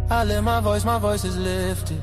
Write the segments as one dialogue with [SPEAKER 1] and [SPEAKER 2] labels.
[SPEAKER 1] I lift my voice is lifted.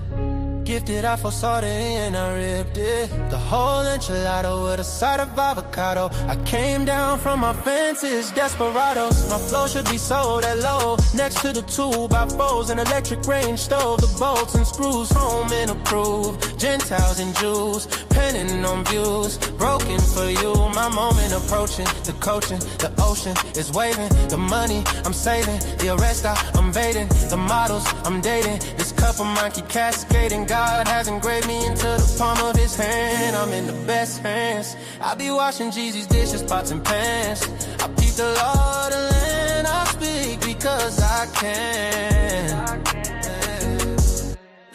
[SPEAKER 1] Gifted, I foresaw the end, I ripped it. The whole enchilada with a side of avocado. I came down from my fences, desperados. My flow should be sold at low. Next to the 2x4s, an electric range stove. The bolts and screws, home and approved. Gentiles and Jews, penning on views. Broken for you, my moment approaching. The coaching, the ocean is waving. The money I'm saving, the arrest I'm baiting. The models I'm dating, this cup of mine keep cascading. God has engraved me into the palm of his hand. I'm in the best hands. I be washing Jeezy's dishes, pots and pans. I peep the Lord and land. I speak because I can.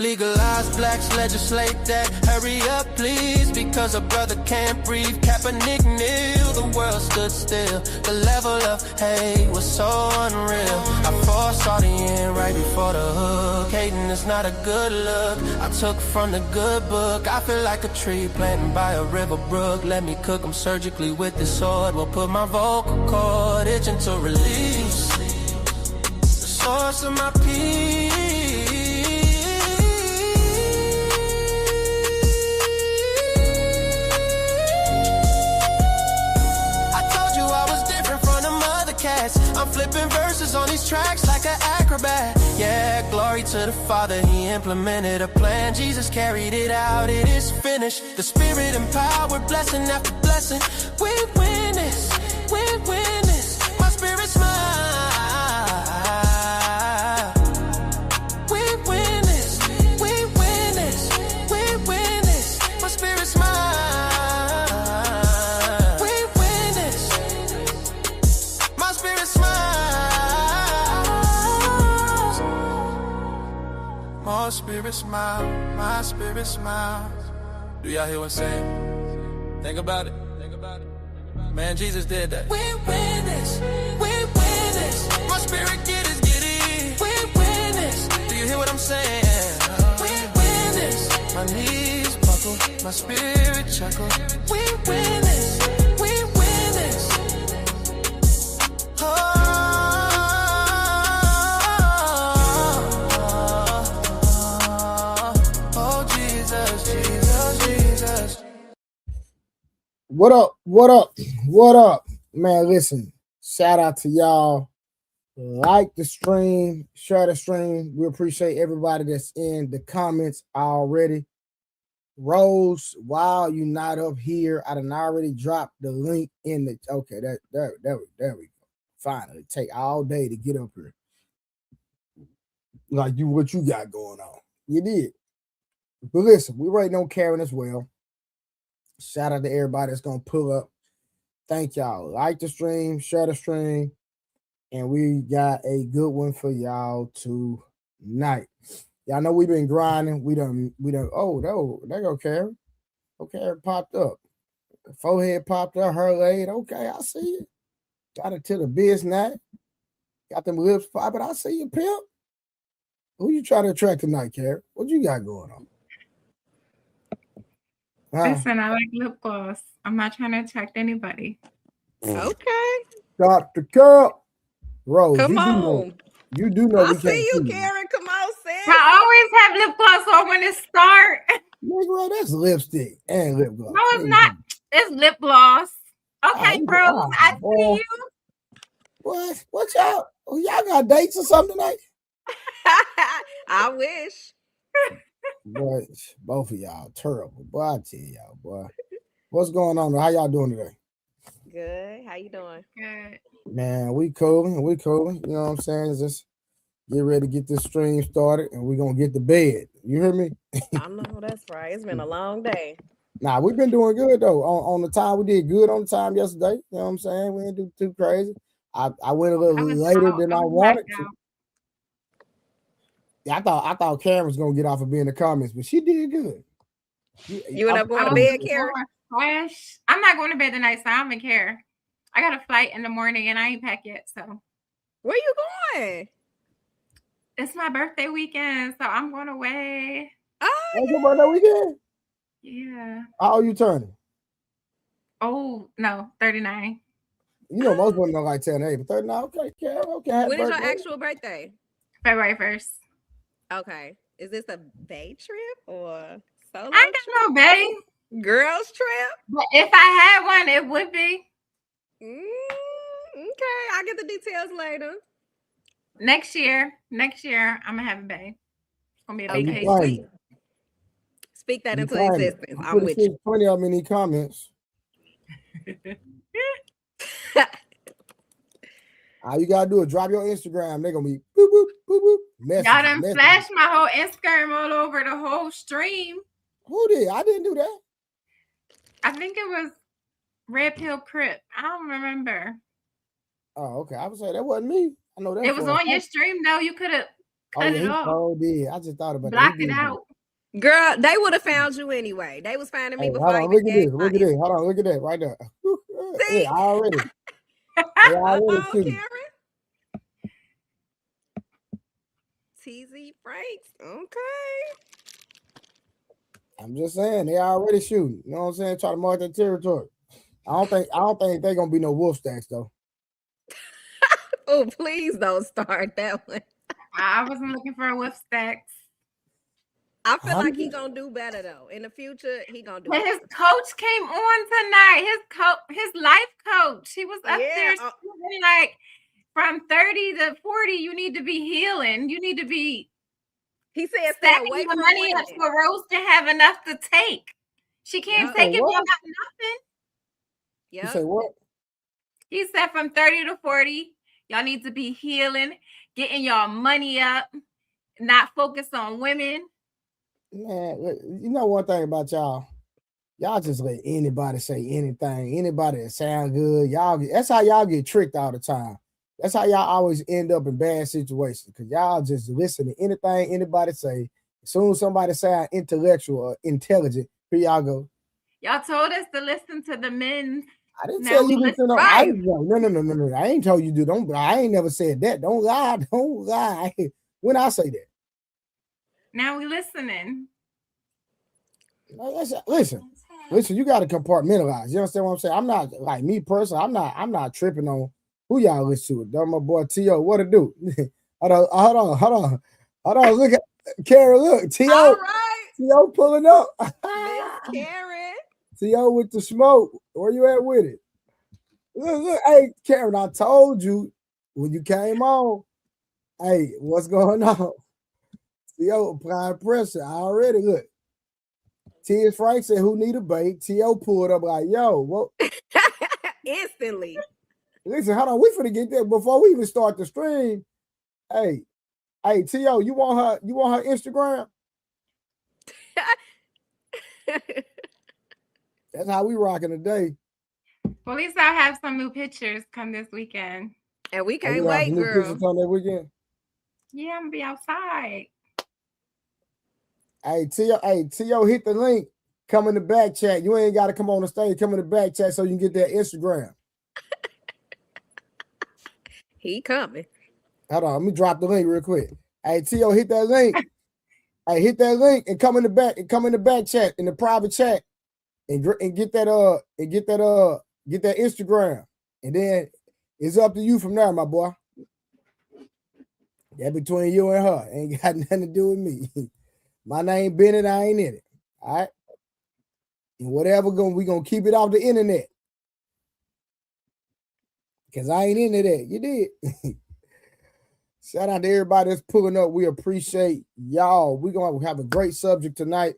[SPEAKER 1] Legalize blacks, legislate that. Hurry up, please, because a brother can't breathe. Kaepernick kneel, the world stood still. The level of hate was so unreal. I foresaw the end right before the hook. Hating is not a good look. I took from the good book. I feel like a tree planted by a river brook. Let me cook them surgically with this sword. Will put my vocal cord itching to release the source of my peace. I'm flipping verses on these tracks like an acrobat. Yeah, glory to the Father, he implemented a plan. Jesus carried it out, it is finished. The Spirit empowered, blessing after blessing. We win this, we win this. My spirit's mine. We win this, we win this, we win this. My spirit's mine. My spirit smile, my spirit smiles. Do y'all hear what I'm saying? Think about it, think about it. Man, Jesus did that. We win this, we win this. My spirit get it. We win this. Do you hear what I'm saying? We win this. My knees buckle, my spirit chuckle. We win this, we win this. Oh.
[SPEAKER 2] What up? What up? What up? Man, listen, shout out to y'all. Like the stream, share the stream. We appreciate everybody that's in the comments already. Rose, while you're not up here, I done already dropped the link in the. Okay, there we go. Finally, take all day to get up here. Like what you got going on. You did. But listen, we waiting on Karen as well. Shout out to everybody that's gonna pull up. Thank y'all. Like the stream, share the stream, and we got a good one for y'all tonight. Y'all know we've been grinding. We done. Oh, there go Karen. Okay, it popped up. Forehead popped up. Her laid. Okay, I see it. Got it to the business. Got them lips popping. I see you, pimp. Who you trying to attract tonight, Karen? What you got going on?
[SPEAKER 3] Listen, I like lip gloss. I'm not trying to attract anybody.
[SPEAKER 4] Okay.
[SPEAKER 2] Dr. Cup. Rose,
[SPEAKER 4] come on.
[SPEAKER 2] You do know
[SPEAKER 4] I
[SPEAKER 2] we can't
[SPEAKER 4] see you, Karen. Come on, sis.
[SPEAKER 3] I always have lip gloss on when it starts.
[SPEAKER 2] Bro, that's lipstick and lip gloss.
[SPEAKER 3] No, it's not. It's lip gloss. Okay, Rose, I see you.
[SPEAKER 2] What y'all? Y'all got dates or something tonight?
[SPEAKER 4] I wish.
[SPEAKER 2] Boy, both of y'all terrible. Boy, I tell y'all, boy. What's going on? How y'all doing today?
[SPEAKER 4] Good. How you doing?
[SPEAKER 3] Good.
[SPEAKER 2] Man, we cool. You know what I'm saying? Just get ready to get this stream started and we're gonna get to bed. You hear me?
[SPEAKER 4] I know that's right. It's been a long day.
[SPEAKER 2] Nah, we've been doing good though. On the time, we did good on the time yesterday. You know what I'm saying? We didn't do too crazy. I went a little later than I wanted to. Yeah, I thought Karen was gonna get off of being in the comments, but she did good.
[SPEAKER 4] You end up going to bed, Karen?
[SPEAKER 3] I'm not going to bed tonight, so I don't even care. I got a flight in the morning and I ain't packed yet. So
[SPEAKER 4] where you going?
[SPEAKER 3] It's my birthday weekend, so I'm going away.
[SPEAKER 4] Oh,
[SPEAKER 2] it's your birthday weekend?
[SPEAKER 3] Yeah.
[SPEAKER 2] How old you turning?
[SPEAKER 3] Oh no, 39.
[SPEAKER 2] You know, most women don't like 10, 8, but 39. Okay, Karen. Okay.
[SPEAKER 4] When is your actual birthday?
[SPEAKER 3] February 1st.
[SPEAKER 4] Okay. Is this a bay trip or solo
[SPEAKER 3] I ain't
[SPEAKER 4] trip?
[SPEAKER 3] got no bae.
[SPEAKER 4] Girls trip?
[SPEAKER 3] But if I had one, it would be
[SPEAKER 4] Okay, I'll get the details later.
[SPEAKER 3] next year. Next year, I'm gonna have a bae. It's gonna be a
[SPEAKER 2] Oh, you
[SPEAKER 3] vacation.
[SPEAKER 2] claim it.
[SPEAKER 4] Speak that
[SPEAKER 2] You
[SPEAKER 4] into
[SPEAKER 2] claim it.
[SPEAKER 4] existence.
[SPEAKER 2] You
[SPEAKER 4] I'm
[SPEAKER 2] put
[SPEAKER 4] with you.
[SPEAKER 2] 20 of them in the comments. All you gotta do is drop your Instagram. They're gonna be boop boop boop boop.
[SPEAKER 3] Y'all done flashed my whole Instagram all over the whole stream.
[SPEAKER 2] Who did? I didn't do that.
[SPEAKER 3] I think it was Red Pill Crip. I don't remember.
[SPEAKER 2] Oh, okay. I would say that wasn't me. I know that.
[SPEAKER 3] It was on your stream though. You could have cut it off.
[SPEAKER 2] Oh, did. I just thought about
[SPEAKER 3] Blocked
[SPEAKER 2] that.
[SPEAKER 3] it out.
[SPEAKER 4] Girl, they would have found you anyway. They was finding me
[SPEAKER 2] Hey,
[SPEAKER 4] before
[SPEAKER 2] hold
[SPEAKER 4] I
[SPEAKER 2] on,
[SPEAKER 4] even
[SPEAKER 2] look at this.
[SPEAKER 4] gave
[SPEAKER 2] Look
[SPEAKER 4] my
[SPEAKER 2] at this. Hold on, look at that right there.
[SPEAKER 4] See?
[SPEAKER 2] Yeah, I already. They already
[SPEAKER 4] Oh,
[SPEAKER 2] shooting.
[SPEAKER 4] Karen. TZ Franks. Okay.
[SPEAKER 2] I'm just saying they already shooting. You know what I'm saying? Try to mark that territory. I don't think they're gonna be no wolf stacks though.
[SPEAKER 4] Oh, please don't start that one.
[SPEAKER 3] I wasn't looking for a whip stacks.
[SPEAKER 4] I feel like he gonna do better though. In the future, he gonna do
[SPEAKER 3] But
[SPEAKER 4] better.
[SPEAKER 3] his coach came on tonight. His life coach. He was up there saying, like, from 30 to 40, you need to be healing. You need to be.
[SPEAKER 4] He said, "Stay
[SPEAKER 3] stacking
[SPEAKER 4] away
[SPEAKER 3] your
[SPEAKER 4] from
[SPEAKER 3] money up
[SPEAKER 4] women."
[SPEAKER 3] for Rose to have enough to take. She can't take if you got nothing.
[SPEAKER 2] You say what?
[SPEAKER 3] He said from 30 to 40, y'all need to be healing, getting y'all money up, not focus on women.
[SPEAKER 2] Man, you know one thing about y'all just let anybody say anything, anybody that sound good. That's how y'all get tricked all the time. That's how y'all always end up in bad situations because y'all just listen to anything anybody say. As soon as somebody sound intellectual or intelligent, here y'all go.
[SPEAKER 3] Y'all told us to listen to the men.
[SPEAKER 2] I didn't tell you to no. No. I ain't told you to don't. I ain't never said that. Don't lie. Don't lie. When I say that.
[SPEAKER 3] Now we listening.
[SPEAKER 2] Listen. You got to compartmentalize. You understand what I'm saying? I'm not like me personally. I'm not tripping on who y'all listen to. Done my boy T.O. What to do? Hold on. Look at Karen. Look, T.O.
[SPEAKER 4] All right.
[SPEAKER 2] T.O. pulling up.
[SPEAKER 4] Karen.
[SPEAKER 2] T.O. with the smoke. Where you at with it? Look. Hey, Karen. I told you when you came on. Hey, what's going on? T.O. applying pressure. I already look. T.S. Frank said, who need a bait? T.O. pulled up like, yo, what?
[SPEAKER 4] Instantly.
[SPEAKER 2] Listen, hold on. We finna get there before we even start the stream. Hey, T.O., you want her Instagram? That's how we rocking today.
[SPEAKER 3] Well, at least I'll have some new pictures come this weekend.
[SPEAKER 4] And we can't wait, girl.
[SPEAKER 2] Pictures on that weekend?
[SPEAKER 3] Yeah, I'm gonna be outside.
[SPEAKER 2] Hey, T.O., hit the link. Come in the back chat. You ain't got to come on the stage. Come in the back chat so you can get that Instagram.
[SPEAKER 4] He coming.
[SPEAKER 2] Hold on. Let me drop the link real quick. Hey, T.O., hit that link. Hey, hit that link and come in the back chat, in the private chat, and get that Instagram. And then it's up to you from there, my boy. That between you and her. Ain't got nothing to do with me. My name Bennett, I ain't in it. All right. And whatever we gonna keep it off the internet. Because I ain't into that. You did. Shout out to everybody that's pulling up. We appreciate y'all. We're gonna have a great subject tonight.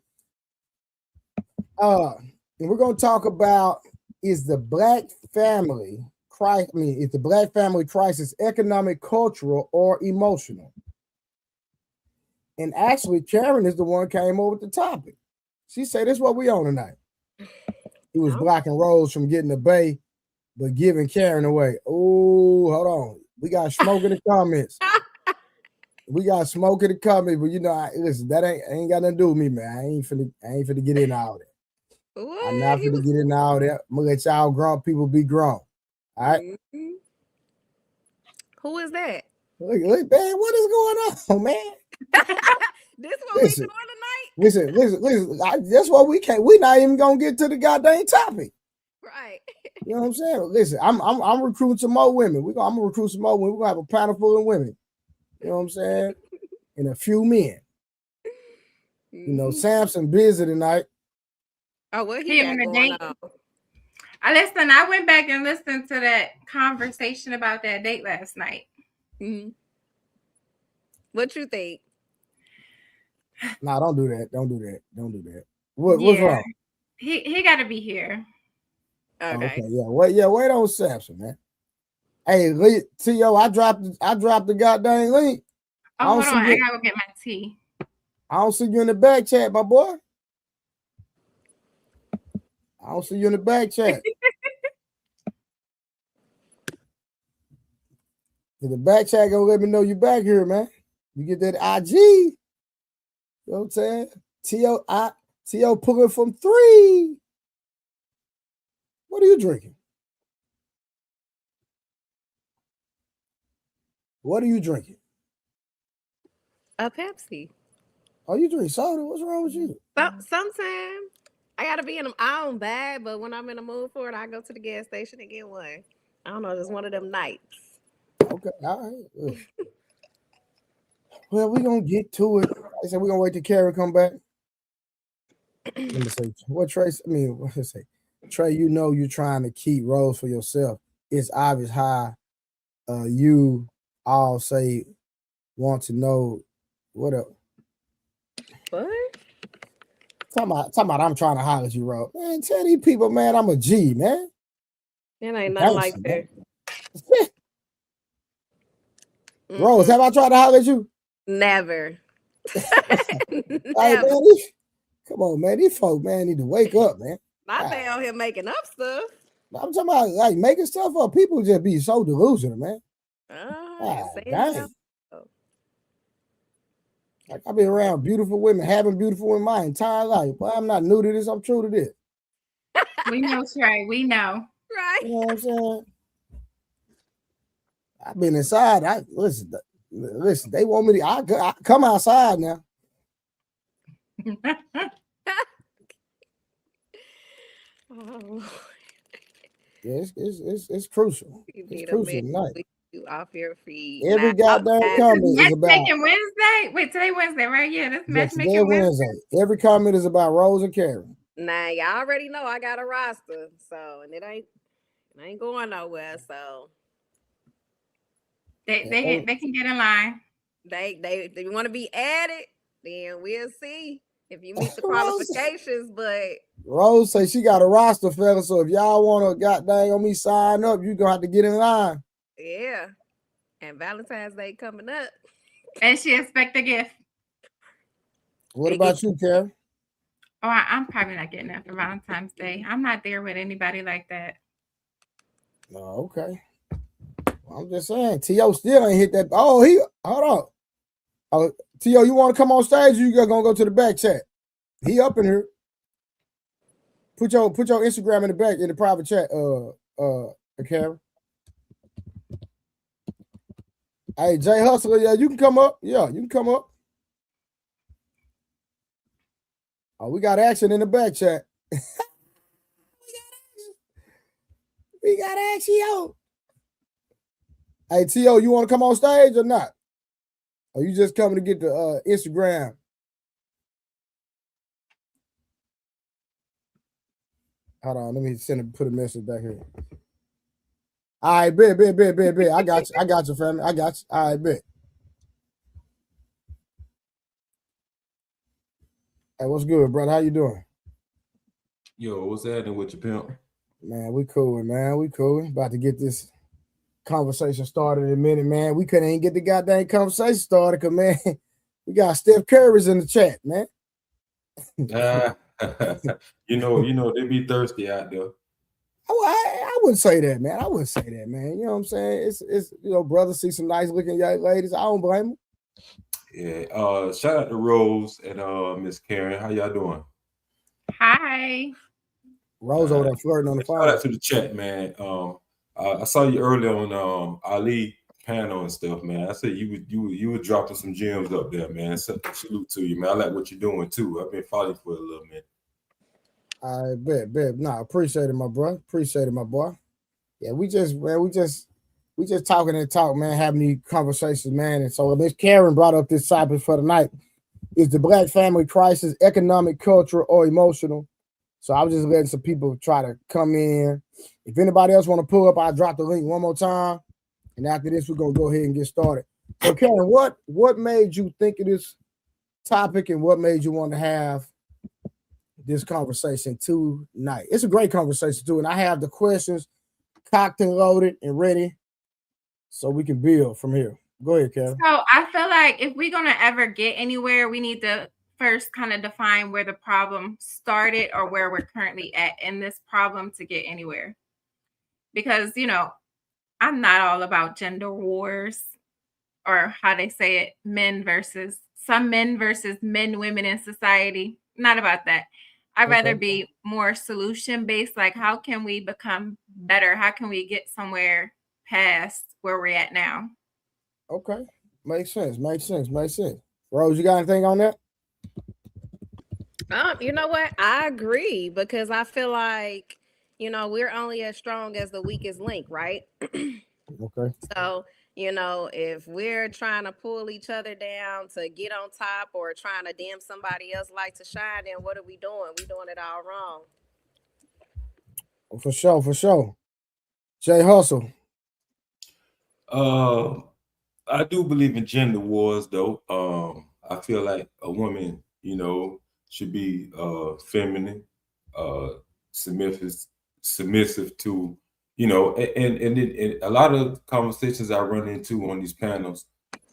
[SPEAKER 2] And we're gonna talk about is the black family crisis economic, cultural, or emotional? And actually, Karen is the one who came over with the topic. She said, "This is what we on tonight." It was blocking Rose from getting the bay, but giving Karen away. Oh, hold on. We got smoke in the comments. But you know, listen, that ain't got nothing to do with me, man. I ain't finna get in all that.
[SPEAKER 4] What?
[SPEAKER 2] I'm not finna get in all that. I'm gonna let y'all grown people be grown. All right.
[SPEAKER 4] Mm-hmm. Who is that?
[SPEAKER 2] Look, man, what is going on, man?
[SPEAKER 4] This what we doing tonight?
[SPEAKER 2] Listen. That's what we can't. We're not even gonna get to the goddamn topic.
[SPEAKER 4] Right.
[SPEAKER 2] You know what I'm saying? Listen, I'm recruiting some more women. I'm gonna recruit some more women. We're gonna have a panel full of women. You know what I'm saying? And a few men. You know, Samson busy tonight.
[SPEAKER 4] Oh, what he got going on?
[SPEAKER 3] I went back and listened to that conversation about that date last night.
[SPEAKER 4] Mm-hmm. What you think?
[SPEAKER 2] Nah, don't do that. Don't do that. Don't do that. What's wrong?
[SPEAKER 3] He got to be here.
[SPEAKER 4] Okay.
[SPEAKER 2] Yeah. Wait on Samson, man. Hey, T.O., I dropped the goddamn link.
[SPEAKER 3] Oh, hold on. I gotta go get my tea.
[SPEAKER 2] I don't see you in the back chat, my boy. I don't see you in the back chat. The back chat gonna let me know you back here, man. You get that IG. You know what I'm saying? T.O. pulling from 3. What are you drinking? What are you drinking?
[SPEAKER 4] A Pepsi.
[SPEAKER 2] Oh, you drink soda? What's wrong with you?
[SPEAKER 4] Sometimes I gotta be in them. I don't bad, but when I'm in the mood for it, I go to the gas station and get one. I don't know, just one of them nights.
[SPEAKER 2] Okay, all right. Well, we're gonna get to it. I said we're gonna wait till Karen come back. Let me say what to say? Trey, you know you're trying to keep roles for yourself. It's obvious how you all say want to know what up.
[SPEAKER 4] What?
[SPEAKER 2] Talking about I'm trying to holler at you, Rose. Man, tell these people, man, I'm a G, man.
[SPEAKER 4] It ain't nothing like that.
[SPEAKER 2] Rose, have I tried to holler at you?
[SPEAKER 4] Never.
[SPEAKER 2] Hey, man, come on, man. These folk, man, need to wake up, man.
[SPEAKER 4] Not they out here making up stuff.
[SPEAKER 2] I'm talking about like making stuff up. People just be so delusional, man. Dang. Like I've been around beautiful women, having beautiful women my entire life. But I'm not new to this. I'm true to this.
[SPEAKER 3] We know, Trey. We know.
[SPEAKER 4] Right.
[SPEAKER 2] You know what I'm saying? I've been inside. Listen. They want me to. I come outside now.
[SPEAKER 4] Oh.
[SPEAKER 2] Yeah, it's crucial. It's crucial tonight.
[SPEAKER 4] You off your feet.
[SPEAKER 2] Every goddamn comment is about
[SPEAKER 3] Matchmaking Wednesday. Wait, today Wednesday, right? Yeah, that's Matchmaking Wednesday.
[SPEAKER 2] Every comment is about Rose and Karen.
[SPEAKER 4] Nah, y'all already know I got a roster, so and it ain't going nowhere. So
[SPEAKER 3] they can get in line.
[SPEAKER 4] They want to be added, then we'll see if you meet the qualifications. But
[SPEAKER 2] Rose say she got a roster, fella. So if y'all want to goddamn on me sign up, you gonna have to get in line.
[SPEAKER 4] Yeah, and Valentine's Day coming up,
[SPEAKER 3] and she expect a gift.
[SPEAKER 2] What about you, Karen?
[SPEAKER 3] Oh, I'm probably not getting that for Valentine's Day. I'm not there with anybody like that.
[SPEAKER 2] Oh, okay. I'm just saying, T.O. still ain't hit that. Oh, hold on. Oh, T.O., you want to come on stage? Or you gonna go to the back chat? He up in here. Put your Instagram in the back in the private chat. Karen. Hey, Jay Hustler, yeah, you can come up. Yeah, you can come up. Oh, we got action in the back chat. We got action, yo. Hey, T.O., you want to come on stage or not? Or you just coming to get the Instagram? Hold on, let me put a message back here. All right, bet. I got you, family. I got you. All right, bet. Hey, what's good, brother? How you doing?
[SPEAKER 5] Yo, what's happening with your pimp?
[SPEAKER 2] Man, we cool, man. We cool. About to get this conversation started in a minute, man. We couldn't even get the goddamn conversation started because, man, we got Steph Curry's in the chat, man.
[SPEAKER 5] You know, they be thirsty out there.
[SPEAKER 2] I wouldn't say that, man. You know what I'm saying? It's brothers see some nice looking young ladies. I don't blame them.
[SPEAKER 5] Yeah. Shout out to Rose and Miss Karen. How y'all doing?
[SPEAKER 3] Hi.
[SPEAKER 2] Rose over there flirting on the phone.
[SPEAKER 5] Shout out to the chat, man. I saw you earlier on Ali panel and stuff, man. I said you were dropping some gems up there, man. Salute to you, man. I like what you're doing too. I've been following for a little minute.
[SPEAKER 2] I bet. Nah, appreciate it, my bro. Appreciate it, my boy. Yeah, we just talking and talk, man, having these conversations, man. And so Miss Karen brought up this topic for the night. Is the Black family crisis economic, cultural, or emotional? So I was just letting some people try to come in. If anybody else want to pull up, I'll drop the link one more time. And after this, we're going to go ahead and get started. So, Karen, what made you think of this topic and what made you want to have this conversation tonight? It's a great conversation, too. And I have the questions cocked and loaded and ready so we can build from here. Go ahead, Karen.
[SPEAKER 3] So I feel like if we're going to ever get anywhere, we need to first kind of define where the problem started or where we're currently at in this problem to get anywhere. Because, you know, I'm not all about gender wars or how they say it, men versus men, women in society. Not about that. I'd rather be more solution based. Like, how can we become better? How can we get somewhere past where we're at now?
[SPEAKER 2] Okay. Makes sense. Rose, you got anything on that?
[SPEAKER 4] You know what? I agree because I feel like, you know, we're only as strong as the weakest link, right?
[SPEAKER 2] Okay.
[SPEAKER 4] So, you know, if we're trying to pull each other down to get on top or trying to dim somebody else's light to shine, then what are we doing? We're doing it all wrong.
[SPEAKER 2] For sure. Jay Hustle.
[SPEAKER 5] I do believe in gender wars, though. I feel like a woman, you know, should be feminine, submissive to, you know, and a lot of conversations I run into on these panels,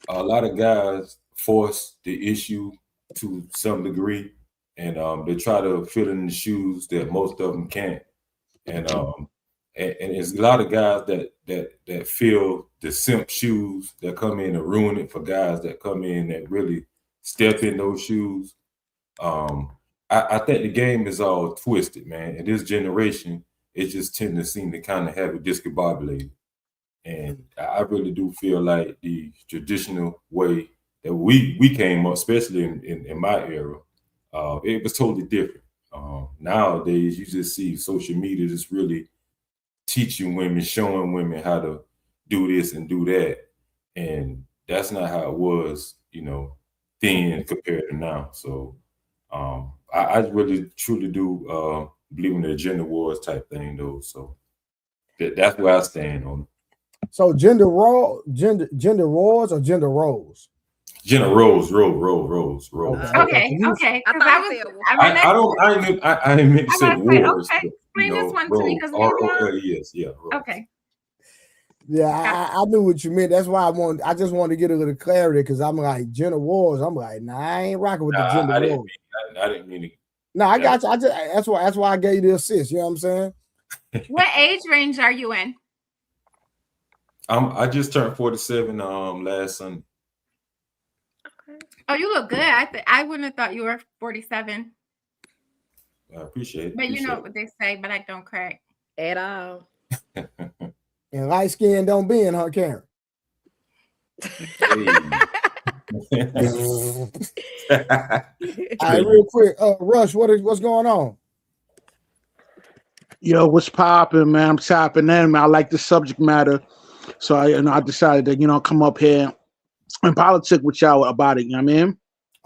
[SPEAKER 5] a lot of guys force the issue to some degree, and they try to fill in the shoes that most of them can't, and there's a lot of guys that fill the simp shoes that come in and ruin it for guys that come in that really step in those shoes. I think the game is all twisted, man. In this generation, it just tend to seem to kind of have it discombobulated. And I really do feel like the traditional way that we came up, especially in my era, it was totally different. Nowadays, you just see social media just really teaching women, showing women how to do this and do that. And that's not how it was, you know, then compared to now. So I really truly do believe in the gender wars type thing, though. So that's where I stand on it.
[SPEAKER 2] So gender wars or gender roles?
[SPEAKER 5] Gender roles.
[SPEAKER 3] Okay.
[SPEAKER 5] I didn't mean to say wars.
[SPEAKER 3] Okay, explain this one to me because okay.
[SPEAKER 2] Yeah, I knew what you meant. That's why I just wanted to get a little clarity because I'm like gender wars. I'm like, nah, I ain't rocking with the gender wars.
[SPEAKER 5] I didn't mean to.
[SPEAKER 2] No, I got you. That's why I gave you the assist. You know what I'm saying?
[SPEAKER 3] What age range are you in?
[SPEAKER 5] I just turned 47 last Sunday.
[SPEAKER 3] Okay. Oh, you look good. I wouldn't have thought you were 47.
[SPEAKER 5] I appreciate it.
[SPEAKER 3] But you know what they say, black don't crack.
[SPEAKER 4] At all.
[SPEAKER 2] And light skin don't bend, huh, Karen? All right, real quick, Rush, what's going on?
[SPEAKER 6] Yo, what's popping, man? I'm tapping in, man. I like the subject matter, so I decided to come up here and politic with y'all about it. You know what I mean?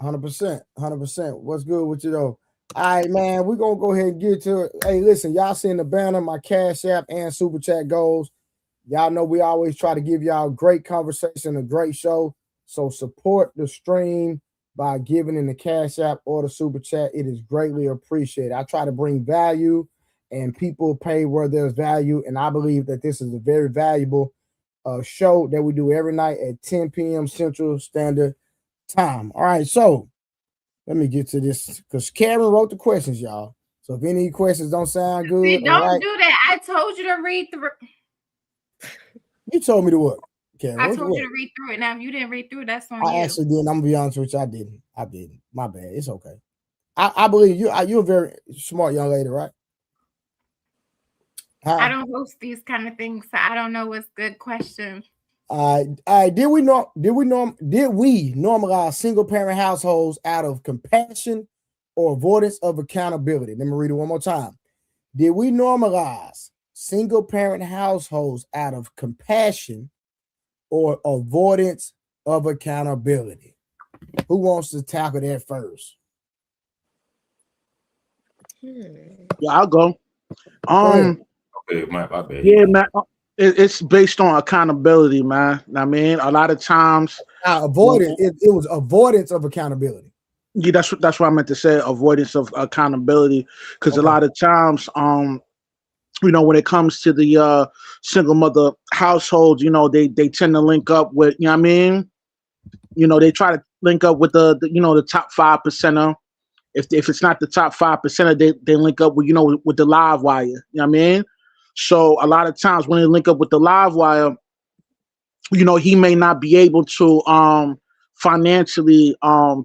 [SPEAKER 2] 100%. What's good with you though? All right, man. We're gonna go ahead and get to it. Hey, listen, y'all seen the banner, my Cash App and Super Chat goals. Y'all know we always try to give y'all great conversation, a great show. So support the stream by giving in the Cash App or the Super Chat. It is greatly appreciated. I try to bring value, and people pay where there's value. And I believe that this is a very valuable show that we do every night at 10 p.m. Central Standard Time. All right, so let me get to this because Karen wrote the questions, y'all. So if any questions don't sound good,
[SPEAKER 3] don't do that. I told you to read through.
[SPEAKER 2] You told me to what? Karen,
[SPEAKER 3] I told you to read through it. Now, if you didn't read through it, that's on you.
[SPEAKER 2] I actually didn't. I'm gonna be honest with you. I didn't. My bad. It's okay. I believe you. You're a very smart young lady, right?
[SPEAKER 3] I don't host these kind of things, so I don't know what's good questions.
[SPEAKER 2] Did we normalize single parent households out of compassion or avoidance of accountability? Let me read it one more time. Did we normalize single parent households out of compassion or avoidance of accountability? Who wants to tackle that first?
[SPEAKER 6] Yeah, I'll go.
[SPEAKER 2] ahead.
[SPEAKER 5] Okay, my bad.
[SPEAKER 6] Yeah, man. It's based on accountability, man. I mean, a lot of times,
[SPEAKER 2] It was avoidance of accountability.
[SPEAKER 6] yeah, that's what I meant to say. Avoidance of accountability, because a
[SPEAKER 2] Okay.
[SPEAKER 6] lot of times, you know, when it comes to the single mother household, you know, they tend to link up with, you know what I mean? You know, they try to link up with the you know, the top 5%er. If it's not the top 5%er, they link up with, you know, with the live wire. You know what I mean? So a lot of times when they link up with the live wire, you know, he may not be able to financially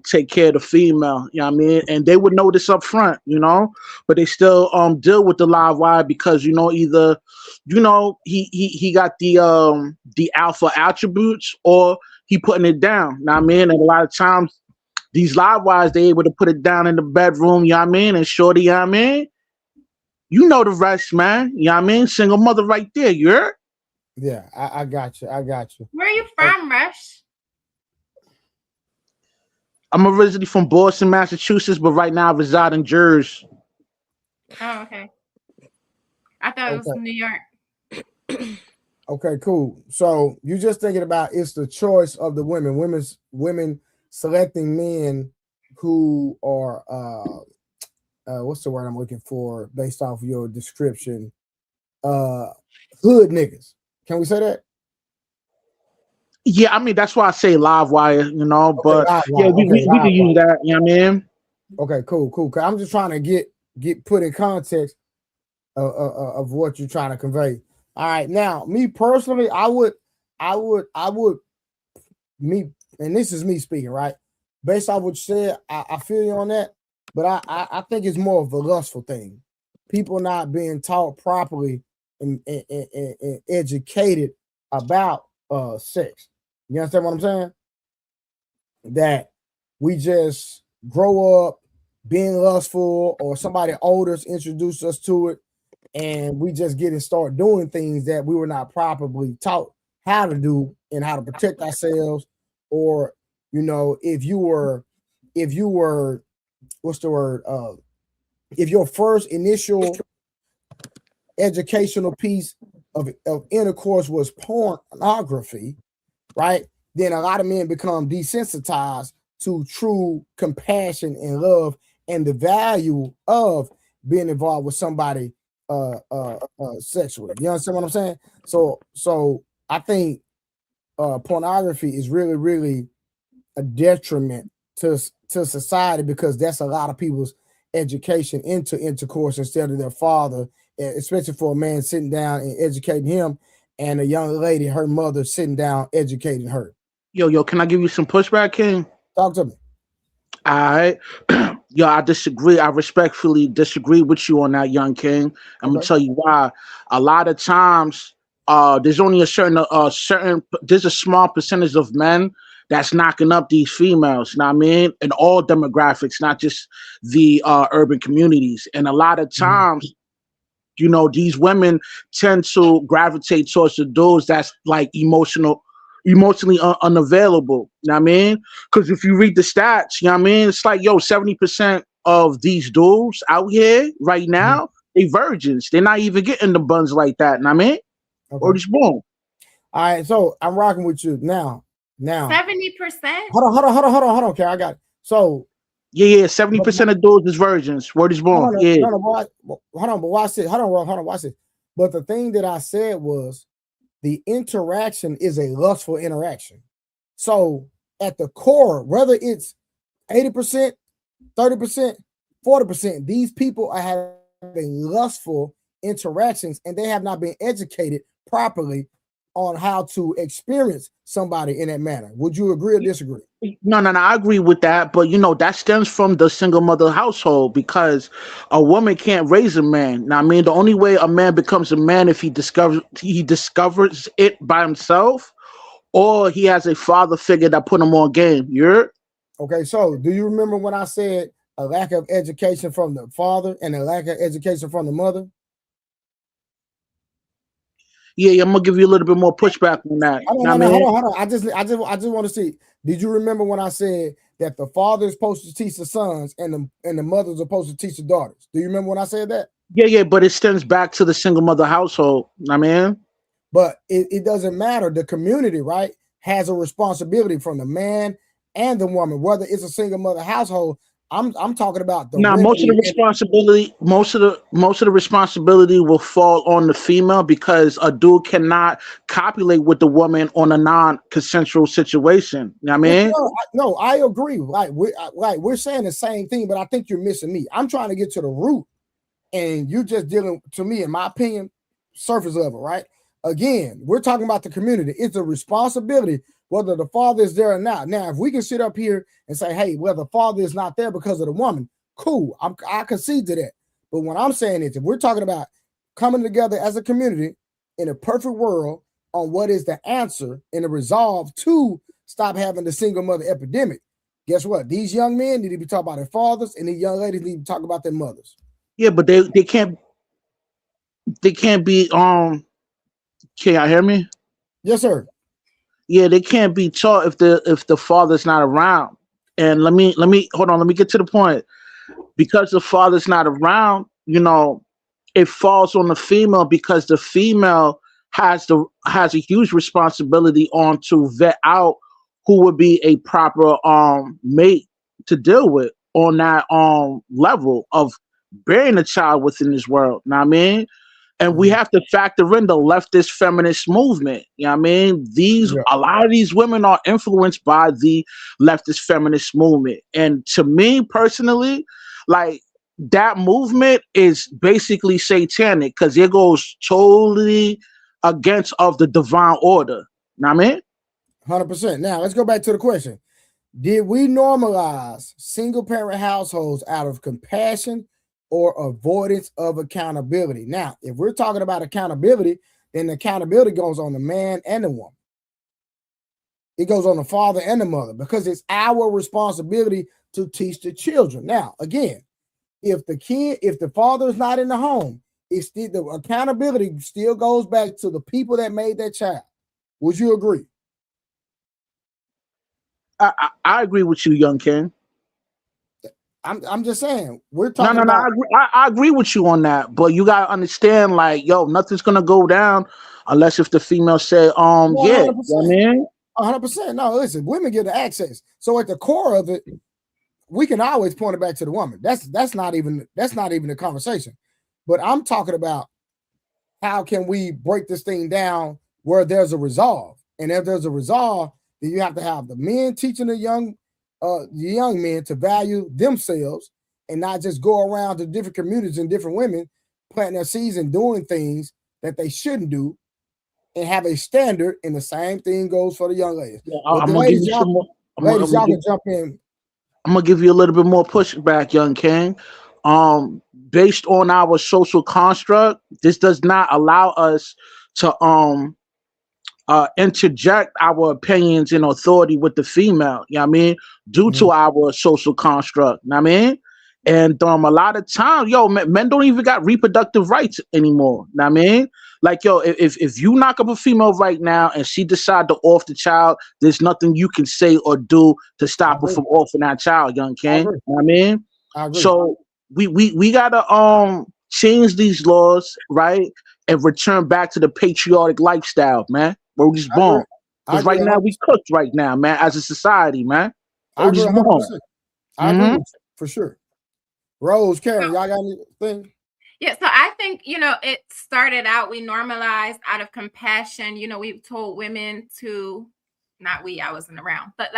[SPEAKER 6] take care of the female, you know what I mean? And they would know this up front, you know, but they still deal with the live wire because, you know, either, you know, he got the alpha attributes or he putting it down. You know what I mean? And a lot of times these live wires, they able to put it down in the bedroom, you know what I mean? And shorty, you know what I mean? You know the rest, man. You know what I mean? Single mother right there, you heard?
[SPEAKER 2] Yeah, I got you. I got you.
[SPEAKER 3] Where are you from, Rush?
[SPEAKER 6] I'm originally from Boston, Massachusetts, but right now I reside in Jersey.
[SPEAKER 3] Oh, okay. I thought it was New York.
[SPEAKER 2] Okay, cool. So you just thinking about it's the choice of the women selecting men who are what's the word I'm looking for based off of your description? Hood niggas. Can we say that?
[SPEAKER 6] Yeah, I mean that's why I say live wire, you know.
[SPEAKER 2] Okay,
[SPEAKER 6] But
[SPEAKER 2] live
[SPEAKER 6] yeah,
[SPEAKER 2] wire.
[SPEAKER 6] we
[SPEAKER 2] Okay,
[SPEAKER 6] can
[SPEAKER 2] live
[SPEAKER 6] use
[SPEAKER 2] wire.
[SPEAKER 6] that. You know what I mean?
[SPEAKER 2] Okay, cool. 'Cause I'm just trying to get put in context of what you're trying to convey. All right, now me personally, I would, me, and this is me speaking, right? Based on what you said, I feel you on that, but I think it's more of a lustful thing. People not being taught properly and educated about sex. You understand what I'm saying? That we just grow up being lustful, or somebody older's introduced us to it, and we just get and start doing things that we were not properly taught how to do and how to protect ourselves. Or, you know, if you were what's the word? If your first initial educational piece of intercourse was pornography, right? Then a lot of men become desensitized to true compassion and love and the value of being involved with somebody sexually. You understand what I'm saying? So I think pornography is really, really a detriment to society, because that's a lot of people's education into intercourse instead of their father, especially for a man sitting down and educating him, and a young lady, her mother, sitting down educating her.
[SPEAKER 6] Yo, can I give you some pushback, King?
[SPEAKER 2] Talk to me.
[SPEAKER 6] All right. Yo, I disagree. I respectfully disagree with you on that, young King. I'm gonna tell you why. A lot of times, there's only a certain there's a small percentage of men that's knocking up these females. You know what I mean? In all demographics, not just the urban communities. And a lot of times, you know, these women tend to gravitate towards the dudes that's like emotionally unavailable. You know what I mean? Because if you read the stats, you know what I mean? It's like, yo, 70% of these dudes out here right now, they virgins. They're not even getting the buns like that. You know what I mean? Or just boom.
[SPEAKER 2] All right, so I'm rocking with you now.
[SPEAKER 3] 70%.
[SPEAKER 2] Hold on. Okay, I got it. So
[SPEAKER 6] yeah, 70% of dudes is virgins. Word is born.
[SPEAKER 2] Hold on, but watch it. Hold on, watch it. But the thing that I said was the interaction is a lustful interaction. So at the core, whether it's 80%, 30%, 40%, these people are having lustful interactions, and they have not been educated properly on how to experience somebody in that manner. Would you agree or disagree?
[SPEAKER 6] No, I agree with that, but you know that stems from the single mother household, because a woman can't raise a man. Now, I mean, the only way a man becomes a man if he discovers it by himself, or he has a father figure that put him on game. You're
[SPEAKER 2] okay. So, do you remember when I said a lack of education from the father and a lack of education from the mother?
[SPEAKER 6] Yeah, I'm gonna give you a little bit more pushback on that.
[SPEAKER 2] Hold on. I just want to see. Did you remember when I said that the father is supposed to teach the sons and the mothers are supposed to teach the daughters. Do you remember when I said that?
[SPEAKER 6] Yeah, but it stems back to the single mother household. I mean,
[SPEAKER 2] but it doesn't matter. The community, right, has a responsibility from the man and the woman, whether it's a single mother household. I'm talking about the
[SPEAKER 6] now most of the responsibility will fall on the female because a dude cannot copulate with the woman on a non-consensual situation. You know what I mean?
[SPEAKER 2] No, I agree. We're saying the same thing, but I think you're missing me. I'm trying to get to the root, and you're just dealing, to me, in my opinion, surface level, right? Again, we're talking about the community. It's a responsibility whether the father is there or not. Now, if we can sit up here and say, hey, well, the father is not there because of the woman, cool. I concede to that. But what I'm saying is, if we're talking about coming together as a community in a perfect world on what is the answer and the resolve to stop having the single mother epidemic, guess what? These young men need to be talking about their fathers, and these young ladies need to talk about their mothers.
[SPEAKER 6] Yeah, but they can't be can y'all hear me?
[SPEAKER 2] Yes, sir.
[SPEAKER 6] Yeah, they can't be taught if the father's not around. And let me hold on, let me get to the point. Because the father's not around, you know, it falls on the female because the female has a huge responsibility on to vet out who would be a proper mate to deal with on that level of bearing a child within this world. Know what I mean? And we have to factor in the leftist feminist movement. You know what I mean? A lot of these women are influenced by the leftist feminist movement. And to me personally, like, that movement is basically satanic because it goes totally against of the divine order. You know what I mean?
[SPEAKER 2] 100%. Now, let's go back to the question. Did we normalize single parent households out of compassion or avoidance of accountability? Now, if we're talking about accountability, then the accountability goes on the man and the woman. It goes on the father and the mother because it's our responsibility to teach the children. Now, again, if the father is not in the home, it's still, the accountability still goes back to the people that made that child. Would you agree?
[SPEAKER 6] I agree with you, Young King.
[SPEAKER 2] I'm just saying, we're talking
[SPEAKER 6] No, I agree with you on that, but you gotta understand, like, yo, nothing's gonna go down unless if the female say, yeah,
[SPEAKER 2] 100%.
[SPEAKER 6] I mean,
[SPEAKER 2] 100%. No, listen, women get the access. So at the core of it, we can always point it back to the woman. That's not even the conversation. But I'm talking about how can we break this thing down where there's a resolve, and if there's a resolve, then you have to have the men teaching the young men to value themselves and not just go around to different communities and different women planting their seeds and doing things that they shouldn't do, and have a standard. And the same thing goes for the young ladies.
[SPEAKER 6] Yeah, I'm gonna give you some more.
[SPEAKER 2] Ladies, y'all can jump in.
[SPEAKER 6] I'm gonna give you a little bit more pushback, Young King. Based on our social construct, this does not allow us to interject our opinions and authority with the female, you know what I mean, due to our social construct, you know what I mean? And a lot of times, men don't even got reproductive rights anymore, you know what I mean? Like, if you knock up a female right now and she decide to off the child, there's nothing you can say or do to stop her from offing that child, Young King. You know what I mean? So we gotta change these laws, right? And return back to the patriotic lifestyle, man. Where we just born. Because right now we cooked right now, man, as a society, man.
[SPEAKER 2] I agree 100%. I agree with you, for sure. Rose, Karen, y'all got anything?
[SPEAKER 3] Yeah, so I think, it started out, we normalized out of compassion. We told women to, not we, I wasn't around, but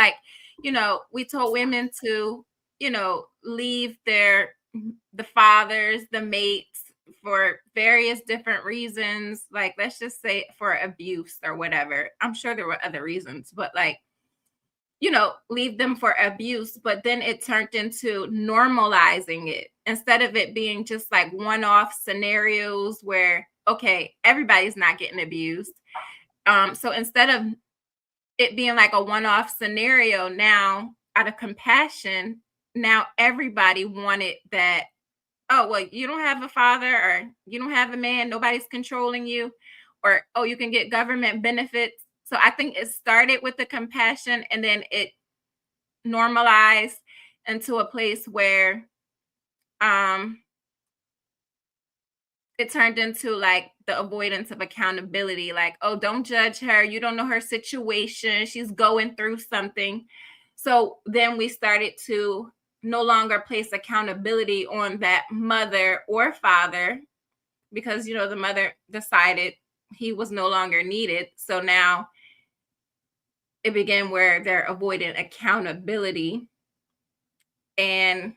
[SPEAKER 3] we told women to, leave the fathers, the mates, for various different reasons. Like, let's just say for abuse or whatever. I'm sure there were other reasons, but leave them for abuse. But then it turned into normalizing it instead of it being just like one-off scenarios where, okay, everybody's not getting abused. So instead of it being like a one-off scenario, now out of compassion, now everybody wanted that. Oh, well, you don't have a father, or you don't have a man, nobody's controlling you, or, oh, you can get government benefits. So I think it started with the compassion, and then it normalized into a place where it turned into like the avoidance of accountability. Like, oh, don't judge her. You don't know her situation. She's going through something. So then we started to no longer place accountability on that mother or father because, you know, the mother decided he was no longer needed. So now it began where they're avoiding accountability. And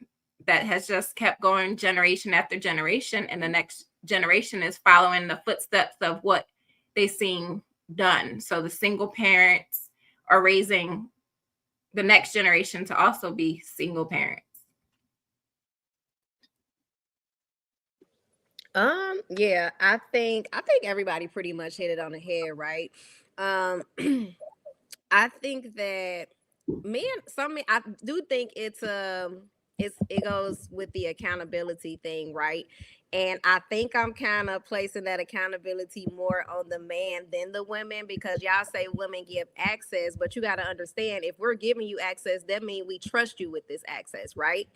[SPEAKER 3] that has just kept going generation after generation. And the next generation is following the footsteps of what they've seen done. So the single parents are raising the next generation to also be single parents.
[SPEAKER 4] Yeah, I think everybody pretty much hit it on the head, right? I think that I do think it goes with the accountability thing, right? And I think I'm kind of placing that accountability more on the man than the women, because y'all say women give access, but you got to understand, if we're giving you access, that means we trust you with this access, right?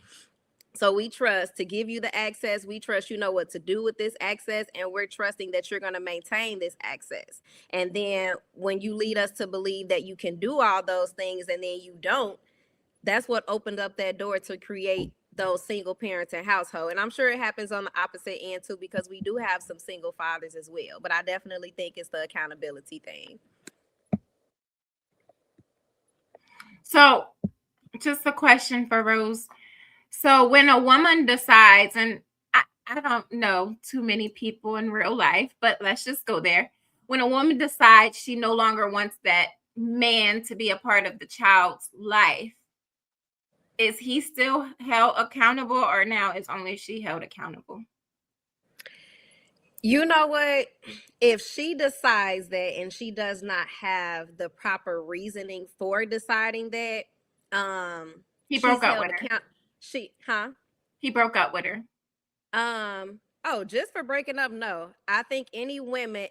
[SPEAKER 4] So we trust to give you the access. We trust you know what to do with this access, and we're trusting that you're going to maintain this access. And then when you lead us to believe that you can do all those things and then you don't, that's what opened up that door to create those single parents and household. And I'm sure it happens on the opposite end too, because we do have some single fathers as well. But I definitely think it's the accountability thing.
[SPEAKER 3] So just a question for Rose. So when a woman decides, and I don't know too many people in real life, but let's just go there. When a woman decides she no longer wants that man to be a part of the child's life, is he still held accountable, or now is only she held accountable?
[SPEAKER 4] You know what? If she decides that and she does not have the proper reasoning for deciding that,
[SPEAKER 3] he broke up with her. He broke up with her.
[SPEAKER 4] Oh, just for breaking up? No. I think any woman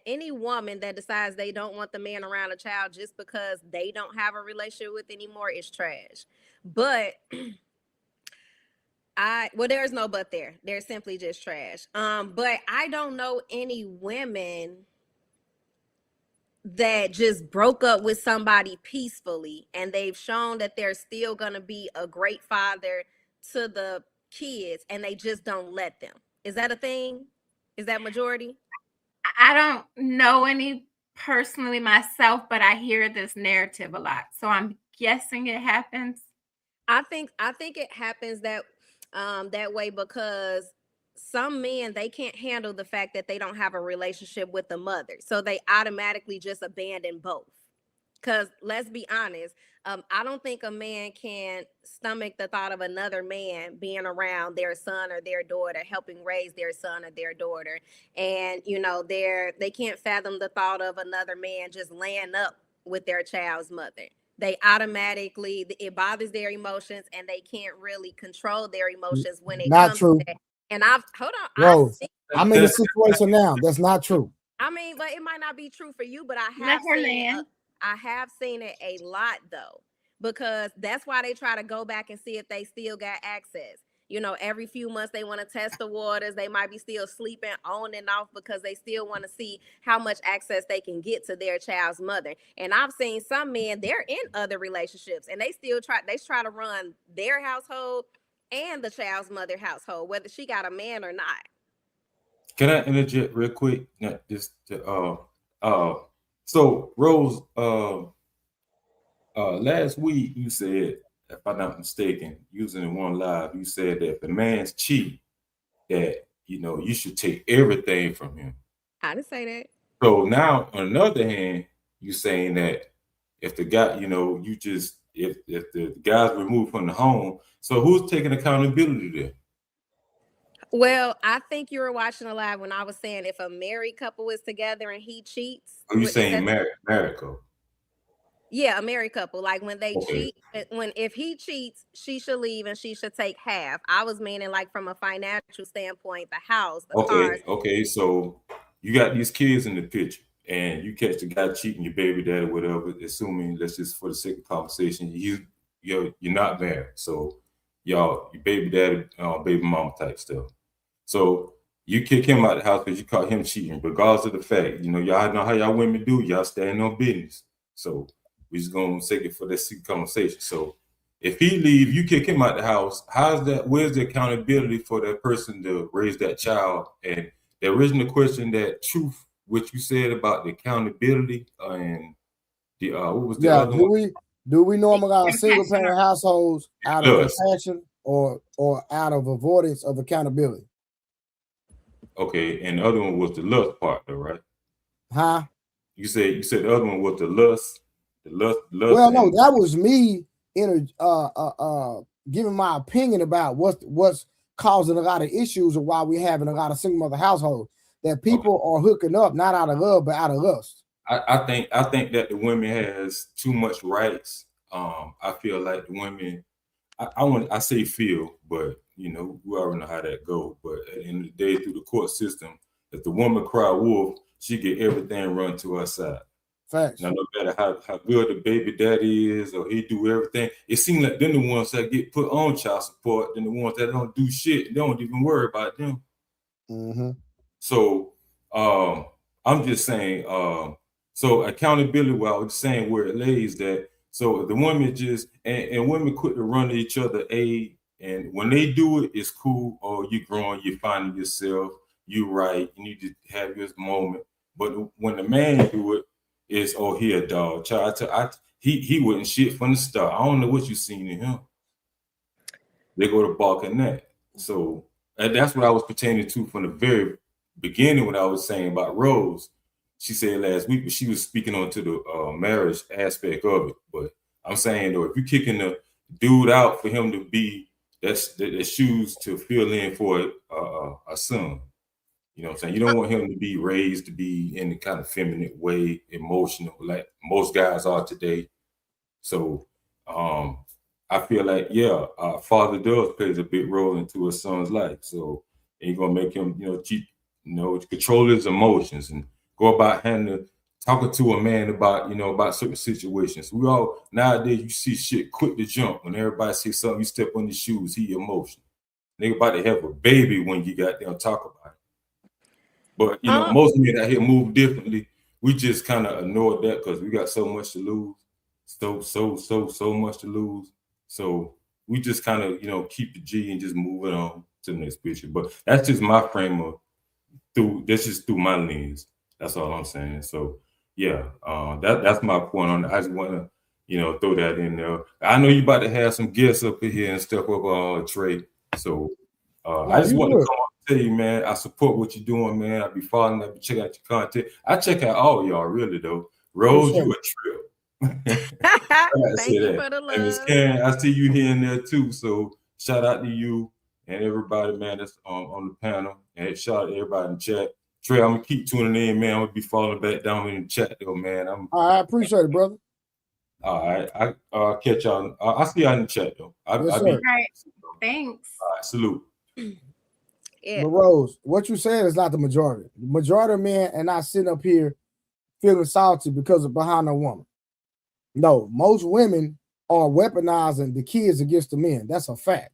[SPEAKER 4] that decides they don't want the man around a child just because they don't have a relationship with anymore is trash. But there's no but there. They're simply just trash. But I don't know any women that just broke up with somebody peacefully and they've shown that they're still gonna be a great father to the kids and they just don't let them. Is that a thing? Is that majority?
[SPEAKER 3] I don't know any personally myself, but I hear this narrative a lot. So I'm guessing it happens.
[SPEAKER 4] I think it happens that way because some men, they can't handle the fact that they don't have a relationship with the mother. So they automatically just abandon both. Because let's be honest, I don't think a man can stomach the thought of another man being around their son or their daughter, helping raise their son or their daughter. And, you know, they can't fathom the thought of another man just laying up with their child's mother. They automatically, it bothers their emotions and they can't really control their emotions when it
[SPEAKER 2] not
[SPEAKER 4] comes
[SPEAKER 2] true.
[SPEAKER 4] to that. And hold on.
[SPEAKER 2] Rose, I'm in a situation now. That's not true.
[SPEAKER 4] I mean, but it might not be true for you, but I have seen it a lot though, because that's why they try to go back and see if they still got access. You know, every few months they want to test the waters. They might be still sleeping on and off because they still want to see how much access they can get to their child's mother. And I've seen some men, they're in other relationships and they try to run their household and the child's mother household, whether she got a man or not.
[SPEAKER 5] Can I interject real quick? So Rose, last week you said, if I'm not mistaken, using it one live, you said that if the man's cheat, that you should take everything from him.
[SPEAKER 4] I didn't say that.
[SPEAKER 5] So now, on the other hand, you saying that if the guy, if the guy's removed from the home, so who's taking accountability there?
[SPEAKER 4] Well, I think you were watching a live when I was saying if a married couple is together and he cheats.
[SPEAKER 5] Are you saying married couple?
[SPEAKER 4] Yeah, a married couple. Like when they cheat, if he cheats, she should leave and she should take half. I was meaning like from a financial standpoint, the house, the cars.
[SPEAKER 5] Okay, so you got these kids in the picture and you catch the guy cheating your baby daddy, whatever, assuming, let's just for the sake of conversation, you're not married. So y'all, your baby daddy, baby mama type stuff. So you kick him out of the house because you caught him cheating, regardless of the fact. You know, y'all know how y'all women do. Y'all stand on business. So we just gonna take it for this conversation. So if he leave, you kick him out the house. Where's the accountability for that person to raise that child? And the original question, that truth, what you said about the accountability and the what was the other one?
[SPEAKER 2] Do we normalize single parent households out of compassion or out of avoidance of accountability?
[SPEAKER 5] Okay, and the other one was the lust part, though, right?
[SPEAKER 2] Huh?
[SPEAKER 5] You said the other one was the lust.
[SPEAKER 2] Well, no, that was me giving my opinion about what's causing a lot of issues and why we're having a lot of single mother households. That people are hooking up not out of love but out of lust.
[SPEAKER 5] I think that the women has too much rights. I feel like the women. I say feel, but you know, we already know how that goes. But at the end of the day, through the court system, if the woman cry wolf, she get everything run to her side.
[SPEAKER 2] Facts.
[SPEAKER 5] Now, no matter how good the baby daddy is or he do everything, it seems like they're the ones that get put on child support than the ones that don't do shit. They don't even worry about them.
[SPEAKER 2] Mm-hmm.
[SPEAKER 5] So I'm just saying, so accountability, what I was saying where it lays that, so the women just, and women quit to run to each other, and when they do it, it's cool. Oh, you're growing, you're finding yourself, you're right, you need to have this moment. But when the man do it, it's, oh, he a dog. Child, he wasn't shit from the start. I don't know what you seen in him. They go to balking that. So that's what I was pertaining to from the very beginning when I was saying about Rose. She said last week, but she was speaking on to the marriage aspect of it. But I'm saying, though, if you're kicking the dude out for him to be that shoes to fill in for a son, you know what I'm saying? You don't want him to be raised to be in the kind of feminine way, emotional, like most guys are today. So I feel like, father does plays a big role into a son's life. So you're gonna make him, control his emotions and go about talking to a man about certain situations. We all nowadays you see shit quick to jump when everybody sees something. You step on his shoes, he emotional. Nigga about to have a baby when you got there talk about it. But most men out here move differently. We just kind of ignore that because we got so much to lose, so much to lose. So we just kind of keep the G and just move it on to the next picture. But that's just my frame of that's just through my lens. That's all I'm saying. So yeah, that's my point on it. I just want to throw that in there. I know you about to have some guests up in here and stuff up Trey. So I just want to come on and tell you, man, I support what you're doing, man. I be following, I be checking out your content. I check out all y'all, really though. Rose, you a trip.
[SPEAKER 4] Thank you for the love.
[SPEAKER 5] And Ms. Karen, I see you here and there too. So shout out to you and everybody, man, that's on the panel. And shout out to everybody in the chat. Trey, I'm gonna keep tuning in, man. I'm gonna be falling back down in the chat though, man.
[SPEAKER 2] I appreciate it, brother.
[SPEAKER 5] All right, I catch y'all. I'll see y'all in the chat though.
[SPEAKER 3] All right, thanks.
[SPEAKER 5] All right, salute.
[SPEAKER 2] Yeah. But Rose, what you said is not the majority. The majority of men are not sitting up here feeling salty because of behind a woman. No, most women are weaponizing the kids against the men. That's a fact.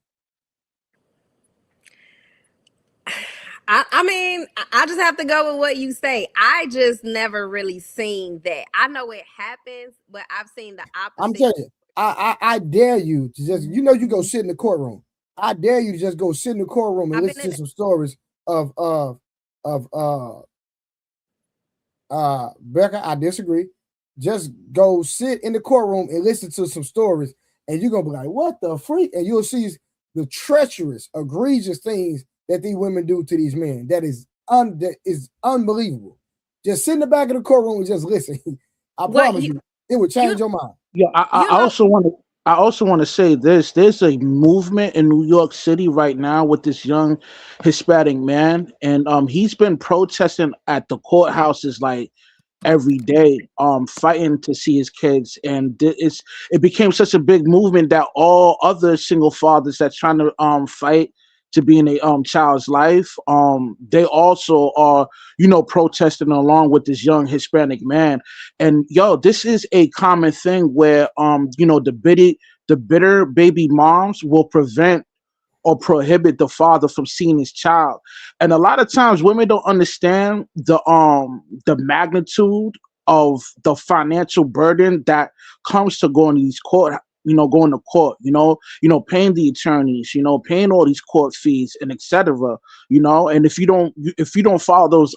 [SPEAKER 4] I mean, I just have to go with what you say. I just never really seen that. I know it happens, but I've seen the opposite.
[SPEAKER 2] I'm telling you, I dare you to just, you go sit in the courtroom. I dare you to just go sit in the courtroom and listen to some stories of Becca. I disagree. Just go sit in the courtroom and listen to some stories, and you're gonna be like, "What the freak?" And you'll see the treacherous, egregious things that these women do to these men. That is unbelievable. Just sit in the back of the courtroom and just listen. I promise you, it would change your mind.
[SPEAKER 6] Yeah, I also want to say this. There's a movement in New York City right now with this young Hispanic man, and he's been protesting at the courthouses like every day, fighting to see his kids, and it became such a big movement that all other single fathers that's trying to fight to be in a child's life, they also are, protesting along with this young Hispanic man. And this is a common thing where, the the bitter baby moms will prevent or prohibit the father from seeing his child. And a lot of times women don't understand the magnitude of the financial burden that comes to going to these court, going to court, paying the attorneys, paying all these court fees and etc. And if you don't follow those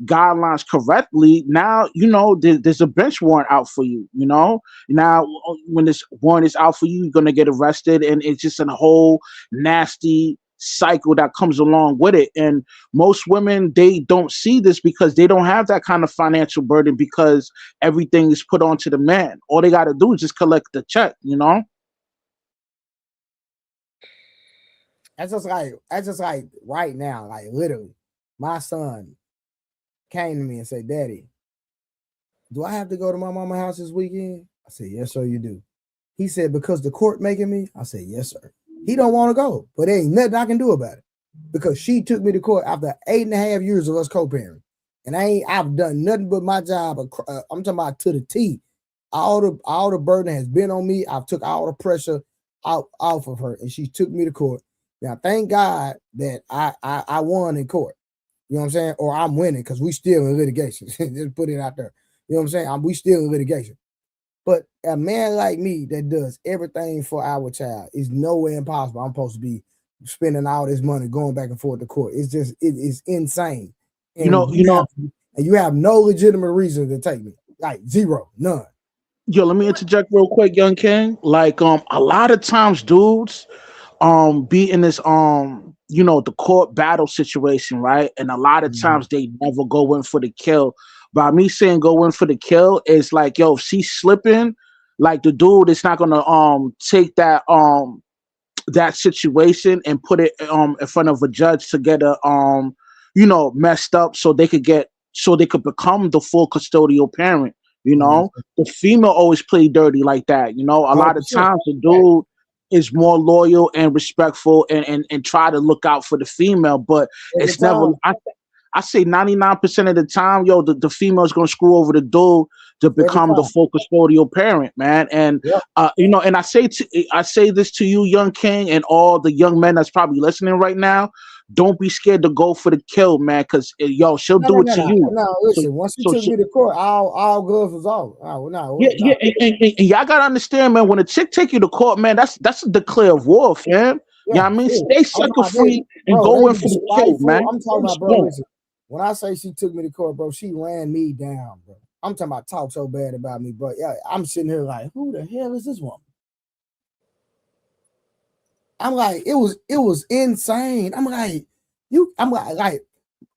[SPEAKER 6] guidelines correctly, now there's a bench warrant out for you. Now when this warrant is out for you, you're gonna get arrested, and it's just a whole nasty cycle that comes along with it. And most women, they don't see this because they don't have that kind of financial burden, because everything is put onto the man. All they got to do is just collect the check.
[SPEAKER 2] That's just like right now, like literally, my son came to me and said, "Daddy, do I have to go to my mama's house this weekend?" I said, "Yes, sir, you do." He said, "Because the court making me?" I said, "Yes, sir." He don't want to go, but there ain't nothing I can do about it, because she took me to court after 8.5 years of us co-parenting, and I've done nothing but my job. I'm talking about to the T. All the burden has been on me. I've took all the pressure off of her, and she took me to court. Now, thank God that I won in court. You know what I'm saying? Or I'm winning, because we still in litigation. Just put it out there. You know what I'm saying? We still in litigation. But a man like me that does everything for our child is nowhere impossible. I'm supposed to be spending all this money going back and forth to court. It's just, it is insane. And you have no legitimate reason to take me. Like zero, none.
[SPEAKER 6] Yo, let me interject real quick, Young King. Like, a lot of times dudes be in this the court battle situation, right? And a lot of times they never go in for the kill. By me saying go in for the kill, is like, yo, if she's slipping, like, the dude is not gonna take that that situation and put it in front of a judge to get a messed up, so they could become the full custodial parent. The female always play dirty like that. A lot of times the dude is more loyal and respectful and try to look out for the female, but it's never. I say 99% of the time, yo, the female is gonna screw over the dude to become the full custodial parent, man. And and I say this to you, Young King, and all the young men that's probably listening right now. Don't be scared to go for the kill, man, because she'll do it to you.
[SPEAKER 2] No, listen. Once she took me to court, all gloves was off.
[SPEAKER 6] And y'all gotta understand, man. When a chick take you to court, man, that's a declare of war, fam. You know what I mean? Stay sucker free and go in for the kill, man.
[SPEAKER 2] I'm talking about, bro. Listen, when I say she took me to court, bro, she ran me down, bro. I'm talking about talk so bad about me, bro. Yeah, I'm sitting here like, who the hell is this woman? I'm like, it was insane. I'm like,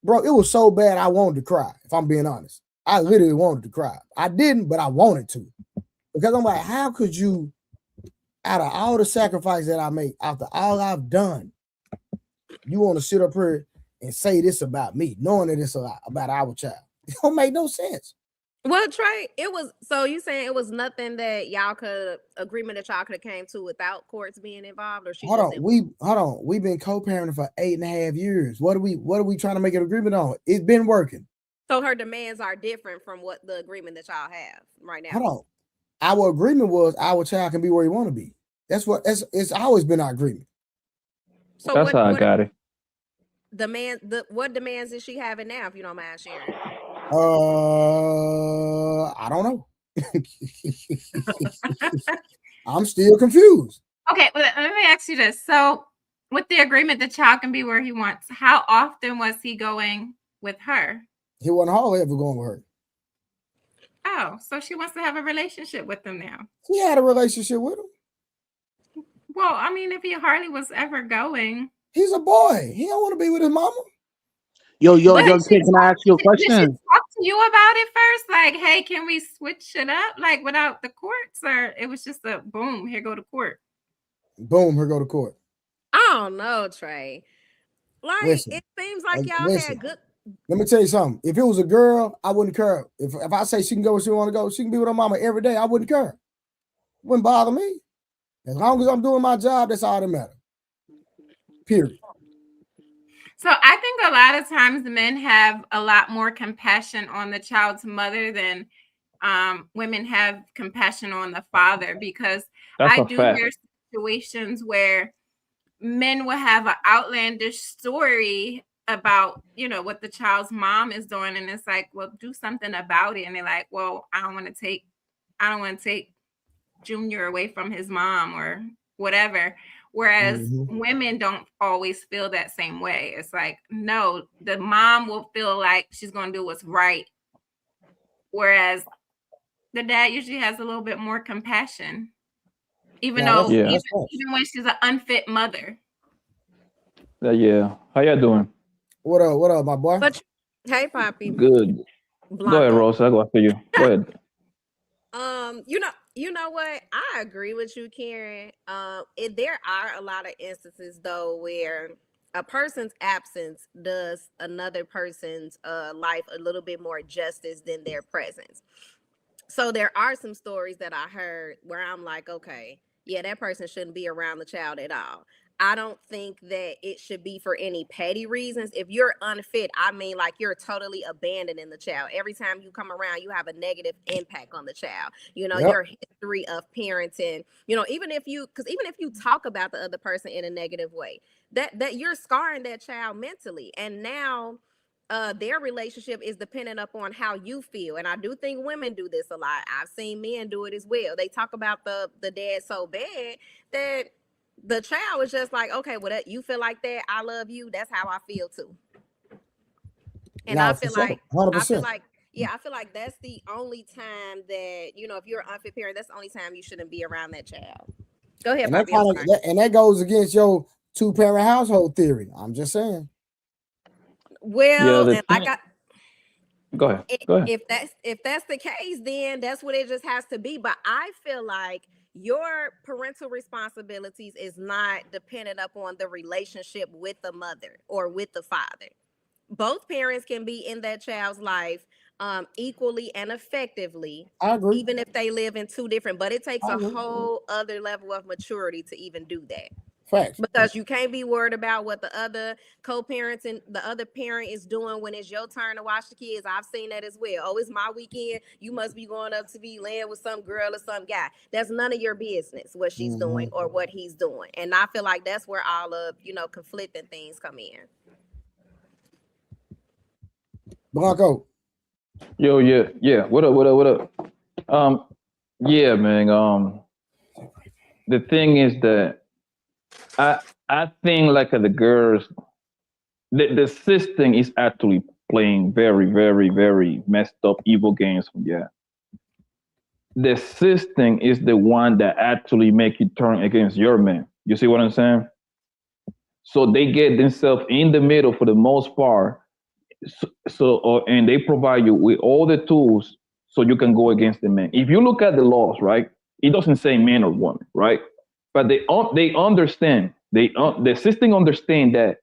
[SPEAKER 2] bro, it was so bad I wanted to cry, if I'm being honest. I literally wanted to cry. I didn't, but I wanted to. Because I'm like, how could you, out of all the sacrifice that I make, after all I've done, you want to sit up here and say this about me, knowing that it's a lot about our child? It don't make no sense.
[SPEAKER 4] Well, Trey, so you saying it was nothing that y'all agreement that y'all could have came to without courts being involved, or
[SPEAKER 2] we've been co-parenting for 8.5 years. What are we trying to make an agreement on? It's been working.
[SPEAKER 4] So her demands are different from what the agreement that y'all have right now.
[SPEAKER 2] Hold on. Our agreement was our child can be where he want to be. It's always been our agreement.
[SPEAKER 7] So that's how I got it.
[SPEAKER 4] What demands is she having now, if you don't mind sharing?
[SPEAKER 2] I don't know. I'm still confused.
[SPEAKER 3] Okay, well, let me ask you this. So, with the agreement, the child can be where he wants. How often was he going with her?
[SPEAKER 2] He wasn't hardly ever going with her.
[SPEAKER 3] Oh, so she wants to have a relationship with him now.
[SPEAKER 2] She had a relationship with him.
[SPEAKER 3] Well, I mean, if he hardly was ever going.
[SPEAKER 2] He's a boy. He don't want to be with his mama.
[SPEAKER 6] Young kid, can I ask you a question?
[SPEAKER 3] Did she talk to you about it first? Like, hey, can we switch it up? Like, without the courts? Or it was just a boom, here go to court.
[SPEAKER 2] Boom, here go to court.
[SPEAKER 4] I don't know, Trey. Like, listen, it seems like y'all had good.
[SPEAKER 2] Let me tell you something. If it was a girl, I wouldn't care. If I say she can go where she want to go, she can be with her mama every day, I wouldn't care. It wouldn't bother me. As long as I'm doing my job, that's all that matters. Period.
[SPEAKER 3] So I think a lot of times men have a lot more compassion on the child's mother than women have compassion on the father, because
[SPEAKER 7] That's
[SPEAKER 3] I
[SPEAKER 7] a
[SPEAKER 3] do
[SPEAKER 7] fact.
[SPEAKER 3] hear situations where men will have an outlandish story about, what the child's mom is doing, and it's like, well, do something about it. And they're like, well, I don't want to take Junior away from his mom or whatever. Whereas women don't always feel that same way. It's like, no, the mom will feel like she's going to do what's right. Whereas the dad usually has a little bit more compassion, even when she's an unfit mother.
[SPEAKER 7] Yeah. How y'all doing?
[SPEAKER 2] What up, my boy?
[SPEAKER 4] Hey, Poppy.
[SPEAKER 7] Good.
[SPEAKER 4] Blanco.
[SPEAKER 7] Go ahead, Rose. I'll go after you. Go ahead.
[SPEAKER 4] You know what? I agree with you, Karen. There are a lot of instances though where a person's absence does another person's life a little bit more justice than their presence. So there are some stories that I heard where I'm like, okay, yeah, that person shouldn't be around the child at all. I don't think that it should be for any petty reasons. If you're unfit, I mean, like, you're totally abandoning the child. Every time you come around, you have a negative impact on the child. Your history of parenting, even if you talk about the other person in a negative way, that you're scarring that child mentally. And now their relationship is dependent upon how you feel. And I do think women do this a lot. I've seen men do it as well. They talk about the dad so bad that the child is just like, okay, well, you feel like that, I love you, that's how I feel too. And I feel like 100%. I feel like that's the only time that, if you're an unfit parent, that's the only time you shouldn't be around that child. Go ahead, Bobby.
[SPEAKER 2] And that goes against your 2-parent household theory. I'm just saying.
[SPEAKER 4] Well,
[SPEAKER 7] go ahead.
[SPEAKER 4] If that's the case, then that's what it just has to be. But I feel like your parental responsibilities is not dependent upon the relationship with the mother or with the father. Both parents can be in that child's life equally and effectively.
[SPEAKER 2] I agree.
[SPEAKER 4] Even if they live in two different, but it takes a whole other level of maturity to even do that.
[SPEAKER 2] Facts.
[SPEAKER 4] Because you can't be worried about what the other co-parents and the other parent is doing when it's your turn to watch the kids. I've seen that as well. Oh, it's my weekend. You must be going up to be laying with some girl or some guy. That's none of your business what she's doing or what he's doing. And I feel like that's where all of, conflicting things come in.
[SPEAKER 2] Blanco.
[SPEAKER 7] Yo, yeah. What up? Yeah, man. The thing is that I think like the girls, the system is actually playing very, very, very messed up evil games. Yeah. The system is the one that actually make you turn against your man. You see what I'm saying? So they get themselves in the middle for the most part. And they provide you with all the tools so you can go against the man. If you look at the laws, right, it doesn't say man or woman, right? But they understand. The system understand that.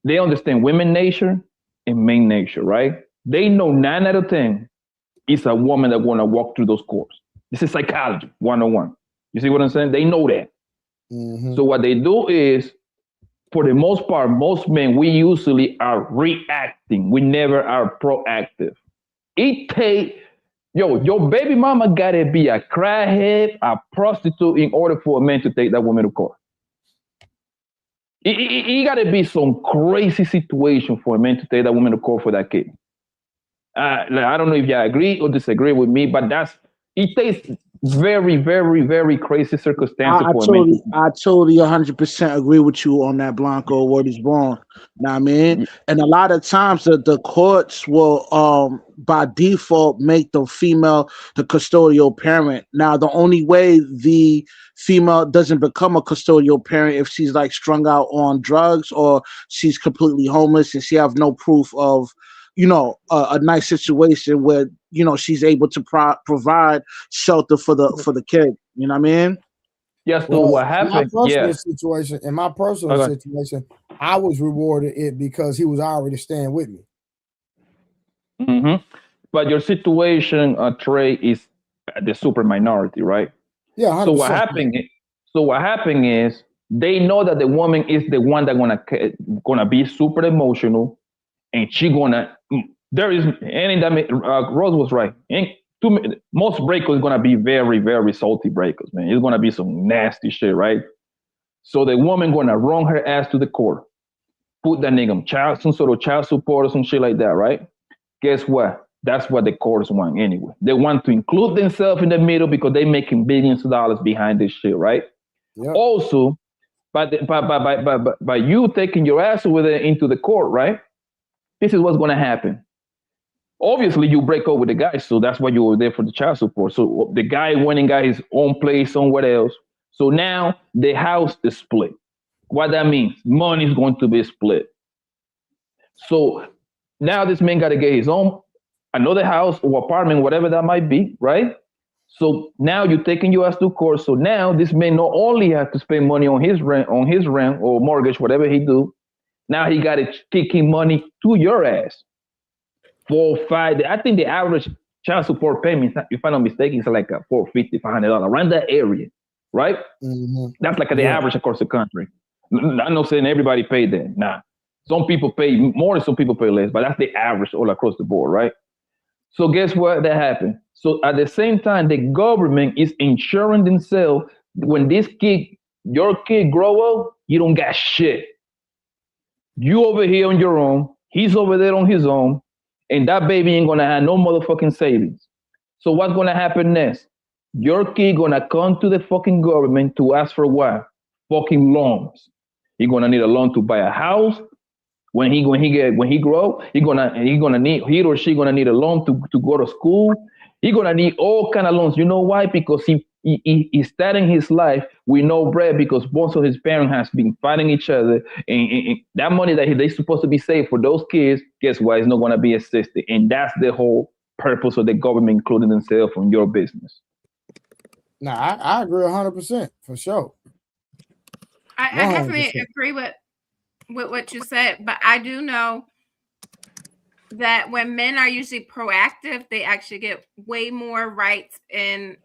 [SPEAKER 7] They understand women nature and man nature, right? They know 9 out of 10 is a woman that want to walk through those courts. This is psychology 101. You see what I'm saying? They know that. So what they do is, for the most part, most men, we usually are reacting. We never are proactive. Your baby mama gotta be a crackhead, a prostitute in order for a man to take that woman to court. It gotta be some crazy situation for a man to take that woman to court for that kid. I don't know if you agree or disagree with me, but it takes very, very, very crazy circumstances for a man.
[SPEAKER 6] I totally 100% agree with you on that, Blanco. Word is born. Know what I mean? And a lot of times the courts will by default make the female the custodial parent. Now, the only way the female doesn't become a custodial parent if she's like strung out on drugs or she's completely homeless and she have no proof of a nice situation where she's able to provide shelter for the kid. You know what I mean?
[SPEAKER 7] Yes. So what happened?
[SPEAKER 2] In my personal situation, I was rewarded it because he was already staying with me.
[SPEAKER 7] But your situation, Trey, is the super minority, right?
[SPEAKER 2] Yeah. 100%.
[SPEAKER 7] So what happened is they know that the woman is the one that's gonna be super emotional, and she gonna there is any that Rose was right. Most breakers gonna be very, very salty breakers, man. It's gonna be some nasty shit, right? So the woman gonna run her ass to the court, put that nigga on some sort of child support or some shit like that, right? Guess what? That's what the courts want anyway. They want to include themselves in the middle because they're making billions of dollars behind this shit, right? Yep. Also, by you taking your ass over there into the court, right? This is what's gonna happen. Obviously, you break up with the guy, so that's why you were there for the child support. So the guy went and got his own place somewhere else. So now the house is split. What that means, money is going to be split. So now this man got to get his own, another house or apartment, whatever that might be, right? So now you're taking your ass to court. So now this man not only has to spend money on his rent or mortgage, whatever he do. Now he got to kick in money to your ass. 4 or 5. I think the average child support payment, if I'm not mistaken, is like $450, $500 around that area, right? Mm-hmm. That's like the average across the country. I'm not saying everybody paid that. Nah, some people pay more, some people pay less, but that's the average all across the board, right? So guess what that happened? So at the same time, the government is insuring themselves. When your kid grow up, you don't got shit. You over here on your own, he's over there on his own. And that baby ain't gonna have no motherfucking savings. So what's gonna happen next? Your kid gonna come to the fucking government to ask for what? Fucking loans. He gonna need a loan to buy a house. When he grow, he or she gonna need a loan to go to school. He gonna need all kind of loans. You know why? Because he's starting his life with no bread because both of his parents has been fighting each other, and that money that they supposed to be saved for those kids, guess what? It's not gonna be assisted, and that's the whole purpose of the government including themselves on your business.
[SPEAKER 2] Now, I agree 100% for sure.
[SPEAKER 3] I definitely agree with what you said, but I do know that when men are usually proactive, they actually get way more rights in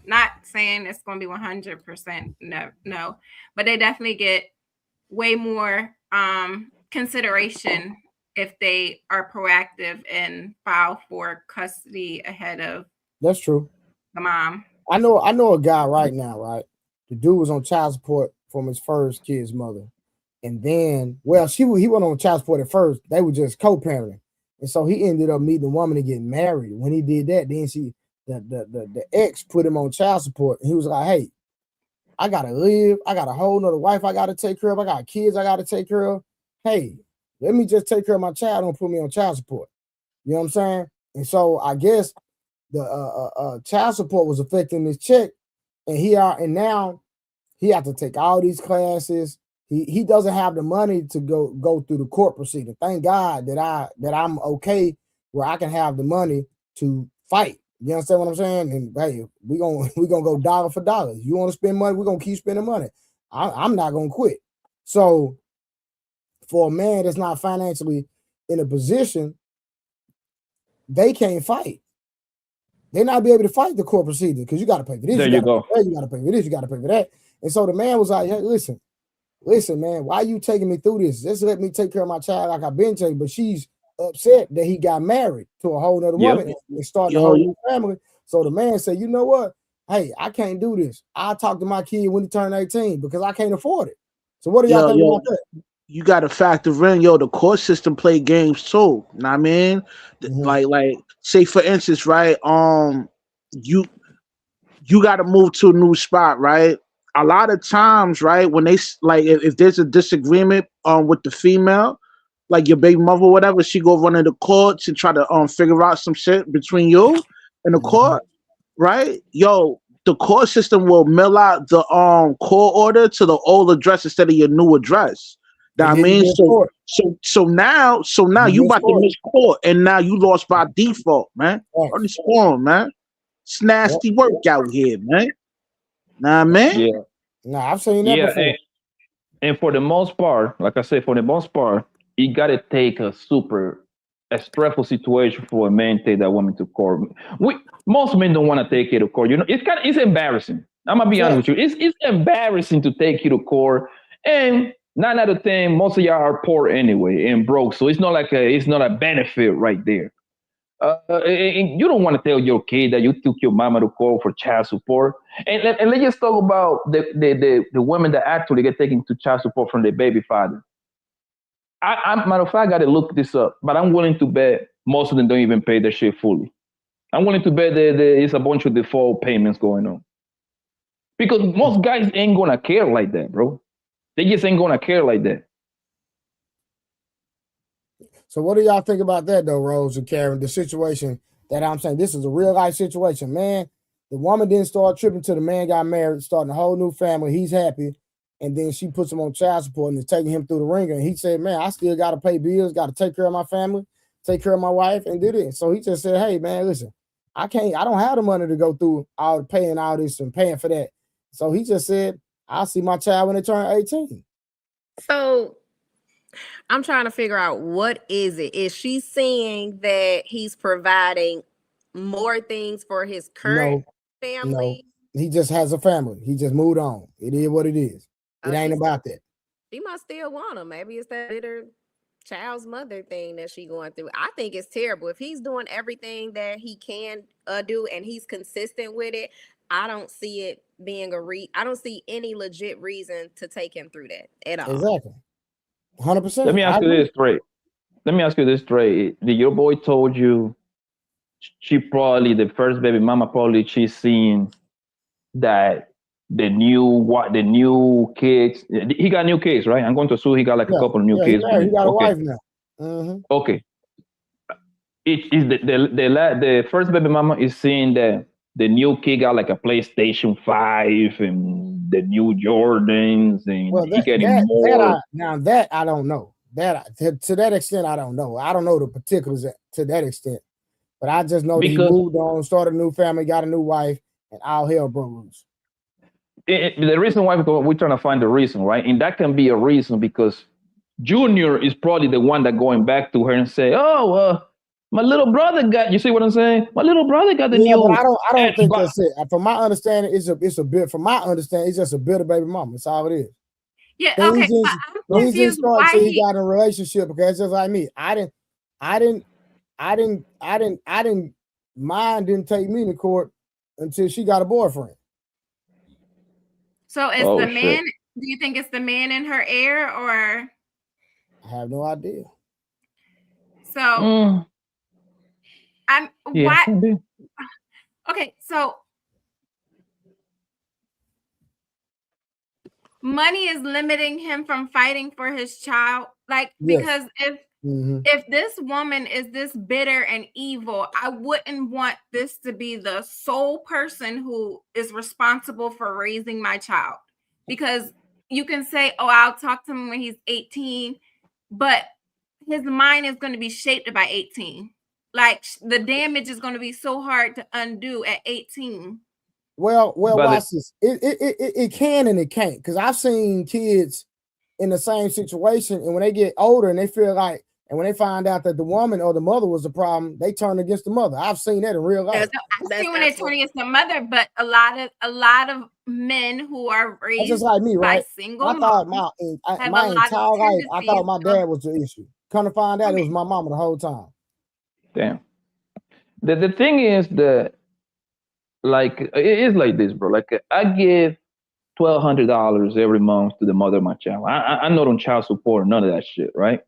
[SPEAKER 3] not saying it's going to be 100% no, but they definitely get way more consideration if they are proactive and file for custody ahead of.
[SPEAKER 2] That's true.
[SPEAKER 3] The mom.
[SPEAKER 2] I know a guy right now, right? The dude was on child support from his first kid's mother. And then, he went on child support at first. They were just co-parenting. And so he ended up meeting a woman and getting married. When he did that, then the ex put him on child support. And he was like, hey, I got to live. I got a whole nother wife I got to take care of. I got kids I got to take care of. Hey, let me just take care of my child. Don't put me on child support. You know what I'm saying? And so I guess the child support was affecting his check. And now he had to take all these classes. He doesn't have the money to go through the court proceeding. Thank God that I'm okay where I can have the money to fight. You understand what I'm saying? And hey, we gonna go dollar for dollar. You want to spend money, we're gonna keep spending money. I'm not gonna quit. So for a man that's not financially in a position, they can't fight. They not be able to fight the court proceeding because you got to pay for this.
[SPEAKER 7] There you go.
[SPEAKER 2] You got to pay for this. You got to pay for that. And so the man was like, hey, listen, man, why are you taking me through this? Just let me take care of my child like I've been taking. But she's upset that he got married to a whole other woman and started a whole new family. So the man said, you know what? Hey, I can't do this. I'll talk to my kid when he turn 18 because I can't afford it. So what do y'all think about that?
[SPEAKER 6] You got to factor in, the court system play games too. Know what I mean? Mm-hmm. Like, say for instance, right? You got to move to a new spot, right? A lot of times, right, when they if there's a disagreement with the female, like your baby mother or whatever, she go run into the courts and try to figure out some shit between you and the court, right? The court system will mail out the court order to the old address instead of your new address. That means so now you about to miss court and now you lost by default, man. Understand, man. It's nasty work out here, man. Nah, man.
[SPEAKER 7] Yeah.
[SPEAKER 2] Nah, I've seen that before.
[SPEAKER 7] And for the most part, like I said, you gotta take a stressful situation for a man to take that woman to court. Most men don't want to take it to court. It's embarrassing. I'm gonna be honest with you. It's embarrassing to take you to court. And 9 out of 10, most of y'all are poor anyway and broke. So it's not like it's not a benefit right there. And you don't want to tell your kid that you took your mama to court for child support. And let's just talk about the women that actually get taken to child support from their baby father. Matter of fact, I got to look this up, but I'm willing to bet most of them don't even pay their shit fully. I'm willing to bet there is a bunch of default payments going on. Because most guys ain't gonna care like that, bro. They just ain't gonna care like that.
[SPEAKER 2] So what do y'all think about that though, Rose and Karen? The situation that I'm saying, this is a real life situation, man. The woman didn't start tripping till the man got married, starting a whole new family. He's happy, and then she puts him on child support and is taking him through the ringer. And he said, "Man, I still got to pay bills, got to take care of my family, take care of my wife," and did it. So he just said, "Hey, man, listen, I don't have the money to go through all paying all this and paying for that." So he just said, "I'll see my child when they turn 18."
[SPEAKER 4] So I'm trying to figure out, what is it? Is she saying that he's providing more things for his current family?
[SPEAKER 2] No, he just has a family. He just moved on. It is what it is. It ain't about that.
[SPEAKER 4] She must still want him. Maybe it's that bitter child's mother thing that she going through. I think it's terrible. If he's doing everything that he can do and he's consistent with it, I don't see it being I don't see any legit reason to take him through that at all.
[SPEAKER 2] Exactly. 100%.
[SPEAKER 7] Let me ask you this straight. Your boy told you she probably, the first baby mama, probably she's seeing that the new kids, he got new kids, right? I'm going to assume he got like a couple of new kids.
[SPEAKER 2] He got a wife now. Mm-hmm.
[SPEAKER 7] Okay. It is the first baby mama is seeing that the new kid got like a PlayStation 5 and the new Jordans, and he getting more.
[SPEAKER 2] That I don't know. That to that extent, I don't know. I don't know the particulars to that extent, but I just know that he moved on, started a new family, got a new wife, and all hell broke loose.
[SPEAKER 7] The reason why we're trying to find the reason, right? And that can be a reason because Junior is probably the one that going back to her and say, "Oh, my little brother got." You see what I'm saying? My little brother got the new.
[SPEAKER 2] But I don't think that's it. From my understanding, it's a bit. From my understanding, it's just a bit of baby mama. That's all it is.
[SPEAKER 3] Yeah. Okay.
[SPEAKER 2] Things didn't start until he got in a relationship. Okay, it's just like me. Mine didn't take me to court until she got a boyfriend.
[SPEAKER 3] So is the man? Do you think it's the man in her ear, or?
[SPEAKER 2] I have no idea.
[SPEAKER 3] So. Why? Okay, so money is limiting him from fighting for his child, because if this woman is this bitter and evil, I wouldn't want this to be the sole person who is responsible for raising my child, because you can say, "Oh, I'll talk to him when he's 18," but his mind is going to be shaped by 18. Like, the damage is going to be so hard to undo at 18.
[SPEAKER 2] Well, watch this. It can and it can't, because I've seen kids in the same situation, and when they get older and they feel like, and when they find out that the woman or the mother was the problem, they turn against the mother. I've seen that in real life.
[SPEAKER 3] I've seen when they turn against the mother, but a lot of men who are raised
[SPEAKER 2] just like me, right?
[SPEAKER 3] by single
[SPEAKER 2] I thought
[SPEAKER 3] moms
[SPEAKER 2] my entire life, I thought my dad was the issue. Come to find out, it was my mama the whole time.
[SPEAKER 7] Damn. The thing is that, like, it is like this, bro. Like, I give $1,200 every month to the mother of my child. I'm not on child support, none of that shit, right?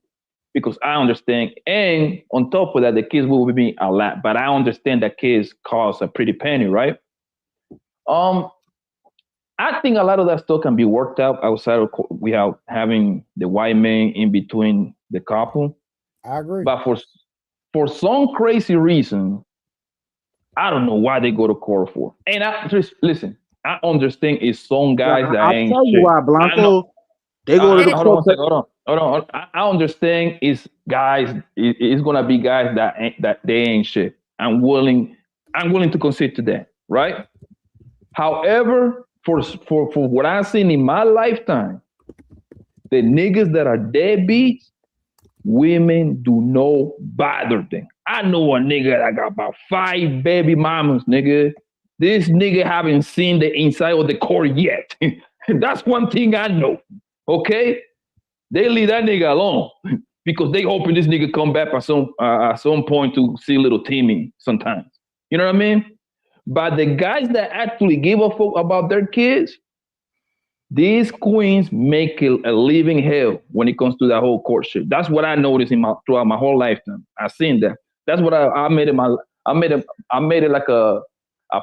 [SPEAKER 7] Because I understand, and on top of that, the kids will be a lot, but I understand that kids cost a pretty penny, right? I think a lot of that stuff can be worked out outside of without having the white man in between the couple.
[SPEAKER 2] I agree.
[SPEAKER 7] But for some crazy reason, I don't know why they go to court for. And listen, I understand it's some guys that ain't shit. I'll tell you why, Blanco. They go to the court. Hold on. I understand it's guys. It's gonna be guys that they ain't shit. I'm willing to concede to that, right? However, for what I've seen in my lifetime, the niggas that are deadbeats, women do not bother them. I know a nigga that got about 5 baby mamas, nigga. This nigga haven't seen the inside of the court yet. That's one thing I know, okay? they leave that nigga alone because they hoping this nigga come back at some point to see little Timmy sometimes. You know what I mean? But the guys that actually give a fuck about their kids, these queens make it a living hell when it comes to that whole courtship. That's what I noticed throughout my whole lifetime. I've seen that. That's what I made it. I made it like a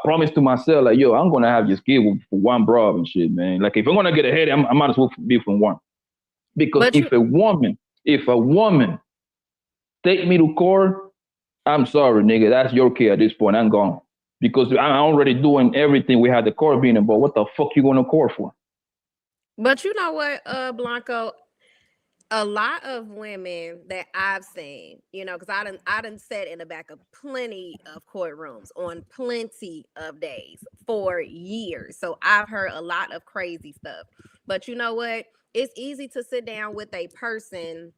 [SPEAKER 7] promise to myself, like, yo, I'm gonna have this kid for one bro and shit, man. Like, if I'm gonna get ahead, I might as well be from one. Because if a woman take me to court, I'm sorry, nigga, that's your kid at this point. I'm gone. Because I'm already doing everything we had the court being involved. What the fuck you going to court for?
[SPEAKER 4] But you know what, Blanco, a lot of women that I've seen, you know, because I done sat in the back of plenty of courtrooms on plenty of days for years. So I've heard a lot of crazy stuff. But you know what? It's easy to sit down with a person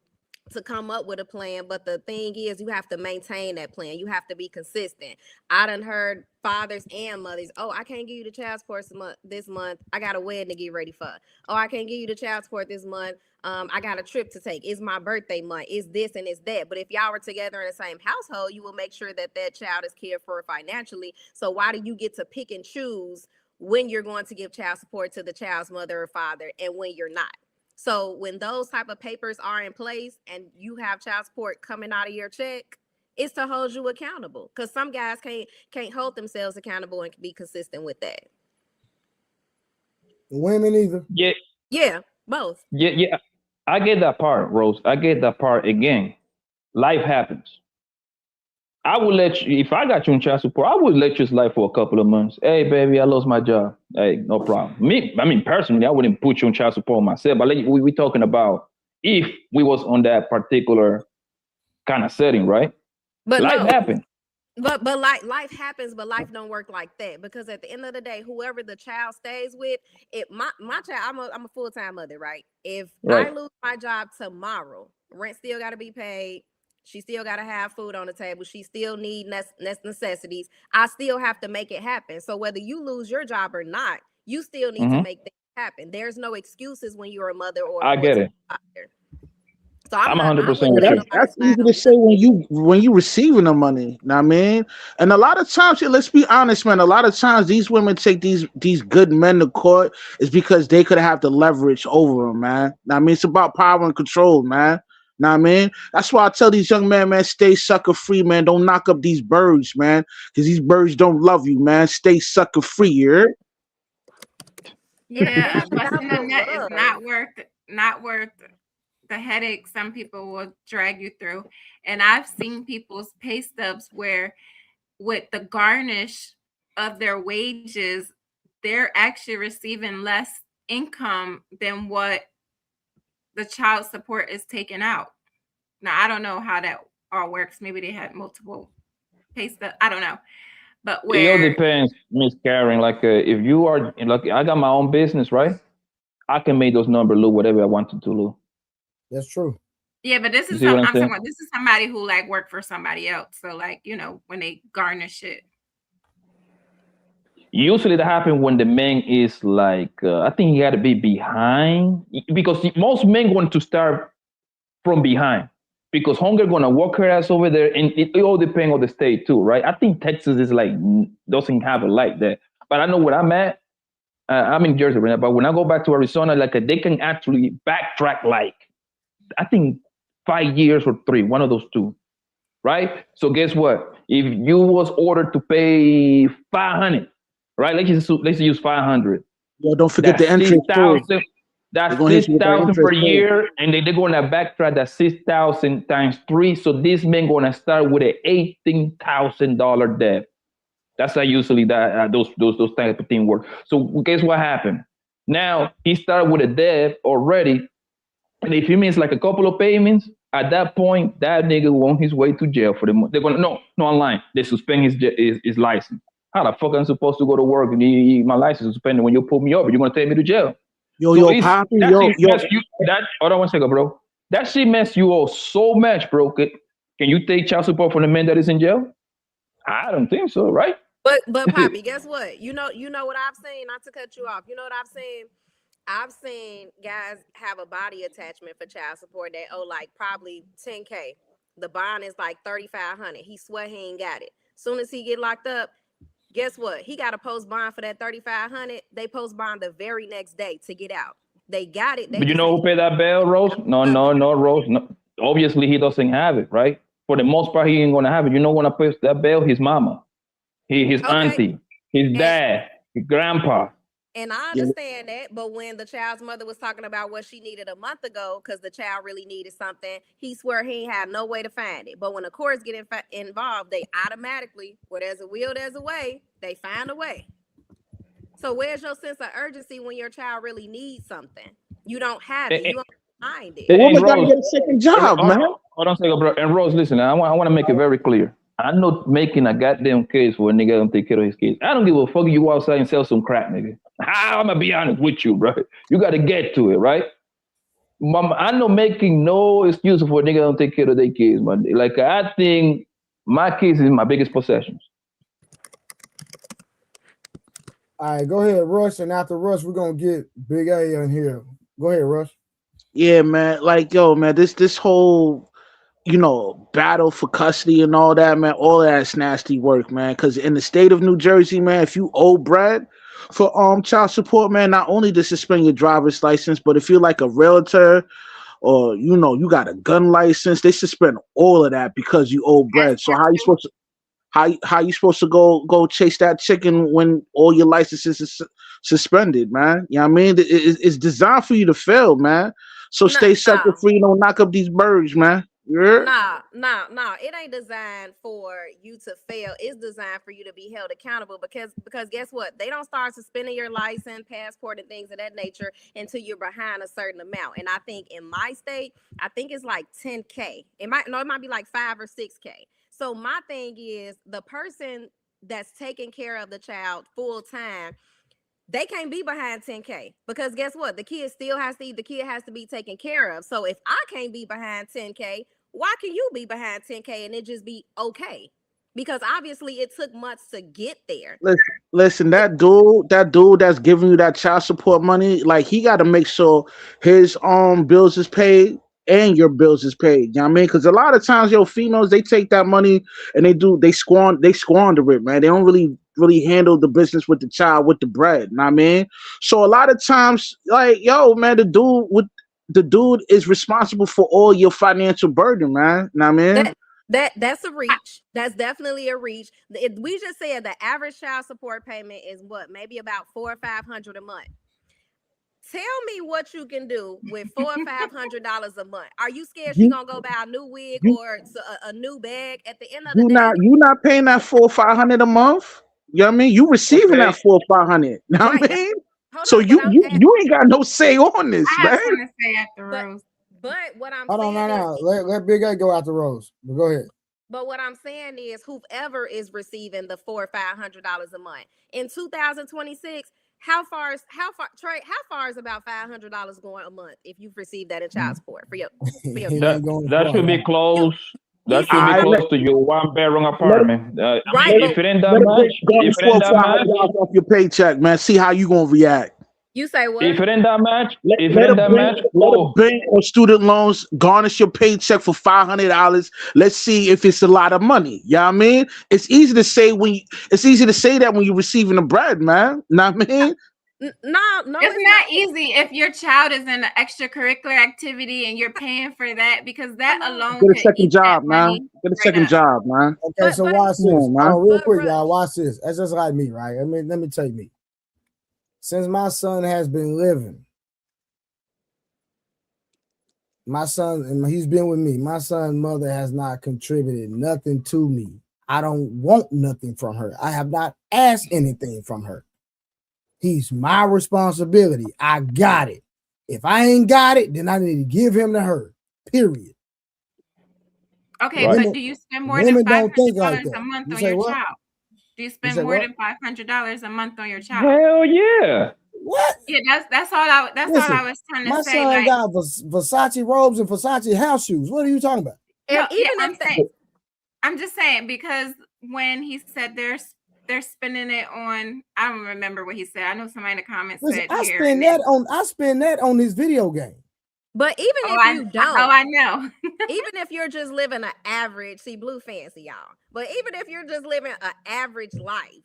[SPEAKER 4] to come up with a plan, but the thing is, you have to maintain that plan. You have to be consistent. I done heard fathers and mothers, oh, I can't give you the child support this month. I got a wedding to get ready for. Oh, I can't give you the child support this month. I got a trip to take. It's my birthday month. It's this and it's that. But if y'all were together in the same household, you will make sure that that child is cared for financially. So why do you get to pick and choose when you're going to give child support to the child's mother or father and when you're not? So when those type of papers are in place and you have child support coming out of your check, it's to hold you accountable. Because some guys can't hold themselves accountable and be consistent with that.
[SPEAKER 2] Women either.
[SPEAKER 4] Yeah, both.
[SPEAKER 7] Yeah. I get that part, Rose. I get that part. Again, life happens. I would let you, if I got you in child support, I would let you slide for a couple of months. Hey, baby, I lost my job. Hey, no problem. Personally, I wouldn't put you in child support myself. But we talking about if we was on that particular kind of setting, right?
[SPEAKER 4] But
[SPEAKER 7] life happened.
[SPEAKER 4] But life happens, but life don't work like that. Because at the end of the day, whoever the child stays with, my child, I'm a full-time mother, right? If I lose my job tomorrow, rent still got to be paid. She still got to have food on the table. She still need necessities. I still have to make it happen. So whether you lose your job or not, you still need to make things happen. There's no excuses when you're a mother or
[SPEAKER 7] I get it.
[SPEAKER 4] So
[SPEAKER 7] I'm 100%.
[SPEAKER 6] That's easy to say when you receiving the money. You know what I mean? And a lot of times, let's be honest, man. A lot of times these women take these good men to court is because they could have the leverage over them, man. Now, I mean, it's about power and control, man. Know what I mean? That's why I tell these young men, man, stay sucker free, man. Don't knock up these birds, man, because these birds don't love you, man. Stay sucker free, here.
[SPEAKER 3] Yeah, busting a nut is not worth the headache some people will drag you through. And I've seen people's pay stubs where with the garnish of their wages, they're actually receiving less income than what the child support is taken out. Now, I don't know how that all works. Maybe they had multiple pay stubs. I don't know. But
[SPEAKER 7] it all depends, Miss Karen. Like, if you are, like, I got my own business, right? I can make those numbers look whatever I want to look.
[SPEAKER 2] That's true.
[SPEAKER 3] Yeah, but this is this is somebody who like worked for somebody else. So like, you know, when they garnish it.
[SPEAKER 7] Usually that happens when the man is like, I think he got to be behind, because most men want to start from behind because hunger going to walk her ass over there, and it all depends on the state too, right? I think Texas is like, doesn't have it like that. But I know where I'm at. I'm in Jersey right now, but when I go back to Arizona, like they can actually backtrack like, I think 5 years or 3, one of those two, right? So guess what? If you was ordered to pay $500, right? Let's use 500.
[SPEAKER 6] Well, don't forget the entry.
[SPEAKER 7] That's 6,000 per year, and they're going to backtrack that 6,000 times 3. So this man going to start with an $18,000 debt. That's how usually those type of things work. So guess what happened? Now he started with a debt already, and if he missed like a couple of payments, at that point that nigga on his way to jail for the month. They're gonna no online. They suspend his license. How the fuck am I supposed to go to work and my license is suspended when you pull me over? You're gonna take me to jail.
[SPEAKER 6] Poppy,
[SPEAKER 7] hold on one second, bro. That shit mess you all so much, bro. Can you take child support from the man that is in jail? I don't think so, right?
[SPEAKER 4] But Poppy, guess what? You know what I've seen. Not to cut you off. You know what I've seen. I've seen guys have a body attachment for child support that owe like probably $10K. The bond is like $3,500. He swear he ain't got it. Soon as he get locked up, guess what? He got to post bond for that $3,500. They post bond the very next day to get out. They got it. They
[SPEAKER 7] But you
[SPEAKER 4] just
[SPEAKER 7] know who paid that bill, Rose? No, Rose. No. Obviously, he doesn't have it, right? For the most part, he ain't gonna have it. You know when I pay that bill? His mama, his auntie, his dad, his grandpa.
[SPEAKER 4] And I understand that, but when the child's mother was talking about what she needed a month ago because the child really needed something, he swear he ain't had no way to find it. But when the courts get involved, they automatically, where there's a will, there's a way. They find a way. So where's your sense of urgency when your child really needs something? You don't have it. You don't find it.
[SPEAKER 6] The woman got to get a second job, man.
[SPEAKER 7] Hold on a second, bro. And Rose, listen, I want to make it very clear. I'm not making a goddamn case for a nigga don't take care of his kids. I don't give a fuck if you outside and sell some crap, nigga. I'm gonna be honest with you, bro. You got to get to it, right? Mama, I'm not making no excuse for a nigga don't take care of their kids, man. Like, I think my kids is my biggest possessions.
[SPEAKER 2] All right, go ahead, Rush. And after Rush, we're gonna get Big A in here. Go ahead, Rush.
[SPEAKER 6] Yeah, man. Like, yo, man, this whole, battle for custody and all that, man, all that's nasty work, man. Because in the state of New Jersey, man, if you owe bread for child support, man, not only to suspend your driver's license, but if you're like a realtor or you got a gun license, they suspend all of that because you owe bread. So how you supposed to go chase that chicken when all your licenses is suspended, man? You know what I mean? It's designed for you to fail, man. So stay sucker free, don't knock up these birds, man. Yeah.
[SPEAKER 4] No. It ain't designed for you to fail. It's designed for you to be held accountable because guess what? They don't start suspending your license, passport, and things of that nature until you're behind a certain amount. And I think in my state, I think it's like $10K. It might be like $5 or $6K. So my thing is the person that's taking care of the child full time, they can't be behind $10K because guess what? The kid has to be taken care of. So if I can't be behind $10K, why can you be behind $10K and it just be okay? Because obviously it took months to get there.
[SPEAKER 6] Listen, that dude that's giving you that child support money, like, he got to make sure his bills is paid and your bills is paid. You know what I mean? Because a lot of times, females, they take that money and they squander it, man. They don't really handle the business with the child, with the bread. You know what I mean? So a lot of times, like, man, the dude is responsible for all your financial burden, man. You know what I mean?
[SPEAKER 4] That's a reach. That's definitely a reach. We just said the average child support payment is what, maybe about $400 or $500 a month. Tell me what you can do with $400 or $500 a month. Are you scared she's gonna go buy a new wig or a new bag at the end of the day?
[SPEAKER 6] You not paying that $400 or $500 a month. You know what I mean? You receiving that $400 or $500. You know what I mean? So you ain't got no say on this, man.
[SPEAKER 3] I have something to say after Rose.
[SPEAKER 4] But what I'm
[SPEAKER 2] Hold
[SPEAKER 4] saying
[SPEAKER 2] on, let Big A go after Rose. But go ahead.
[SPEAKER 4] But what I'm saying is, whoever is receiving the $400 or $500 a month in 2026. How far is about $500 going a month if you've received that in child support for your
[SPEAKER 7] that should be close. That should be close to your 1-bedroom apartment.
[SPEAKER 4] Right.
[SPEAKER 7] If it ain't that much,
[SPEAKER 6] off your paycheck, man. See how you gonna react.
[SPEAKER 4] You say what?
[SPEAKER 7] If it ain't that much,
[SPEAKER 6] let a bank or student loans garnish your paycheck for $500. Let's see if it's a lot of money. You know what I mean? It's easy to say that when you're receiving the bread, man. You know what I mean?
[SPEAKER 4] No,
[SPEAKER 3] it's not easy if your child is in an extracurricular activity and you're paying for that, because that alone
[SPEAKER 6] get a second job, man. Get a second job, man.
[SPEAKER 2] Okay, so watch this. Real quick, y'all. Watch this. That's just like me, right? I mean, let me tell you. Since my son has been living, he's been with me. My son's mother has not contributed nothing to me. I don't want nothing from her. I have not asked anything from her. He's my responsibility. I got it. If I ain't got it, then I need to give him to her. Period.
[SPEAKER 3] Okay, right. But do you spend more than $500 a month on your child? Do you spend more than $500 a month on your child?
[SPEAKER 7] Hell yeah.
[SPEAKER 2] What?
[SPEAKER 3] Yeah, that's all I was trying to say.
[SPEAKER 2] My son got Versace robes and Versace house shoes. What are you talking about?
[SPEAKER 3] I'm just saying, because when he said there's they're spending it on. I don't remember what he said. I know somebody in the comments
[SPEAKER 2] Listen,
[SPEAKER 3] said
[SPEAKER 2] I
[SPEAKER 3] here.
[SPEAKER 2] spend that on this video game.
[SPEAKER 4] But even
[SPEAKER 3] Oh,
[SPEAKER 4] if you don't,
[SPEAKER 3] I know.
[SPEAKER 4] even if you're just living an average, see, Blue fancy, y'all. But even if you're just living an average life,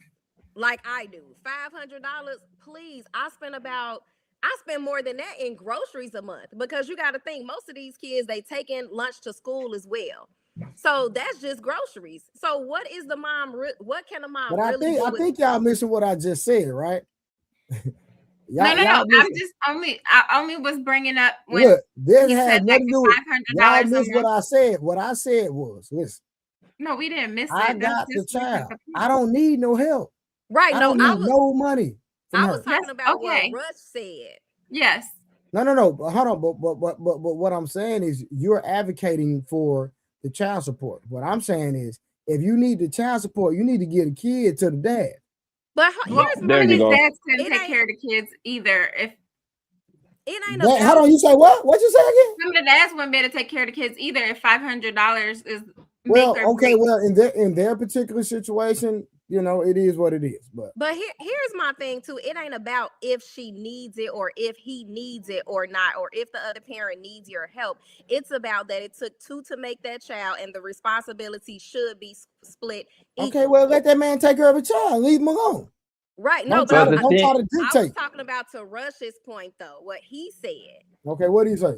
[SPEAKER 4] like I do, $500, please. I spend more than that in groceries a month, because you got to think most of these kids, they taking lunch to school as well. So that's just groceries. So what is the mom? What can a mom
[SPEAKER 2] But
[SPEAKER 4] really do?
[SPEAKER 2] I think y'all missing what I just said, right?
[SPEAKER 3] No. I only was bringing up when
[SPEAKER 2] look, this
[SPEAKER 3] he
[SPEAKER 2] had
[SPEAKER 3] said
[SPEAKER 2] nothing to do with y'all.
[SPEAKER 3] $500
[SPEAKER 2] Missed what I said. What I said was, listen,
[SPEAKER 3] No, we didn't miss it.
[SPEAKER 2] I got the child. I don't need no help.
[SPEAKER 4] Right?
[SPEAKER 2] I
[SPEAKER 4] No,
[SPEAKER 2] don't need no money from
[SPEAKER 4] I
[SPEAKER 2] her.
[SPEAKER 4] was talking about
[SPEAKER 3] okay.
[SPEAKER 4] what Rush said.
[SPEAKER 3] Yes.
[SPEAKER 2] No. But hold on. But what I'm saying is, you're advocating for the child support. What I'm saying is, if you need the child support, you need to get a kid to the dad.
[SPEAKER 4] But
[SPEAKER 3] Well,
[SPEAKER 4] here's
[SPEAKER 7] there you go.
[SPEAKER 3] dads couldn't
[SPEAKER 4] It
[SPEAKER 3] take
[SPEAKER 4] ain't-
[SPEAKER 3] care of the kids either. If
[SPEAKER 4] it ain't
[SPEAKER 2] Hold
[SPEAKER 4] about.
[SPEAKER 2] on, you say what? What you say again?
[SPEAKER 3] some of the dads wouldn't be able to take care of the kids either. If $500 is
[SPEAKER 2] Well,
[SPEAKER 3] make or
[SPEAKER 2] okay,
[SPEAKER 3] break.
[SPEAKER 2] well, in their particular situation, you know, it is what it is. But
[SPEAKER 4] Here's my thing too. It ain't about if she needs it or if he needs it or not, or if the other parent needs your help. It's about that it took two to make that child, and the responsibility should be split.
[SPEAKER 2] okay, well, let that man take care of a child. Leave him alone.
[SPEAKER 4] Right? No,
[SPEAKER 2] Don't
[SPEAKER 4] but
[SPEAKER 2] try to
[SPEAKER 4] I was
[SPEAKER 2] dictate.
[SPEAKER 4] talking about to Rush's point though. What he said.
[SPEAKER 2] Okay, what do you say?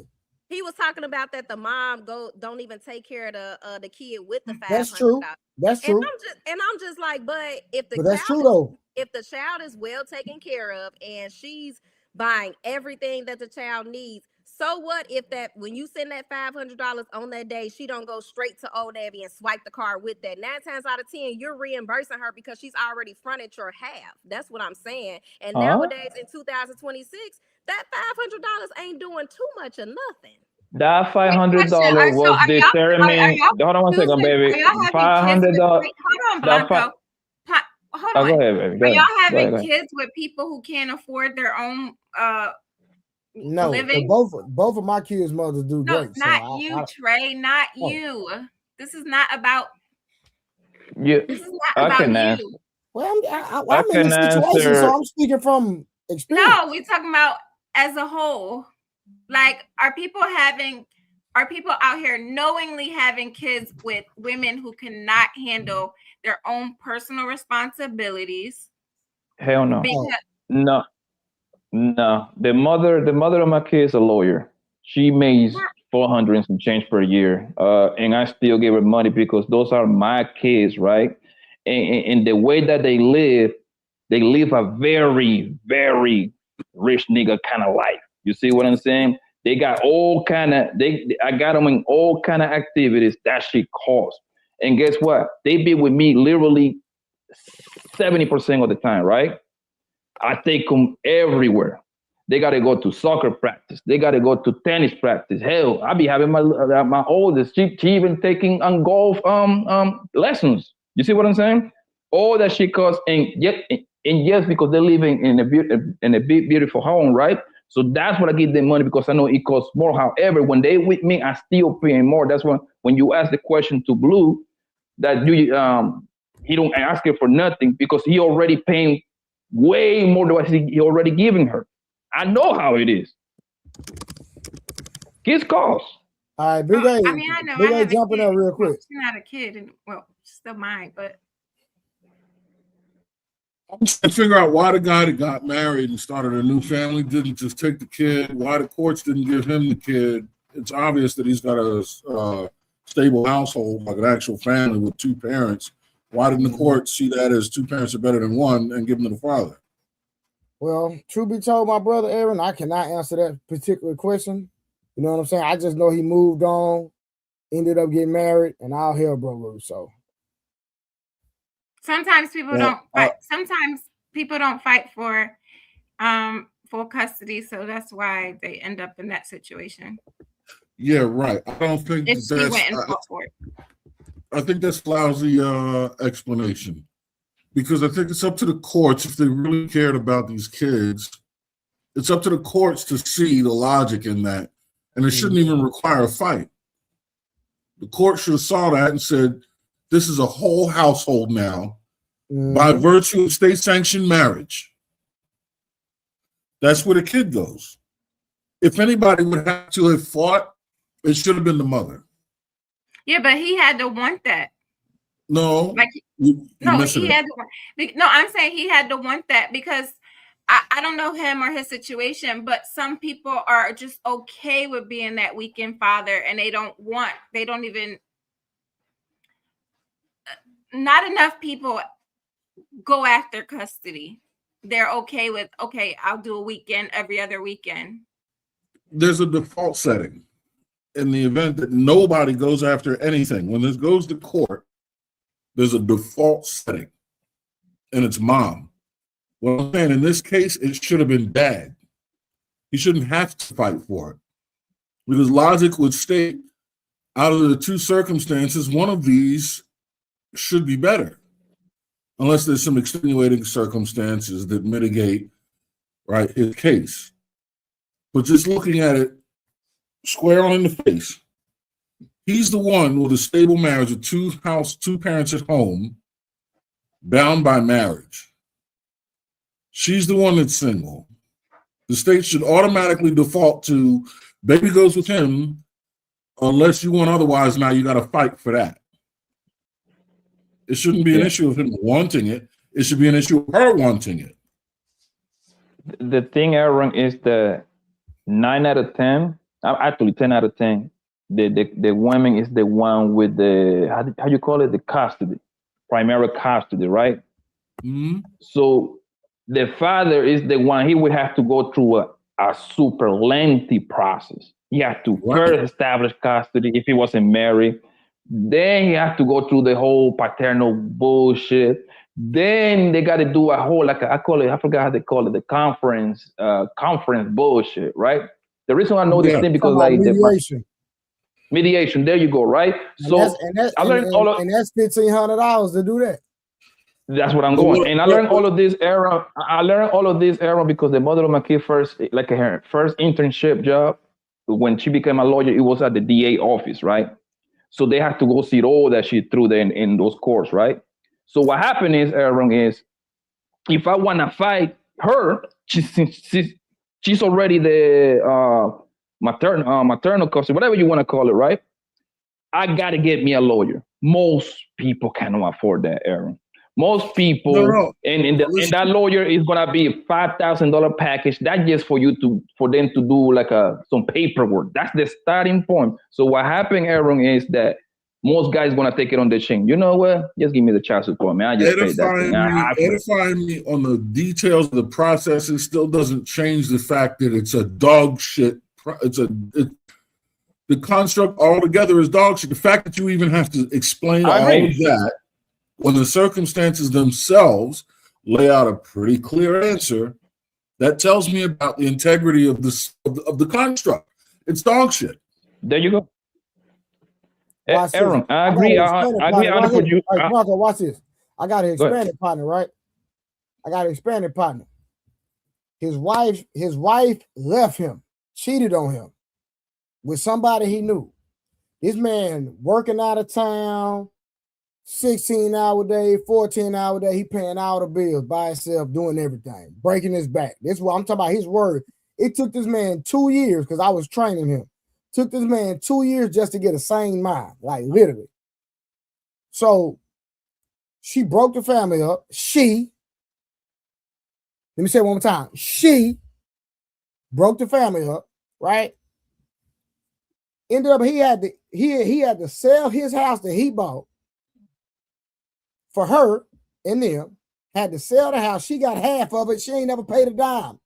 [SPEAKER 4] He was talking about that the mom don't even take care of the kid with the $500.
[SPEAKER 2] That's true. That's true.
[SPEAKER 4] And I'm just like, but if the
[SPEAKER 2] But that's
[SPEAKER 4] child
[SPEAKER 2] true though.
[SPEAKER 4] if the child is well taken care of and she's buying everything that the child needs, so what if that when you send that $500 on that day, she don't go straight to Old Navy and swipe the card with that? 9 times out of 10, you're reimbursing her because she's already fronted your half. That's what I'm saying. And nowadays in 2026, that $500 ain't doing too much of nothing.
[SPEAKER 7] That $500 was determined. Hold on one second, baby. $500.
[SPEAKER 3] Hold on, Blanco. Hold on.
[SPEAKER 7] Go ahead, baby.
[SPEAKER 3] Are y'all having kids with people who can't afford their own
[SPEAKER 2] No,
[SPEAKER 3] living?
[SPEAKER 2] both of my kids' mothers do
[SPEAKER 3] No,
[SPEAKER 2] great.
[SPEAKER 3] not you, Trey. Not you. This is not about.
[SPEAKER 7] Yeah,
[SPEAKER 3] This is not about you.
[SPEAKER 2] Well, I'm in this situation, so I'm speaking from experience.
[SPEAKER 3] No, we're talking about as a whole. Like, are people out here knowingly having kids with women who cannot handle their own personal responsibilities?
[SPEAKER 7] Hell no.
[SPEAKER 3] Because
[SPEAKER 7] No. The mother of my kid is a lawyer. She makes 400 and some change per year. And I still give her money because those are my kids, right? And the way that they live a very, very rich nigga kind of life. You see what I'm saying? They got all kind of, I got them in all kind of activities that shit costs. And guess what? They be with me literally 70% of the time, right? I take them everywhere. They got to go to soccer practice. They got to go to tennis practice. Hell, I be having my oldest, she even taking golf lessons. You see what I'm saying? All that shit costs, and yes, because they're living in a beautiful home, right? So that's what I give them money because I know it costs more. However, when they with me, I still paying more. That's when you ask the question to Blue, that he don't ask her for nothing because he already paying way more than what he already giving her. I know how it is. Kids cost.
[SPEAKER 2] All right, Big A.
[SPEAKER 3] I mean, I know.
[SPEAKER 2] Big A jumping up real quick.
[SPEAKER 3] She's not a kid, and well, she's still mine, but.
[SPEAKER 8] I'm trying to figure out why the guy that got married and started a new family didn't just take the kid, why the courts didn't give him the kid. It's obvious that he's got a stable household, like an actual family with 2 parents. Why didn't the court see that as 2 parents are better than 1 and give him to the father?
[SPEAKER 2] Well, truth be told, my brother Aaron, I cannot answer that particular question. You know what I'm saying? I just know he moved on, ended up getting married, and all hell broke loose. So
[SPEAKER 3] Sometimes people don't fight. Sometimes people don't fight for full custody, so that's why they end up in that situation.
[SPEAKER 8] Yeah, right. I don't think
[SPEAKER 3] If she went and fought for it.
[SPEAKER 8] I think that's lousy explanation, because I think it's up to the courts if they really cared about these kids. It's up to the courts to see the logic in that, and it shouldn't even require a fight. The court should have saw that and said, "This is a whole household now. by virtue of state-sanctioned marriage. That's where the kid goes. If anybody would have to have fought, it should have been the mother.
[SPEAKER 3] Yeah, but he had to want that.
[SPEAKER 8] No,
[SPEAKER 3] Like,
[SPEAKER 8] he
[SPEAKER 3] no, he had to. No, I'm saying he had to want that because I don't know him or his situation, but some people are just okay with being that weekend father, and they don't even. Not enough people go after custody. They're okay with, okay, I'll do a weekend every other weekend.
[SPEAKER 8] There's a default setting in the event that nobody goes after anything. When this goes to court, there's a default setting, and it's mom. Well, I'm saying in this case, it should have been dad. He shouldn't have to fight for it. Because logic would state, out of the two circumstances, one of these should be better. Unless there's some extenuating circumstances that mitigate, right, his case. But just looking at it square on in the face, he's the one with a stable marriage with two parents at home, bound by marriage. She's the one that's single. The state should automatically default to baby goes with him, unless you want otherwise. Now you got to fight for that. It shouldn't be an issue of him wanting it. It should be an issue of her wanting it.
[SPEAKER 7] The thing, Aaron, is that 9 out of 10, actually 10 out of 10, the woman is the one with the, how you call it, the custody, primary custody, right?
[SPEAKER 8] Mm-hmm.
[SPEAKER 7] So the father is the one, he would have to go through a super lengthy process. He has to first establish custody if he wasn't married. Then he has to go through the whole paternal bullshit. Then they got to do a whole, like I forgot how they call it, the conference bullshit, right? The reason I know this thing because like mediation. There you go, right?
[SPEAKER 2] And that's $1,500 to do that.
[SPEAKER 7] That's what I'm going. And I learned all of this, Aaron, because the mother of my kid her first internship job, when she became a lawyer, it was at the DA office, right? So they have to go see all that shit through in those courts, right? So what happened is, Aaron, is if I want to fight her, she's already the maternal custody, whatever you want to call it, right? I got to get me a lawyer. Most people cannot afford that, Aaron. Most people, and that lawyer is gonna be a $5,000 package. That's just for them to do like some paperwork. That's the starting point. So what happened, Aaron, is that most guys gonna take it on the chin. You know what? Just give me the child support, man. I just paid that thing.
[SPEAKER 8] Edifying me on the details of the process, it still doesn't change the fact that it's a dog shit. The construct altogether is dog shit. The fact that you even have to explain all of that, when the circumstances themselves lay out a pretty clear answer, that tells me about the integrity of the construct. It's dog shit.
[SPEAKER 7] There you go. Aaron, I agree. I agree with you.
[SPEAKER 2] Marco, watch this. I got an expanded partner, right? I got an expanded partner. His wife left him, cheated on him with somebody he knew. This man working out of town, 16-hour day, 14-hour day, he paying all the bills by himself, doing everything, breaking his back. This is what I'm talking about, his word. It took this man 2 years, because I was training him. Took this man 2 years just to get a sane mind, like literally. So she broke the family up. Let me say it one more time. She broke the family up, right? Ended up he had to sell his house that he bought for her and them, had to sell the house. She got half of it. She ain't never paid a dime.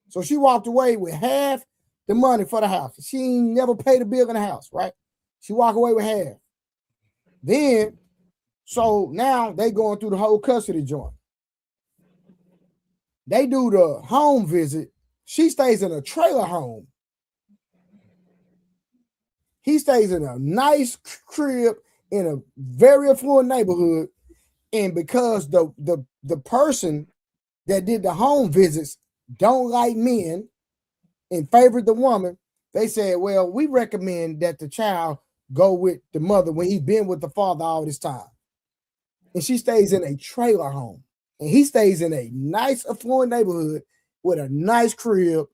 [SPEAKER 2] So she walked away with half the money for the house. She ain't never paid a bill in the house, right? She walked away with half. Then, so now they going through the whole custody joint. They do the home visit. She stays in a trailer home. He stays in a nice crib in a very affluent neighborhood. And because the person that did the home visits don't like men and favored the woman, they said, well, we recommend that the child go with the mother when he's been with the father all this time. and she stays in a trailer home. And he stays in a nice, affluent neighborhood with a nice crib,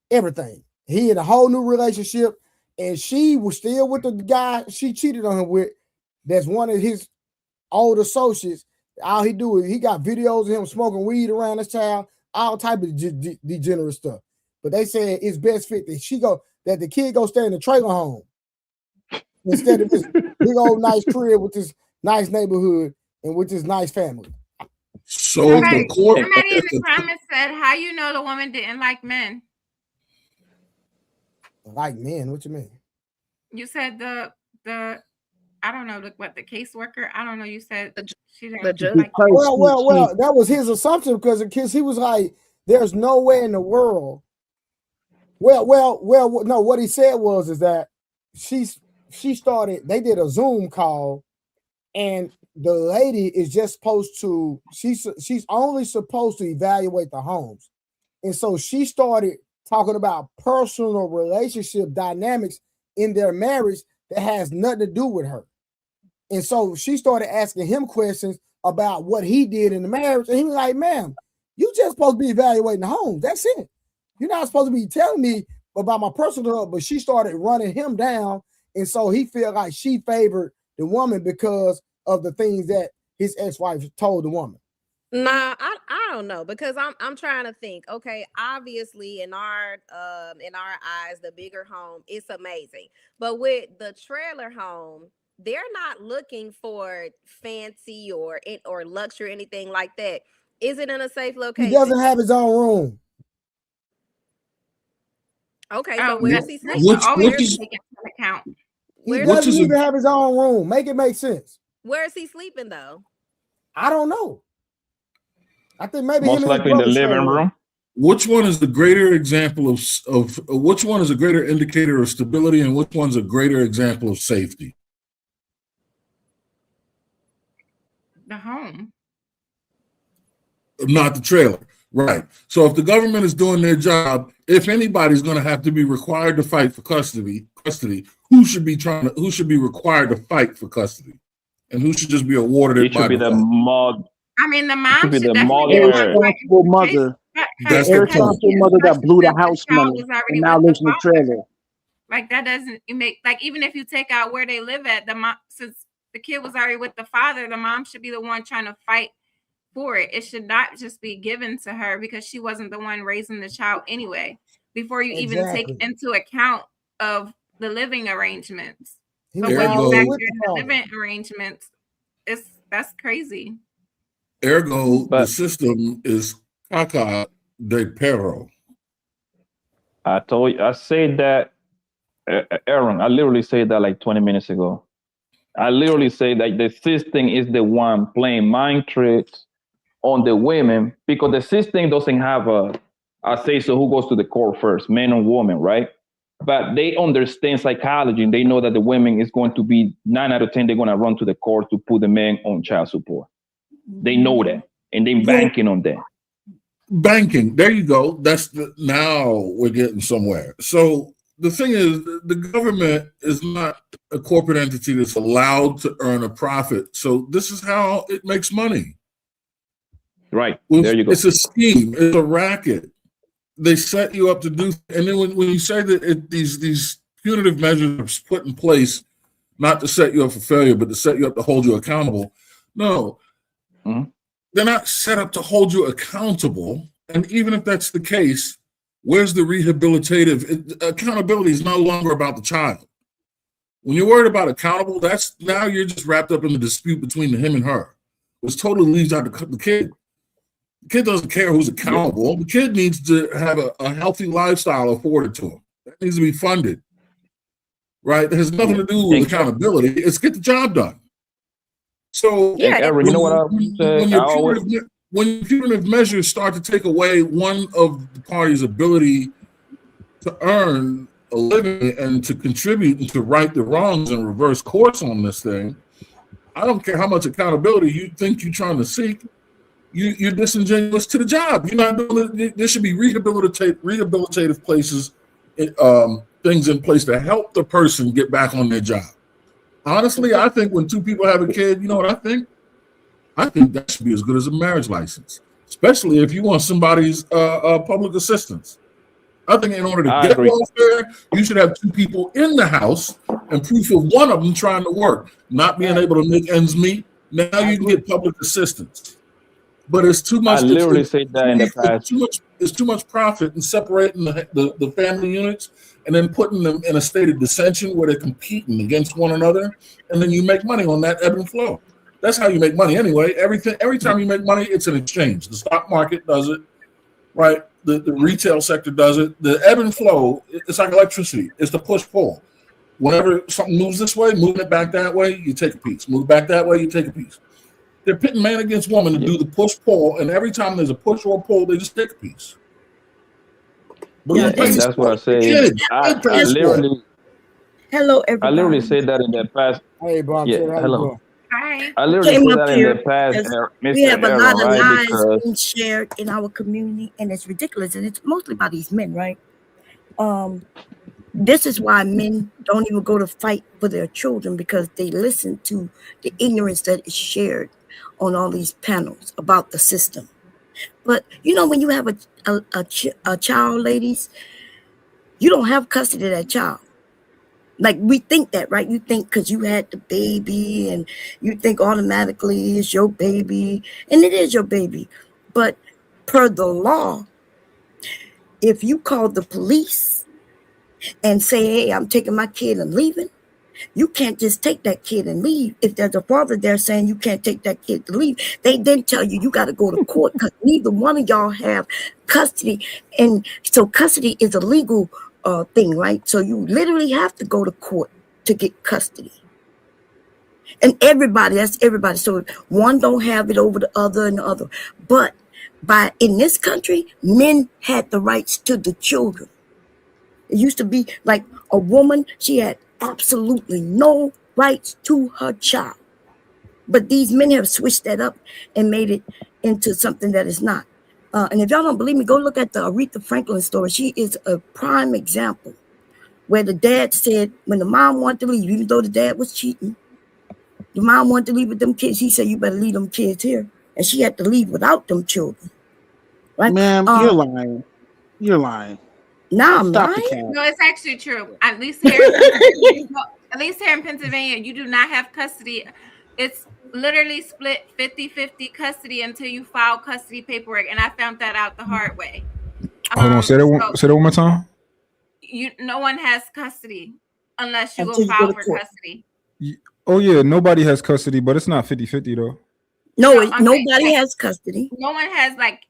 [SPEAKER 2] everything. He in a whole new relationship, and she was still with the guy she cheated on him with. That's one of his old associates. All he do is he got videos of him smoking weed around his child, all type of degenerate stuff. But they said it's best fit that the kid go stay in the trailer home instead of this big old nice crib with this nice neighborhood and with this nice family.
[SPEAKER 8] So somebody
[SPEAKER 3] in the comments said, "How you know the woman didn't like men?"
[SPEAKER 2] Like men? What you mean?
[SPEAKER 3] You said the I don't know what the caseworker. I don't know. You said she didn't like.
[SPEAKER 2] Well. That was his assumption because he was like, "There's no way in the world." Well. No, what he said is that she started. They did a Zoom call, and the lady is just supposed to. She's only supposed to evaluate the homes, and so she started talking about personal relationship dynamics in their marriage that has nothing to do with her. And so she started asking him questions about what he did in the marriage. And he was like, "Ma'am, you just supposed to be evaluating the homes. That's it. You're not supposed to be telling me about my personal life." But she started running him down. And so he felt like she favored the woman because of the things that his ex-wife told the woman.
[SPEAKER 4] Nah, I don't know, because I'm trying to think. Okay, obviously in our eyes, the bigger home is amazing, but with the trailer home, they're not looking for fancy or luxury or anything like that. Is it in a safe location?
[SPEAKER 2] He doesn't have his own room.
[SPEAKER 4] Okay, so where is he sleeping?
[SPEAKER 2] He doesn't even have his own room. Make it make sense.
[SPEAKER 4] Where is he sleeping though?
[SPEAKER 2] I don't know. I think maybe
[SPEAKER 7] most likely in the living room.
[SPEAKER 8] Which one is the greater example of which one is a greater indicator of stability, and which one's a greater example of safety?
[SPEAKER 3] The home.
[SPEAKER 8] Not the trailer. Right. So if the government is doing their job, if anybody's going to have to be required to fight for custody, who should be required to fight for custody, and who should just be awarded it?
[SPEAKER 7] It should be the mom.
[SPEAKER 3] I mean, the mom should
[SPEAKER 7] be the
[SPEAKER 3] definitely
[SPEAKER 6] irresponsible mother.
[SPEAKER 8] That's
[SPEAKER 6] the irresponsible mother that blew the house money and now lives in the trailer.
[SPEAKER 3] Like that doesn't make, like, even if you take out where they live at, the mom, since the kid was already with the father, the mom should be the one trying to fight for it. It should not just be given to her because she wasn't the one raising the child anyway. Before you even take into account of the living arrangements, but when you factor in the living arrangements, that's crazy.
[SPEAKER 8] Ergo, the system is caca de perro.
[SPEAKER 7] I told you, I said that, Aaron, I literally said that like 20 minutes ago. I literally say that the system is the one playing mind tricks on the women because the system doesn't have a say so who goes to the court first, man or woman, right? But they understand psychology and they know that the women is going to be 9 out of 10, they're going to run to the court to put the man on child support. They know that, and they're banking on that.
[SPEAKER 8] Banking, there you go. Now we're getting somewhere. So the thing is, the government is not a corporate entity that's allowed to earn a profit. So this is how it makes money.
[SPEAKER 7] Right, there you go.
[SPEAKER 8] It's a scheme. It's a racket. They set you up to do, and then when you say that these punitive measures are put in place not to set you up for failure, but to set you up to hold you accountable, no.
[SPEAKER 7] Mm-hmm.
[SPEAKER 8] They're not set up to hold you accountable. And even if that's the case, where's the rehabilitative? Accountability is no longer about the child. When you're worried about accountable, now you're just wrapped up in the dispute between him and her, which totally leaves out the kid. The kid doesn't care who's accountable. The kid needs to have a healthy lifestyle afforded to him. That needs to be funded. Right? It has nothing to do with accountability. It's get the job done. So,
[SPEAKER 7] Aaron, you know what I would say?
[SPEAKER 8] When punitive measures start to take away one of the party's ability to earn a living and to contribute and to right the wrongs and reverse course on this thing, I don't care how much accountability you think you're trying to seek, you're disingenuous to the job. You're not doing it. There should be rehabilitative places, things in place to help the person get back on their job. Honestly, I think when two people have a kid, you know what I think? I think that should be as good as a marriage license, especially if you want somebody's public assistance. I think in order to
[SPEAKER 7] I
[SPEAKER 8] get
[SPEAKER 7] agree.
[SPEAKER 8] welfare, you should have two people in the house and proof of one of them trying to work, not being able to make ends meet. Now you can get public assistance. But it's too much.
[SPEAKER 7] I literally said that in the past.
[SPEAKER 8] It's too much profit in separating the family units and then putting them in a state of dissension where they're competing against one another, and then you make money on that ebb and flow. That's how you make money anyway. Every time you make money, it's an exchange. The stock market does it, right? The retail sector does it. The ebb and flow, it's like electricity. It's the push-pull. Whenever something moves this way, moving it back that way, you take a piece. Move it back that way, you take a piece. They're pitting man against woman to do the push-pull, and every time there's a push or a pull, they just take a piece.
[SPEAKER 7] Yeah, that's what I say. I literally.
[SPEAKER 9] Hello, everybody.
[SPEAKER 7] I literally said that in the past.
[SPEAKER 2] Hey, Bob.
[SPEAKER 7] Yeah,
[SPEAKER 2] How
[SPEAKER 7] hello.
[SPEAKER 2] you doing?
[SPEAKER 3] Hi.
[SPEAKER 7] I literally
[SPEAKER 9] Came
[SPEAKER 7] said
[SPEAKER 9] up
[SPEAKER 7] that
[SPEAKER 9] here
[SPEAKER 7] in the past,
[SPEAKER 9] because
[SPEAKER 7] Mr.
[SPEAKER 9] we have a
[SPEAKER 7] Aaron,
[SPEAKER 9] lot of
[SPEAKER 7] right?
[SPEAKER 9] lies
[SPEAKER 7] Because
[SPEAKER 9] being shared in our community, and it's ridiculous, and it's mostly by these men, right? This is why men don't even go to fight for their children, because they listen to the ignorance that is shared on all these panels about the system. But you know, when you have a child, ladies, you don't have custody of that child. Like, we think that, right? You think because you had the baby, and you think automatically it's your baby, and it is your baby. But per the law, if you call the police and say, hey, I'm taking my kid and leaving, you can't just take that kid and leave. If there's a father there saying you can't take that kid to leave, they then tell you got to go to court because neither one of y'all have custody. And so custody is a legal thing, right? So you literally have to go to court to get custody. And that's everybody. So one don't have it over the other and the other. But in this country, men had the rights to the children. It used to be like a woman, she had absolutely no rights to her child. But these men have switched that up and made it into something that is not. And if y'all don't believe me, go look at the Aretha Franklin story. She is a prime example where the dad said when the mom wanted to leave, even though the dad was cheating, the mom wanted to leave with them kids. He said, you better leave them kids here. And she had to leave without them children. Right?
[SPEAKER 6] Ma'am, you're lying. You're lying.
[SPEAKER 9] No, I'm
[SPEAKER 6] Stop
[SPEAKER 9] lying.
[SPEAKER 6] the cat.
[SPEAKER 3] No, it's actually true. At least here in Pennsylvania, you do not have custody. It's literally split 50-50 custody until you file custody paperwork. And I found that out the hard way.
[SPEAKER 10] Hold on, say that one more time.
[SPEAKER 3] No one has custody unless you
[SPEAKER 9] Until
[SPEAKER 3] go
[SPEAKER 9] you
[SPEAKER 3] file
[SPEAKER 9] go to
[SPEAKER 3] for
[SPEAKER 9] court.
[SPEAKER 3] custody.
[SPEAKER 10] Oh yeah, nobody has custody, but it's not 50-50 though.
[SPEAKER 9] No,
[SPEAKER 3] I'm
[SPEAKER 9] nobody
[SPEAKER 3] saying
[SPEAKER 9] has custody.
[SPEAKER 3] No one has, like,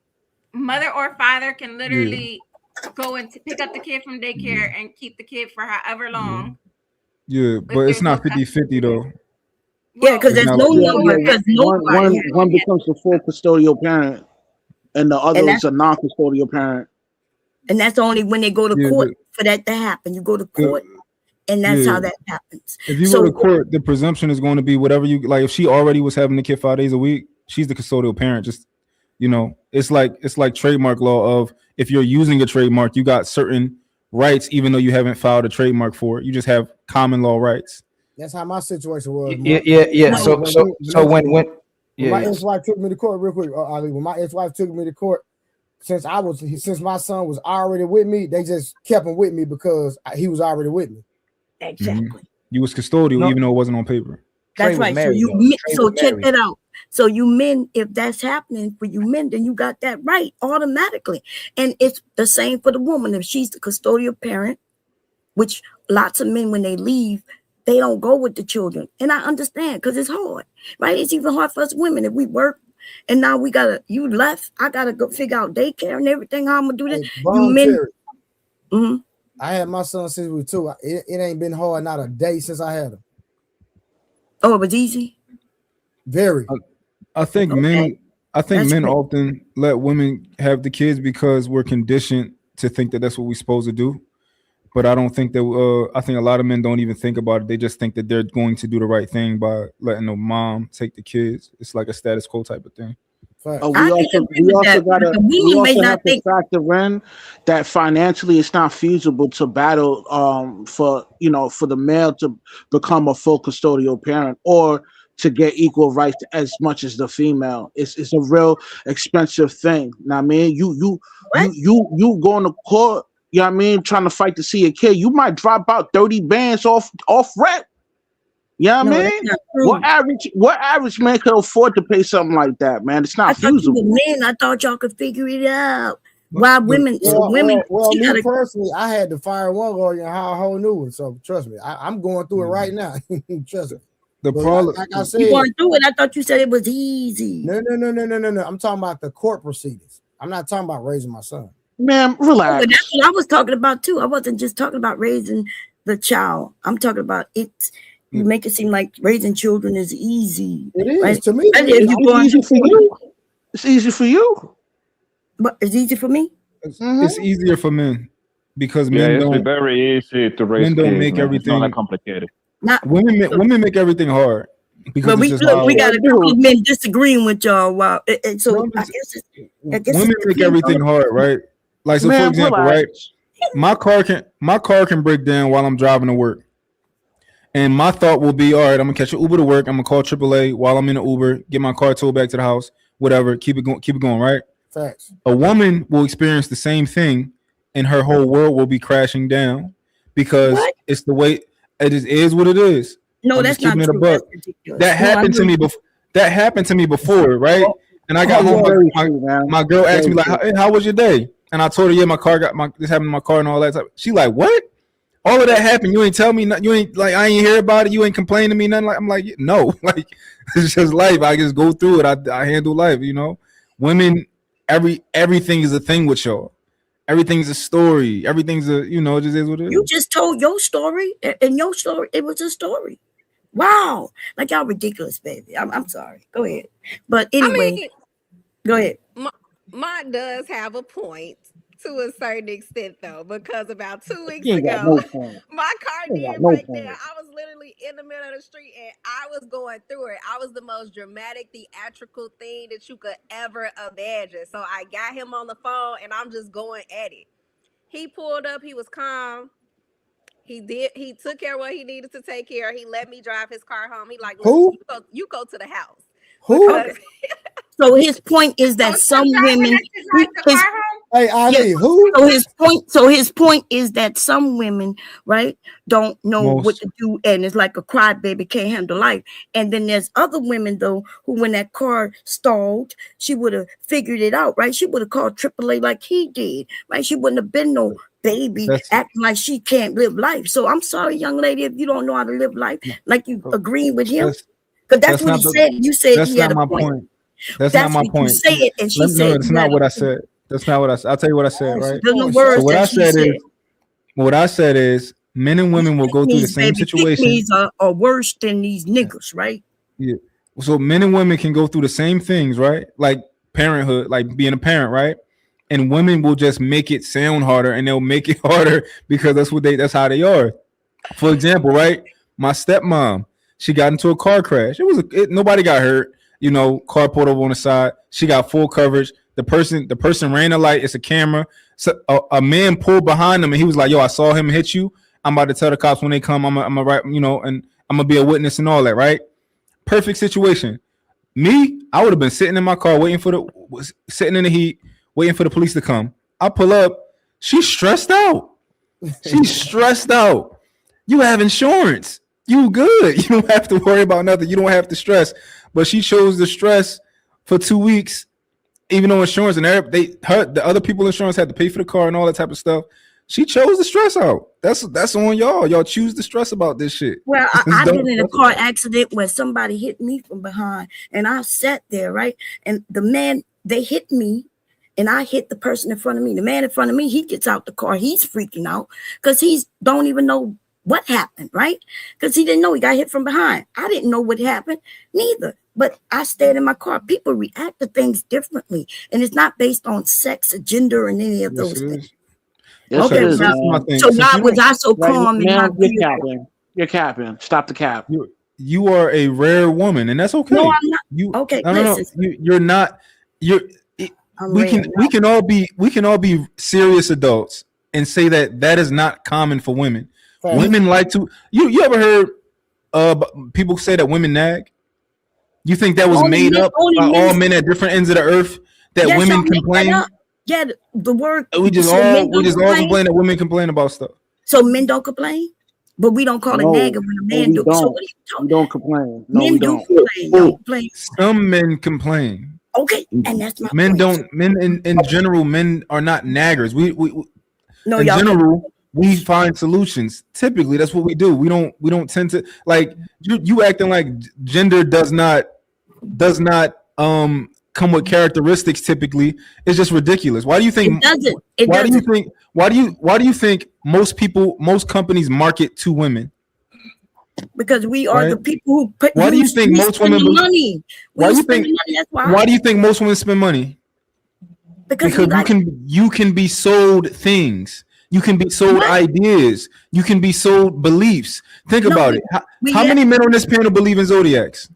[SPEAKER 3] mother or father can literally go and pick up the kid from daycare and keep the kid for however long.
[SPEAKER 10] Yeah, but it's not 50-50 though.
[SPEAKER 9] Yeah, because there's
[SPEAKER 10] not
[SPEAKER 9] no
[SPEAKER 10] like-
[SPEAKER 9] number. Because nobody.
[SPEAKER 6] One becomes the full custodial parent, and the other is a non-custodial parent.
[SPEAKER 9] And that's only when they go to
[SPEAKER 10] Yeah,
[SPEAKER 9] court for that to happen. You go to court, and that's how that happens.
[SPEAKER 10] If you
[SPEAKER 9] So-
[SPEAKER 10] go to court, the presumption is going to be whatever you like. If she already was having the kid 5 days a week, she's the custodial parent. Just, you know, it's like trademark law of if you're using a trademark, you got certain rights, even though you haven't filed a trademark for it. You just have common law rights.
[SPEAKER 2] That's how my situation was.
[SPEAKER 10] Yeah.
[SPEAKER 2] So when my
[SPEAKER 10] yeah.
[SPEAKER 2] ex-wife took me to court, real quick, Ali, when my ex-wife took me to court, since my son was already with me, they just kept him with me because he was already with me.
[SPEAKER 9] Exactly.
[SPEAKER 10] You was custodial, even though it wasn't on paper.
[SPEAKER 9] That's right. So check that out. So you men, if that's happening for you men, then you got that right automatically. And it's the same for the woman. If she's the custodial parent, which lots of men, when they leave, they don't go with the children. And I understand because it's hard, right? It's even hard for us women if we work and now you left. I got to go figure out daycare and everything. How I'm going to do this. You men.
[SPEAKER 2] I had my son since we were 2. It ain't been hard, not a day since I had him.
[SPEAKER 9] Oh, it was easy?
[SPEAKER 2] Very.
[SPEAKER 10] I think men often let women have the kids because we're conditioned to think that that's what we're supposed to do. But I don't think that I think a lot of men don't even think about it. They just think that they're going to do the right thing by letting the mom take the kids. It's like a status quo type of thing.
[SPEAKER 6] We also have to factor in that financially it's not feasible to battle for the male to become a full custodial parent or to get equal rights as much as the female. It's a real expensive thing. Now, I mean, you going to court. You know what I mean? Trying to fight to see a kid, you might drop out 30 bands off rep. You know what I mean? What average man could afford to pay something like that, man? It's not feasible.
[SPEAKER 9] Men, I thought y'all could figure it out. Why women?
[SPEAKER 2] Well, me personally, I had to fire one lawyer and hire a whole new one. So trust me, I'm going through it right now. Trust me.
[SPEAKER 10] The problem,
[SPEAKER 2] like I said,
[SPEAKER 9] you going through it. I thought you said it was easy.
[SPEAKER 2] No. I'm talking about the court proceedings. I'm not talking about raising my son.
[SPEAKER 6] Man, relax.
[SPEAKER 9] But that's what I was talking about too. I wasn't just talking about raising the child. I'm talking about it. You make it seem like raising children is easy.
[SPEAKER 2] It is
[SPEAKER 9] right?
[SPEAKER 2] to me.
[SPEAKER 6] It's easy for you. It's easy for you.
[SPEAKER 9] But it's easy for me.
[SPEAKER 10] It's easier for men because men
[SPEAKER 7] it's
[SPEAKER 10] don't.
[SPEAKER 7] very easy to raise
[SPEAKER 10] Men don't
[SPEAKER 7] kids,
[SPEAKER 10] make
[SPEAKER 7] man.
[SPEAKER 10] everything
[SPEAKER 7] It's not that complicated.
[SPEAKER 10] Women make everything hard because
[SPEAKER 9] But we got a couple of men disagreeing with y'all. Wow. And so I guess
[SPEAKER 10] women make everything hard, right? Like, so for example, right? My car can break down while I'm driving to work. And my thought will be, all right, I'm gonna catch an Uber to work. I'm gonna call AAA while I'm in the Uber, get my car towed back to the house, whatever. Keep it going, right?
[SPEAKER 2] Facts.
[SPEAKER 10] A woman will experience the same thing, and her whole world will be crashing down because it's the way it is what it is.
[SPEAKER 9] No, that's not true. That's ridiculous.
[SPEAKER 10] That happened to me before. That happened to me before, right? And I got home. My girl asked me like, hey, "How was your day?" And I told her, "Yeah, my car got this happened in my car and all that stuff." She like, "What? All of that happened? You ain't tell me? You ain't like I ain't hear about it. You ain't complain to me nothing." Like I'm like, no, like it's just life. I just go through it. I handle life. You know, women. Everything is a thing with y'all. Everything's a story. Everything's a it just is what it is.
[SPEAKER 9] You just told your story, and your story it was a story. Wow, like y'all ridiculous, baby. I'm sorry. Go ahead. But anyway, go ahead.
[SPEAKER 4] Mark does have a point to a certain extent, though, because about 2 weeks ago, my car did break down. I was literally in the middle of the street and I was going through it. I was the most dramatic, theatrical thing that you could ever imagine. So I got him on the phone and I'm just going at it. He pulled up. He was calm. He took care of what he needed to take care of. He let me drive his car home. He like,
[SPEAKER 2] who?
[SPEAKER 4] You go to the house.
[SPEAKER 2] Who?
[SPEAKER 9] So his point is that some women.
[SPEAKER 2] Hey, Ali, who?
[SPEAKER 9] So his point is that some women, right, don't know what to do, and it's like a crybaby, can't handle life. And then there's other women though who, when that car stalled, she would have figured it out, right? She would have called AAA like he did, right? She wouldn't have been no baby acting like she can't live life. So I'm sorry, young lady, if you don't know how to live life, like you agree with him, because that's what he said. You said he had a point.
[SPEAKER 10] That's not my point.
[SPEAKER 9] You say it, and she said,
[SPEAKER 10] "No, that's not what I said. That's not what I said. I'll tell you what I said, right?
[SPEAKER 9] The words
[SPEAKER 10] so what I said is, men and women will go through the same situation.
[SPEAKER 9] These are worse than these niggas, right?
[SPEAKER 10] Yeah. So men and women can go through the same things, right? Like parenthood, like being a parent, right? And women will just make it sound harder, and they'll make it harder because that's how they are. For example, right? My stepmom, she got into a car crash. Nobody got hurt. You know, car pulled over on the side. She got full coverage. The person ran a light. It's a camera. So a man pulled behind him, and he was like, "Yo, I saw him hit you. I'm about to tell the cops when they come. I'm a right, and I'm gonna be a witness and all that, right?" Perfect situation. Me, I would have been sitting in my car sitting in the heat, waiting for the police to come. I pull up. She's stressed out. She's stressed out. You have insurance. You good. You don't have to worry about nothing. You don't have to stress. But she chose the stress for 2 weeks, even though insurance and the other people insurance had to pay for the car and all that type of stuff. She chose the stress out. That's on y'all. Y'all choose the stress about this shit.
[SPEAKER 9] Well, I've been in a car accident where somebody hit me from behind, and I sat there, right? And the man, they hit me, and I hit the person in front of me. The man in front of me, he gets out the car. He's freaking out because he don't even know what happened, right? Because he didn't know he got hit from behind. I didn't know what happened neither. But I stayed in my car. People react to things differently, and it's not based on sex or gender and any of those things.
[SPEAKER 6] Yes,
[SPEAKER 9] okay, so why was I so calm?
[SPEAKER 6] You're capping. Stop the cap.
[SPEAKER 10] You are a rare woman, and that's okay.
[SPEAKER 9] No, I'm not. Okay,
[SPEAKER 10] you're not. We can all be serious adults and say that is not common for women. Women like to. You ever heard people say that women nag? You think that was made up by all men at different ends of the earth that women complain?
[SPEAKER 9] Yeah, the word
[SPEAKER 10] We just all complain that women complain about stuff.
[SPEAKER 9] So men don't complain, but we don't call it nagging when a man do. So what are you talking?
[SPEAKER 6] We don't complain. No,
[SPEAKER 9] Men
[SPEAKER 6] we
[SPEAKER 9] do
[SPEAKER 6] don't.
[SPEAKER 9] complain. Y'all complain.
[SPEAKER 10] Some men complain.
[SPEAKER 9] Okay, and that's my
[SPEAKER 10] Men
[SPEAKER 9] point.
[SPEAKER 10] don't. Men in general, men are not naggers. We
[SPEAKER 9] No,
[SPEAKER 10] in
[SPEAKER 9] y'all
[SPEAKER 10] general, we find solutions. Typically, that's what we do. We don't tend to like you acting like gender does not come with characteristics. Typically, it's just ridiculous. Why do you think
[SPEAKER 9] It doesn't. It
[SPEAKER 10] why
[SPEAKER 9] doesn't.
[SPEAKER 10] do you think most companies market to women?
[SPEAKER 9] Because we are the
[SPEAKER 10] Right?
[SPEAKER 9] people who put.
[SPEAKER 10] Why do you think
[SPEAKER 9] we
[SPEAKER 10] most
[SPEAKER 9] spend
[SPEAKER 10] women
[SPEAKER 9] the
[SPEAKER 10] believe-
[SPEAKER 9] money?
[SPEAKER 10] Why
[SPEAKER 9] We
[SPEAKER 10] do you
[SPEAKER 9] spend
[SPEAKER 10] think?
[SPEAKER 9] the money. That's
[SPEAKER 10] Why do you think most women spend money?
[SPEAKER 9] Because we like,
[SPEAKER 10] you can be sold things. You can be sold ideas. You can be sold beliefs. Think about it. How many men on this panel believe in zodiacs?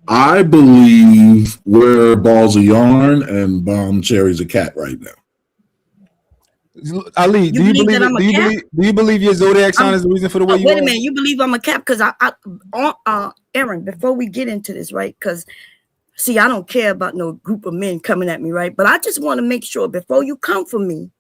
[SPEAKER 8] I believe we're balls of yarn and bomb cherry's a cat right now.
[SPEAKER 10] Ali, do you
[SPEAKER 9] believe that I'm a cat?
[SPEAKER 10] do you believe your zodiac sign is the reason for the way you
[SPEAKER 9] wait
[SPEAKER 10] are?
[SPEAKER 9] a minute. You believe I'm a cap? Because Aaron, before we get into this, right? Because see, I don't care about no group of men coming at me, right? But I just want to make sure before you come for me,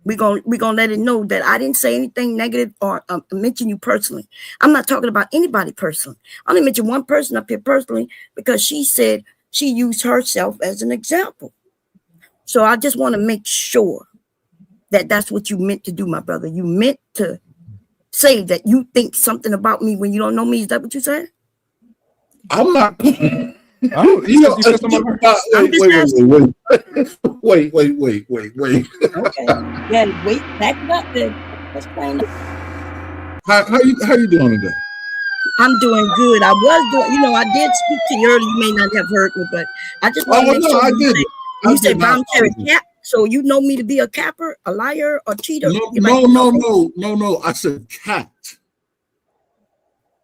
[SPEAKER 9] we're gonna let it know that I didn't say anything negative or mention you personally. I'm not talking about anybody personally. I only mentioned one person up here personally because she said she used herself as an example. So I just want to make sure that that's what you meant to do, my brother. You meant to say that you think something about me when you don't know me. Is that what you said?
[SPEAKER 8] I'm not.
[SPEAKER 10] Oh,
[SPEAKER 8] You know, wait.
[SPEAKER 9] Okay. Yeah, wait, back it up then. Let's find out.
[SPEAKER 8] How you doing today?
[SPEAKER 9] I'm doing good. I was doing, I did speak to you earlier. You may not have heard me, but I just want to make sure
[SPEAKER 8] I
[SPEAKER 9] you
[SPEAKER 8] did.
[SPEAKER 9] say, you said bomb cherry cap. So you know me to be a capper, a liar, or cheater?
[SPEAKER 8] No. I said cat.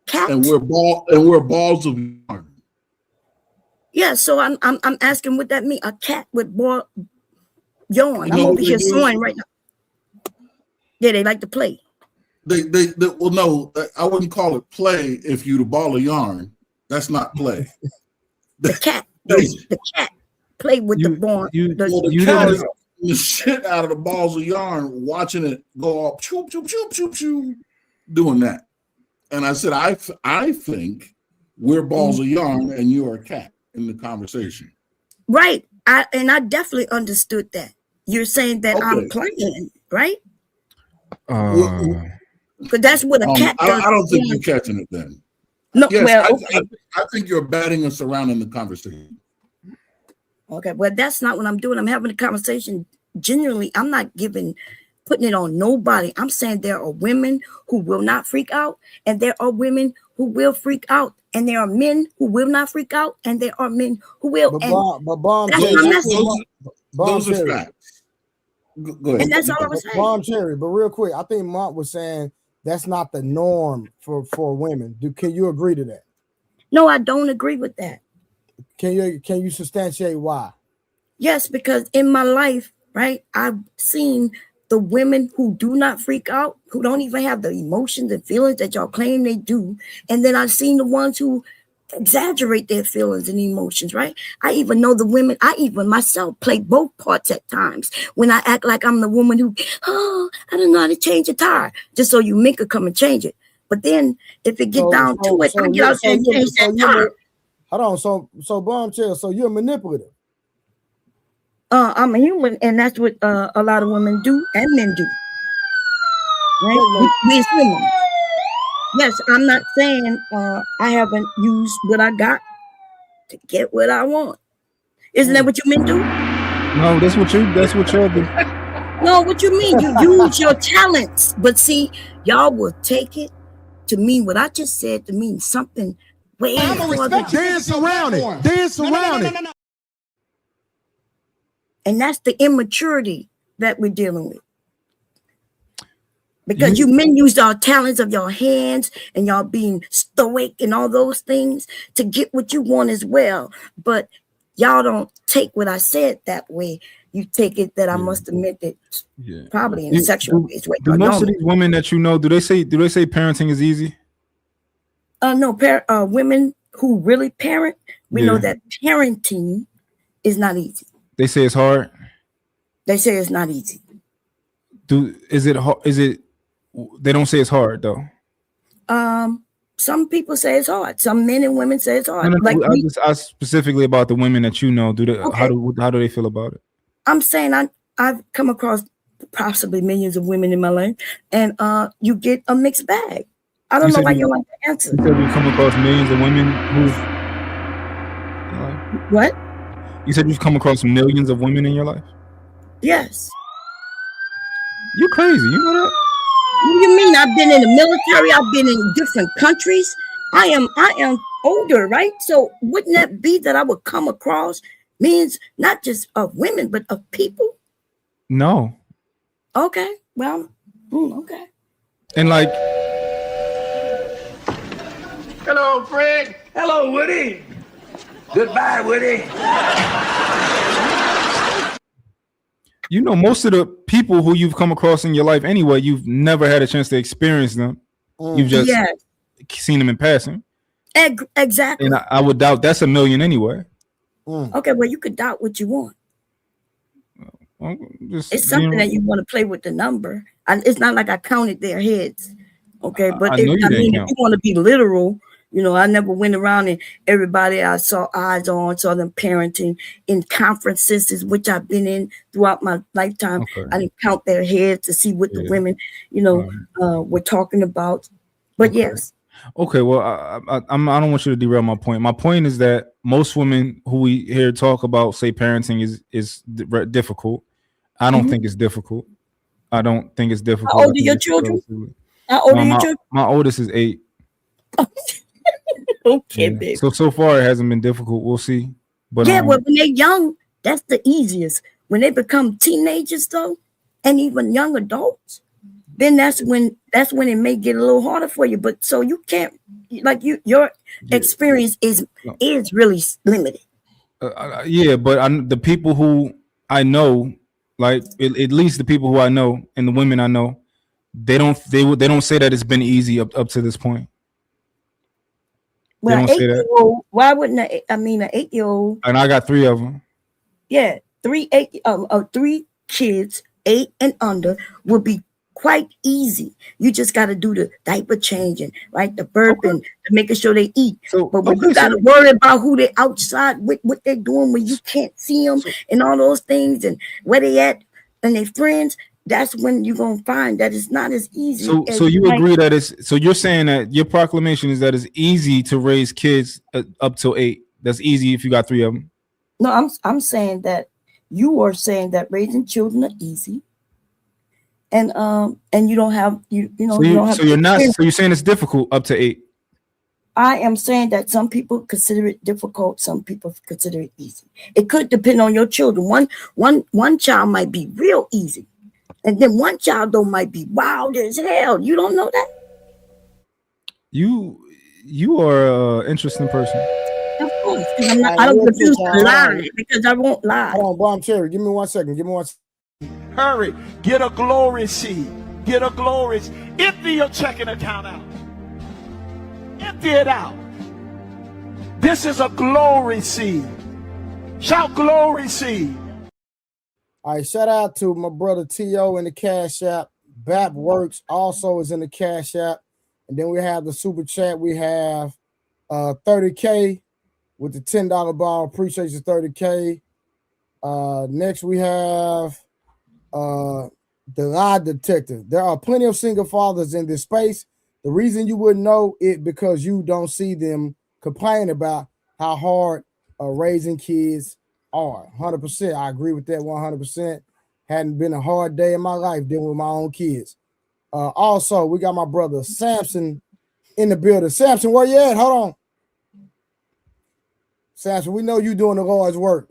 [SPEAKER 9] Cat.
[SPEAKER 8] And we're balls of yarn.
[SPEAKER 9] Yeah, so I'm asking what that means. A cat with ball yarn.
[SPEAKER 8] You
[SPEAKER 9] I'm
[SPEAKER 8] know
[SPEAKER 9] over
[SPEAKER 8] what
[SPEAKER 9] here
[SPEAKER 8] they do?
[SPEAKER 9] sewing right now. Yeah, they like to play.
[SPEAKER 8] They well, no, I wouldn't call it play if you the ball of yarn. That's not play.
[SPEAKER 9] The cat, the cat play with the ball.
[SPEAKER 8] The cat is the shit out of the balls of yarn, watching it go up, choop, choop, choop, choop, choop, doing that. And I said, I think we're balls of yarn and you're a cat in the conversation.
[SPEAKER 9] Right. I definitely understood that. You're saying that I'm playing, right? Because that's what a cat does.
[SPEAKER 8] I don't think you're catching it then.
[SPEAKER 9] No,
[SPEAKER 8] yes,
[SPEAKER 9] well, okay.
[SPEAKER 8] I think you're batting us around in the conversation.
[SPEAKER 9] Okay, well, that's not what I'm doing. I'm having a conversation. Genuinely, I'm not putting it on nobody. I'm saying there are women who will not freak out, and there are women who will freak out, and there are men who will not freak out, and there are men who will.
[SPEAKER 8] Those are facts. Go ahead.
[SPEAKER 9] And that's all I was saying.
[SPEAKER 2] Bomb cherry, but real quick, I think Mont was saying that's not the norm for women. Can you agree to that?
[SPEAKER 9] No, I don't agree with that.
[SPEAKER 2] Can you substantiate why?
[SPEAKER 9] Yes, because in my life, right, I've seen the women who do not freak out, who don't even have the emotions and feelings that y'all claim they do. And then I've seen the ones who exaggerate their feelings and emotions, right? I even know the women, I even myself play both parts at times when I act like I'm the woman who, I don't know how to change a tire, just so you men could come and change it. But then if it get down to it, I get out there and change that tire.
[SPEAKER 2] Hold on, so bomb cherry, so you're manipulative.
[SPEAKER 9] I'm a human, and that's what a lot of women do and men do. Right? We as women. Yes, I'm not saying I haven't used what I got to get what I want. Isn't that what you men do?
[SPEAKER 10] No, that's what y'all do.
[SPEAKER 9] No, what you mean? You use your talents, but see, y'all will take it to mean what I just said to mean something way more.
[SPEAKER 11] Dance around it. Dance around it.
[SPEAKER 9] And that's the immaturity that we're dealing with. Because you men use our talents of your hands and y'all being stoic and all those things to get what you want as well. But y'all don't take what I said that way. You take it that I must have meant it probably in a sexual way.
[SPEAKER 10] Do most of these women that you know, do they say parenting is easy?
[SPEAKER 9] No, women who really parent, we know
[SPEAKER 10] Yeah.
[SPEAKER 9] that parenting is not easy.
[SPEAKER 10] They say it's hard.
[SPEAKER 9] They say it's not easy.
[SPEAKER 10] Is it? They don't say it's hard though.
[SPEAKER 9] Some people say it's hard. Some men and women say it's hard.
[SPEAKER 10] No,
[SPEAKER 9] Like
[SPEAKER 10] I
[SPEAKER 9] me,
[SPEAKER 10] just asked specifically about the women that you know. How do they feel about it?
[SPEAKER 9] I'm saying I've come across possibly millions of women in my life, and you get a mixed bag. I don't know why you like the answer.
[SPEAKER 10] You said you've come across millions of women who've.
[SPEAKER 9] What?
[SPEAKER 10] You said you've come across millions of women in your life.
[SPEAKER 9] Yes.
[SPEAKER 10] You're crazy. You know that?
[SPEAKER 9] What do you mean? I've been in the military. I've been in different countries. I am older, right? So wouldn't that be that I would come across means not just of women, but of people?
[SPEAKER 10] No.
[SPEAKER 9] Okay. Well, okay.
[SPEAKER 10] And like,
[SPEAKER 12] Hello, Fred. Hello, Woody. Goodbye, Woody.
[SPEAKER 10] you know, most of the people who you've come across in your life anyway, you've never had a chance to experience them. You've just seen them in passing.
[SPEAKER 9] Exactly.
[SPEAKER 10] And I would doubt that's a million anyway.
[SPEAKER 9] Okay, well, you could doubt what you want.
[SPEAKER 10] Well,
[SPEAKER 9] It's something that you want to play with the number. And it's not like I counted their heads. Okay, but if you want to be literal, you know, I never went around and everybody I saw eyes on, saw them parenting in conferences, which I've been in throughout my lifetime.
[SPEAKER 10] Okay.
[SPEAKER 9] I didn't count their heads to see what the women, you know, were talking about. But yes.
[SPEAKER 10] Okay, well, I don't want you to derail my point. My point is that most women who we hear talk about say parenting is difficult. I don't think it's difficult. I don't think it's difficult.
[SPEAKER 9] How old are your children? How old are your children?
[SPEAKER 10] My oldest is 8.
[SPEAKER 9] Okay, baby.
[SPEAKER 10] So far it hasn't been difficult. We'll see. But
[SPEAKER 9] well, when they're young, that's the easiest. When they become teenagers, though, and even young adults, then that's when it may get a little harder for you. But so you can't, like, your experience is really limited.
[SPEAKER 10] Yeah, but the people who I know, like at least the people who I know and the women I know, they don't say that it's been easy up to this point.
[SPEAKER 9] Well, 8-year-old, why wouldn't an 8-year-old?
[SPEAKER 10] And I got 3 of them.
[SPEAKER 9] Yeah, 3 kids, 8 and under, will be quite easy. You just got to do the diaper changing, right? The burping, making sure they eat. But when you got to worry about who they outside with, what they're doing when you can't see them and all those things and where they at and their friends, that's when you're going to find that it's not as easy.
[SPEAKER 10] So you agree that so you're saying that your proclamation is that it's easy to raise kids up till 8. That's easy if you got 3 of them.
[SPEAKER 9] No, I'm saying that you are saying that raising children are easy. And you don't have you know. So
[SPEAKER 10] you're saying it's difficult up to 8.
[SPEAKER 9] I am saying that some people consider it difficult, some people consider it easy. It could depend on your children. One child might be real easy, and then one child though might be wild as hell. You don't know that.
[SPEAKER 10] You are an interesting person.
[SPEAKER 9] Of course, I don't refuse to lie because I won't lie.
[SPEAKER 2] Hold on, Bomb Cherry. Give me 1 second.
[SPEAKER 12] Hurry, get a glory seed. Get a glory. Empty your checking account out. Empty it out. This is a glory seed. Shout glory seed.
[SPEAKER 2] All right, shout out to my brother T.O. in the Cash App. BAP Works also is in the Cash App. And then we have the Super Chat. We have 30K with the $10 ball. Appreciate you, 30K. Next we have the lie detector. There are plenty of single fathers in this space. The reason you wouldn't know it because you don't see them complain about how hard raising kids are. 100%. I agree with that 100%. Hadn't been a hard day in my life dealing with my own kids. Also, we got my brother Samson in the building. Samson, where you at? Hold on. Samson, we know you doing the Lord's work.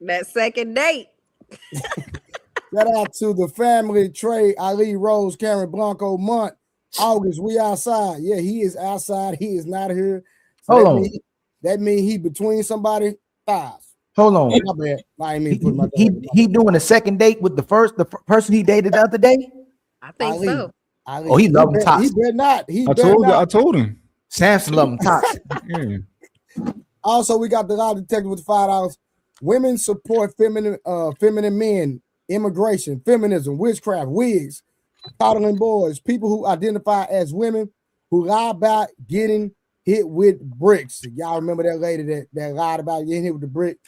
[SPEAKER 4] That second date.
[SPEAKER 2] Shout out to the family, Trey, Ali, Rose, Karen, Blanco, Mont, August. We outside. Yeah, he is outside. He is not here. So
[SPEAKER 13] Hold on.
[SPEAKER 2] That means he between somebody thighs.
[SPEAKER 13] Hold on.
[SPEAKER 2] My bad. I ain't mean to put my
[SPEAKER 13] he doing a second date with the person he dated the other day?
[SPEAKER 4] I think so.
[SPEAKER 2] Ali.
[SPEAKER 13] Oh, he love him toxic.
[SPEAKER 2] He better not.
[SPEAKER 10] I told him.
[SPEAKER 13] Samson love him toxic.
[SPEAKER 10] Yeah.
[SPEAKER 2] Also, we got the lie detector with $5. Women support feminine men, immigration, feminism, witchcraft, wigs, coddling boys, people who identify as women who lie about getting hit with bricks. Y'all remember that lady that lied about getting hit with the brick?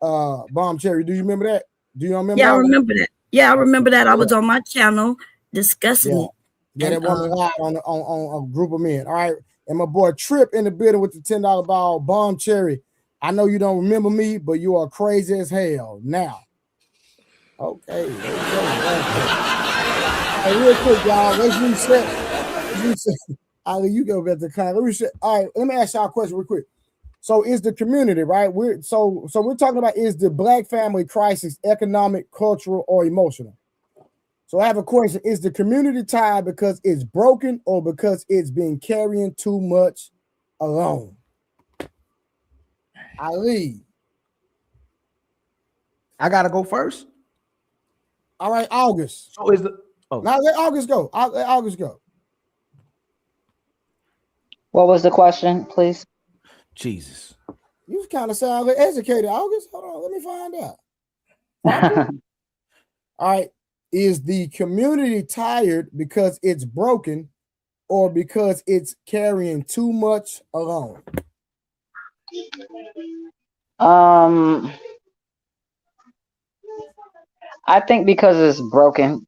[SPEAKER 2] Bomb Cherry. Do you remember that? Do you remember?
[SPEAKER 9] Yeah,
[SPEAKER 2] that
[SPEAKER 9] I remember that. Yeah, I remember that. I was on my channel discussing it.
[SPEAKER 2] Yeah, that woman lied on a group of men. All right. And my boy Trip in the building with the $10 ball. Bomb Cherry. I know you don't remember me, but you are crazy as hell now. Okay. Hey, real quick, y'all. Let's reset. Ali, you go back to kind of reset. All right, let me ask y'all a question real quick. So is the community, right? We're talking about, is the Black family crisis economic, cultural, or emotional? So I have a question. Is the community tired because it's broken or because it's been carrying too much alone? Ali.
[SPEAKER 13] I gotta go first.
[SPEAKER 2] All right, August.
[SPEAKER 13] So is the
[SPEAKER 2] now let August go. Let August go.
[SPEAKER 14] What was the question, please?
[SPEAKER 13] Jesus.
[SPEAKER 2] You kind of sound educated, August. Hold on, let me find out. All right. Is the community tired because it's broken or because it's carrying too much alone?
[SPEAKER 14] I think because it's broken.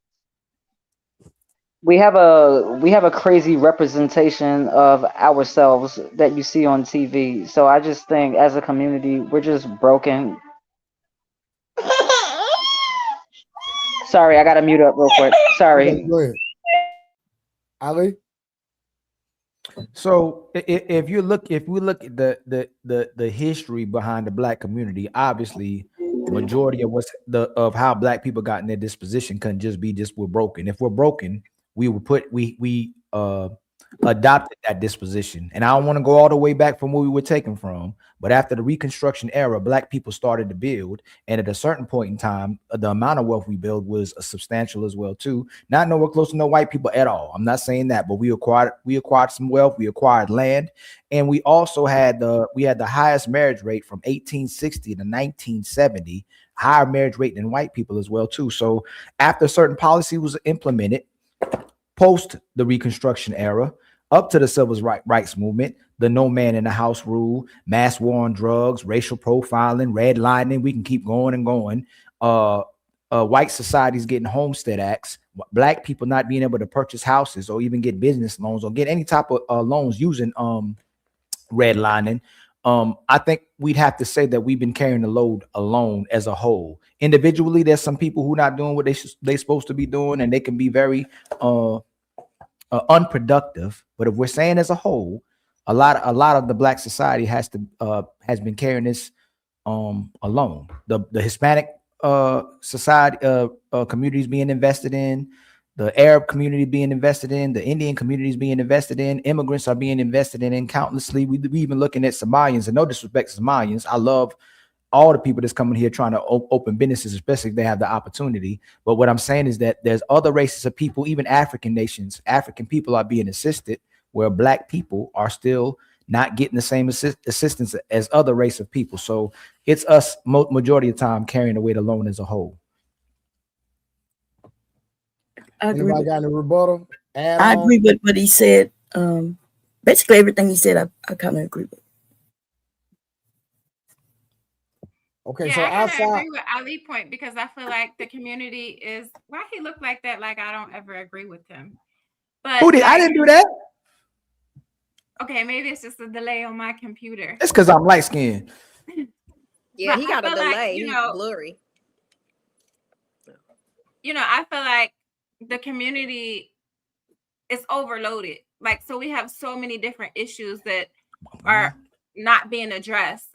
[SPEAKER 14] We have a crazy representation of ourselves that you see on TV. So I just think as a community, we're just broken. Sorry, I gotta mute up real quick. Sorry.
[SPEAKER 2] Okay, go ahead. Ali?
[SPEAKER 13] So if we look at the history behind the Black community, obviously majority of how Black people got in their disposition couldn't just be we're broken. If we're broken, we adopted that disposition. And I don't want to go all the way back from where we were taken from, but after the Reconstruction era, Black people started to build, and at a certain point in time, the amount of wealth we built was substantial as well too. Not nowhere close to no white people at all. I'm not saying that, but we acquired some wealth, we acquired land, and we also had the highest marriage rate from 1860 to 1970, higher marriage rate than white people as well too. So after certain policy was implemented, post the Reconstruction era, up to the civil rights movement, the no man in the house rule, mass war on drugs, racial profiling, redlining, we can keep going and going. White societies getting homestead acts, Black people not being able to purchase houses or even get business loans or get any type of loans using redlining. I think we'd have to say that we've been carrying the load alone as a whole. Individually, there's some people who are not doing what they're supposed to be doing, and they can be very unproductive. But if we're saying as a whole, a lot of the Black society has been carrying this alone. The Hispanic society communities being invested in, the Arab community being invested in, the Indian communities being invested in, immigrants are being invested in countlessly. We even looking at Somalians, and no disrespect to Somalians. I love all the people that's coming here trying to open businesses, especially if they have the opportunity. But what I'm saying is that there's other races of people, even African nations, African people are being assisted, where Black people are still not getting the same assistance as other race of people. So it's us majority of the time carrying the weight alone as a whole.
[SPEAKER 2] Anybody got any rebuttal?
[SPEAKER 9] I agree with what he said. Basically everything he said, I kind of agree with.
[SPEAKER 2] Okay,
[SPEAKER 3] yeah,
[SPEAKER 2] so
[SPEAKER 3] I kinda
[SPEAKER 2] outside,
[SPEAKER 3] agree with Ali's point, because I feel like the community is why he looked like that. Like I don't ever agree with him. But
[SPEAKER 13] Who did? I didn't do that.
[SPEAKER 3] Okay, maybe it's just a delay on my computer.
[SPEAKER 13] It's because I'm light skinned.
[SPEAKER 4] Yeah,
[SPEAKER 3] But
[SPEAKER 4] he
[SPEAKER 3] I
[SPEAKER 4] got a
[SPEAKER 3] feel like,
[SPEAKER 4] delay.
[SPEAKER 3] you
[SPEAKER 4] He's
[SPEAKER 3] know,
[SPEAKER 4] blurry.
[SPEAKER 3] I feel like the community is overloaded. Like, so we have so many different issues that are not being addressed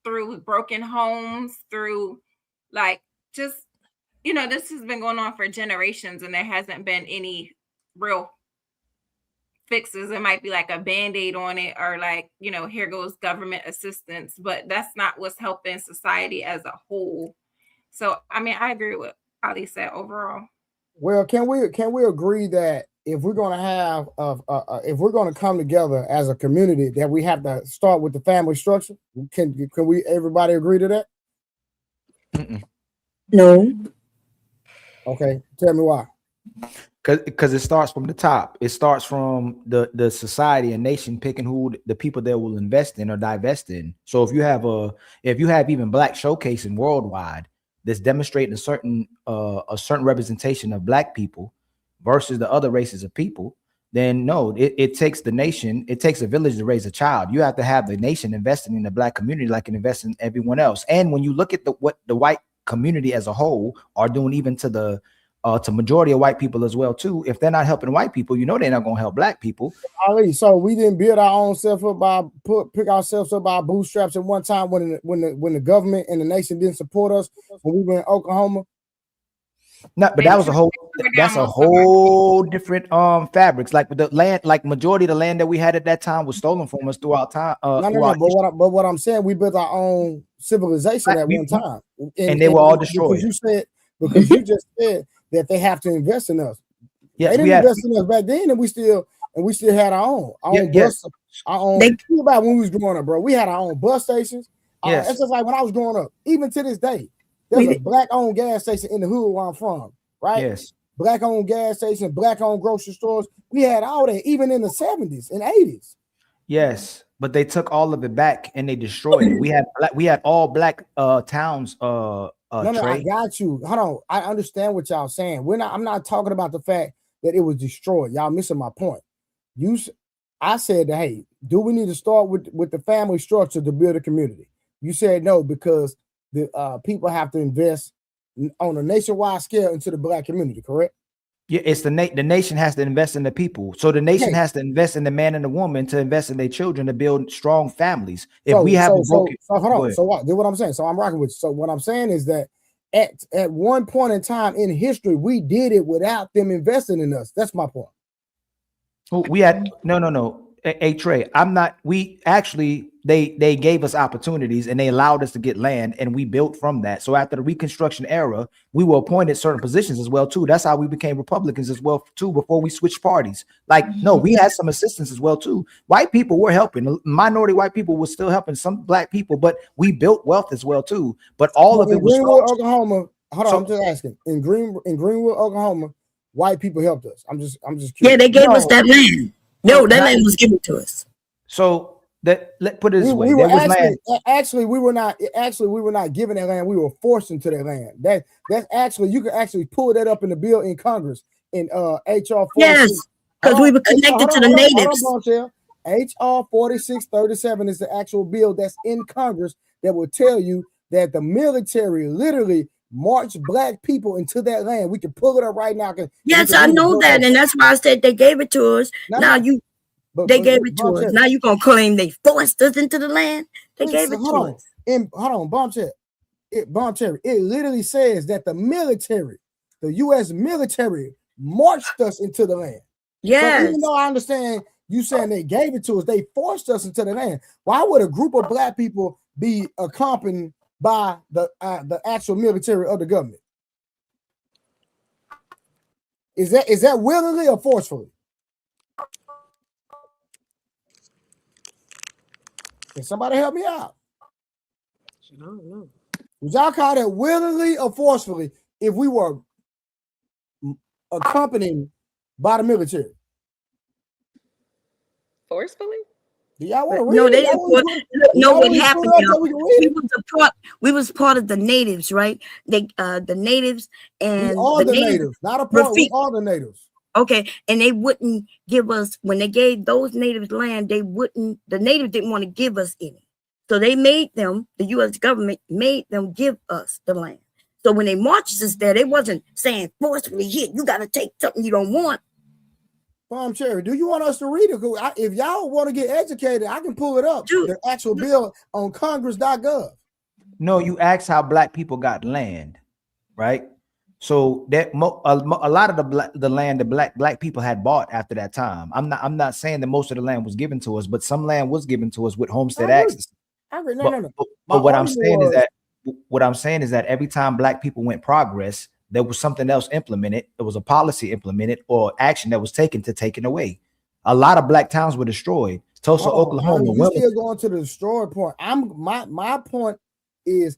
[SPEAKER 3] through broken homes, through like just, this has been going on for generations and there hasn't been any real fixes. It might be like a band-aid on it, or like, here goes government assistance, but that's not what's helping society as a whole. So, I mean, I agree with Ali said overall.
[SPEAKER 2] well, can we agree that if we're going to have, if we're going to come together as a community, that we have to start with the family structure. Can we everybody agree to that?
[SPEAKER 9] No.
[SPEAKER 2] Okay, tell me why.
[SPEAKER 13] Because it starts from the top. It starts from the society and nation picking who the people that will invest in or divest in. So if you have even Black showcasing worldwide that's demonstrating a certain representation of Black people versus the other races of people, then no, it takes the nation, it takes a village to raise a child. You have to have the nation investing in the Black community like it invests in everyone else. And when you look at what the white community as a whole are doing, even to majority of white people as well too, if they're not helping white people, you know they're not going to help Black people.
[SPEAKER 2] Ali, so we didn't build our own self up by pick ourselves up by our bootstraps at one time when the government and the nation didn't support us when we were in Oklahoma.
[SPEAKER 13] No, but that's a whole different fabrics. Like with the land, like majority of the land that we had at that time was stolen from us throughout time.
[SPEAKER 2] But what I'm saying, we built our own civilization at one time,
[SPEAKER 13] and they were all destroyed.
[SPEAKER 2] Because you just said that they have to invest in us.
[SPEAKER 13] Yes,
[SPEAKER 2] they didn't invest in us back then, and we still had our own bus. Our own. Think about when we was growing up, bro. We had our own bus stations.
[SPEAKER 13] Yes.
[SPEAKER 2] It's just like when I was growing up. Even to this day, there's a Black-owned gas station in the hood where I'm from, right?
[SPEAKER 13] Yes.
[SPEAKER 2] Black-owned gas station, Black-owned grocery stores. We had all that, even in the 70s and 80s.
[SPEAKER 13] Yes, but they took all of it back and they destroyed it. We had all Black towns.
[SPEAKER 2] No, I got you. Hold on. I understand what y'all saying. I'm not talking about the fact that it was destroyed. Y'all missing my point. I said that, hey, do we need to start with the family structure to build a community? You said no, because the people have to invest on a nationwide scale into the Black community, correct?
[SPEAKER 13] Yeah, it's the nation has to invest in the people. So the nation has to invest in the man and the woman to invest in their children to build strong families. If we have broken,
[SPEAKER 2] hold on. So what? Do what I'm saying. So I'm rocking with you. So what I'm saying is that at one point in time in history, we did it without them investing in us. That's my point.
[SPEAKER 13] We had no. Hey Trey, they gave us opportunities and they allowed us to get land and we built from that. So after the Reconstruction era, we were appointed certain positions as well too. That's how we became Republicans as well too, before we switched parties. Like, no, we had some assistance as well too. White people were helping. Minority white people were still helping some Black people, but we built wealth as well too. But all of it was
[SPEAKER 2] Greenwood, Oklahoma. Hold on, I'm just asking. In Greenwood, Oklahoma, white people helped us. I'm just curious.
[SPEAKER 9] Yeah, they gave us that land. No, that land was given to us.
[SPEAKER 13] So let's put it this way.
[SPEAKER 2] We were not given that land. We were forced into that land. That's actually, you can actually pull that up in the bill in Congress in HR 46.
[SPEAKER 9] Yes, because we were connected to the natives.
[SPEAKER 2] HR 4637 is the actual bill that's in Congress that will tell you that the military literally marched Black people into that land. We can pull it up right now.
[SPEAKER 9] Yes, I know that, and that's why I said they gave it to us. They gave it to us. Now you gonna claim they forced us into the land? They gave it to us.
[SPEAKER 2] Hold on, Bomb Cherry. It literally says that the military, the U.S. military, marched us into the land.
[SPEAKER 9] Yes.
[SPEAKER 2] So even though I understand you saying they gave it to us, they forced us into the land. Why would a group of Black people be accompanied by the actual military of the government? Is that willingly or forcefully? Can somebody help me out?
[SPEAKER 9] I don't know.
[SPEAKER 2] Would y'all call that willingly or forcefully if we were accompanied by the military?
[SPEAKER 4] Forcefully?
[SPEAKER 2] Do y'all want to read?
[SPEAKER 9] No, they didn't. No, what happened? We was part of the natives, right? The natives and
[SPEAKER 2] we are the natives, not a part. We are the natives.
[SPEAKER 9] Okay, and they wouldn't give us, when they gave those natives land, the natives didn't want to give us any. So they made them, the U.S. government made them give us the land. So when they marched us there, they wasn't saying forcefully, here, you got to take something you don't want.
[SPEAKER 2] Bomb Cherry, do you want us to read it? If y'all want to get educated, I can pull it up. The actual bill on congress.gov.
[SPEAKER 13] No, you asked how Black people got land, right? So that a lot of the land that black people had bought after that time. I'm not saying that most of the land was given to us, but some land was given to us with homestead access.
[SPEAKER 2] No.
[SPEAKER 13] But what I'm saying is that every time Black people went progress, there was something else implemented. There was a policy implemented or action that was taken to take it away. A lot of black towns were destroyed. Tulsa, Oklahoma.
[SPEAKER 2] You still going to the destroy point. My point is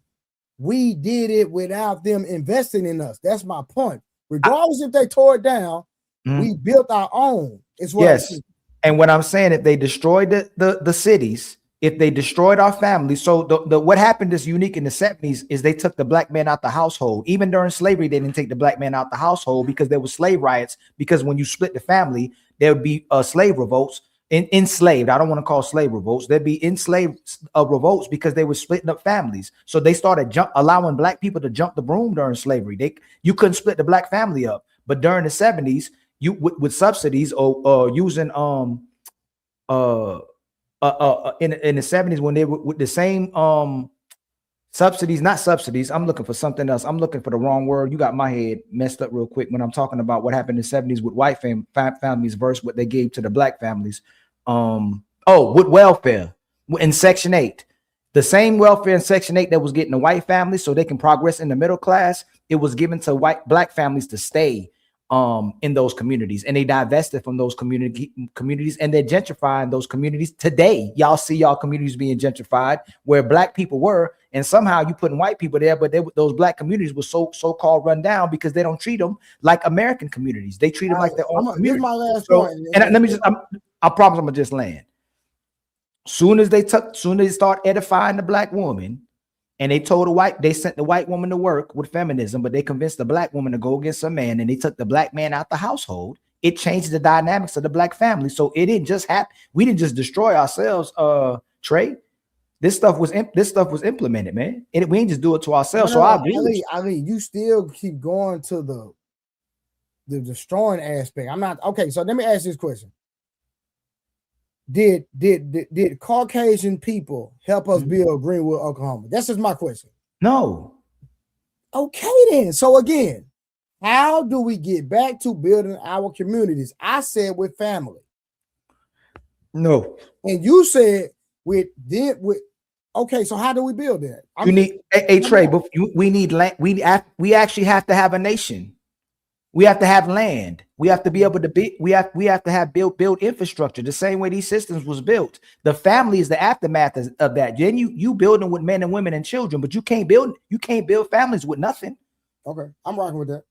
[SPEAKER 2] we did it without them investing in us. That's my point. Regardless if they tore it down, we built our own. It's what
[SPEAKER 13] yes. And when I'm saying if they destroyed the cities, if they destroyed our families, so the what happened is unique in the 70s is they took the black man out the household. Even during slavery, they didn't take the black man out the household because there was slave riots. Because when you split the family, there would be slave revolts. Enslaved. I don't want to call slave revolts. There'd be enslaved revolts because they were splitting up families. So they started allowing black people to jump the broom during slavery. You couldn't split the black family up. But during the 70s, you with subsidies or using in the 70s when they were with the same subsidies, not subsidies. I'm looking for something else. I'm looking for the wrong word. You got my head messed up real quick when I'm talking about what happened in the 70s with white families versus what they gave to the black families. With welfare in Section 8. The same welfare in Section 8 that was getting the white families so they can progress in the middle class, it was given to black families to stay in those communities, and they divested from those communities, and they're gentrifying those communities today. Y'all see y'all communities being gentrified where black people were, and somehow you putting white people there, but those black communities were so-called run down because they don't treat them like American communities. They treat them like their own community.
[SPEAKER 2] This is my last point.
[SPEAKER 13] And let me just, I promise I'm gonna just land. Soon as they start edifying the black woman, and they sent the white woman to work with feminism, but they convinced the black woman to go against a man, and they took the black man out the household. It changed the dynamics of the black family. So it didn't just happen. We didn't just destroy ourselves, Trey. This stuff was implemented, man. We ain't just do it to ourselves. So I agree.
[SPEAKER 2] I mean, you still keep going to the destroying aspect. I'm not okay. So let me ask this question. Did Caucasian people help us build Greenwood, Oklahoma? That's just my question.
[SPEAKER 13] No.
[SPEAKER 2] Okay, then. So again, how do we get back to building our communities? I said with family.
[SPEAKER 13] No.
[SPEAKER 2] And you said with okay, so how do we build that?
[SPEAKER 13] You need a Trey, but we need land. We actually have to have a nation. We have to have land. We have to be able to be. We have to have build infrastructure the same way these systems was built. The family is the aftermath of that. Then you building with men and women and children, but you can't build families with nothing.
[SPEAKER 2] Okay, I'm rocking with that.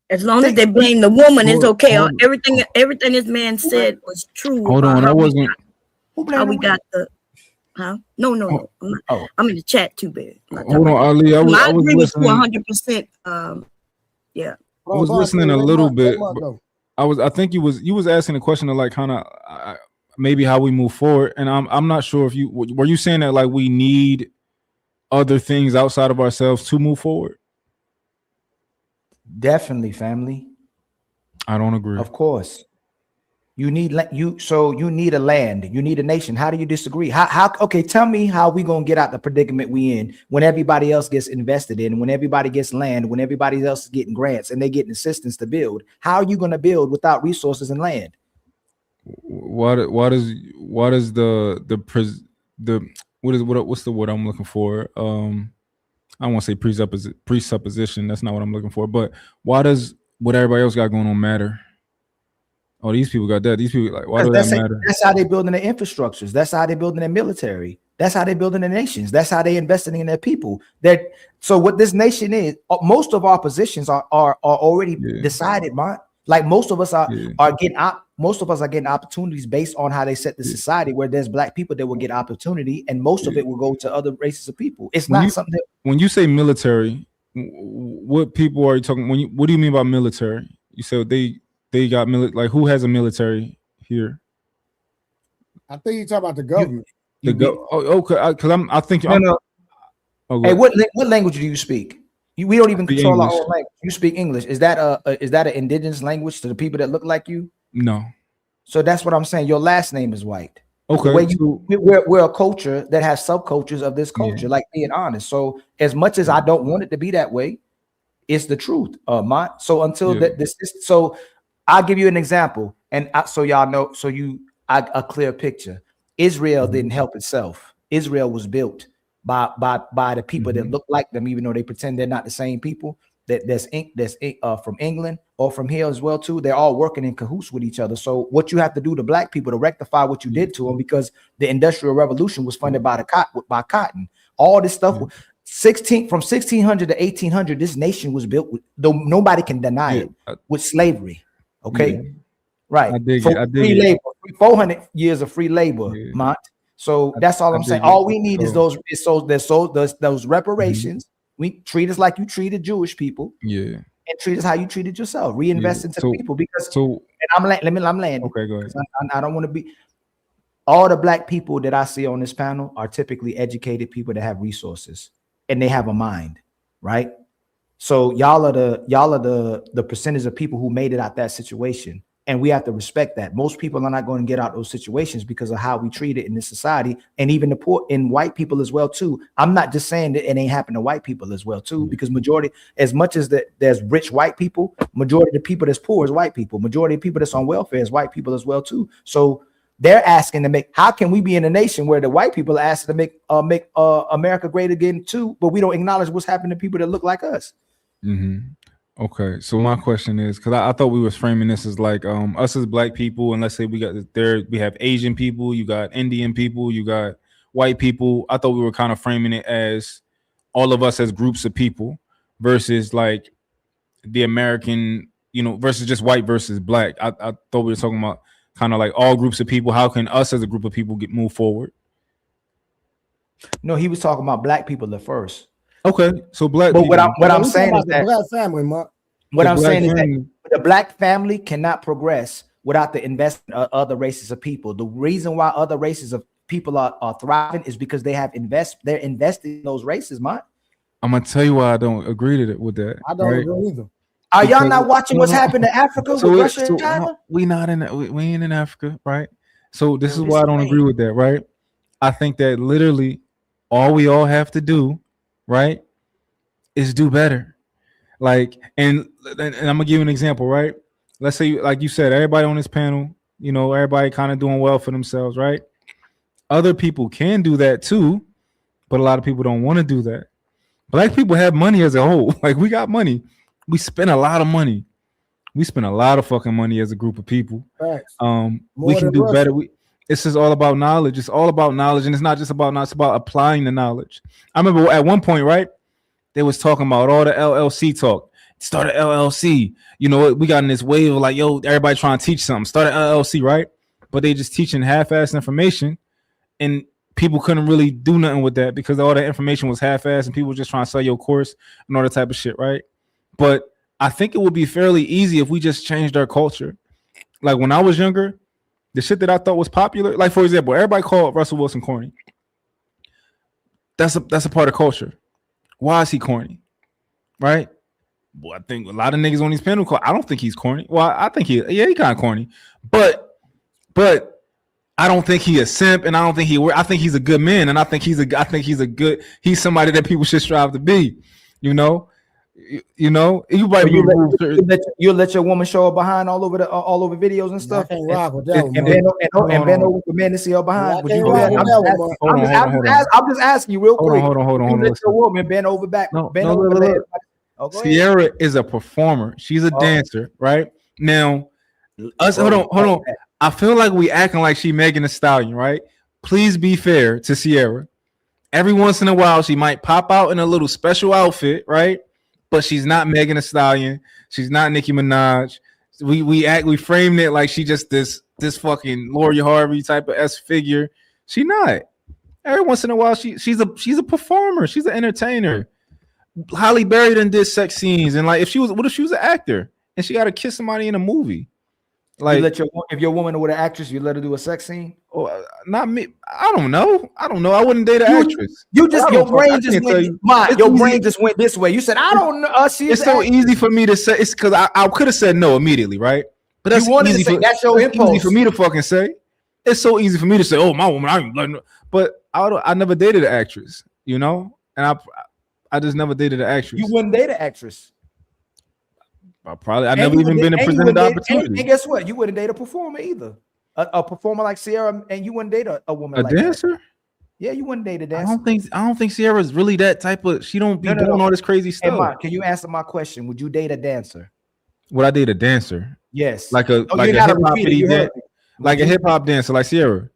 [SPEAKER 9] As long as they blame the woman, it's okay. Everything this man said was true.
[SPEAKER 10] Hold on, I wasn't.
[SPEAKER 9] How we got the. Huh? No. I'm in the chat too, baby.
[SPEAKER 10] Hold on, Ali. I agree with you
[SPEAKER 9] 100%. Yeah.
[SPEAKER 10] I was listening a little bit. I think you was asking a question of like kind of maybe how we move forward, and I'm not sure if were you saying that like we need other things outside of ourselves to move forward.
[SPEAKER 13] Definitely, family.
[SPEAKER 10] I don't agree.
[SPEAKER 13] Of course. You need you need a land, you need a nation. How do you disagree? How okay, tell me how we gonna get out the predicament we in when everybody else gets invested in, when everybody gets land, when everybody else is getting grants and they getting assistance to build. How are you gonna build without resources and land?
[SPEAKER 10] What is what's the word I'm looking for? I don't want to say presupposition. That's not what I'm looking for. But why does what everybody else got going on matter? Oh, these people got that. These people like, why does that matter?
[SPEAKER 13] That's how they building their infrastructures. That's how they building their military. That's how they building their nations. That's how they investing in their people. So what this nation is, most of our positions are already decided, man. Like most of us are getting opportunities based on how they set the society, where there's black people that will get opportunity, and most of it will go to other races of people. It's not something that
[SPEAKER 10] when you say military, what people are you talking? What do you mean by military? You said they got like who has a military here?
[SPEAKER 2] I think you talk about the government.
[SPEAKER 10] Okay, because I think.
[SPEAKER 13] No. Hey, what language do you speak? We don't even control our own language. You speak English. Is that an indigenous language to the people that look like you?
[SPEAKER 10] No.
[SPEAKER 13] So that's what I'm saying. Your last name is white.
[SPEAKER 10] Okay.
[SPEAKER 13] We're a culture that has subcultures of this culture, like being honest. So as much as I don't want it to be that way, it's the truth. So until so I'll give you an example, and so y'all know, a clear picture. Israel didn't help itself. Israel was built. by the people that look like them, even though they pretend they're not the same people. That's from England or from here as well too. They're all working in cahoots with each other. So what you have to do to black people to rectify what you did to them, because the Industrial Revolution was funded by cotton. All this stuff, from 1600 to 1800, this nation was built with, though nobody can deny it, with slavery. Okay, right?
[SPEAKER 10] I dig
[SPEAKER 13] free
[SPEAKER 10] it.
[SPEAKER 13] labor, 400 years of free labor, Mont. So that's all I'm saying. All we need is those reparations. We treat us like you treated Jewish people, and treat us how you treated yourself. Reinvest into people, because. And I'm landing.
[SPEAKER 10] Okay, go ahead.
[SPEAKER 13] I don't want to be. All the black people that I see on this panel are typically educated people that have resources and they have a mind, right? So y'all are the percentage of people who made it out that situation. And we have to respect that. Most people are not going to get out those situations because of how we treat it in this society, and even the poor and white people as well too. I'm not just saying that it ain't happened to white people as well too, because majority, as much as there's rich white people, majority of the people that's poor is white people. Majority of people that's on welfare is white people as well too. So they're asking to make. How can we be in a nation where the white people are asking to make America great again too, but we don't acknowledge what's happening to people that look like us?
[SPEAKER 10] Okay, so my question is, because I thought we was framing this as like us as black people, and let's say we have Asian people, you got Indian people, you got white people. I thought we were kind of framing it as all of us as groups of people versus like the American, versus just white versus black. I thought we were talking about kind of like all groups of people. How can us as a group of people move forward?
[SPEAKER 13] No, he was talking about black people at first.
[SPEAKER 10] Okay, so black.
[SPEAKER 13] But
[SPEAKER 10] people.
[SPEAKER 13] what I'm saying is that
[SPEAKER 2] black family, Mark.
[SPEAKER 13] What I'm saying is that the black family cannot progress without the investment of other races of people. The reason why other races of people are thriving is because they're investing in those races, Mark.
[SPEAKER 10] I'm gonna tell you why I don't agree with that.
[SPEAKER 2] I don't agree either.
[SPEAKER 13] Are y'all not watching what's happening in Africa with Russia and China?
[SPEAKER 10] We ain't in Africa, right? So this is why I don't agree with that, right? I think that literally all we all have to do, right, is do better. Like, and I'm gonna give you an example, right? Let's say, like you said, everybody on this panel, everybody kind of doing well for themselves, right? Other people can do that too, but a lot of people don't want to do that. Black people have money as a whole. Like, we got money. We spend a lot of money. We spend a lot of fucking money as a group of people.
[SPEAKER 2] Facts.
[SPEAKER 10] We can do better. It's just all about knowledge. It's all about knowledge, and it's not just about it's about applying the knowledge. I remember at one point, right, they was talking about all the LLC talk. Start an LLC. We got in this wave of like, yo, everybody trying to teach something. Start an LLC, right? But they just teaching half-assed information, and people couldn't really do nothing with that because all that information was half-assed, and people were just trying to sell your course and all that type of shit, right? But I think it would be fairly easy if we just changed our culture. Like when I was younger, the shit that I thought was popular, like for example, everybody called Russell Wilson corny. That's a part of culture. Why is he corny? Right? Well, I think a lot of niggas on these panel call. I don't think he's corny. Well, I think he kind of corny, but I don't think he a simp, and I don't think I think he's a good man, and I think he's somebody that people should strive to be. You
[SPEAKER 13] let your woman show her behind all over videos and stuff.
[SPEAKER 2] I can't rock with that one,
[SPEAKER 13] and bend over for men to see her behind. Would you do that? I'm just asking you real quick.
[SPEAKER 10] Hold on.
[SPEAKER 13] Let your woman bend over back. Bend over the leg.
[SPEAKER 10] Sierra is a performer. She's a dancer, right? Now, hold on. I feel like we acting like she Megan Thee Stallion, right? Please be fair to Sierra. Every once in a while, she might pop out in a little special outfit, right? But she's not Megan Thee Stallion. She's not Nicki Minaj. We framed it like she just this fucking Lori Harvey type of S figure. She not. Every once in a while, she's a performer. She's an entertainer. Halle Berry done did sex scenes, and like what if she was an actor and she got to kiss somebody in a movie? Like,
[SPEAKER 13] if your woman were an actress, you let her do a sex scene?
[SPEAKER 10] Oh, not me. I don't know. I wouldn't date an actress.
[SPEAKER 13] Your brain just went this way. You said, I don't know.
[SPEAKER 10] It's so easy for me to say. It's because I could have said no immediately, right? But that's easy. That's your impulse. Easy for me to fucking say. It's so easy for me to say, oh, my woman. But I never dated an actress, and I just never dated an actress.
[SPEAKER 13] You wouldn't date an actress.
[SPEAKER 10] I never even been presented the opportunity.
[SPEAKER 13] And guess what? You wouldn't date a performer either. A performer like Sierra, and you wouldn't date a woman like
[SPEAKER 10] dancer.
[SPEAKER 13] Yeah, you wouldn't date a
[SPEAKER 10] I
[SPEAKER 13] dancer.
[SPEAKER 10] don't think Sierra's really that type of. She don't be
[SPEAKER 13] No, no,
[SPEAKER 10] doing
[SPEAKER 13] no.
[SPEAKER 10] all this crazy
[SPEAKER 13] Hey,
[SPEAKER 10] stuff.
[SPEAKER 13] Mark, can you answer my question? Would you date a dancer?
[SPEAKER 10] Would I date a dancer?
[SPEAKER 13] Yes.
[SPEAKER 10] Like a
[SPEAKER 13] No, you gotta
[SPEAKER 10] hip hop
[SPEAKER 13] repeat it. You heard me.
[SPEAKER 10] like a hip hop dancer, like Sierra.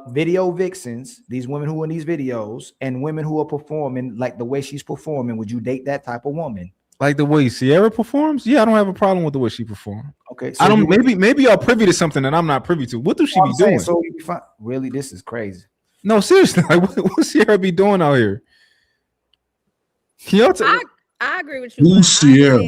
[SPEAKER 13] Video vixens, these women who are in these videos, and women who are performing like the way she's performing. Would you date that type of woman?
[SPEAKER 10] Like the way Sierra performs? Yeah, I don't have a problem with the way she performs.
[SPEAKER 13] Okay, so
[SPEAKER 10] I don't. Maybe y'all privy to something that I'm not privy to. What do she be doing?
[SPEAKER 13] So you be fine. Really, this is crazy.
[SPEAKER 10] No, seriously. Like, what Sierra be doing out here? Can y'all tell?
[SPEAKER 4] I agree with you.
[SPEAKER 8] Who's Sierra?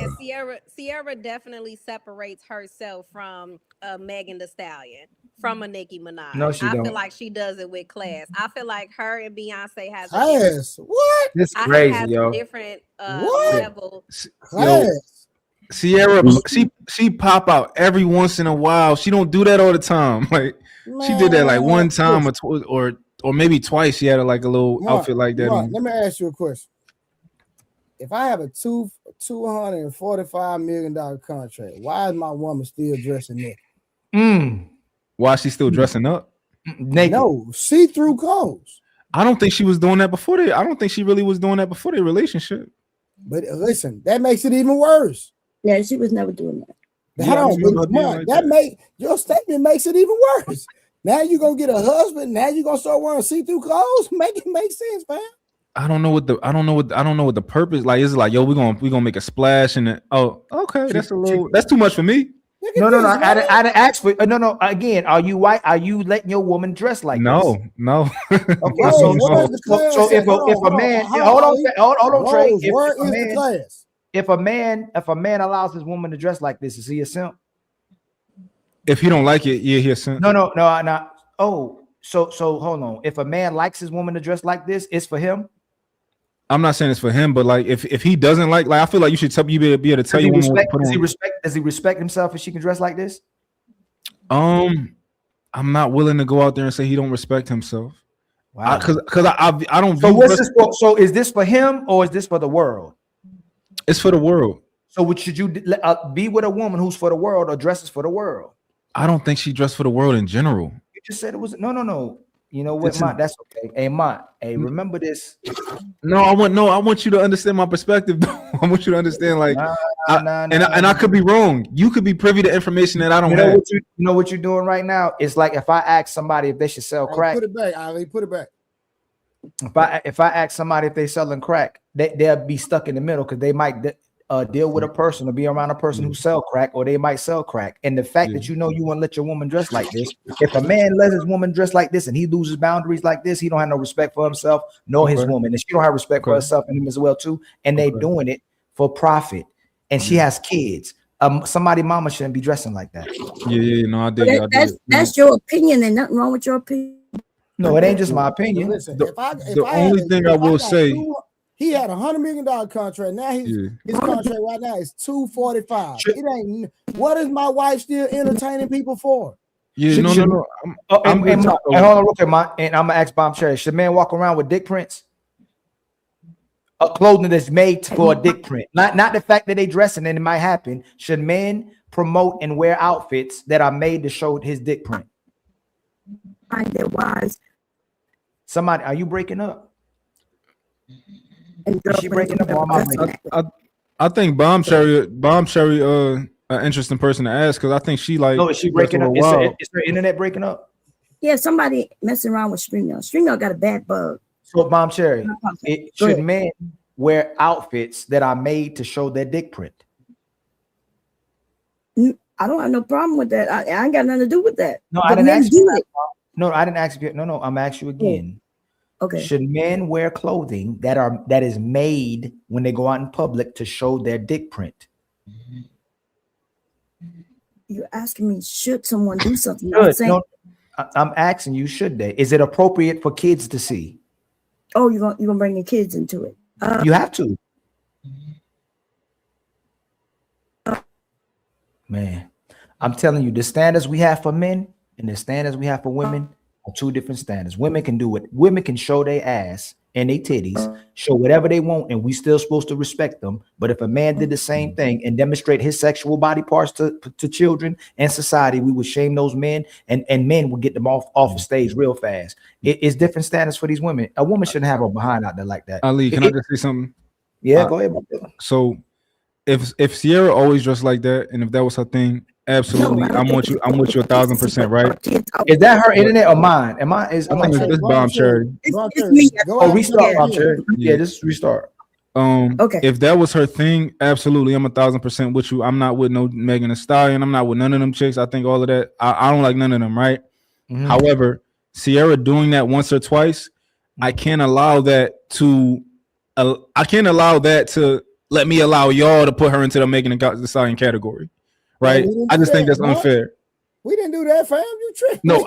[SPEAKER 4] Sierra definitely separates herself from Megan Thee Stallion, from a Nicki Minaj.
[SPEAKER 13] No, she
[SPEAKER 4] I
[SPEAKER 13] don't.
[SPEAKER 4] feel like she does it with class. I feel like her and Beyonce has
[SPEAKER 2] Class? What?
[SPEAKER 10] This
[SPEAKER 4] I
[SPEAKER 10] crazy,
[SPEAKER 4] has
[SPEAKER 10] yo.
[SPEAKER 4] a different
[SPEAKER 2] What?
[SPEAKER 4] level.
[SPEAKER 2] Class.
[SPEAKER 10] Sierra, she pop out every once in a while. She don't do that all the time. Like she did that like one time or maybe twice. She had like a little
[SPEAKER 2] Mark,
[SPEAKER 10] outfit like that.
[SPEAKER 2] Mark,
[SPEAKER 10] on.
[SPEAKER 2] let me ask you a question. If I have a $245 million contract, why is my woman still dressing naked?
[SPEAKER 10] Why is she still dressing up?
[SPEAKER 13] Naked.
[SPEAKER 2] No, see-through clothes.
[SPEAKER 10] I don't think she was doing that before I don't think she really was doing that before their relationship.
[SPEAKER 2] But listen, that makes it even worse.
[SPEAKER 9] Yeah, she was never doing that.
[SPEAKER 2] Hold on, Mark, your statement makes it even worse. Now you're gonna get a husband. Now you're gonna start wearing see-through clothes. Make it make sense, man.
[SPEAKER 10] I don't know what the purpose like is. Like, yo, we're gonna make a splash and then, oh, okay, that's too much for me.
[SPEAKER 13] No. I didn't ask for. No. Again, are you white? Are you letting your woman dress like
[SPEAKER 10] No.
[SPEAKER 13] this?
[SPEAKER 10] No.
[SPEAKER 13] Okay,
[SPEAKER 2] Whoa,
[SPEAKER 13] so if a man, hold on, Trey. If a man allows his woman to dress like this, is he a simp?
[SPEAKER 10] If he don't like it, yeah, he's a simp.
[SPEAKER 13] No. Oh, so hold on. If a man likes his woman to dress like this, it's for him.
[SPEAKER 10] I'm not saying it's for him, but like if he doesn't like I feel like you should be able to tell your woman what to put on.
[SPEAKER 13] Does he respect himself if she can dress like this?
[SPEAKER 10] I'm not willing to go out there and say he don't respect himself.
[SPEAKER 13] Wow.
[SPEAKER 10] Because I don't.
[SPEAKER 13] So what's this for? So is this for him or is this for the world?
[SPEAKER 10] It's for the world.
[SPEAKER 13] So should you be with a woman who's for the world or dresses for the world?
[SPEAKER 10] I don't think she dressed for the world in general.
[SPEAKER 13] You just said it was no. You know what, Mont? That's okay. Hey, Mont. Hey, remember this?
[SPEAKER 10] No, I want you to understand my perspective. I want you to understand, like, I could be wrong. You could be privy to information that I don't have.
[SPEAKER 13] You know what you're doing right now? It's like if I ask somebody if they should sell crack.
[SPEAKER 2] Put it back, Ali. Put it back.
[SPEAKER 13] If I ask somebody if they selling crack, they'll be stuck in the middle because they might deal with a person or be around a person who sell crack, or they might sell crack. And the fact that you want to let your woman dress like this, if a man lets his woman dress like this and he loses boundaries like this, he don't have no respect for himself nor his woman, and she don't have respect for herself and him as well too. And they doing it for profit, and she has kids. Somebody mama shouldn't be dressing like that.
[SPEAKER 10] Yeah, no, I did.
[SPEAKER 9] That's your opinion, and nothing wrong with your opinion.
[SPEAKER 13] No, it ain't just my opinion.
[SPEAKER 2] Listen,
[SPEAKER 10] the only thing I will say.
[SPEAKER 2] He had $100 million contract. Now his contract right now is $245. It ain't. What is my wife still entertaining people for?
[SPEAKER 10] Yeah, no.
[SPEAKER 13] Hold on, look at and I'm gonna ask Bomb Cherry. Should men walk around with dick prints? Clothing that's made for a dick print, not the fact that they dressing and it might happen. Should men promote and wear outfits that are made to show his dick print?
[SPEAKER 9] Find their wives.
[SPEAKER 13] Somebody, are you breaking up?
[SPEAKER 9] Is
[SPEAKER 13] she breaking up? Or am I breaking up?
[SPEAKER 10] I think Bomb Cherry, an interesting person to ask because I think she like.
[SPEAKER 13] No, is she breaking up? Is her internet breaking up?
[SPEAKER 9] Yeah, somebody messing around with StreamYard. StreamYard got a bad bug.
[SPEAKER 13] So, Bomb Cherry, should men wear outfits that are made to show their dick print?
[SPEAKER 9] I don't have no problem with that. I ain't got nothing to do with that.
[SPEAKER 13] No, I didn't ask you. No, I didn't ask you. No, I'm asking you again.
[SPEAKER 9] Okay.
[SPEAKER 13] Should men wear clothing that is made when they go out in public to show their dick print?
[SPEAKER 9] You're asking me, should someone do something?
[SPEAKER 13] I'm asking you, should they? Is it appropriate for kids to see?
[SPEAKER 9] Oh, you're gonna bring your kids into it.
[SPEAKER 13] You have to. Man, I'm telling you, the standards we have for men and the standards we have for women are two different standards. Women can do it. Women can show their ass and they titties, show whatever they want, and we still supposed to respect them. But if a man did the same thing and demonstrate his sexual body parts to children and society, we would shame those men, and men would get them off the stage real fast. It's different standards for these women. A woman shouldn't have her behind out there like that.
[SPEAKER 10] Ali, can I just say something?
[SPEAKER 13] Yeah, go ahead.
[SPEAKER 10] So if Sierra always dressed like that, and if that was her thing, absolutely, I'm with you 1,000%, right?
[SPEAKER 13] Is that her internet or mine?
[SPEAKER 10] This Bomb Cherry.
[SPEAKER 9] It's me.
[SPEAKER 13] Oh, restart, Bomb Cherry. Yeah, this is restart.
[SPEAKER 9] Okay.
[SPEAKER 10] If that was her thing, absolutely, I'm 1,000% with you. I'm not with no Megan Thee Stallion. I'm not with none of them chicks. I think all of that. I don't like none of them, right?
[SPEAKER 13] Mhm.
[SPEAKER 10] However, Sierra doing that once or twice, I can't allow that to. I can't allow that to let me allow y'all to put her into the Megan Thee Stallion category, right? I just think that's unfair.
[SPEAKER 2] We didn't do that, fam. You tripping?
[SPEAKER 10] No,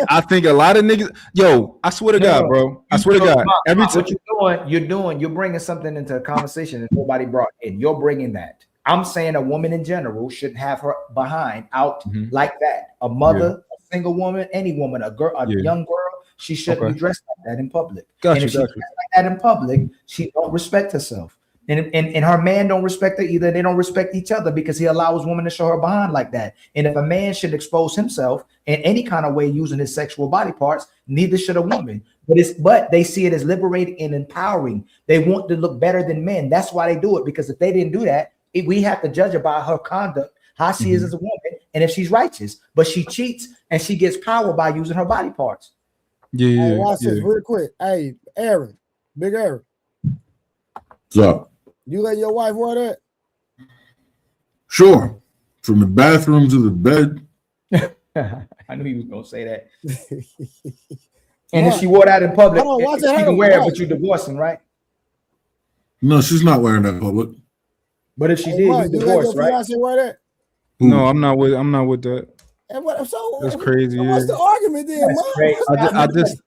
[SPEAKER 10] I think a lot of niggas. Yo, I swear to God, bro. I swear to God. Every time
[SPEAKER 13] What you're bringing something into a conversation that nobody brought in. You're bringing that. I'm saying a woman in general shouldn't have her behind out like that. A mother, a single woman, any woman, a girl, a young girl, she shouldn't be dressed like that in public. And if she's dressed like that in public, she don't respect herself. And her man don't respect her either. They don't respect each other because he allows women to show her behind like that. And if a man should expose himself in any kind of way using his sexual body parts, neither should a woman. But they see it as liberating and empowering. They want to look better than men. That's why they do it. Because if they didn't do that, we have to judge her by her conduct, how she is as a woman, and if she's righteous. But she cheats and she gets power by using her body parts.
[SPEAKER 2] Hey, watch this real quick. Hey, Aaron, Big Aaron.
[SPEAKER 8] What's up?
[SPEAKER 2] You let your wife wear that?
[SPEAKER 8] Sure. From the bathroom to the bed.
[SPEAKER 13] I knew he was gonna say that. And if she wore that in public, she can wear it, but you're divorcing, right?
[SPEAKER 8] No, she's not wearing that in public.
[SPEAKER 13] But if she did, you divorced, right?
[SPEAKER 2] Wear that?
[SPEAKER 10] No, I'm not with that.
[SPEAKER 2] And so
[SPEAKER 10] That's crazy.
[SPEAKER 2] What's the argument then,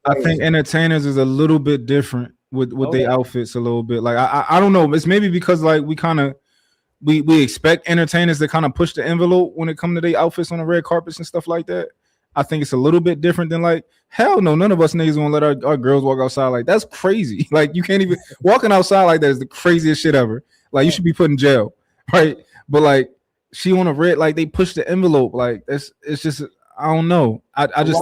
[SPEAKER 10] I think entertainers is a little bit different with their outfits a little bit. Like I don't know. It's maybe because like we expect entertainers to kind of push the envelope when it comes to their outfits on the red carpets and stuff like that. I think it's a little bit different than like, hell no, none of us niggas gonna let our girls walk outside. Like that's crazy. Like you can't even walking outside like that is the craziest shit ever. Like you should be put in jail, right? But like she on a red, like they push the envelope. Like it's just I don't know. I just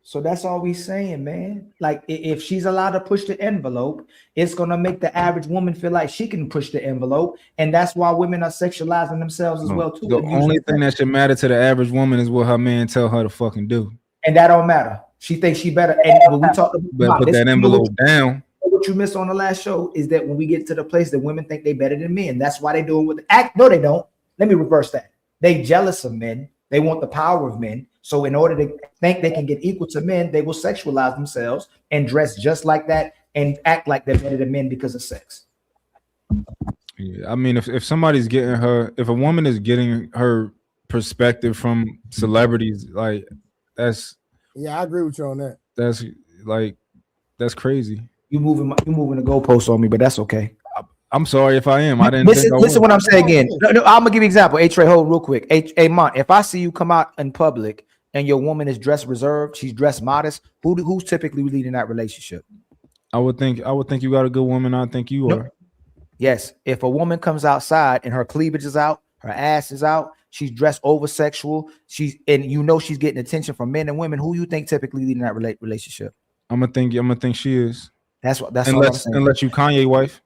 [SPEAKER 13] so that's all we saying, man. Like if she's allowed to push the envelope, it's gonna make the average woman feel like she can push the envelope, and that's why women are sexualizing themselves as well too.
[SPEAKER 10] The only thing that should matter to the average woman is what her man tell her to fucking do,
[SPEAKER 13] and that don't matter. She thinks she better. And when we talk about
[SPEAKER 10] put that envelope down.
[SPEAKER 13] What you missed on the last show is that when we get to the place that women think they better than men, that's why they do it with the act. No, they don't. Let me reverse that. They jealous of men. They want the power of men. So in order to think they can get equal to men, they will sexualize themselves and dress just like that and act like they're better than men because of sex.
[SPEAKER 10] Yeah, I mean, if somebody's getting her, if a woman is getting her perspective from celebrities, like that's
[SPEAKER 2] I agree with you on that.
[SPEAKER 10] That's crazy.
[SPEAKER 13] You moving the goalposts on me, but that's okay.
[SPEAKER 10] I'm sorry if I am. I didn't
[SPEAKER 13] listen what I'm saying again. No, I'm gonna give you an example. Trey, hold real quick. Mont, if I see you come out in public and your woman is dressed reserved, she's dressed modest, who's typically leading that relationship?
[SPEAKER 10] I would think you got a good woman. I think you are.
[SPEAKER 13] Yes. If a woman comes outside and her cleavage is out, her ass is out, she's dressed over sexual, she's getting attention from men and women, who you think typically leading that relationship?
[SPEAKER 10] I'm gonna think she is.
[SPEAKER 13] That's what I'm saying.
[SPEAKER 10] Unless you Kanye wife.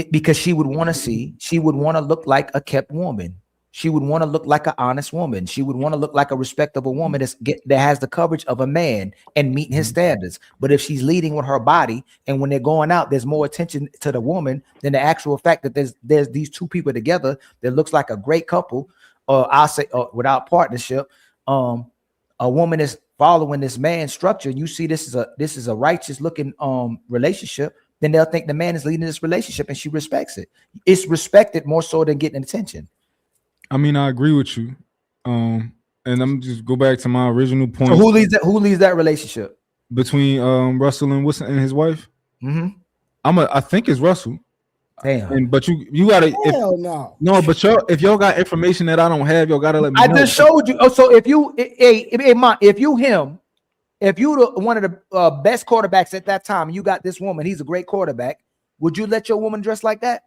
[SPEAKER 13] Because she would want to look like a kept woman. She would want to look like an honest woman. She would want to look like a respectable woman that has the coverage of a man and meeting his standards. But if she's leading with her body, and when they're going out, there's more attention to the woman than the actual fact that there's these two people together that looks like a great couple, or I'll say without partnership. A woman is following this man's structure. You see, this is a righteous looking relationship. Then they'll think the man is leading this relationship and she respects it. It's respected more so than getting attention.
[SPEAKER 10] I mean, I agree with you. And I'm just go back to my original point.
[SPEAKER 13] So who leads that relationship?
[SPEAKER 10] Between Russell and Wilson and his wife?
[SPEAKER 13] Mm-hmm.
[SPEAKER 10] I think it's Russell.
[SPEAKER 13] Damn.
[SPEAKER 10] But you gotta but if y'all got information that I don't have, y'all gotta let me know.
[SPEAKER 13] I just showed you. Oh, so if you him, If you were one of the best quarterbacks at that time, you got this woman, he's a great quarterback. Would you let your woman dress like that?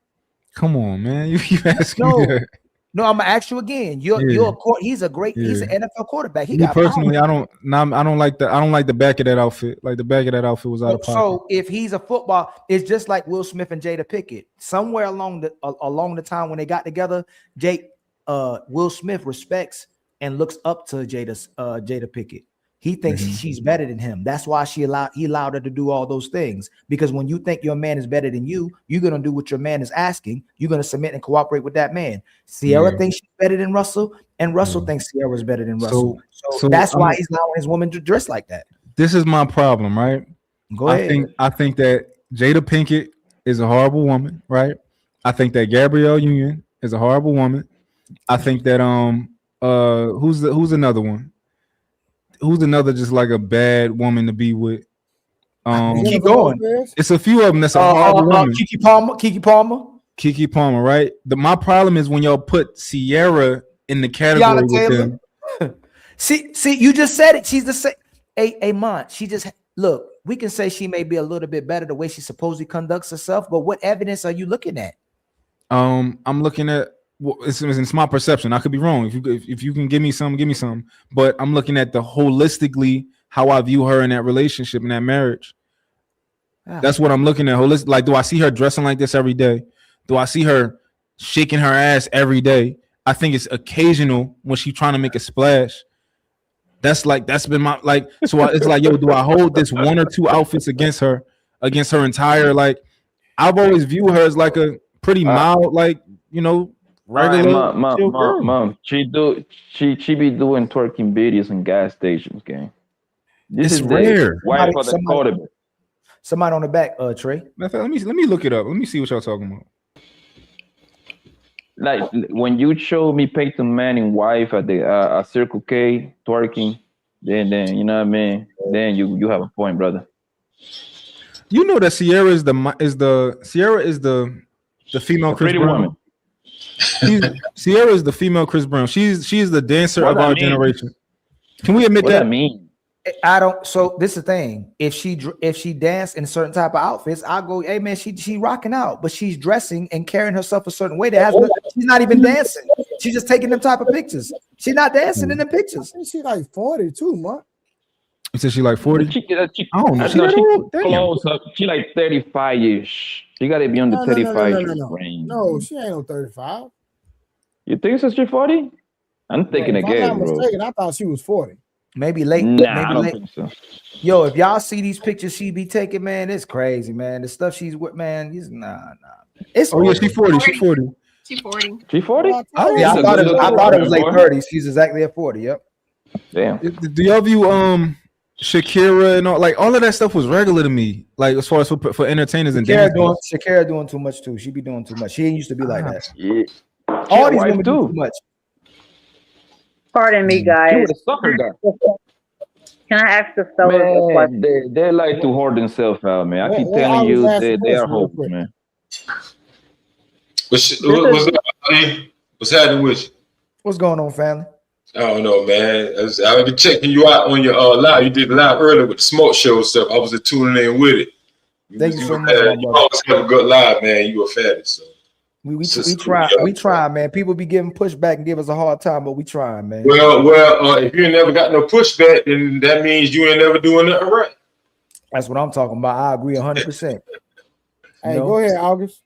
[SPEAKER 10] Come on, man. You asking
[SPEAKER 13] No.
[SPEAKER 10] me that.
[SPEAKER 13] No, I'm gonna ask you again. He's a great, he's an NFL quarterback. He
[SPEAKER 10] Me
[SPEAKER 13] got
[SPEAKER 10] personally,
[SPEAKER 13] power.
[SPEAKER 10] I don't like the back of that outfit. Like the back of that outfit was out of pocket.
[SPEAKER 13] So if he's a football, it's just like Will Smith and Jada Pinkett. Somewhere along the time when they got together, Will Smith respects and looks up to Jada Pinkett. He thinks she's better than him. That's why he allowed her to do all those things. Because when you think your man is better than you, you're gonna do what your man is asking. You're gonna submit and cooperate with that man. Sierra thinks she's better than Russell, and Russell thinks Sierra's better than Russell. So that's why he's allowing his woman to dress like that.
[SPEAKER 10] This is my problem, right?
[SPEAKER 13] Go ahead.
[SPEAKER 10] I think that Jada Pinkett is a horrible woman, right? I think that Gabrielle Union is a horrible woman. I think that who's another one? Who's another just like a bad woman to be with?
[SPEAKER 13] Keep going.
[SPEAKER 10] It's a few of them that's a horrible woman. Keke Palmer, right? My problem is when y'all put Sierra in the category with them.
[SPEAKER 13] See, you just said it. She's the same. She just look. We can say she may be a little bit better the way she supposedly conducts herself, but what evidence are you looking at?
[SPEAKER 10] I'm looking at. Well, it's my perception. I could be wrong. If you can give me some. But I'm looking at the holistically how I view her in that relationship, in that marriage. That's what I'm looking at. Holistic. Like, do I see her dressing like this every day? Do I see her shaking her ass every day? I think it's occasional when she's trying to make a splash. That's been my like. So it's like, yo, do I hold this one or two outfits against her entire like? I've always viewed her as like a pretty mild, like, you know.
[SPEAKER 7] Right, mom. She be doing twerking videos in gas stations, gang. This is
[SPEAKER 10] rare.
[SPEAKER 7] Why for the quarterback?
[SPEAKER 13] Somebody on the back, Trey.
[SPEAKER 10] Let me look it up. Let me see what y'all talking about.
[SPEAKER 7] Like when you show me Peyton Manning wife at the Circle K twerking, then you know what I mean. Then you have a point, brother.
[SPEAKER 10] You know that Sierra is the female Chris Brown. Woman. Sierra is the female Chris Brown. She's the dancer of our generation. Can we admit that?
[SPEAKER 7] I mean,
[SPEAKER 13] I don't. So this is the thing. If she danced in a certain type of outfits, I'll go, hey man, she rocking out, but she's dressing and carrying herself a certain way that has she's not even dancing. She's just taking them type of pictures. She's not dancing in the pictures.
[SPEAKER 2] She's like 42, man.
[SPEAKER 10] You said she like 40?
[SPEAKER 7] She close up. She like 35-ish. She got to be on the 35 range.
[SPEAKER 2] No, she ain't on 35.
[SPEAKER 7] You think so? She's 40? I'm thinking again,
[SPEAKER 2] I'm not mistaken, I thought she was 40.
[SPEAKER 13] Maybe late.
[SPEAKER 7] Nah, I don't think so.
[SPEAKER 13] Yo, if y'all see these pictures she be taking, man, it's crazy, man. The stuff she's with, man, nah. It's
[SPEAKER 10] she 40. She 40.
[SPEAKER 3] She 40.
[SPEAKER 7] She 40?
[SPEAKER 13] I thought it was late 30s. She's exactly at 40. Yep.
[SPEAKER 7] Damn.
[SPEAKER 10] Do y'all view Shakira and all of that stuff was regular to me, like as far as for entertainers and
[SPEAKER 13] Shakira doing too much too. She be doing too much. She ain't used to be like that.
[SPEAKER 7] Yeah.
[SPEAKER 13] All these women do too much.
[SPEAKER 15] Pardon me, guys. Can I ask the fellas a question?
[SPEAKER 7] They like to hoard themselves out, man. I keep telling you, they are hope, man.
[SPEAKER 5] What's happening with you?
[SPEAKER 13] What's going on, family?
[SPEAKER 5] I don't know, man. I've been checking you out on your live. You did live earlier with the smoke show stuff. I was tuning in with it.
[SPEAKER 13] Thank you so much.
[SPEAKER 5] You always have a good live, man. You were fabulous. So.
[SPEAKER 13] We try, man. People be giving pushback and give us a hard time, but we trying, man.
[SPEAKER 5] Well, if you ain't never got no pushback, then that means you ain't never doing nothing right.
[SPEAKER 13] That's what I'm talking about. I agree 100%.
[SPEAKER 2] Hey, go ahead, August.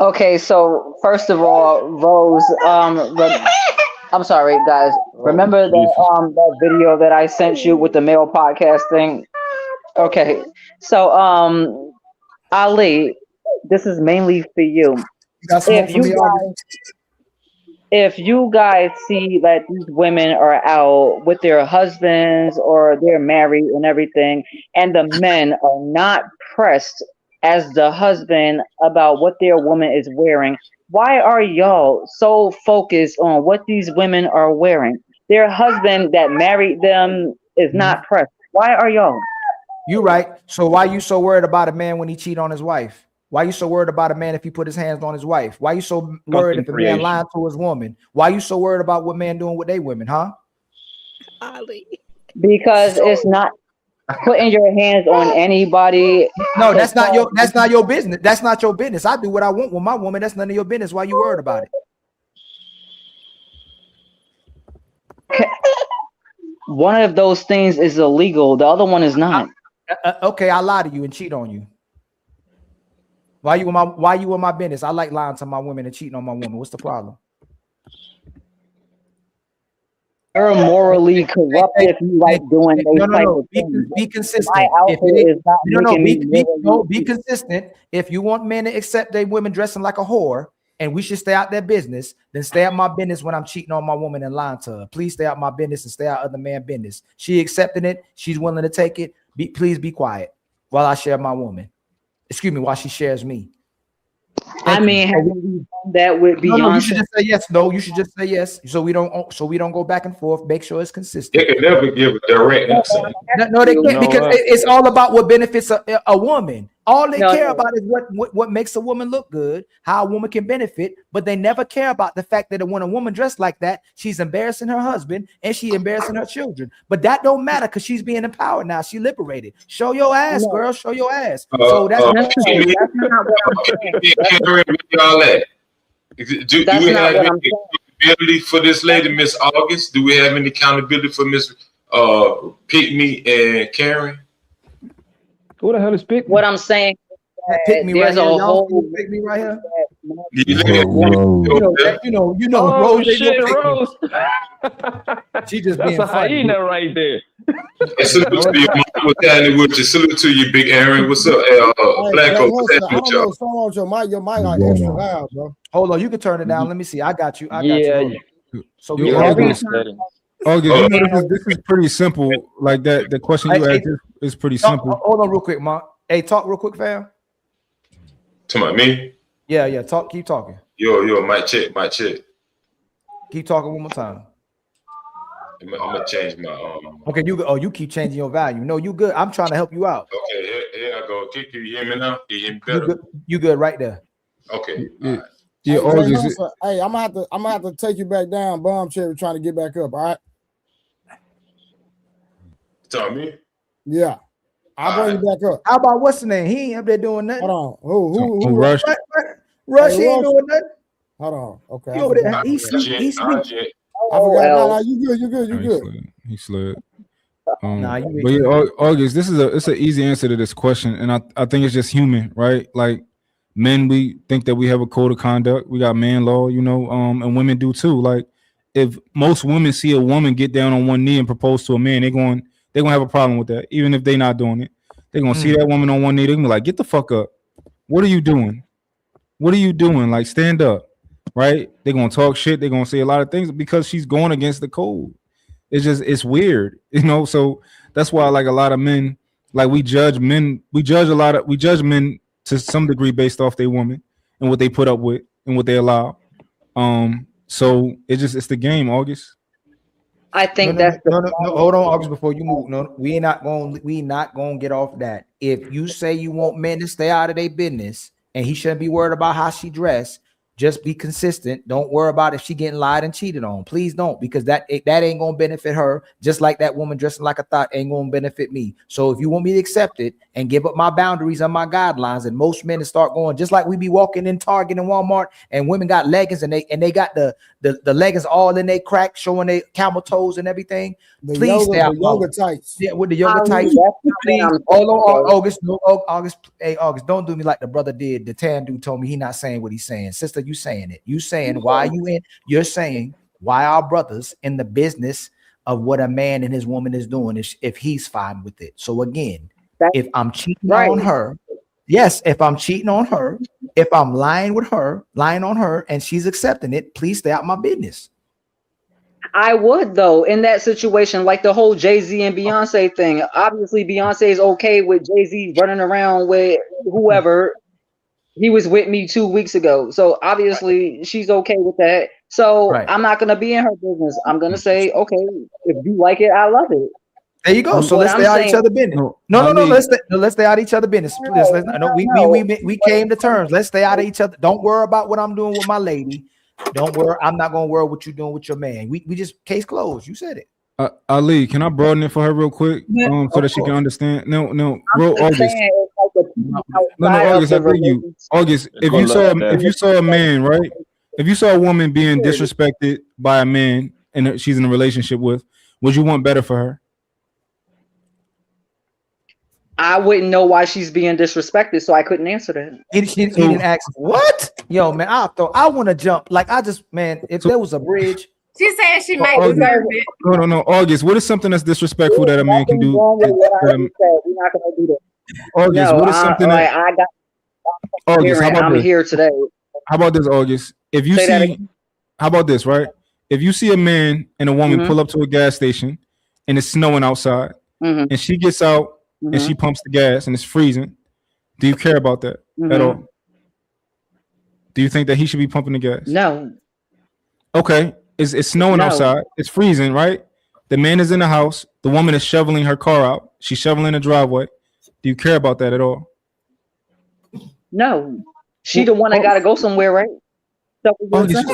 [SPEAKER 14] Okay, so first of all, Rose, I'm sorry, guys. Remember that video that I sent you with the male podcast thing? Okay, so Ali, this is mainly for you. If you guys see that these women are out with their husbands or they're married and everything, and the men are not pressed as the husband about what their woman is wearing, why are y'all so focused on what these women are wearing? Their husband that married them is not pressed. Why are y'all?
[SPEAKER 13] You right. So why you so worried about a man when he cheat on his wife? Why you so worried about a man if he put his hands on his wife? Why you so worried if a man lied to his woman? Why you so worried about what man doing with their women, huh?
[SPEAKER 4] Ali.
[SPEAKER 14] Because it's not putting your hands on anybody.
[SPEAKER 13] No, that's not your business. That's not your business. I do what I want with my woman. That's none of your business. Why you worried about it?
[SPEAKER 14] One of those things is illegal. The other one is not.
[SPEAKER 13] Okay, I lie to you and cheat on you. Why you in my business? I like lying to my women and cheating on my woman. What's the problem?
[SPEAKER 14] You're morally corrupt if you like doing those type of things.
[SPEAKER 13] Be consistent.
[SPEAKER 14] My outfit is not
[SPEAKER 13] be consistent. If you want men to accept their women dressing like a whore and we should stay out their business, then stay out my business when I'm cheating on my woman and lying to her. Please stay out my business and stay out other man's business. She accepting it. She's willing to take it. Please be quiet while I share my woman. Excuse me, while she shares me.
[SPEAKER 14] I mean, have you done that with Beyonce?
[SPEAKER 13] No, you should just say yes. No, you should just say yes. So we don't go back and forth. Make sure it's consistent.
[SPEAKER 5] They can never give a direct answer.
[SPEAKER 13] No, they can't, because it's all about what benefits a woman. All they care about is what makes a woman look good, how a woman can benefit, but they never care about the fact that when a woman dressed like that, she's embarrassing her husband and she embarrassing her children. But that don't matter because she's being empowered now. She liberated. Show your ass, girl. Show your ass. So that's not what I'm
[SPEAKER 5] saying. Do we have any accountability for this lady, Miss August? Do we have any accountability for Miss Pick Me and Karen?
[SPEAKER 7] Who the hell is Pick Me?
[SPEAKER 14] What I'm saying,
[SPEAKER 13] Pick Me right here. Y'all Pick Me right here. You know,
[SPEAKER 7] oh,
[SPEAKER 13] Rose.
[SPEAKER 7] Shit, Rose.
[SPEAKER 13] She just
[SPEAKER 7] That's
[SPEAKER 13] being
[SPEAKER 7] a
[SPEAKER 13] funny.
[SPEAKER 7] hyena right there.
[SPEAKER 5] Salute to you, Mike. Salute to you, Big Aaron. What's up, Blacko?
[SPEAKER 2] I don't know what's wrong with your mic. Your mic like extra loud, bro.
[SPEAKER 13] Hold on, you can turn it down. Let me see. I got you.
[SPEAKER 7] Yeah.
[SPEAKER 13] So
[SPEAKER 10] Yo, August, this is pretty simple. Like that, the question you asked is pretty simple.
[SPEAKER 13] Hold on, real quick, Mark. Hey, talk real quick, fam.
[SPEAKER 5] To my me?
[SPEAKER 13] Yeah. Talk. Keep talking.
[SPEAKER 5] Yo, mic check.
[SPEAKER 13] Keep talking one more time.
[SPEAKER 5] I'm gonna change my
[SPEAKER 13] Okay, you keep changing your value. No, you good. I'm trying to help you out.
[SPEAKER 5] Okay, here I go. Can you hear me now? Can you hear me better?
[SPEAKER 13] You good right there.
[SPEAKER 5] Okay.
[SPEAKER 10] Yeah,
[SPEAKER 2] Hey,
[SPEAKER 10] August.
[SPEAKER 2] hey, I'm gonna have to take you back down, Bomb Cherry, trying to get back up. All right.
[SPEAKER 5] Tell me.
[SPEAKER 2] Yeah. I'll bring you back up.
[SPEAKER 13] How about what's the name? He ain't up there doing nothing.
[SPEAKER 2] Hold on. Who
[SPEAKER 10] Rush?
[SPEAKER 13] Rush, he ain't
[SPEAKER 2] Rush?
[SPEAKER 13] doing nothing.
[SPEAKER 2] Hold on. Okay.
[SPEAKER 13] He over there. He's sleep.
[SPEAKER 2] I forgot. No, you good.
[SPEAKER 10] He slid.
[SPEAKER 13] Nah, you
[SPEAKER 10] but yeah, August, it's an easy answer to this question, and I think it's just human, right? Like men, we think that we have a code of conduct. We got man law, and women do too. Like if most women see a woman get down on one knee and propose to a man, they're gonna have a problem with that, even if they're not doing it. They're gonna see that woman on one knee. They're gonna be like, "Get the fuck up! What are you doing? What are you doing? Like, stand up!" Right? They're gonna talk shit. They're gonna say a lot of things because she's going against the code. It's weird, So that's why, like a lot of men, like we judge men to some degree based off their woman and what they put up with and what they allow. So it's the game, August.
[SPEAKER 14] I think
[SPEAKER 13] no, hold on, August, before you move. No, we not gonna get off that. If you say you want men to stay out of their business and he shouldn't be worried about how she dressed, just be consistent. Don't worry about if she getting lied and cheated on. Please don't, because that ain't gonna benefit her. Just like that woman dressing like a thought ain't gonna benefit me. So if you want me to accept it and give up my boundaries and my guidelines, and most men start going just like we be walking in Target and Walmart, and women got leggings and they got the leggings all in their crack, showing their camel toes and everything. Please stay out.
[SPEAKER 2] Yoga tights.
[SPEAKER 13] Yeah, with the yoga tights. Please, hold on, August. No, August. Hey, August, don't do me like the brother did. The tan dude told me he not saying what he's saying. Sister, you saying it. You saying why you in? You're saying why our brothers in the business of what a man and his woman is doing is if he's fine with it. So again, if I'm cheating on her, yes, if I'm cheating on her, if I'm lying on her, and she's accepting it, please stay out my business.
[SPEAKER 14] I would, though, in that situation, like the whole Jay-Z and Beyonce thing. Obviously, Beyonce is okay with Jay-Z running around with whoever. He was with me 2 weeks ago. So obviously she's okay with that. So I'm not going to be in her business. I'm going to say, okay, if you like it, I love it.
[SPEAKER 13] There you go. So let's stay out each other business. No. Let's stay out each other business. We came to terms. Let's stay out of each other. Don't worry about what I'm doing with my lady. Don't worry. I'm not gonna worry what you're doing with your man. We just case closed. You said it.
[SPEAKER 10] Ali, can I broaden it for her real quick,
[SPEAKER 14] Yeah,
[SPEAKER 10] so
[SPEAKER 14] of
[SPEAKER 10] that she can
[SPEAKER 14] course.
[SPEAKER 10] understand? No,
[SPEAKER 14] I'm
[SPEAKER 10] August.
[SPEAKER 14] just saying it's like a
[SPEAKER 10] No,
[SPEAKER 14] outside of
[SPEAKER 10] August,
[SPEAKER 14] the
[SPEAKER 10] I hear you.
[SPEAKER 14] relationship.
[SPEAKER 10] August, if you saw a man, right? If you saw a woman being disrespected by a man and she's in a relationship with, would you want better for her?
[SPEAKER 14] I wouldn't know why she's being disrespected, so I couldn't answer that.
[SPEAKER 13] He didn't ask what? Yo, man, I want to jump. Like I just, man, if there was a bridge.
[SPEAKER 3] She's saying she might
[SPEAKER 10] August,
[SPEAKER 3] deserve it.
[SPEAKER 10] no, August. What is something that's disrespectful that a man can do?
[SPEAKER 14] Wrong with what I just said. We're not gonna do that.
[SPEAKER 10] August,
[SPEAKER 14] No,
[SPEAKER 10] what is something
[SPEAKER 14] I
[SPEAKER 10] that
[SPEAKER 14] got
[SPEAKER 10] August? How about
[SPEAKER 14] I'm
[SPEAKER 10] this?
[SPEAKER 14] here today.
[SPEAKER 10] How about this, August? If you
[SPEAKER 14] Say that
[SPEAKER 10] see,
[SPEAKER 14] again.
[SPEAKER 10] how about this, right? If you see a man and a woman
[SPEAKER 14] Mhm.
[SPEAKER 10] pull up to a gas station and it's snowing outside,
[SPEAKER 14] Mhm.
[SPEAKER 10] and she gets out and
[SPEAKER 14] Mhm.
[SPEAKER 10] she pumps the gas and it's freezing, do you care about that at
[SPEAKER 14] Mhm.
[SPEAKER 10] all? Do you think that he should be pumping the gas?
[SPEAKER 14] No.
[SPEAKER 10] Okay, it's snowing
[SPEAKER 14] No.
[SPEAKER 10] outside, it's freezing, right? The man is in the house, the woman is shoveling her car out, she's shoveling the driveway. Do you care about that at all?
[SPEAKER 14] No. She the one that gotta go somewhere, right?
[SPEAKER 10] August,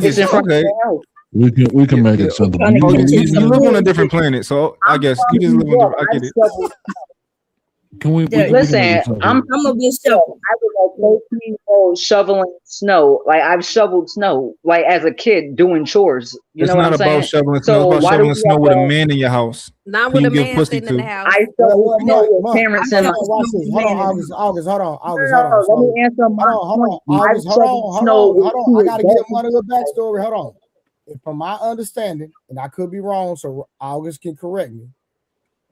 [SPEAKER 14] It's in front
[SPEAKER 10] okay.
[SPEAKER 14] of the house.
[SPEAKER 8] We can make it simple.
[SPEAKER 10] August, you live on a different planet, so I guess you just live on. I get it.
[SPEAKER 8] Can we
[SPEAKER 14] Listen, I'm gonna be shovel. I was like 13 years old shoveling snow. Like I've shoveled snow, like as a kid doing chores. You
[SPEAKER 10] It's
[SPEAKER 14] know what
[SPEAKER 10] not
[SPEAKER 14] I'm saying?
[SPEAKER 10] about shoveling snow. It's about
[SPEAKER 14] why do
[SPEAKER 10] shoveling
[SPEAKER 14] we
[SPEAKER 10] snow
[SPEAKER 14] have
[SPEAKER 10] with a
[SPEAKER 14] to-
[SPEAKER 10] man in your house.
[SPEAKER 4] Not
[SPEAKER 10] who
[SPEAKER 4] with
[SPEAKER 10] you
[SPEAKER 4] a
[SPEAKER 10] give
[SPEAKER 4] man
[SPEAKER 10] pussy
[SPEAKER 4] sitting in the
[SPEAKER 10] to.
[SPEAKER 4] house.
[SPEAKER 14] I shovel snow with parents in my
[SPEAKER 2] Watch this. Hold on, August, August, hold on, August,
[SPEAKER 14] No,
[SPEAKER 2] hold on.
[SPEAKER 14] let me answer my
[SPEAKER 2] hold on,
[SPEAKER 14] point. I've
[SPEAKER 2] August, hold on,
[SPEAKER 14] shoveled
[SPEAKER 2] hold
[SPEAKER 14] snow
[SPEAKER 2] on,
[SPEAKER 14] with
[SPEAKER 2] hold on.
[SPEAKER 14] two
[SPEAKER 2] I gotta give
[SPEAKER 14] adults.
[SPEAKER 2] one of the backstory. Hold on. If from my understanding, and I could be wrong, so August can correct me.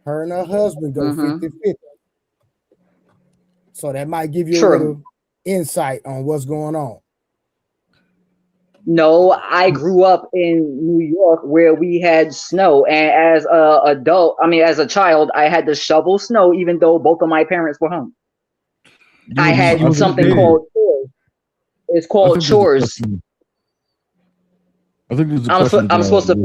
[SPEAKER 2] Her and her husband go
[SPEAKER 14] Mhm.
[SPEAKER 2] 50-50. So that might give you a
[SPEAKER 14] True.
[SPEAKER 2] little insight on what's going on.
[SPEAKER 14] No, I grew up in New York where we had snow, and as a child, I had to shovel snow even though both of my parents were home. I had something called chores. It's called chores.
[SPEAKER 8] I think there's a
[SPEAKER 14] I'm
[SPEAKER 8] question.
[SPEAKER 14] supposed to pick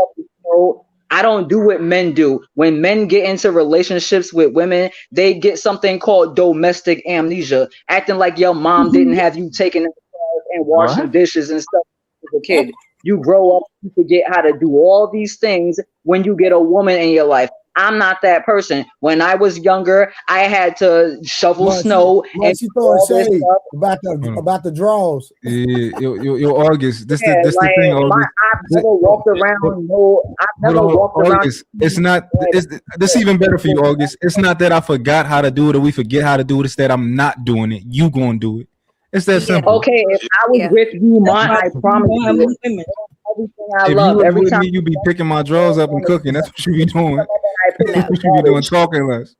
[SPEAKER 14] up the snow. I don't do what men do. When men get into relationships with women, they get something called domestic amnesia, acting like your mom didn't have you taking in the cars and washing dishes and stuff as a kid. You grow up, you forget how to do all these things when you get a woman in your life. I'm not that person. When I was younger, I had to shovel snow and
[SPEAKER 2] She
[SPEAKER 14] do
[SPEAKER 2] throwing
[SPEAKER 14] all this
[SPEAKER 2] shade
[SPEAKER 14] stuff.
[SPEAKER 2] about the draws.
[SPEAKER 10] Yeah, yo, August. This
[SPEAKER 14] Yeah,
[SPEAKER 10] the
[SPEAKER 14] like,
[SPEAKER 10] thing, August.
[SPEAKER 14] I've never walked around. No, I've never walked around.
[SPEAKER 10] August. It's not. This even better for you, August. It's not that I forgot how to do it or we forget how to do it. It's that I'm not doing it. You gonna do it. It's that simple.
[SPEAKER 14] Okay, if I was with you, I promise you, everything I
[SPEAKER 10] If
[SPEAKER 14] love,
[SPEAKER 10] you was
[SPEAKER 14] every
[SPEAKER 10] with
[SPEAKER 14] time
[SPEAKER 10] me, you be picking my drawers up and cooking. That's what you be doing. That's what you be doing, talking less.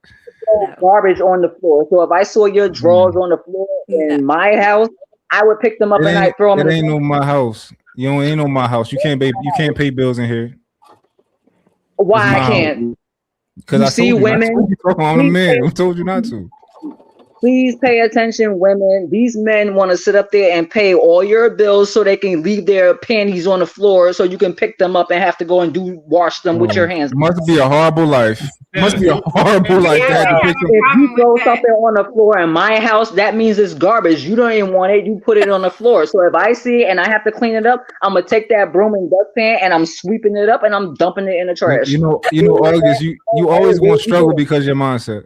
[SPEAKER 14] garbage on the floor. So if I saw your drawers on the floor in my house, I would pick them up and I throw them.
[SPEAKER 10] It ain't no my house. You ain't no my house. You can't pay bills in here.
[SPEAKER 14] Why I can't?
[SPEAKER 10] Because
[SPEAKER 14] You
[SPEAKER 10] I
[SPEAKER 14] see
[SPEAKER 10] told you
[SPEAKER 14] women-
[SPEAKER 10] not to. I'm a man. Who told you not to?
[SPEAKER 14] Please pay attention, women. These men want to sit up there and pay all your bills so they can leave their panties on the floor so you can pick them up and have to go and wash them with your hands.
[SPEAKER 10] It must be a horrible life. It must be a horrible life to have to pick them.
[SPEAKER 14] If you throw something on the floor in my house, that means it's garbage. You don't even want it. You put it on the floor. So if I see it and I have to clean it up, I'm gonna take that broom and dustpan and I'm sweeping it up and I'm dumping it in the trash.
[SPEAKER 10] You know, August, you always want to struggle because your mindset.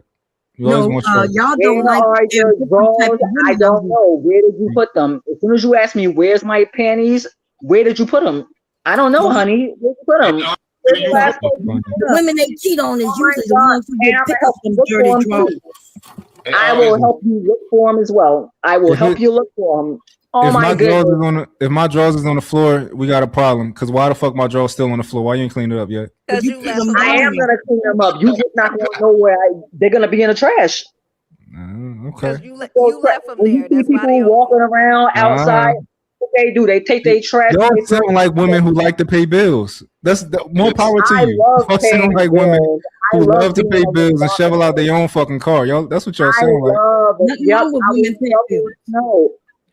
[SPEAKER 10] You always want to struggle.
[SPEAKER 9] Y'all don't like
[SPEAKER 14] Where are your drawers? I don't know. Where did you put them? As soon as you ask me, where's my panties? Where did you put them? I don't know, honey. Where did you put them?
[SPEAKER 9] The women they cheat on is usually the ones who get picked up them dirty drawers.
[SPEAKER 14] I will help you look for them as well. I will help you look for them. Oh my goodness.
[SPEAKER 10] If my drawers is on the floor, we got a problem. Because why the fuck my drawers still on the floor? Why you ain't cleaned it up yet?
[SPEAKER 14] I am gonna clean them up. You just not gonna know where they're gonna be in the trash.
[SPEAKER 10] Okay.
[SPEAKER 4] You left them
[SPEAKER 14] When you see people walking around outside, what they do? They take their trash.
[SPEAKER 10] Y'all sound like women who like to pay bills. That's more power to you. Y'all sound like women who love to pay bills and shovel out their own fucking car. Y'all, that's what y'all sound like.
[SPEAKER 14] No.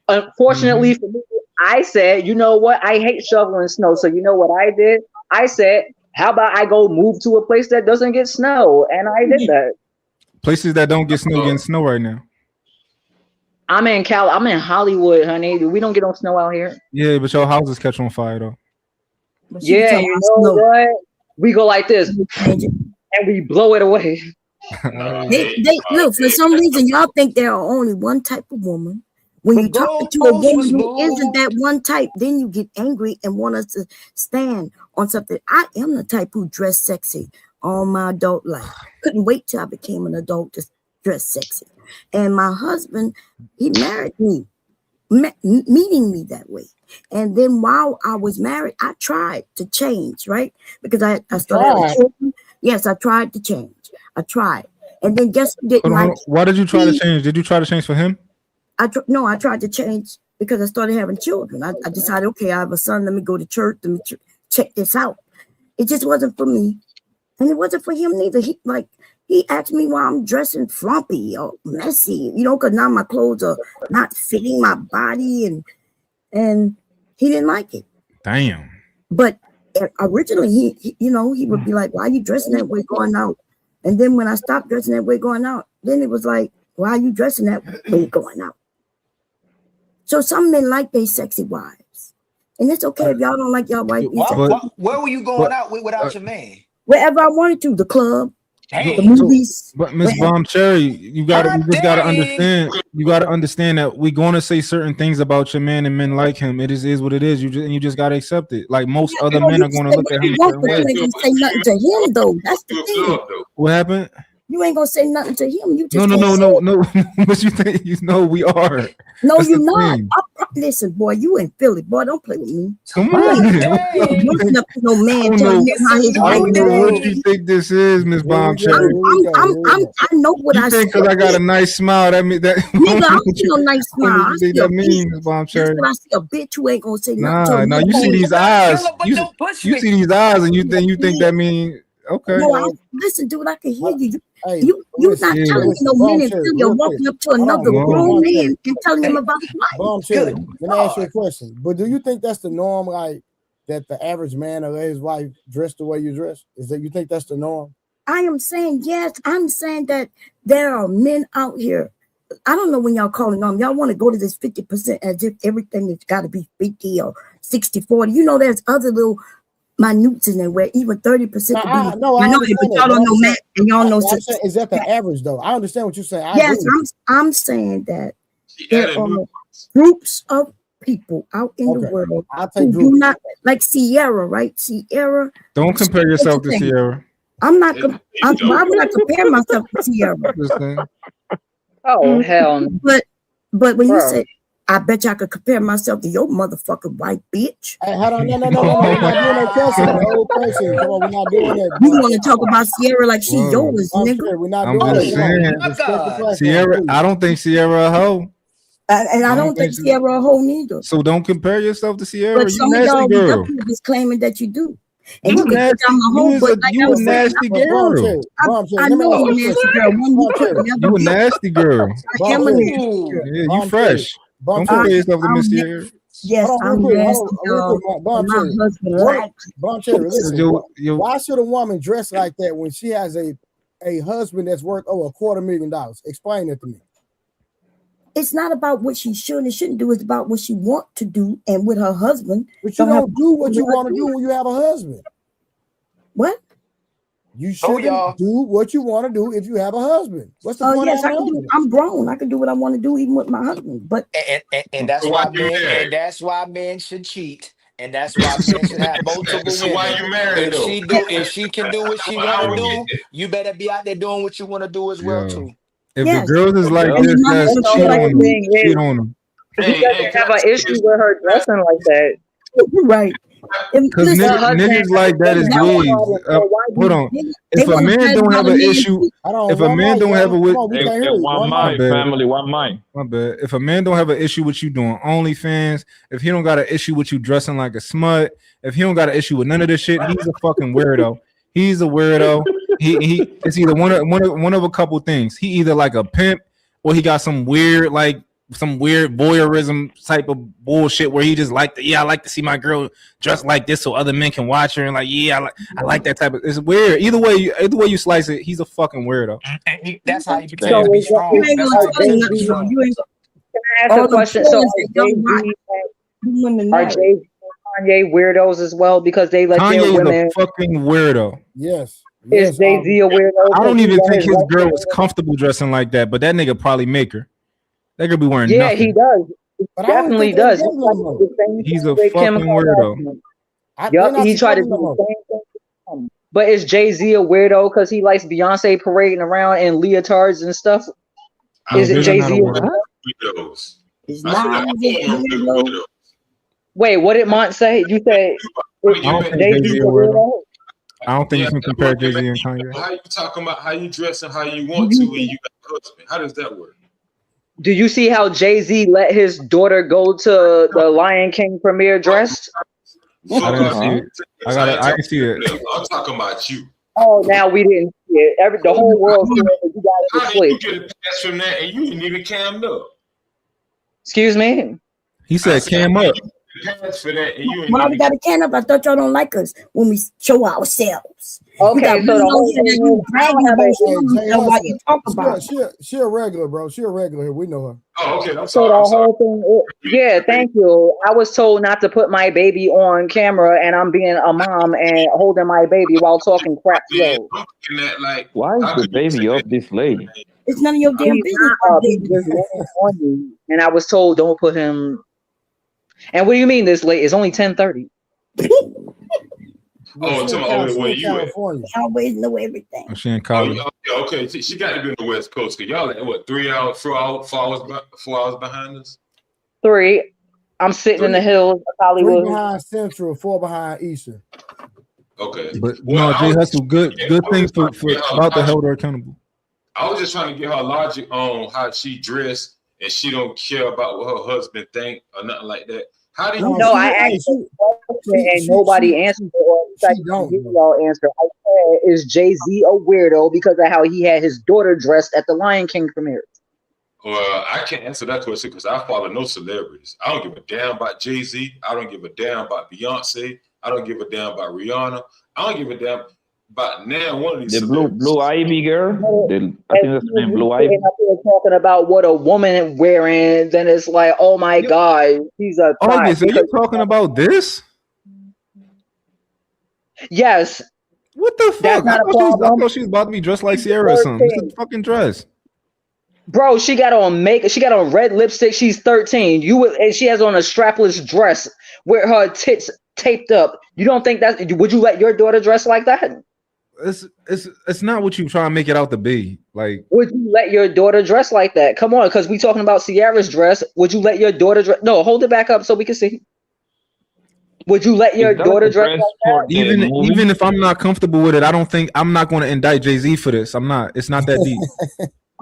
[SPEAKER 14] Unfortunately for me, I said, you know what? I hate shoveling snow. So you know what I did? I said, how about I go move to a place that doesn't get snow? And I did that.
[SPEAKER 10] Places that don't get snow getting snow right now.
[SPEAKER 14] I'm in I'm in Hollywood, honey. We don't get no snow out here.
[SPEAKER 10] Yeah, but your houses catch on fire though.
[SPEAKER 9] But she was
[SPEAKER 14] Yeah,
[SPEAKER 9] talking
[SPEAKER 14] you
[SPEAKER 9] about
[SPEAKER 14] know
[SPEAKER 9] snow.
[SPEAKER 14] what? We go like this
[SPEAKER 9] Change it.
[SPEAKER 14] and we blow it away.
[SPEAKER 9] They look, for some reason y'all think there are only one type of woman. When
[SPEAKER 16] The
[SPEAKER 9] you talking to a
[SPEAKER 16] goalpost
[SPEAKER 9] woman
[SPEAKER 16] was
[SPEAKER 9] who isn't
[SPEAKER 16] moved.
[SPEAKER 9] that one type, then you get angry and want us to stand on something. I am the type who dress sexy all my adult life. Couldn't wait till I became an adult to dress sexy. And my husband, he married me, meeting me that way. And then while I was married, I tried to change, right? Because I started having
[SPEAKER 2] Tried.
[SPEAKER 9] children. Yes, I tried to change. I tried. And then guess who didn't
[SPEAKER 10] Hold on,
[SPEAKER 9] like it?
[SPEAKER 10] why did you try to
[SPEAKER 9] Me.
[SPEAKER 10] change? Did you try to change for him?
[SPEAKER 9] No, I tried to change because I started having children. I decided, okay, I have a son. Let me go to church. Let me check this out. It just wasn't for me, and it wasn't for him neither. He asked me why I'm dressing frumpy or messy, because now my clothes are not fitting my body, and he didn't like it.
[SPEAKER 10] Damn.
[SPEAKER 9] But originally, he would be like, "Why are you dressing that way going out?" And then when I stopped dressing that way going out, then it was like, "Why are you dressing that way going out?" So some men like their sexy wives, and it's okay if y'all don't like y'all wife.
[SPEAKER 16] Where were you going out without your man?
[SPEAKER 9] Wherever I wanted to, the club, the
[SPEAKER 16] Dang.
[SPEAKER 9] movies.
[SPEAKER 10] But Miss Bomb Cherry, you just gotta understand. You gotta understand that we're gonna say certain things about your man, and men like him. It is what it is. You just gotta accept it. Like most other men are gonna look at him.
[SPEAKER 9] You ain't gonna say nothing to him though. That's the thing.
[SPEAKER 10] What happened?
[SPEAKER 9] You ain't gonna say nothing to him. You just
[SPEAKER 10] No.
[SPEAKER 9] can't say it.
[SPEAKER 10] But you think we are?
[SPEAKER 9] No,
[SPEAKER 10] That's
[SPEAKER 9] you're
[SPEAKER 10] the
[SPEAKER 9] not.
[SPEAKER 10] thing.
[SPEAKER 9] Listen, boy, you in Philly, boy. Don't play with me.
[SPEAKER 10] Come
[SPEAKER 9] I
[SPEAKER 10] on.
[SPEAKER 9] ain't looking up to no
[SPEAKER 10] I
[SPEAKER 9] man
[SPEAKER 10] don't
[SPEAKER 9] telling
[SPEAKER 10] know,
[SPEAKER 9] him how his
[SPEAKER 10] I
[SPEAKER 9] wife
[SPEAKER 10] don't know
[SPEAKER 9] is.
[SPEAKER 10] what you think this is, Miss Bomb Cherry.
[SPEAKER 9] I know what
[SPEAKER 10] You
[SPEAKER 9] I
[SPEAKER 10] think
[SPEAKER 9] said.
[SPEAKER 10] because I got a nice smile that mean that?
[SPEAKER 9] Nigga, I don't see no nice smile. I
[SPEAKER 10] What you think
[SPEAKER 9] see a
[SPEAKER 10] that
[SPEAKER 9] bitch.
[SPEAKER 10] means, Miss Bomb
[SPEAKER 9] That's
[SPEAKER 10] Cherry?
[SPEAKER 9] what I see. A bitch who ain't gonna say nothing to
[SPEAKER 10] Nah,
[SPEAKER 9] another
[SPEAKER 10] you see
[SPEAKER 9] man.
[SPEAKER 10] these eyes. You see these eyes, and you think that mean okay?
[SPEAKER 9] No, listen, dude, I can hear you.
[SPEAKER 2] Hey,
[SPEAKER 9] You're not
[SPEAKER 10] yeah.
[SPEAKER 9] telling me no
[SPEAKER 2] Bomb
[SPEAKER 9] men in
[SPEAKER 2] Cherry,
[SPEAKER 9] Philly are
[SPEAKER 2] real
[SPEAKER 9] walking
[SPEAKER 2] quick.
[SPEAKER 9] up to another
[SPEAKER 2] Hold on,
[SPEAKER 9] grown
[SPEAKER 2] Bomb
[SPEAKER 9] man
[SPEAKER 2] Cherry.
[SPEAKER 9] and telling him about his wife.
[SPEAKER 2] Bomb Cherry, let me ask you a question. But do you think that's the norm, like that the average man will let his wife dress the way you dress? Is that you think that's the norm?
[SPEAKER 9] I am saying yes. I'm saying that there are men out here. I don't know when y'all calling on. Y'all want to go to this 50% as if everything has got to be 50 or 60-40. There's other little minutes in there where even 30% could be.
[SPEAKER 2] I
[SPEAKER 9] minority,
[SPEAKER 2] understand
[SPEAKER 9] but
[SPEAKER 2] that,
[SPEAKER 9] y'all
[SPEAKER 2] but
[SPEAKER 9] don't
[SPEAKER 2] I'm
[SPEAKER 9] know
[SPEAKER 2] saying-
[SPEAKER 9] Matt and y'all know.
[SPEAKER 2] I'm saying, is that the average though? I understand what you're saying. I
[SPEAKER 9] Yes,
[SPEAKER 2] agree with
[SPEAKER 9] I'm saying that there are groups of people out in the world who do not like Sierra, right? Sierra.
[SPEAKER 10] Don't compare yourself to Sierra.
[SPEAKER 9] I'm not. Why would I compare myself to Sierra?
[SPEAKER 10] Just saying.
[SPEAKER 14] Oh hell no.
[SPEAKER 9] But when you
[SPEAKER 14] Bro.
[SPEAKER 9] say, I bet you I could compare myself to your motherfucking white bitch.
[SPEAKER 2] Hey, hold on, no, we're not doing no cussing. No cussing. Come on, we're not doing that.
[SPEAKER 9] You want to talk about Sierra like she yours,
[SPEAKER 2] I'm
[SPEAKER 9] nigga?
[SPEAKER 2] sure we're not
[SPEAKER 10] I'm
[SPEAKER 2] doing
[SPEAKER 10] just
[SPEAKER 2] that.
[SPEAKER 10] saying.
[SPEAKER 2] Respect the platform,
[SPEAKER 10] Sierra,
[SPEAKER 2] please.
[SPEAKER 10] I don't think Sierra a hoe.
[SPEAKER 9] And I don't think Sierra a hoe neither.
[SPEAKER 10] So don't compare yourself to Sierra.
[SPEAKER 9] But
[SPEAKER 10] You
[SPEAKER 9] some of
[SPEAKER 10] nasty
[SPEAKER 9] y'all
[SPEAKER 10] girl.
[SPEAKER 9] is claiming that you do. And
[SPEAKER 10] You
[SPEAKER 9] you can
[SPEAKER 10] nasty.
[SPEAKER 9] put down my
[SPEAKER 10] You
[SPEAKER 9] whole,
[SPEAKER 10] is
[SPEAKER 9] but
[SPEAKER 10] a
[SPEAKER 9] like
[SPEAKER 10] you
[SPEAKER 9] I
[SPEAKER 10] a
[SPEAKER 9] was saying,
[SPEAKER 10] nasty
[SPEAKER 2] Bomb
[SPEAKER 10] girl.
[SPEAKER 2] Cherry, Bomb Cherry,
[SPEAKER 9] I
[SPEAKER 2] let me
[SPEAKER 9] know
[SPEAKER 2] ask
[SPEAKER 9] I'm a
[SPEAKER 2] you a
[SPEAKER 9] nasty
[SPEAKER 2] question.
[SPEAKER 9] girl. One you
[SPEAKER 2] Bomb
[SPEAKER 9] could
[SPEAKER 2] Cherry,
[SPEAKER 9] never
[SPEAKER 10] You a
[SPEAKER 9] be.
[SPEAKER 10] nasty girl.
[SPEAKER 9] I am a
[SPEAKER 2] Bomb
[SPEAKER 9] nasty
[SPEAKER 2] Cherry,
[SPEAKER 9] girl.
[SPEAKER 10] Yeah, you
[SPEAKER 2] Bomb
[SPEAKER 10] fresh.
[SPEAKER 2] Bomb
[SPEAKER 10] Don't compare
[SPEAKER 2] Cherry.
[SPEAKER 10] yourself to
[SPEAKER 9] I'm
[SPEAKER 10] Miss
[SPEAKER 9] na-
[SPEAKER 10] Sierra.
[SPEAKER 9] Yes,
[SPEAKER 2] Hold on,
[SPEAKER 9] I'm
[SPEAKER 2] real
[SPEAKER 9] nasty,
[SPEAKER 2] quick,
[SPEAKER 9] y'all.
[SPEAKER 2] Bomb
[SPEAKER 9] And my
[SPEAKER 2] Cherry.
[SPEAKER 9] husband
[SPEAKER 2] What,
[SPEAKER 9] likes.
[SPEAKER 2] Bomb Cherry, listen.
[SPEAKER 10] Yo,
[SPEAKER 2] Why should a woman dress like that when she has a husband that's worth over $250,000? Explain it to me.
[SPEAKER 9] It's not about what she should and shouldn't do. It's about what she want to do and with her husband.
[SPEAKER 2] But you don't do what you want to do
[SPEAKER 9] do.
[SPEAKER 2] when you have a husband.
[SPEAKER 9] What?
[SPEAKER 2] You shouldn't do what you want to do if you have a husband. What's the point
[SPEAKER 9] Yes,
[SPEAKER 2] of
[SPEAKER 9] I
[SPEAKER 2] having a
[SPEAKER 9] can do.
[SPEAKER 2] husband?
[SPEAKER 9] I'm grown. I can do what I want to do even with my husband. But
[SPEAKER 16] And that's why men should cheat. And that's why men should have multiple
[SPEAKER 5] So why
[SPEAKER 16] women.
[SPEAKER 5] you married though?
[SPEAKER 16] If she can do what she want to do, you better be out there doing what you want to do as well
[SPEAKER 10] Yo.
[SPEAKER 16] too.
[SPEAKER 10] If
[SPEAKER 9] Yes.
[SPEAKER 10] the girls is like
[SPEAKER 14] And
[SPEAKER 10] this,
[SPEAKER 9] my
[SPEAKER 10] that's
[SPEAKER 9] husband
[SPEAKER 14] the
[SPEAKER 10] cheat
[SPEAKER 9] feel like
[SPEAKER 10] on
[SPEAKER 14] whole
[SPEAKER 10] them.
[SPEAKER 14] thing is
[SPEAKER 10] Cheat on them.
[SPEAKER 14] he doesn't have an issue with her dressing like that.
[SPEAKER 9] right.
[SPEAKER 10] Because
[SPEAKER 9] Listen,
[SPEAKER 10] niggas like that is
[SPEAKER 9] That was-
[SPEAKER 10] wigs. Hold on.
[SPEAKER 9] they
[SPEAKER 10] If a
[SPEAKER 9] wanna
[SPEAKER 10] man
[SPEAKER 9] brag
[SPEAKER 10] don't
[SPEAKER 9] about
[SPEAKER 10] have
[SPEAKER 9] a
[SPEAKER 10] an
[SPEAKER 9] man
[SPEAKER 10] issue,
[SPEAKER 9] cheat.
[SPEAKER 2] Hold on,
[SPEAKER 10] if a
[SPEAKER 2] one
[SPEAKER 10] man
[SPEAKER 2] mic,
[SPEAKER 10] don't have a
[SPEAKER 2] y'all.
[SPEAKER 10] with,
[SPEAKER 2] Come on, we can't hear
[SPEAKER 7] And
[SPEAKER 2] you.
[SPEAKER 7] one
[SPEAKER 2] One
[SPEAKER 7] mic,
[SPEAKER 2] mic.
[SPEAKER 7] family, one mic.
[SPEAKER 10] my bad. If a man don't have an issue with you doing OnlyFans, if he don't got an issue with you dressing like a smut, if he don't got an issue with none of this shit, he's a fucking weirdo. He's a weirdo. He it's either one of a couple things. He either like a pimp or he got some weird voyeurism type of bullshit where he just like I like to see my girl dressed like this so other men can watch her and like I like that type of. It's weird. Either way you slice it, he's a fucking weirdo.
[SPEAKER 16] That's how you
[SPEAKER 14] So
[SPEAKER 16] pretend to be
[SPEAKER 14] is
[SPEAKER 16] strong.
[SPEAKER 9] You ain't
[SPEAKER 16] That's
[SPEAKER 9] gonna
[SPEAKER 16] how
[SPEAKER 9] tell
[SPEAKER 16] you
[SPEAKER 9] me
[SPEAKER 16] pretend to be
[SPEAKER 9] nothing, though.
[SPEAKER 16] strong.
[SPEAKER 9] You ain't
[SPEAKER 14] Can I ask
[SPEAKER 9] all
[SPEAKER 14] a
[SPEAKER 9] the
[SPEAKER 14] question? So
[SPEAKER 9] porns
[SPEAKER 14] are
[SPEAKER 9] that y'all watch,
[SPEAKER 14] Jay-Z
[SPEAKER 9] you women
[SPEAKER 14] are
[SPEAKER 9] know.
[SPEAKER 14] Jay-Z and Kanye weirdos as well because they let
[SPEAKER 10] Kanye
[SPEAKER 14] their
[SPEAKER 10] is
[SPEAKER 14] women.
[SPEAKER 10] a fucking weirdo.
[SPEAKER 2] Yes.
[SPEAKER 14] Is Jay-Z a weirdo?
[SPEAKER 10] I don't
[SPEAKER 14] Because he
[SPEAKER 10] even
[SPEAKER 14] let
[SPEAKER 10] think his
[SPEAKER 14] wife
[SPEAKER 10] girl
[SPEAKER 14] wear
[SPEAKER 10] was comfortable dressing like that, but that nigga probably make her. That could be wearing
[SPEAKER 14] Yeah,
[SPEAKER 10] nothing.
[SPEAKER 14] he does. He
[SPEAKER 2] But I don't
[SPEAKER 14] definitely
[SPEAKER 2] think they
[SPEAKER 14] does. He
[SPEAKER 2] together
[SPEAKER 14] tried
[SPEAKER 2] no
[SPEAKER 14] to
[SPEAKER 2] more.
[SPEAKER 14] do the same
[SPEAKER 10] He's
[SPEAKER 14] thing
[SPEAKER 10] a
[SPEAKER 14] with Kim
[SPEAKER 10] fucking weirdo.
[SPEAKER 14] Kardashian.
[SPEAKER 2] They're
[SPEAKER 14] Yup,
[SPEAKER 2] not
[SPEAKER 14] he tried to
[SPEAKER 2] together
[SPEAKER 14] do
[SPEAKER 2] no
[SPEAKER 14] the
[SPEAKER 2] more.
[SPEAKER 14] same thing with Kim. But is Jay-Z a weirdo because he likes Beyonce parading around in leotards and stuff? Is it
[SPEAKER 10] Jay-Z not
[SPEAKER 14] Jay-Z
[SPEAKER 10] a
[SPEAKER 14] a
[SPEAKER 10] weirdo.
[SPEAKER 14] weirdo?
[SPEAKER 5] Widows.
[SPEAKER 9] Is
[SPEAKER 5] I feel like
[SPEAKER 9] Nas
[SPEAKER 5] all
[SPEAKER 9] a
[SPEAKER 5] of them are
[SPEAKER 9] weirdo?
[SPEAKER 5] widows.
[SPEAKER 14] Wait, what did Mont say? You said
[SPEAKER 10] I don't think
[SPEAKER 14] Jay-Z
[SPEAKER 10] Jay-Z
[SPEAKER 14] a
[SPEAKER 10] a weirdo.
[SPEAKER 14] weirdo?
[SPEAKER 10] I don't think
[SPEAKER 5] Yeah,
[SPEAKER 10] you can
[SPEAKER 5] that's
[SPEAKER 10] compare
[SPEAKER 5] what they
[SPEAKER 10] Jay-Z
[SPEAKER 5] make
[SPEAKER 10] and
[SPEAKER 5] you.
[SPEAKER 10] Kanye.
[SPEAKER 5] How you talking about how you dress and how you want to, and you got a husband? How does that work?
[SPEAKER 14] Do you see how Jay-Z let his daughter go to the Lion King premiere dressed?
[SPEAKER 5] Fuck
[SPEAKER 10] I didn't
[SPEAKER 5] off.
[SPEAKER 10] see it. I didn't see it.
[SPEAKER 5] I'm talking about you.
[SPEAKER 14] Oh, now we didn't see it. The whole world saw it, but you guys
[SPEAKER 5] How
[SPEAKER 14] were
[SPEAKER 5] did you
[SPEAKER 14] asleep.
[SPEAKER 5] get a pass from that and you didn't even cammed up?
[SPEAKER 14] Excuse me?
[SPEAKER 10] He said cam up.
[SPEAKER 5] Pass for that and you ain't
[SPEAKER 9] Why we
[SPEAKER 5] even.
[SPEAKER 9] got a can up? I thought y'all don't like us when we show ourselves. We
[SPEAKER 14] Okay,
[SPEAKER 9] got
[SPEAKER 14] so the
[SPEAKER 9] women
[SPEAKER 14] whole
[SPEAKER 9] on here that
[SPEAKER 14] thing
[SPEAKER 9] you
[SPEAKER 14] is, I
[SPEAKER 9] bragging
[SPEAKER 14] don't have
[SPEAKER 9] about.
[SPEAKER 14] a
[SPEAKER 9] You
[SPEAKER 2] Hey,
[SPEAKER 9] don't
[SPEAKER 2] Jay
[SPEAKER 9] know what
[SPEAKER 2] Hustler.
[SPEAKER 9] you talk about.
[SPEAKER 2] She a regular, bro. She a regular here. We know her.
[SPEAKER 5] Oh, okay. I'm
[SPEAKER 14] So
[SPEAKER 5] sorry.
[SPEAKER 14] the
[SPEAKER 5] I'm sorry.
[SPEAKER 14] whole thing, yeah, thank you. I was told not to put my baby on camera, and I'm being a mom and holding my baby while talking crap to you.
[SPEAKER 5] I'm looking at like,
[SPEAKER 7] Why is
[SPEAKER 5] how
[SPEAKER 7] the
[SPEAKER 5] could you say
[SPEAKER 7] baby up this late?
[SPEAKER 9] It's none of your damn
[SPEAKER 14] He's
[SPEAKER 9] business.
[SPEAKER 14] not up. He's just laying on you, and I was told don't put him. And what do you mean this late? It's only 10:30.
[SPEAKER 5] Oh,
[SPEAKER 2] She
[SPEAKER 5] tell
[SPEAKER 2] in
[SPEAKER 5] me, where you at?
[SPEAKER 2] California.
[SPEAKER 9] I always know everything.
[SPEAKER 10] Oh, she in
[SPEAKER 5] Oh,
[SPEAKER 10] college.
[SPEAKER 5] yeah, okay. She got to be on the West Coast. Cause y'all at what 3 hours, 4 hours behind us.
[SPEAKER 14] 3. I'm sitting in the hills of
[SPEAKER 2] 3
[SPEAKER 14] Hollywood.
[SPEAKER 2] behind Central, 4 behind Eastern.
[SPEAKER 5] Okay.
[SPEAKER 10] But
[SPEAKER 5] Well,
[SPEAKER 10] no,
[SPEAKER 5] I
[SPEAKER 10] Jay
[SPEAKER 5] was
[SPEAKER 10] Hustle, good
[SPEAKER 5] I was
[SPEAKER 10] thing
[SPEAKER 5] just trying to
[SPEAKER 10] for
[SPEAKER 5] get her
[SPEAKER 10] about to
[SPEAKER 5] logic.
[SPEAKER 10] hold her accountable.
[SPEAKER 5] I was just trying to get her logic on how she dressed and she don't care about what her husband think or nothing like that. How do you?
[SPEAKER 14] No, I asked a question and nobody answered it, or at least I didn't give y'all answer. I said, is Jay-Z a weirdo because of how he had his daughter dressed at the Lion King premiere?
[SPEAKER 5] Well, I can't answer that question because I follow no celebrities. I don't give a damn about Jay-Z. I don't give a damn about Beyonce. I don't give a damn about Rihanna. I don't give a damn about now one of these
[SPEAKER 7] The Blue Ivy girl. I think that's the name, Blue Ivy.
[SPEAKER 14] Sitting up here talking about what a woman wearing, then it's like, oh my God, she's a thought.
[SPEAKER 10] August, are you talking about this?
[SPEAKER 14] Yes.
[SPEAKER 10] What the fuck?
[SPEAKER 14] That's not a
[SPEAKER 10] I
[SPEAKER 14] problem.
[SPEAKER 10] thought she was about to be dressed like Sierra or something. This is a fucking dress.
[SPEAKER 14] Bro, she got on makeup. She got on red lipstick. She's 13. And she has on a strapless dress with her tits taped up. You don't think that? Would you let your daughter dress like that?
[SPEAKER 10] It's not what you try and make it out to be. Like,
[SPEAKER 14] would you let your daughter dress like that? Come on, because we talking about Sierra's dress. Would you let your daughter dress? No, hold it back up so we can see. Would you let your daughter dress like that?
[SPEAKER 10] Even if I'm not comfortable with it, I'm not going to indict Jay-Z for this. I'm not. It's not that deep.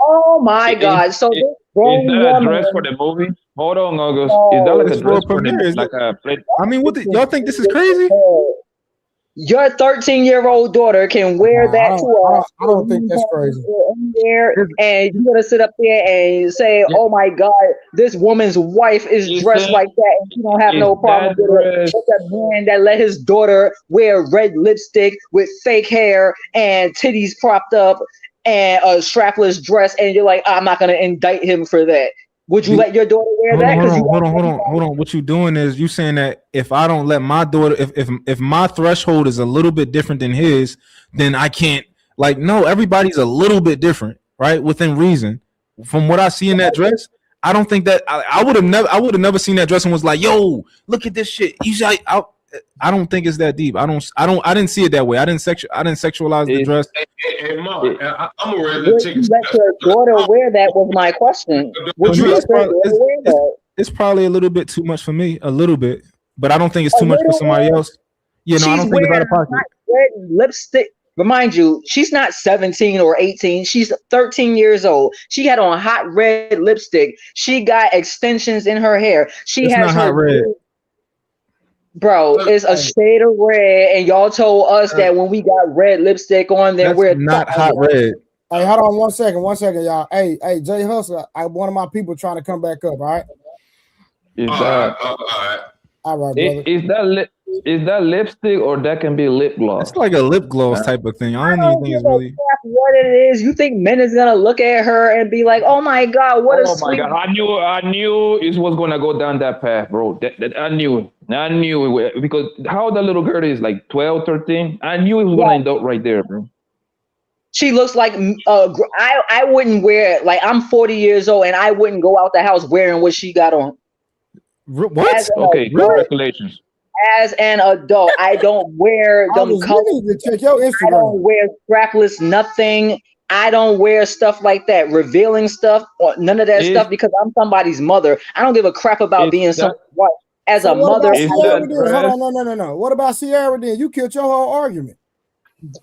[SPEAKER 14] Oh my God! So this grown
[SPEAKER 7] Is that a
[SPEAKER 14] woman-
[SPEAKER 7] dress for the movie? Hold on, August. Is that like
[SPEAKER 10] It's
[SPEAKER 7] a dress
[SPEAKER 10] for a
[SPEAKER 7] for the
[SPEAKER 10] premiere.
[SPEAKER 7] like a play?
[SPEAKER 10] I mean, y'all think this is crazy?
[SPEAKER 14] Your 13-year-old daughter can wear that to
[SPEAKER 2] I don't think that's crazy.
[SPEAKER 14] there, and you're gonna sit up there and say, "Oh my God, this woman's wife is dressed
[SPEAKER 7] think-
[SPEAKER 14] like that," and she don't have no
[SPEAKER 7] is
[SPEAKER 14] problem
[SPEAKER 7] that
[SPEAKER 14] with it.
[SPEAKER 7] dress-
[SPEAKER 14] It's a man that let his daughter wear red lipstick with fake hair and titties propped up and a strapless dress, and you're like, "I'm not gonna indict him for that." Would you let your daughter wear that?
[SPEAKER 10] Hold on. What you doing is you saying that if I don't let my daughter, if my threshold is a little bit different than his, then I can't. Like, no, everybody's a little bit different, right? Within reason. From what I see in that dress, I don't think that I would have never seen that dress and was like, "Yo, look at this shit." I don't think it's that deep. I didn't see it that way. I didn't sexualize the dress.
[SPEAKER 5] Hey, Mom, I'm a ready to
[SPEAKER 14] Would
[SPEAKER 5] take
[SPEAKER 14] you let your daughter wear that? Was my question. Would you let your daughter wear that?
[SPEAKER 10] It's probably a little bit too much for me, a little bit, but I don't think it's too much for somebody else. Yeah, no, I don't think it's out of pocket.
[SPEAKER 14] Red lipstick. Remind you, she's not 17 or 18. She's 13 years old. She had on hot red lipstick. She got extensions in her hair. She
[SPEAKER 10] It's
[SPEAKER 14] has
[SPEAKER 10] not
[SPEAKER 14] her
[SPEAKER 10] hot red.
[SPEAKER 14] Bro, it's a shade of red, and y'all told us that when we got red lipstick on, then we're
[SPEAKER 10] not hot red.
[SPEAKER 2] Hey, hold on 1 second, y'all. Hey, Jay Hustler, one of my people trying to come back up. All right.
[SPEAKER 7] Is
[SPEAKER 2] All right, brother.
[SPEAKER 7] is Is that lipstick or that can be lip gloss?
[SPEAKER 10] It's like a lip gloss type of thing. I don't even think it's really.
[SPEAKER 14] What it is? You think men is gonna look at her and be like, "Oh my God, what a
[SPEAKER 7] Oh my
[SPEAKER 14] sweet."
[SPEAKER 7] God! I knew it was gonna go down that path, bro. I knew it because how the little girl is like 12, 13. I knew it was gonna end up right there, bro.
[SPEAKER 14] She looks like I wouldn't wear, like, I'm 40 years old and I wouldn't go out the house wearing what she got on.
[SPEAKER 10] What?
[SPEAKER 7] Okay, congratulations.
[SPEAKER 14] As an adult, I don't wear them colors.
[SPEAKER 2] Check your Instagram.
[SPEAKER 14] I don't wear strapless nothing. I don't wear stuff like that, revealing stuff or none of that stuff because I'm somebody's mother. I don't give a crap about being someone's wife. As a mother,
[SPEAKER 2] hold on, no. What about Sierra then? You killed your whole argument.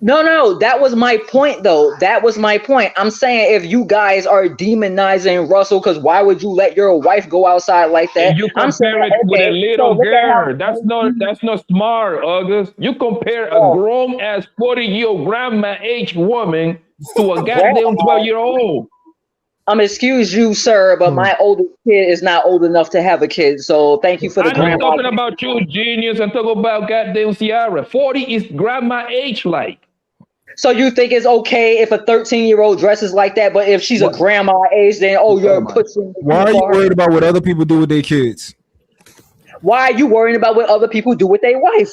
[SPEAKER 14] No, that was my point, though. That was my point. I'm saying if you guys are demonizing Russell, because why would you let your wife go outside like that?
[SPEAKER 7] You
[SPEAKER 14] I'm saying,
[SPEAKER 7] compare it with a little
[SPEAKER 14] look at how-
[SPEAKER 7] girl. That's not smart, August. You compare a grown ass 40-year-old grandma age woman to a goddamn 12-year-old.
[SPEAKER 14] Excuse you, sir, but my oldest kid is not old enough to have a kid. So thank you for the
[SPEAKER 7] I'm not
[SPEAKER 14] grandma.
[SPEAKER 7] talking about you, genius. I'm talking about goddamn Ciara. 40 is grandma age like.
[SPEAKER 14] So you think it's okay if a 13-year-old dresses like that, but if she's a grandma age, then you're pushing.
[SPEAKER 10] Why are you worried about what other people do with their kids?
[SPEAKER 14] Why are you worrying about what other people do with their wife?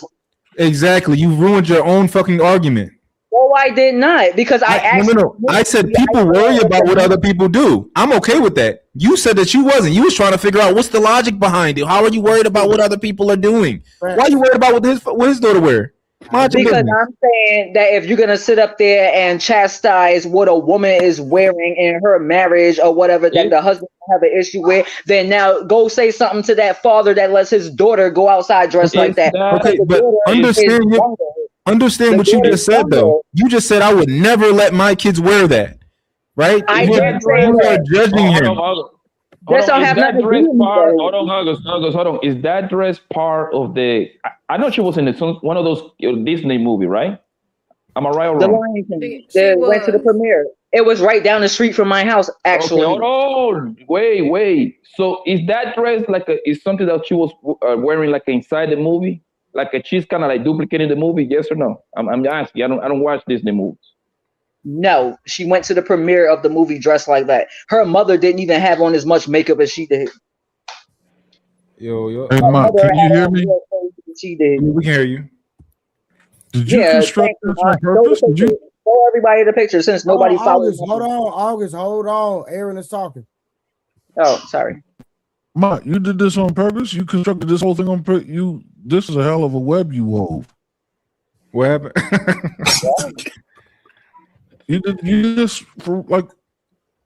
[SPEAKER 10] Exactly. You ruined your own fucking argument.
[SPEAKER 14] No, I did not, because I asked.
[SPEAKER 10] No. I said people worry about what other people do. I'm okay with that. You said that you wasn't. You was trying to figure out what's the logic behind it. How are you worried about what other people are doing? Why are you worried about what his daughter wear?
[SPEAKER 14] Because I'm saying that if you're gonna sit up there and chastise what a woman is wearing in her marriage or whatever that the husband have an issue with, then now go say something to that father that lets his daughter go outside dressed like that.
[SPEAKER 10] Okay, but understand what you just said though. You just said I would never let my kids wear that, right?
[SPEAKER 14] I didn't say
[SPEAKER 10] you are
[SPEAKER 14] that.
[SPEAKER 10] judging him.
[SPEAKER 14] That's don't have nothing to do with
[SPEAKER 7] Hold on, August. Hold on. Is that dress part of the? I know she was in one of those Disney movie, right? Am I right or
[SPEAKER 14] The
[SPEAKER 7] wrong?
[SPEAKER 14] Lion King. They went to the premiere. It was right down the street from my house, actually.
[SPEAKER 7] Okay, hold on. Wait. So is that dress is something that she was wearing like inside the movie? Like she's kind of like duplicating the movie? Yes or no? I'm asking. I don't watch Disney movies.
[SPEAKER 14] No, she went to the premiere of the movie dressed like that. Her mother didn't even have on as much makeup as she did.
[SPEAKER 10] Yo.
[SPEAKER 8] Hey, Mark, can you hear me?
[SPEAKER 14] She did.
[SPEAKER 10] We can hear you.
[SPEAKER 8] Did you construct this on purpose? Did you?
[SPEAKER 14] Show everybody the picture since nobody follows.
[SPEAKER 2] August, hold on. Aaron is talking.
[SPEAKER 14] Oh, sorry.
[SPEAKER 8] Mark, you did this on purpose? You constructed this whole thing on purpose? This is a hell of a web you wove.
[SPEAKER 10] What happened?
[SPEAKER 8] You just for like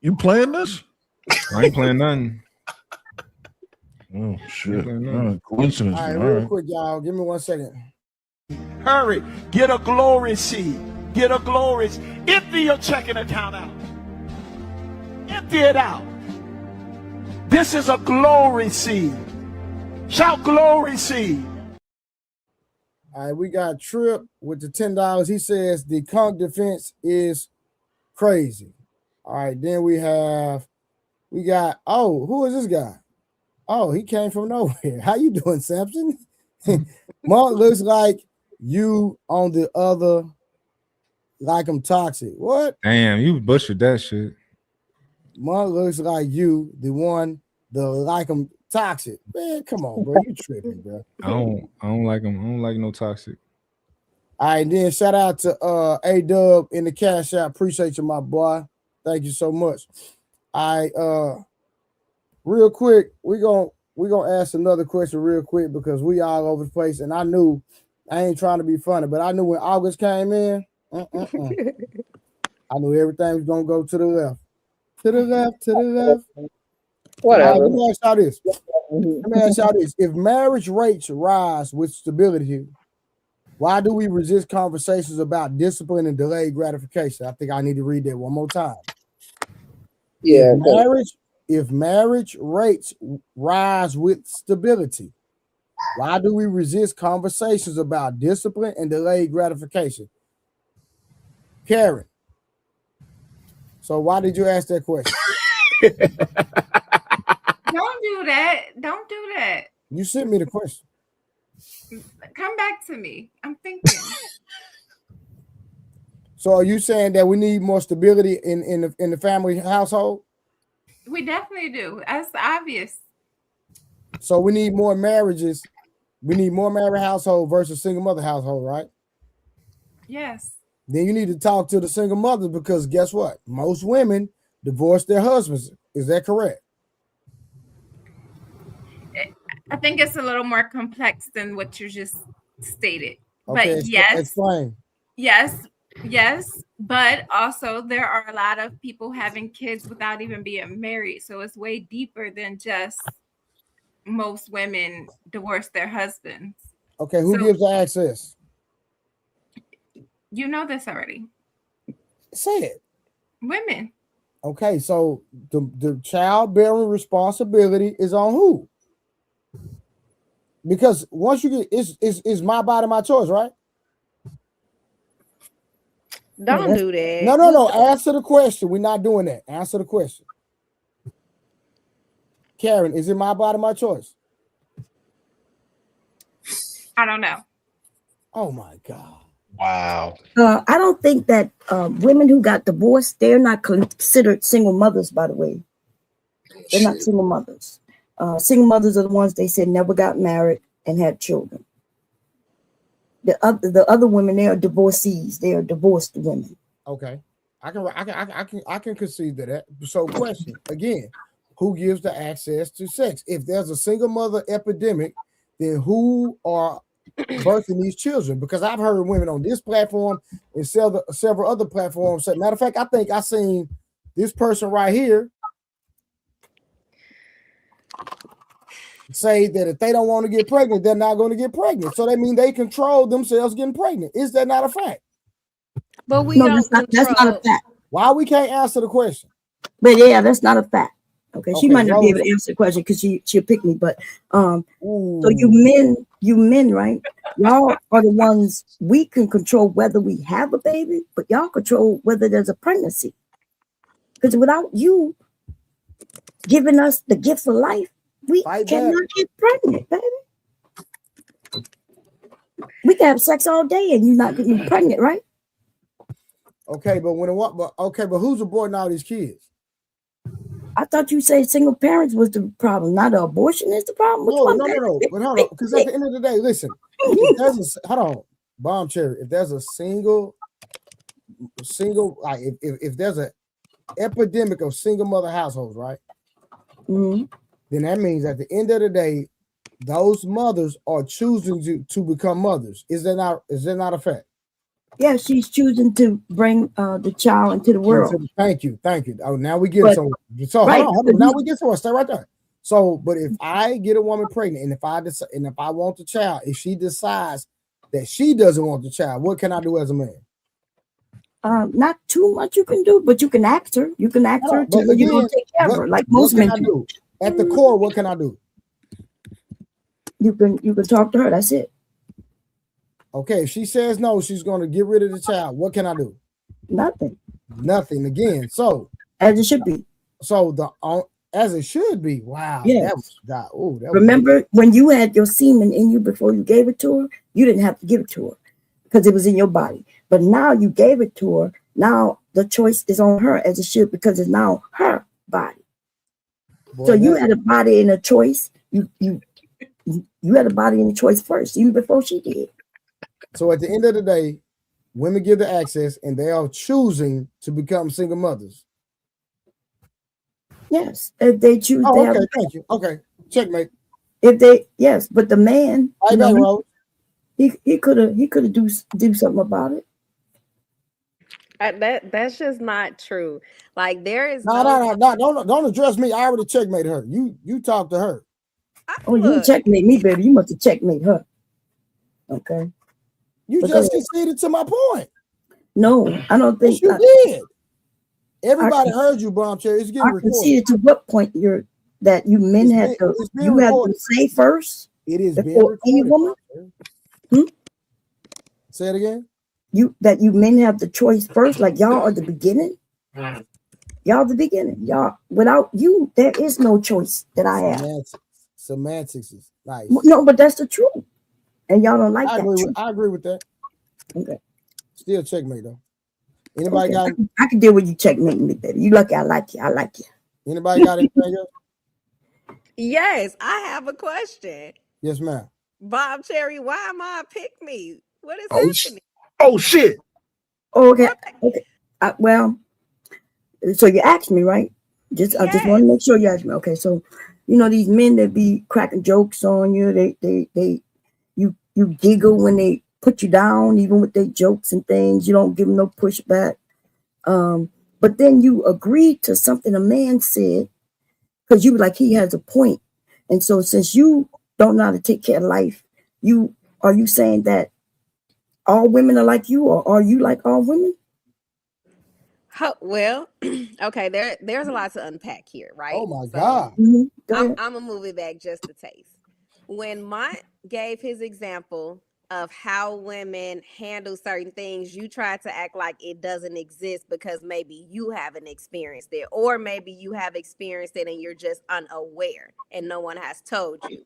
[SPEAKER 8] you playing this?
[SPEAKER 10] I ain't playing nothing.
[SPEAKER 8] Oh shit! Coincidence.
[SPEAKER 2] All right, real quick, y'all. Give me 1 second.
[SPEAKER 12] Hurry, get a glory seed. Get a glory. Empty your checking account out. Empty it out. This is a glory seed. Shout glory seed.
[SPEAKER 2] All right, we got Trip with the $10. He says the conch defense is crazy. All right, then we got, who is this guy? Oh, he came from nowhere. How you doing, Samson? Mark looks like you on the other, like I'm toxic. What?
[SPEAKER 10] Damn, you butchered that shit.
[SPEAKER 2] Mark looks like you, the one, the like I'm toxic. Man, come on, bro. You tripping, bro.
[SPEAKER 10] I don't like him. I don't like no toxic.
[SPEAKER 2] All right, then shout out to A-Dub in the Cash App. Appreciate you, my boy. Thank you so much. All right, real quick, we're gonna ask another question real quick because we all over the place. And I ain't trying to be funny, but I knew when August came in, I knew everything was gonna go to the left. To the left.
[SPEAKER 14] Whatever.
[SPEAKER 2] Let me ask y'all this. If marriage rates rise with stability, why do we resist conversations about discipline and delayed gratification? I think I need to read that one more time.
[SPEAKER 14] Yeah.
[SPEAKER 2] If marriage rates rise with stability, why do we resist conversations about discipline and delayed gratification? Karen. So why did you ask that question?
[SPEAKER 3] Don't do that. Don't do that.
[SPEAKER 2] You sent me the question.
[SPEAKER 3] Come back to me. I'm thinking.
[SPEAKER 2] So are you saying that we need more stability in the family household?
[SPEAKER 3] We definitely do. That's obvious.
[SPEAKER 2] So we need more marriages. We need more married household versus single mother household, right?
[SPEAKER 3] Yes.
[SPEAKER 2] Then you need to talk to the single mother because guess what? Most women divorce their husbands. Is that correct?
[SPEAKER 3] I think it's a little more complex than what you just stated.
[SPEAKER 2] Okay,
[SPEAKER 3] But yes,
[SPEAKER 2] explain.
[SPEAKER 3] yes, but also there are a lot of people having kids without even being married. So it's way deeper than just most women divorce their husbands.
[SPEAKER 2] Okay, who
[SPEAKER 3] So-
[SPEAKER 2] gives the access?
[SPEAKER 3] You know this already.
[SPEAKER 2] Say it.
[SPEAKER 3] Women.
[SPEAKER 2] Okay, so the childbearing responsibility is on who? Because once you get it's my body, my choice, right?
[SPEAKER 4] Don't do that.
[SPEAKER 2] No. Answer the question. We're not doing that. Answer the question. Karen, is it my body, my choice?
[SPEAKER 3] I don't know.
[SPEAKER 2] Oh my God.
[SPEAKER 16] Wow.
[SPEAKER 9] I don't think that women who got divorced, they're not considered single mothers, by the way. They're not single mothers. Single mothers are the ones they said never got married and had children. The other women, they are divorcees. They are divorced women.
[SPEAKER 2] Okay. I can concede to that. So question again, who gives the access to sex? If there's a single mother epidemic, then who are birthing these children? Because I've heard women on this platform and several other platforms say, matter of fact, I think I seen this person right here say that if they don't want to get pregnant, they're not going to get pregnant. So that means they control themselves getting pregnant. Is that not a fact?
[SPEAKER 4] But we
[SPEAKER 9] No,
[SPEAKER 4] don't
[SPEAKER 9] that's not a fact.
[SPEAKER 2] Why we can't answer the question?
[SPEAKER 9] But yeah, that's not a fact. Okay, she
[SPEAKER 2] Okay,
[SPEAKER 9] might not be able
[SPEAKER 2] Rose.
[SPEAKER 9] to answer the question because she'll pick me. But so you men, right? Y'all are the ones we can control whether we have a baby, but y'all control whether there's a pregnancy. Because without you giving us the gift of life, we cannot get pregnant, baby. We can have sex all day and you're not getting pregnant, right?
[SPEAKER 2] Okay, but but who's aborting all these kids?
[SPEAKER 9] I thought you said single parents was the problem, not the abortion is the problem.
[SPEAKER 2] No. But hold on, because at the end of the day, listen, hold on, Bomb Cherry. If there's a single, like if there's an epidemic of single mother households, right?
[SPEAKER 9] Mm-hmm.
[SPEAKER 2] Then that means at the end of the day, those mothers are choosing to become mothers. Is that not a fact?
[SPEAKER 9] Yeah, she's choosing to bring the child into the world.
[SPEAKER 2] Thank you. Oh, now we get somewhere. So
[SPEAKER 9] right,
[SPEAKER 2] hold on. Now we get somewhere. Stay right there. So, but if I get a woman pregnant, and if I want the child, if she decides that she doesn't want the child, what can I do as a man?
[SPEAKER 9] Not too much you can do, but you can ask her. You can ask her to you're gonna take care of her, like most men do.
[SPEAKER 2] At the core, what can I do?
[SPEAKER 9] You can talk to her. That's it.
[SPEAKER 2] Okay, if she says no, she's going to get rid of the child. What can I do?
[SPEAKER 9] Nothing.
[SPEAKER 2] Nothing again. So
[SPEAKER 9] as it should be.
[SPEAKER 2] So as it should be. Wow.
[SPEAKER 9] Yes.
[SPEAKER 2] Remember
[SPEAKER 9] when you had your semen in you before you gave it to her, you didn't have to give it to her because it was in your body. But now you gave it to her. Now the choice is on her as it should because it's now her body. So you had a body and a choice. You had a body and a choice first, even before she did.
[SPEAKER 2] So at the end of the day, women give the access and they are choosing to become single mothers.
[SPEAKER 9] Yes, if they choose to have.
[SPEAKER 2] Thank you. Okay, checkmate.
[SPEAKER 9] If they, yes, but the man, he could have do something about it.
[SPEAKER 4] That's just not true. Like there is
[SPEAKER 2] no, don't address me. I already checkmated her. You talk to her.
[SPEAKER 9] Oh, you checkmate me, baby. You must have checkmate her. Okay.
[SPEAKER 2] You just conceded to my point.
[SPEAKER 9] No, I don't think
[SPEAKER 2] you did. Everybody heard you, Bomb Cherry. It's getting recorded.
[SPEAKER 9] Conceded to what point you men have to say first.
[SPEAKER 2] It is being
[SPEAKER 9] recorded. Any woman.
[SPEAKER 2] Say it again.
[SPEAKER 9] You men have the choice first, like y'all are the beginning. Y'all the beginning. Y'all without you, there is no choice that I have.
[SPEAKER 2] Semantics is nice.
[SPEAKER 9] No, but that's the truth. And y'all don't like
[SPEAKER 2] I
[SPEAKER 9] that.
[SPEAKER 2] agree
[SPEAKER 9] truth.
[SPEAKER 2] with, I agree with that.
[SPEAKER 9] Okay.
[SPEAKER 2] Still checkmate though. Anybody
[SPEAKER 9] Okay.
[SPEAKER 2] got
[SPEAKER 9] I can deal with you checkmating me, baby. You lucky I like you. I like you.
[SPEAKER 2] anybody got anything else?
[SPEAKER 4] Yes, I have a question.
[SPEAKER 2] Yes, ma'am.
[SPEAKER 4] Bob Cherry, why am I a pick me? What is happening?
[SPEAKER 8] Oh shit.
[SPEAKER 9] Oh, okay. Okay. Well, so you asked me, right? I just want to make sure you asked me. Okay, so you know these men that be cracking jokes on you, you giggle when they put you down, even with their jokes and things. You don't give them no pushback. But then you agree to something a man said because you were like, he has a point. And so since you don't know how to take care of life, are you saying that all women are like you, or are you like all women?
[SPEAKER 4] Well, okay, there's a lot to unpack here, right?
[SPEAKER 2] Oh my God.
[SPEAKER 4] I'm gonna move it back just a taste. When Mont gave his example of how women handle certain things, you try to act like it doesn't exist because maybe you haven't experienced it, or maybe you have experienced it and you're just unaware and no one has told you.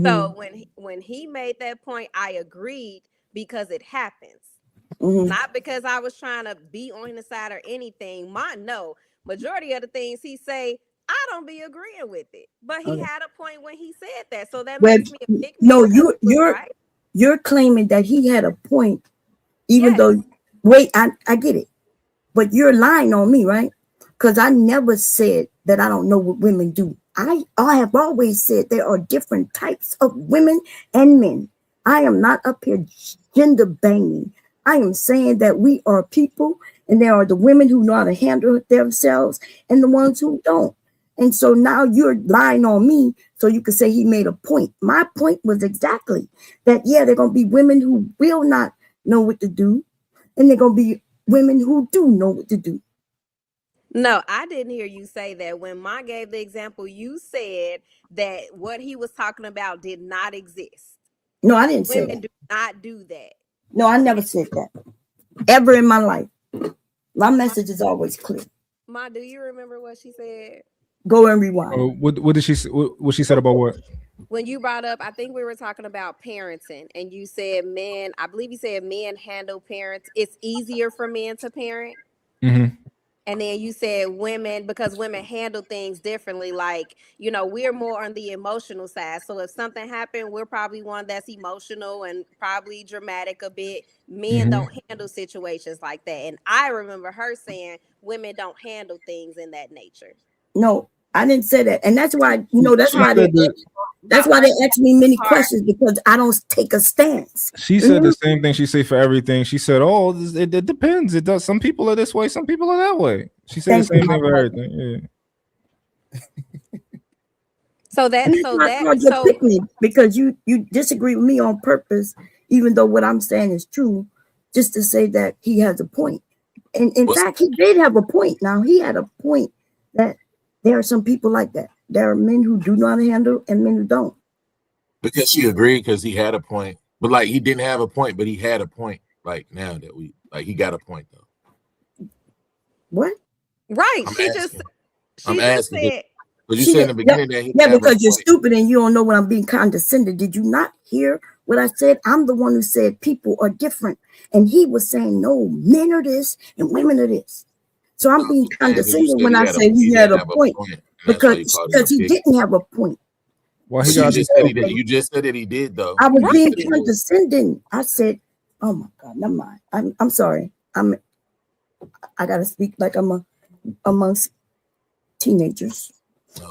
[SPEAKER 4] So when he made that point, I agreed because it happens. Not because I was trying to be on his side or anything. Majority of the things he say, I don't be agreeing with it. But he had a point when he said that. So that makes me a big
[SPEAKER 9] no, you're claiming that he had a point, even though I get it. But you're lying on me, right? Because I never said that I don't know what women do. I have always said there are different types of women and men. I am not up here gender banging. I am saying that we are people, and there are the women who know how to handle themselves and the ones who don't. And so now you're lying on me so you can say he made a point. My point was exactly that, yeah, there are going to be women who will not know what to do, and there are going to be women who do know what to do.
[SPEAKER 4] No, I didn't hear you say that. When Ma gave the example, you said that what he was talking about did not exist.
[SPEAKER 9] No, I didn't say
[SPEAKER 4] Women
[SPEAKER 9] that.
[SPEAKER 4] do not do that.
[SPEAKER 9] No, I never said that. Ever in my life. My message is always clear.
[SPEAKER 4] Ma, do you remember what she said?
[SPEAKER 9] Go and rewind.
[SPEAKER 10] What did she? What she said about what?
[SPEAKER 4] When you brought up, I think we were talking about parenting, and you said men. I believe you said men handle parents. It's easier for men to parent.
[SPEAKER 10] Mm-hmm.
[SPEAKER 4] And then you said women, because women handle things differently. Like, you know, we're more on the emotional side. So if something happened, we're probably one that's emotional and probably dramatic a bit. Men don't handle situations like that. And I remember her saying women don't handle things in that nature.
[SPEAKER 9] No, I didn't say that. And that's why, that's why they ask me many questions, because I don't take a stance.
[SPEAKER 10] She said the same thing she say for everything. She said, "Oh, it depends. It does. Some people are this way. Some people are that way." She said the same thing for everything. Yeah.
[SPEAKER 9] Pick me because you disagree with me on purpose, even though what I'm saying is true, just to say that he has a point. And in fact, he did have a point. Now he had a point that there are some people like that. There are men who do not handle and men who don't.
[SPEAKER 17] Because she agreed because he had a point. But like he didn't have a point, but he had a point. Like now that he got a point though.
[SPEAKER 9] What?
[SPEAKER 4] Right.
[SPEAKER 17] I'm
[SPEAKER 4] She
[SPEAKER 17] asking.
[SPEAKER 4] just said.
[SPEAKER 17] But you said in the beginning that he had
[SPEAKER 9] because
[SPEAKER 17] a
[SPEAKER 9] you're
[SPEAKER 17] point.
[SPEAKER 9] stupid and you don't know when I'm being condescending. Did you not hear what I said? I'm the one who said people are different. And he was saying, no, men are this and women are this. So I'm being condescending when I say he had a point. Because he didn't have a point.
[SPEAKER 10] Well,
[SPEAKER 17] you just said that he did though.
[SPEAKER 9] I was being condescending. I said, "Oh my God, never mind. I'm sorry. I gotta speak like I'm amongst teenagers."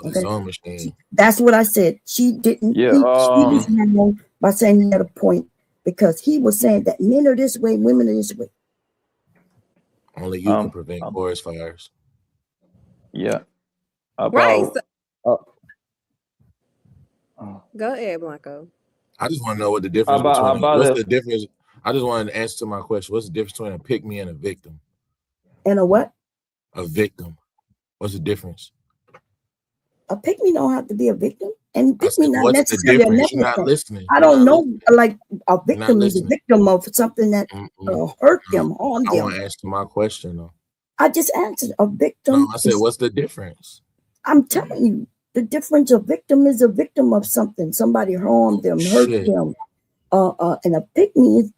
[SPEAKER 17] Okay.
[SPEAKER 9] That's what I said. She didn't.
[SPEAKER 7] Yeah.
[SPEAKER 9] She was wrong by saying he had a point, because he was saying that men are this way, women are this way.
[SPEAKER 17] Only you can prevent forest fires.
[SPEAKER 7] Yeah.
[SPEAKER 4] Right. Go ahead, Blanco.
[SPEAKER 17] I just want to know what the difference what's the difference. I just wanted to answer to my question. What's the difference between a pick me and a victim?
[SPEAKER 9] And a what?
[SPEAKER 17] A victim. What's the difference?
[SPEAKER 9] A pick me don't have to be a victim, and pick me not
[SPEAKER 17] what's the
[SPEAKER 9] necessarily a
[SPEAKER 17] difference? You're
[SPEAKER 9] negative
[SPEAKER 17] not
[SPEAKER 9] thing.
[SPEAKER 17] listening.
[SPEAKER 9] I don't know. Like a victim is a victim of something that hurt them, harmed
[SPEAKER 17] I
[SPEAKER 9] them.
[SPEAKER 17] want to answer my question though.
[SPEAKER 9] I just answered a victim.
[SPEAKER 17] No, I said, what's the difference?
[SPEAKER 9] I'm telling you, the difference. A victim is a victim of something. Somebody harmed them, hurt them. And a pick me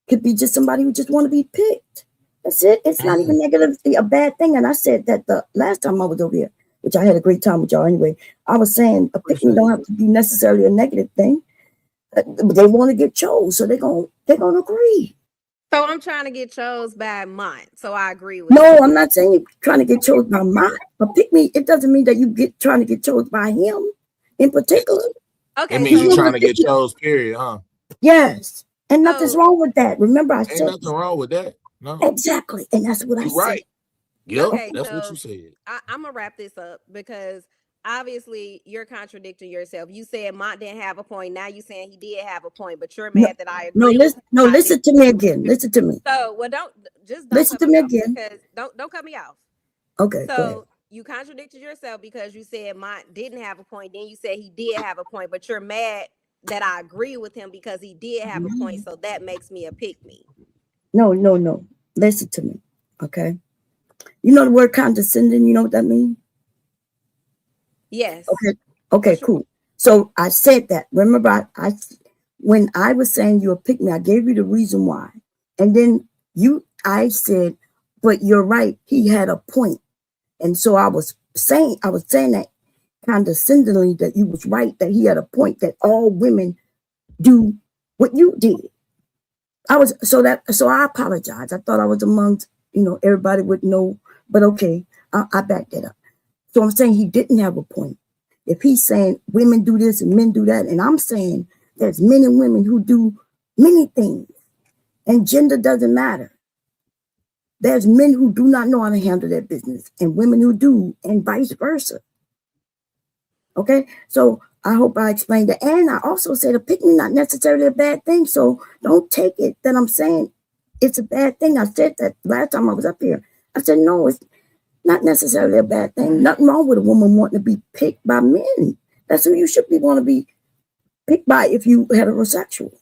[SPEAKER 9] could be just somebody who just want to be picked. That's it. It's not even negatively a bad thing. And I said that the last time I was over here, which I had a great time with y'all anyway. I was saying a pick me don't have to be necessarily a negative thing. They want to get chose, so they're gonna agree.
[SPEAKER 4] So I'm trying to get chose by mine. So I agree with
[SPEAKER 9] No,
[SPEAKER 4] you.
[SPEAKER 9] I'm not saying you're trying to get chose by mine. But pick me, it doesn't mean that you trying to get chose by him in particular.
[SPEAKER 4] Okay.
[SPEAKER 17] It means you're trying to get chose, period, huh?
[SPEAKER 9] Yes. And nothing's wrong with that. Remember, I
[SPEAKER 17] Ain't
[SPEAKER 9] said
[SPEAKER 17] nothing wrong with that. No.
[SPEAKER 9] exactly. And that's what I
[SPEAKER 17] You're
[SPEAKER 9] said.
[SPEAKER 17] right. Yep,
[SPEAKER 4] Okay,
[SPEAKER 17] that's what
[SPEAKER 4] so
[SPEAKER 17] you said.
[SPEAKER 4] I'm gonna wrap this up because obviously you're contradicting yourself. You said Mont didn't have a point. Now you saying he did have a point, but you're mad that I agree.
[SPEAKER 9] Listen to me again. Listen to me.
[SPEAKER 4] So don't
[SPEAKER 9] Listen
[SPEAKER 4] cut
[SPEAKER 9] to me
[SPEAKER 4] off
[SPEAKER 9] again.
[SPEAKER 4] because don't cut me off.
[SPEAKER 9] Okay. Go ahead.
[SPEAKER 4] So you contradicted yourself because you said Mont didn't have a point. Then you said he did have a point, but you're mad that I agree with him because he did have a point. So that makes me a pick me.
[SPEAKER 9] No. Listen to me. Okay. You know the word condescending, you know what that means?
[SPEAKER 4] Yes.
[SPEAKER 9] Okay, cool. So I said that. Remember, when I was saying you a pick me, I gave you the reason why. And then I said, but you're right, he had a point. And so I was saying that condescendingly that you was right, that he had a point, that all women do what you did. So I apologize. I thought I was amongst, everybody would know, but okay, I backed that up. So I'm saying he didn't have a point. If he's saying women do this and men do that, and I'm saying there's men and women who do many things, and gender doesn't matter. There's men who do not know how to handle their business, and women who do, and vice versa. Okay, so I hope I explained that. And I also said a pick me not necessarily a bad thing. So don't take it that I'm saying it's a bad thing. I said that last time I was up here. I said, no, it's not necessarily a bad thing. Nothing wrong with a woman wanting to be picked by men. That's who you should be want to be picked by if you heterosexual.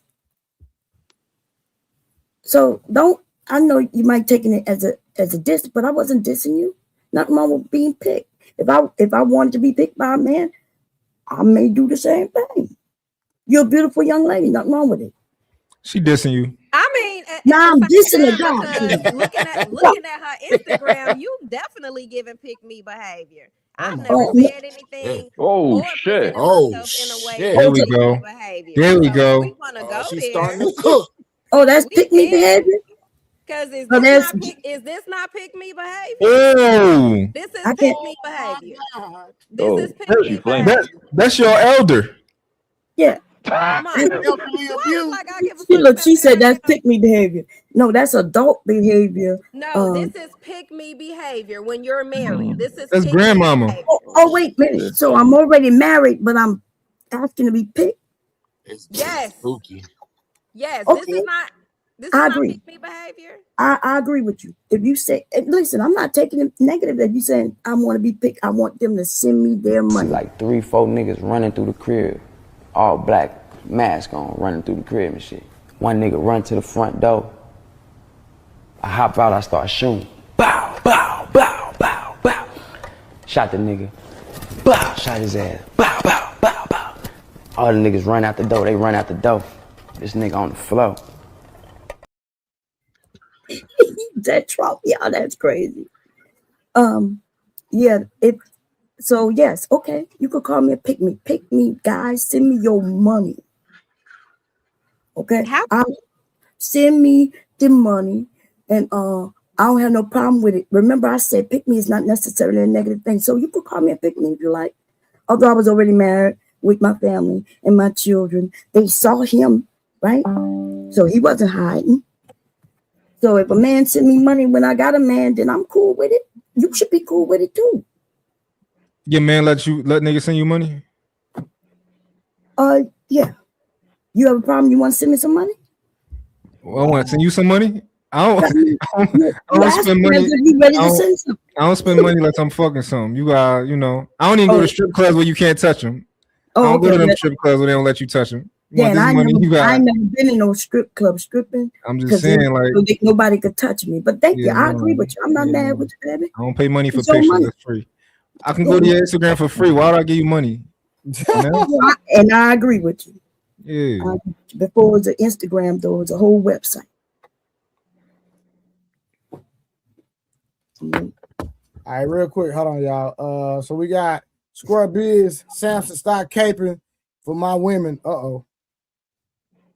[SPEAKER 9] So I know you might taking it as a diss, but I wasn't dissing you. Nothing wrong with being picked. If I wanted to be picked by a man, I may do the same thing. You're a beautiful young lady. Nothing wrong with it.
[SPEAKER 10] She dissing you.
[SPEAKER 4] I mean,
[SPEAKER 9] I'm dissing the guy.
[SPEAKER 4] because looking at her Instagram, you definitely giving pick me behavior. I've never said anything.
[SPEAKER 7] Oh
[SPEAKER 4] or
[SPEAKER 7] shit!
[SPEAKER 4] presented myself in a way
[SPEAKER 10] There we
[SPEAKER 4] of
[SPEAKER 10] go.
[SPEAKER 4] behavior.
[SPEAKER 10] There we
[SPEAKER 4] So
[SPEAKER 10] go.
[SPEAKER 4] we want to go
[SPEAKER 17] She's
[SPEAKER 4] there.
[SPEAKER 17] starting to cook.
[SPEAKER 9] Oh, that's pick me behavior.
[SPEAKER 4] Because is this not pick me behavior?
[SPEAKER 10] Oh,
[SPEAKER 4] This is pick me behavior. This is pick me
[SPEAKER 7] flaming.
[SPEAKER 4] behavior.
[SPEAKER 10] That's your elder.
[SPEAKER 9] Yeah.
[SPEAKER 4] Come on.
[SPEAKER 17] Elderly abuse.
[SPEAKER 4] Like I give a
[SPEAKER 9] See,
[SPEAKER 4] fuck
[SPEAKER 9] look,
[SPEAKER 4] about
[SPEAKER 9] she said
[SPEAKER 4] that.
[SPEAKER 9] that's pick me behavior. No, that's adult behavior.
[SPEAKER 4] No, this is pick me behavior when you're married. This is
[SPEAKER 10] That's
[SPEAKER 4] pick me
[SPEAKER 10] grandmama.
[SPEAKER 4] behavior.
[SPEAKER 9] Oh, wait a minute. So I'm already married, but I'm asking to be picked.
[SPEAKER 17] It's
[SPEAKER 4] Yes.
[SPEAKER 17] spooky.
[SPEAKER 4] Yes,
[SPEAKER 9] Okay.
[SPEAKER 4] this is not
[SPEAKER 9] I agree.
[SPEAKER 4] pick me behavior.
[SPEAKER 9] I agree with you. If you say, and listen, I'm not taking it negative that you saying I want to be picked. I want them to send me their money.
[SPEAKER 18] Like 3-4 niggas running through the crib, all black, mask on, running through the crib and shit. One nigga run to the front door. I hop out, I start shooting. Bow, bow, bow, bow, bow. Shot the nigga. Bow, shot his ass. Bow, bow, bow, bow. All the niggas run out the door. They run out the door. This nigga on the floor.
[SPEAKER 9] That Trump, yeah, that's crazy. Yeah, so yes, okay, you could call me a pick me, guys. Send me your money. Okay, send me the money, and I don't have no problem with it. Remember, I said pick me is not necessarily a negative thing, so you could call me a pick me if you like. Although I was already married with my family and my children, they saw him, right? So he wasn't hiding. So if a man send me money when I got a man, then I'm cool with it. You should be cool with it too.
[SPEAKER 10] Your man let niggas send you money?
[SPEAKER 9] Yeah. You have a problem? You want to send me some money?
[SPEAKER 10] Well, I want to send you some money. I don't spend money.
[SPEAKER 9] You ready to send some?
[SPEAKER 10] I don't spend money like I'm fucking something. You got, I don't even go to strip clubs where you can't touch them. I don't go to them strip clubs where they don't let you touch them.
[SPEAKER 9] Yeah, and I never been in no strip club stripping.
[SPEAKER 10] I'm just saying, like,
[SPEAKER 9] nobody could touch me. But thank you. I agree with you. I'm not mad with you, baby.
[SPEAKER 10] I don't pay money for
[SPEAKER 9] It's your
[SPEAKER 10] pictures.
[SPEAKER 9] money.
[SPEAKER 10] That's free. I can go to your Instagram for free. Why would I give you money?
[SPEAKER 9] And I agree with you.
[SPEAKER 10] Yeah.
[SPEAKER 9] Before it was an Instagram, though, it was a whole website.
[SPEAKER 2] All right, real quick, hold on, y'all. So we got Square Biz, Samson, stop caping for my women. Uh-oh.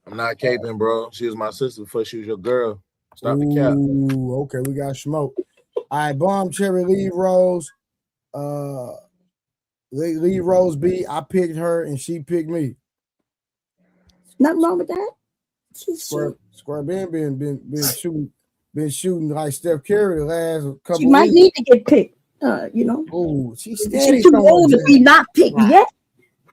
[SPEAKER 17] I'm not caping, bro. She was my sister before she was your girl. Stop the cap.
[SPEAKER 2] Ooh, okay, we got smoke. All right, Bomb Cherry, Lee Rose. Lee Rose B, I picked her and she picked me.
[SPEAKER 9] Nothing wrong with that.
[SPEAKER 2] Square Ben been shooting like Steph Curry the last couple.
[SPEAKER 9] She might need to get picked. You know.
[SPEAKER 2] Oh, she's
[SPEAKER 9] She's too old to be not picked yet.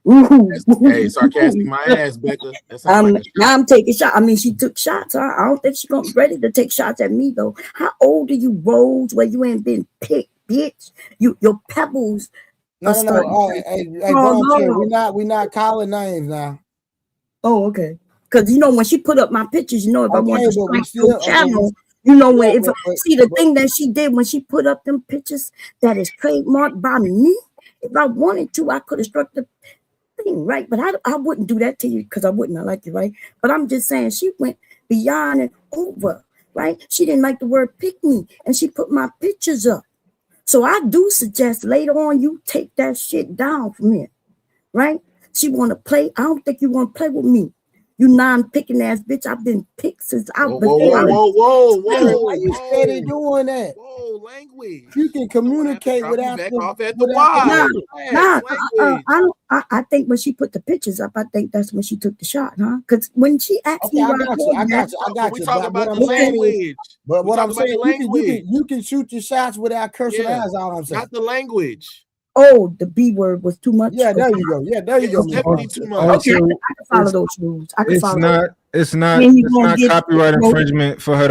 [SPEAKER 17] Hey, sarcastic my ass, Becca.
[SPEAKER 9] Now I'm taking shots. I mean, she took shots. I don't think she's gonna be ready to take shots at me though. How old are you, Rose? Where you ain't been picked, bitch? Your pebbles.
[SPEAKER 2] No. Oh, hey, we not calling names now.
[SPEAKER 9] Oh, okay. Because you know when she put up my pictures, you know if I want to strike your channel,
[SPEAKER 2] you
[SPEAKER 9] know when see the thing that she did when she put up them pictures that is trademarked by me. If I wanted to, I could have struck the thing, right? But I wouldn't do that to you because I wouldn't. I like you, right? But I'm just saying she went beyond and over, right? She didn't like the word pick me, and she put my pictures up. So I do suggest later on you take that shit down from here, right? She want to play. I don't think you want to play with me. You non-picking ass bitch. I've been picked since I was
[SPEAKER 17] whoa.
[SPEAKER 2] Why you steady doing that?
[SPEAKER 17] Whoa, language.
[SPEAKER 2] You can communicate without
[SPEAKER 9] I think when she put the pictures up, I think that's when she took the shot, huh? Because when she asked me,
[SPEAKER 2] I got you. But what I'm saying, you can shoot your shots without cursing ass. All I'm saying.
[SPEAKER 17] Not the language.
[SPEAKER 9] Oh, the B word was too much.
[SPEAKER 2] Yeah, there you go.
[SPEAKER 17] It's definitely too much.
[SPEAKER 9] Okay, I can follow those rules.
[SPEAKER 10] It's not copyright infringement for her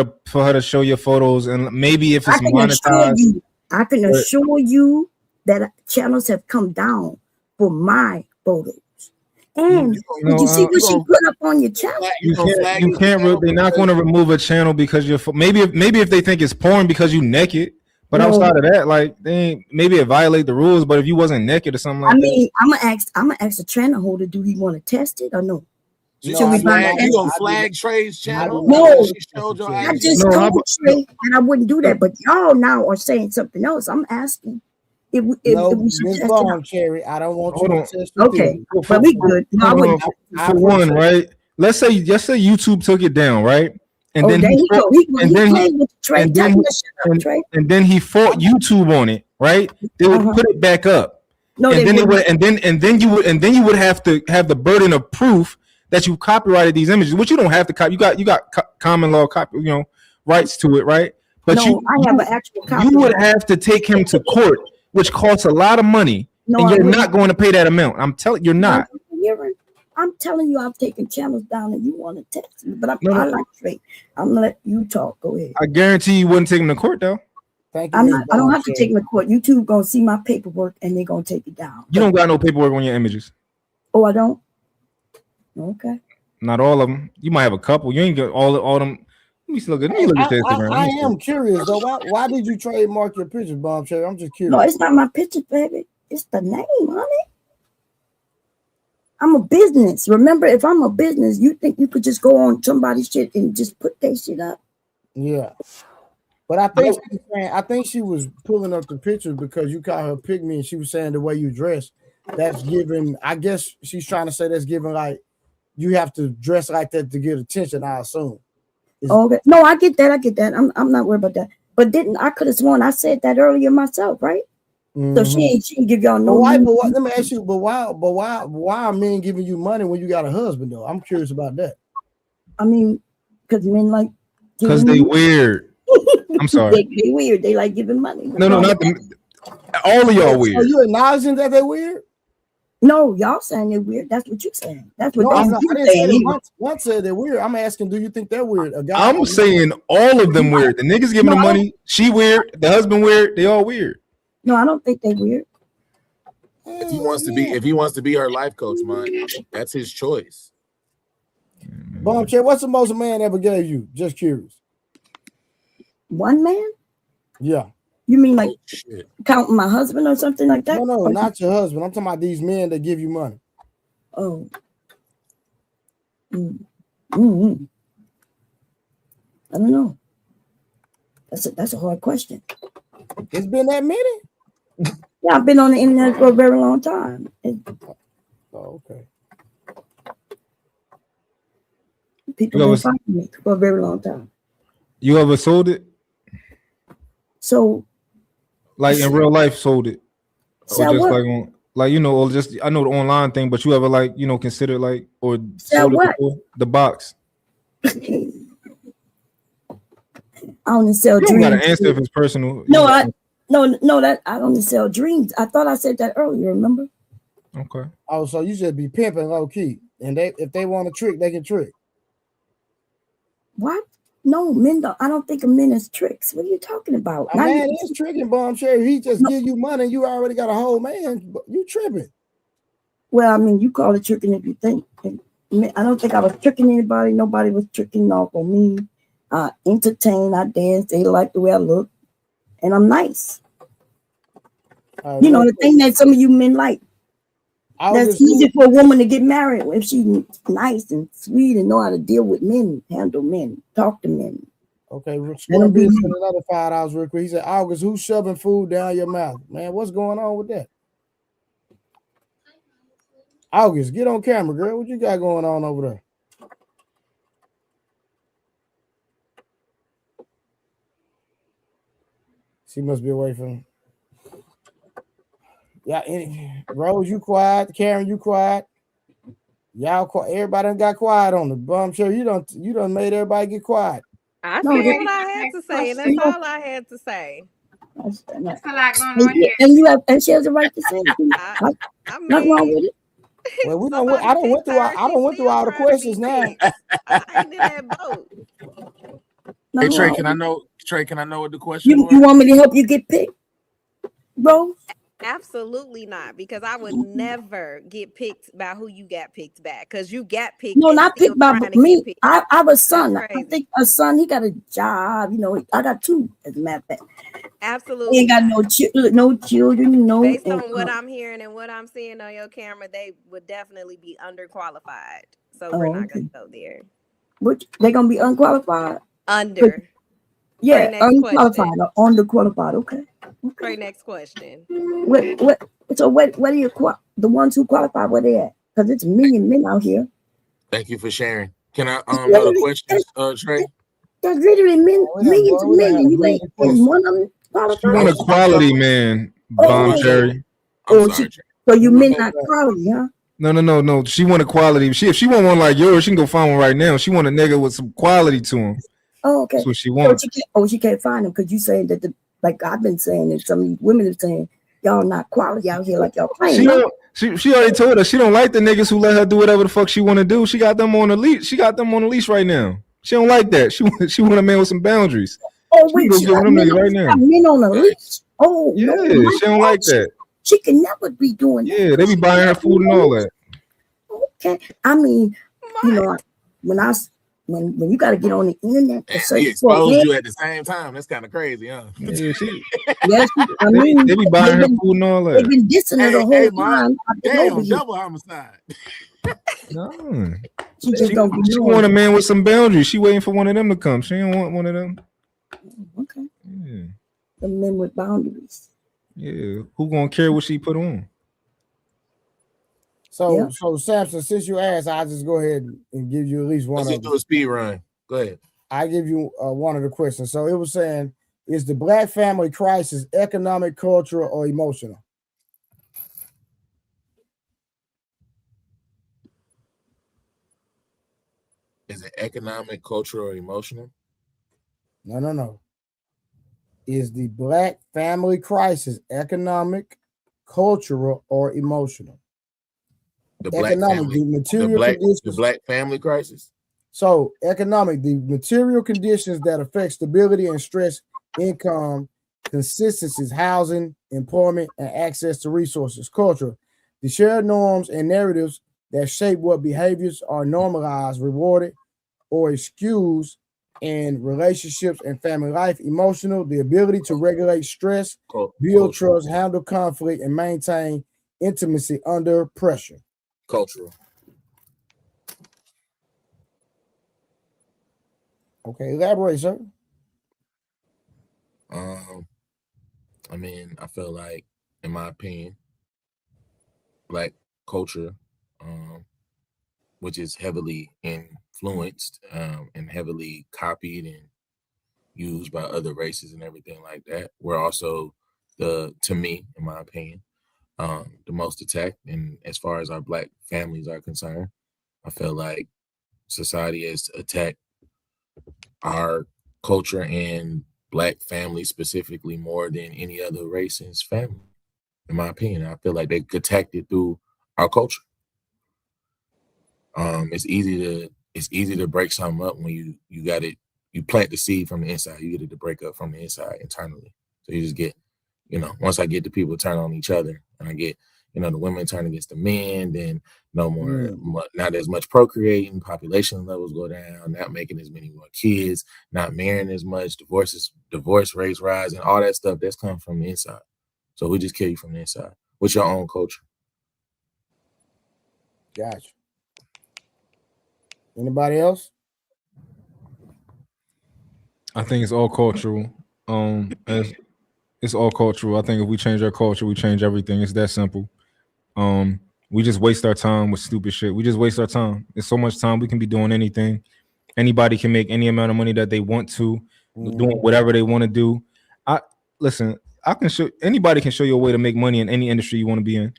[SPEAKER 10] to show your photos, and maybe if it's monetized.
[SPEAKER 9] I can assure you that channels have come down for my photos. And did you see what she put up on your channel?
[SPEAKER 10] You can't. They're not going to remove a channel because you're maybe if they think it's porn because you naked. But outside of that, like maybe it violate the rules. But if you wasn't naked or something like that,
[SPEAKER 9] I'm gonna ask the channel holder, do he want to test it or no?
[SPEAKER 17] You gonna flag Trey's channel?
[SPEAKER 9] No, I just told Trey and I wouldn't do that. But y'all now are saying something else. I'm asking if we should test it.
[SPEAKER 2] Cherry, I don't want you to test it.
[SPEAKER 9] Okay, but we good. No, I wouldn't.
[SPEAKER 10] For one, right? Let's say YouTube took it down, right? And then he fought YouTube on it, right? They would put it back up, and then you would have to have the burden of proof that you copyrighted these images, which you don't have to copy. You got common law copy, rights to it, right? But
[SPEAKER 9] I have an actual copy.
[SPEAKER 10] You would have to take him to court, which costs a lot of money, and you're not going to pay that amount. I'm telling you're not.
[SPEAKER 9] I'm telling you, I've taken channels down, and you want to text me, but I like Trey. I'm gonna let you talk. Go ahead.
[SPEAKER 10] I guarantee you wouldn't take him to court, though.
[SPEAKER 9] Thank you. I don't have to take him to court. YouTube gonna see my paperwork, and they're gonna take it down.
[SPEAKER 10] You don't got no paperwork on your images.
[SPEAKER 9] Oh, I don't. Okay.
[SPEAKER 10] Not all of them. You might have a couple. You ain't got all them. Let me look at Instagram.
[SPEAKER 2] I am curious though. Why did you trademark your pictures, Bomb Cherry? I'm just curious.
[SPEAKER 9] No, it's not my pictures, baby. It's the name on it. I'm a business. Remember, if I'm a business, you think you could just go on somebody's shit and just put that shit up?
[SPEAKER 2] Yeah. But I think she was pulling up the pictures because you called her pick me and she was saying the way you dress. That's giving, I guess she's trying to say that's giving like you have to dress like that to get attention, I assume.
[SPEAKER 9] Okay. No, I get that. I'm not worried about that. But I could have sworn I said that earlier myself, right? Mm-hmm. So she ain't give y'all no.
[SPEAKER 2] Let me ask you, why are men giving you money when you got a husband though? I'm curious about that.
[SPEAKER 9] I mean, because men like
[SPEAKER 10] because they weird. I'm sorry.
[SPEAKER 9] They weird. They like giving money.
[SPEAKER 10] No, not all of y'all weird.
[SPEAKER 2] Are you acknowledging that they're weird?
[SPEAKER 9] No, y'all saying they're weird. That's what you saying. That's what
[SPEAKER 2] I didn't say one said they're weird. I'm asking, do you think they're weird?
[SPEAKER 10] I'm saying all of them weird. The niggas giving the money, she weird. The husband weird. They all weird.
[SPEAKER 9] No, I don't think they're weird.
[SPEAKER 17] If he wants to be her life coach, man, that's his choice.
[SPEAKER 2] Bomb Cherry, what's the most a man ever gave you? Just curious.
[SPEAKER 9] One man?
[SPEAKER 2] Yeah.
[SPEAKER 9] You mean like counting my husband or something like that?
[SPEAKER 2] No, not your husband. I'm talking about these men that give you money.
[SPEAKER 9] Oh. Mm-hmm. I don't know. That's a hard question.
[SPEAKER 2] It's been that many?
[SPEAKER 9] Yeah, I've been on the internet for a very long time.
[SPEAKER 2] Oh, okay.
[SPEAKER 9] People been finding me for a very long time.
[SPEAKER 10] You ever sold it?
[SPEAKER 9] So,
[SPEAKER 10] like in real life, sold it, or just
[SPEAKER 9] what?
[SPEAKER 10] like on, like or just I know the online thing, but you ever like consider like or
[SPEAKER 9] Sell
[SPEAKER 10] sold it
[SPEAKER 9] what?
[SPEAKER 10] before? The box.
[SPEAKER 9] I only sell
[SPEAKER 10] You don't
[SPEAKER 9] dreams.
[SPEAKER 10] gotta answer if it's personal.
[SPEAKER 9] No, that I only sell dreams. I thought I said that earlier. Remember?
[SPEAKER 10] Okay.
[SPEAKER 2] Oh, so you should be pimping low key, and if they want to trick, they can trick.
[SPEAKER 9] What? No, men don't. I don't think of men as tricks. What are you talking about?
[SPEAKER 2] A man is tricking, Bombshell. He just give you money, you already got a whole man. You tripping.
[SPEAKER 9] Well, I mean, you call it tricking if you think. I don't think I was tricking anybody. Nobody was tricking off on me. I entertain, I dance. They like the way I look, and I'm nice. The thing that some of you men like. That's easy for a woman to get married if she's nice and sweet and know how to deal with men, handle men, talk to men.
[SPEAKER 2] Okay, Square Biz said another $5 real quick. He said, August, who's shoving food down your mouth? Man, what's going on with that? August, get on camera, girl. What you got going on over there? She must be away from. Yeah, Rose, you quiet. Karen, you quiet. Y'all quiet. Everybody done got quiet on the Bombshell. You done made everybody get quiet.
[SPEAKER 4] I said what I had to say, and that's all I had to say.
[SPEAKER 3] That's a lot going on here.
[SPEAKER 9] And she has the right to say it. Nothing wrong with it.
[SPEAKER 2] Well, we don't. I don't went through all the questions now.
[SPEAKER 4] I ain't in that boat.
[SPEAKER 17] Hey Trey, can I know what the question was?
[SPEAKER 9] You want me to help you get picked, bro?
[SPEAKER 4] Absolutely not, because I would never get picked by who you got picked by, because you got picked.
[SPEAKER 9] No,
[SPEAKER 4] and
[SPEAKER 9] not
[SPEAKER 4] still
[SPEAKER 9] picked by
[SPEAKER 4] trying to
[SPEAKER 9] me.
[SPEAKER 4] get picked.
[SPEAKER 9] I have a son.
[SPEAKER 4] That's
[SPEAKER 9] I
[SPEAKER 4] crazy.
[SPEAKER 9] think a son. He got a job. I got two. As a matter of fact,
[SPEAKER 4] Absolutely.
[SPEAKER 9] he ain't got no children. No.
[SPEAKER 4] Based on what I'm hearing and what I'm seeing on your camera, they would definitely be underqualified. So we're not going to go there.
[SPEAKER 9] Which they're gonna be unqualified.
[SPEAKER 4] Under.
[SPEAKER 9] Yeah,
[SPEAKER 4] Next
[SPEAKER 9] unqualified or underqualified. Okay.
[SPEAKER 4] Pray next question.
[SPEAKER 9] What? So what are you the ones who qualify? Where they at? Because it's a million men out here.
[SPEAKER 17] Thank you for sharing. Can I know the questions, Trey?
[SPEAKER 9] There's literally millions of men. You ain't one of them qualified.
[SPEAKER 10] You want a quality man, Bombshell.
[SPEAKER 9] So you men not quality, huh?
[SPEAKER 10] No. She want a quality. If she want one like yours, she can go find one right now. She want a nigga with some quality to him.
[SPEAKER 9] Oh, okay.
[SPEAKER 10] That's what she wants.
[SPEAKER 9] She can't find him because you saying that like I've been saying, and some of these women are saying y'all not quality out here like y'all playing.
[SPEAKER 10] She already told us she don't like the niggas who let her do whatever the fuck she want to do. She got them on the leash. She got them on the leash right now. She don't like that. She want a man with some boundaries.
[SPEAKER 9] Oh wait,
[SPEAKER 10] she got
[SPEAKER 9] men on the leash. Oh
[SPEAKER 10] yeah,
[SPEAKER 9] no,
[SPEAKER 10] she don't like that.
[SPEAKER 9] She can never be doing that.
[SPEAKER 10] Yeah, they be buying her food and all that.
[SPEAKER 9] Okay, I mean, when you got to get on the internet to search
[SPEAKER 17] He exposed you at the same time. That's kind of crazy, huh?
[SPEAKER 9] Yes, I mean,
[SPEAKER 10] they be buying her food and all that.
[SPEAKER 9] They've been dissing her the whole time.
[SPEAKER 17] Damn, double homicide.
[SPEAKER 10] No.
[SPEAKER 9] She
[SPEAKER 10] want a man with some boundaries. She waiting for one of them to come. She don't want one of them.
[SPEAKER 9] Okay.
[SPEAKER 10] Yeah.
[SPEAKER 9] The men with boundaries.
[SPEAKER 10] Yeah. Who gonna care what she put on?
[SPEAKER 2] So Samson, since you asked, I'll just go ahead and give you at least one.
[SPEAKER 17] Let's just do a speed run. Go ahead.
[SPEAKER 2] I give you one of the questions. So it was saying, is the Black family crisis economic, cultural, or emotional?
[SPEAKER 17] Is it economic, cultural, or emotional?
[SPEAKER 2] No. Is the Black family crisis economic, cultural, or emotional?
[SPEAKER 17] The Black family crisis.
[SPEAKER 2] So economic, the material conditions that affect stability and stress, income, consistencies, housing, employment, and access to resources. Culture, the shared norms and narratives that shape what behaviors are normalized, rewarded, or excused in relationships and family life. Emotional, the ability to regulate stress, build trust, handle conflict, and maintain intimacy under pressure.
[SPEAKER 17] Cultural.
[SPEAKER 2] Okay, elaborate, sir.
[SPEAKER 17] I mean, I feel like, in my opinion, Black culture, which is heavily influenced and heavily copied and used by other races and everything like that, we're also to me, in my opinion, the most attacked. And as far as our Black families are concerned, I feel like society has attacked our culture and Black families specifically more than any other race's family. In my opinion, I feel like they attacked it through our culture. It's easy to break something up when you plant the seed from the inside. You get it to break up from the inside internally. So you just get, once I get the people turn on each other, and I get, the women turn against the men, then no more, not as much procreating, population levels go down, not making as many more kids, not marrying as much, divorce rates rise, and all that stuff that's coming from the inside. So we just kill you from the inside. What's your own culture?
[SPEAKER 2] Gotcha. Anybody else?
[SPEAKER 10] I think it's all cultural. It's all cultural. I think if we change our culture, we change everything. It's that simple. We just waste our time with stupid shit. We just waste our time. There's so much time. We can be doing anything. Anybody can make any amount of money that they want to, doing whatever they want to do. Anybody can show you a way to make money in any industry you want to be in.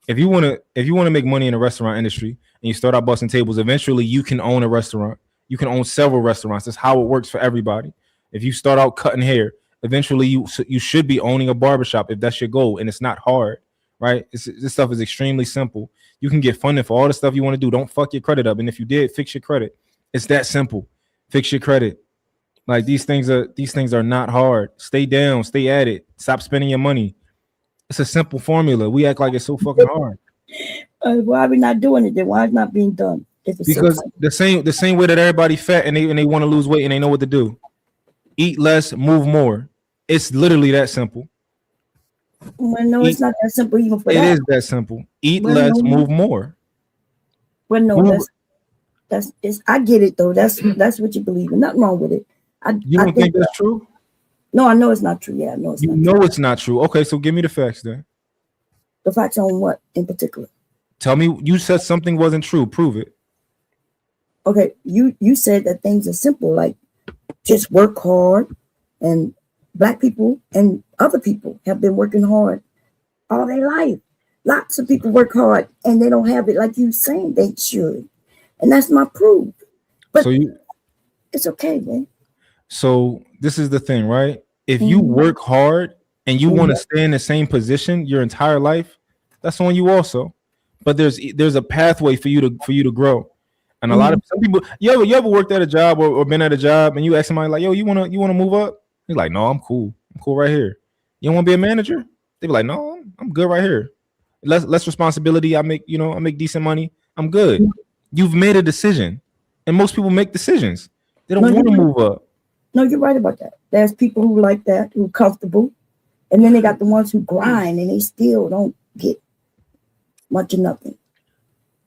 [SPEAKER 10] If you want to make money in the restaurant industry and you start out busting tables, eventually you can own a restaurant. You can own several restaurants. That's how it works for everybody. If you start out cutting hair, eventually you should be owning a barbershop if that's your goal, and it's not hard, right? This stuff is extremely simple. You can get funding for all the stuff you want to do. Don't fuck your credit up, and if you did, fix your credit. It's that simple. Fix your credit. Like these things are not hard. Stay down, stay at it. Stop spending your money. It's a simple formula. We act like it's so fucking hard.
[SPEAKER 9] Why are we not doing it then? Why is it not being done?
[SPEAKER 10] Because the same way that everybody fat and they want to lose weight and they know what to do. Eat less, move more. It's literally that simple.
[SPEAKER 9] Well, no, it's not that simple even for that.
[SPEAKER 10] It is that simple. Eat less, move more.
[SPEAKER 9] Well, no, that's I get it though. That's what you believe in. Nothing wrong with it.
[SPEAKER 10] You don't think that's true?
[SPEAKER 9] No, I know it's not true. Yeah, I know it's not true.
[SPEAKER 10] It's not true. Okay, so give me the facts then.
[SPEAKER 9] The facts on what in particular?
[SPEAKER 10] Tell me, you said something wasn't true. Prove it.
[SPEAKER 9] Okay, you said that things are simple, like just work hard, and Black people and other people have been working hard all their life. Lots of people work hard and they don't have it like you saying they should, and that's my proof. But it's okay, man.
[SPEAKER 10] So this is the thing, right? If you work hard and you want to stay in the same position your entire life, that's on you also. But there's a pathway for you to grow. And a lot of some people, you ever worked at a job or been at a job and you ask somebody like, yo, you wanna move up? He's like, no, I'm cool. I'm cool right here. You don't want to be a manager? They be like, no, I'm good right here. Less responsibility. I make decent money. I'm good. You've made a decision. And most people make decisions. They don't want to move up.
[SPEAKER 9] No, you're right about that. There's people who like that, who are comfortable. And then they got the ones who grind and they still don't get much of nothing.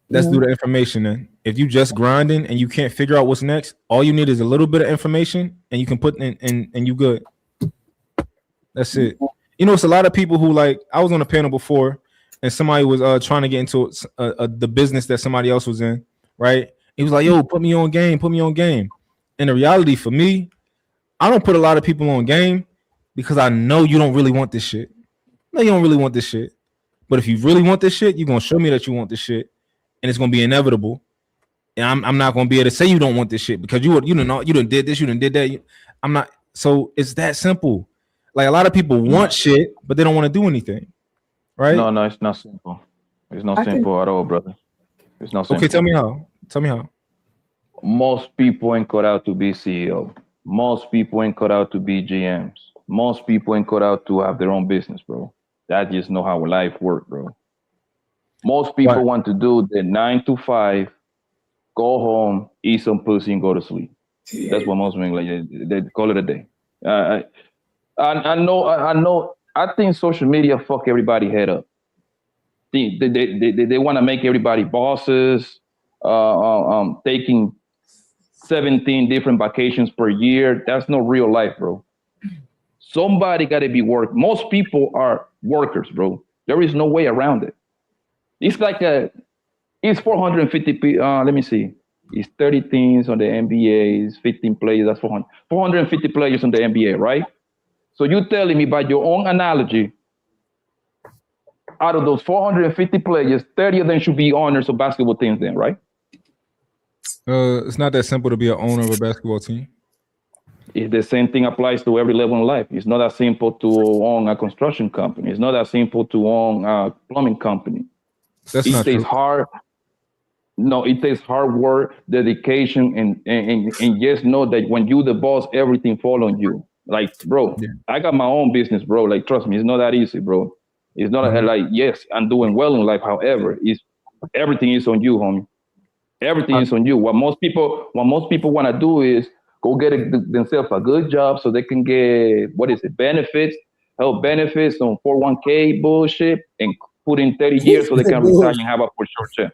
[SPEAKER 10] Let's do the information then. If you just grinding and you can't figure out what's next, all you need is a little bit of information and you can put in and you good. That's it. It's a lot of people who I was on a panel before and somebody was trying to get into the business that somebody else was in, right? He was like, yo, put me on game. And the reality for me, I don't put a lot of people on game because I know you don't really want this shit. No, you don't really want this shit. But if you really want this shit, you're going to show me that you want this shit. And it's going to be inevitable. And I'm not going to be able to say you don't want this shit because you done did this, you done did that. I'm not. So it's that simple. Like a lot of people want shit, but they don't want to do anything. Right?
[SPEAKER 7] No, it's not simple. It's not simple at all, brother. It's not simple.
[SPEAKER 10] Okay, tell me how.
[SPEAKER 7] Most people ain't cut out to be CEO. Most people ain't cut out to be GMs. Most people ain't cut out to have their own business, bro. That just know how life works, bro. Most people want to do the 9 to 5, go home, eat some pussy, and go to sleep. That's what most men like. They call it a day. I know. I think social media fuck everybody head up. They want to make everybody bosses, taking 17 different vacations per year. That's not real life, bro. Somebody got to be work. Most people are workers, bro. There is no way around it. It's like it's 450. Let me see. It's 30 teams on the NBA. It's 15 players. That's 450 players on the NBA, right? So you're telling me by your own analogy, out of those 450 players, 30 of them should be owners of basketball teams then, right?
[SPEAKER 10] It's not that simple to be an owner of a basketball team.
[SPEAKER 7] It's the same thing applies to every level in life. It's not that simple to own a construction company. It's not that simple to own a plumbing company.
[SPEAKER 10] That's
[SPEAKER 7] it
[SPEAKER 10] not
[SPEAKER 7] takes
[SPEAKER 10] true.
[SPEAKER 7] hard. No, it takes hard work, dedication, and just know that when you the boss, everything fall on you. Like, bro, I got my own business, bro. Like, trust me, it's not that easy, bro. It's not like, yes, I'm doing well in life. However, everything is on you, homie. Everything is on you. What most people want to do is go get themselves a good job so they can get benefits, health benefits on 401k bullshit, and put in 30 years so they can retire and have a for sure check.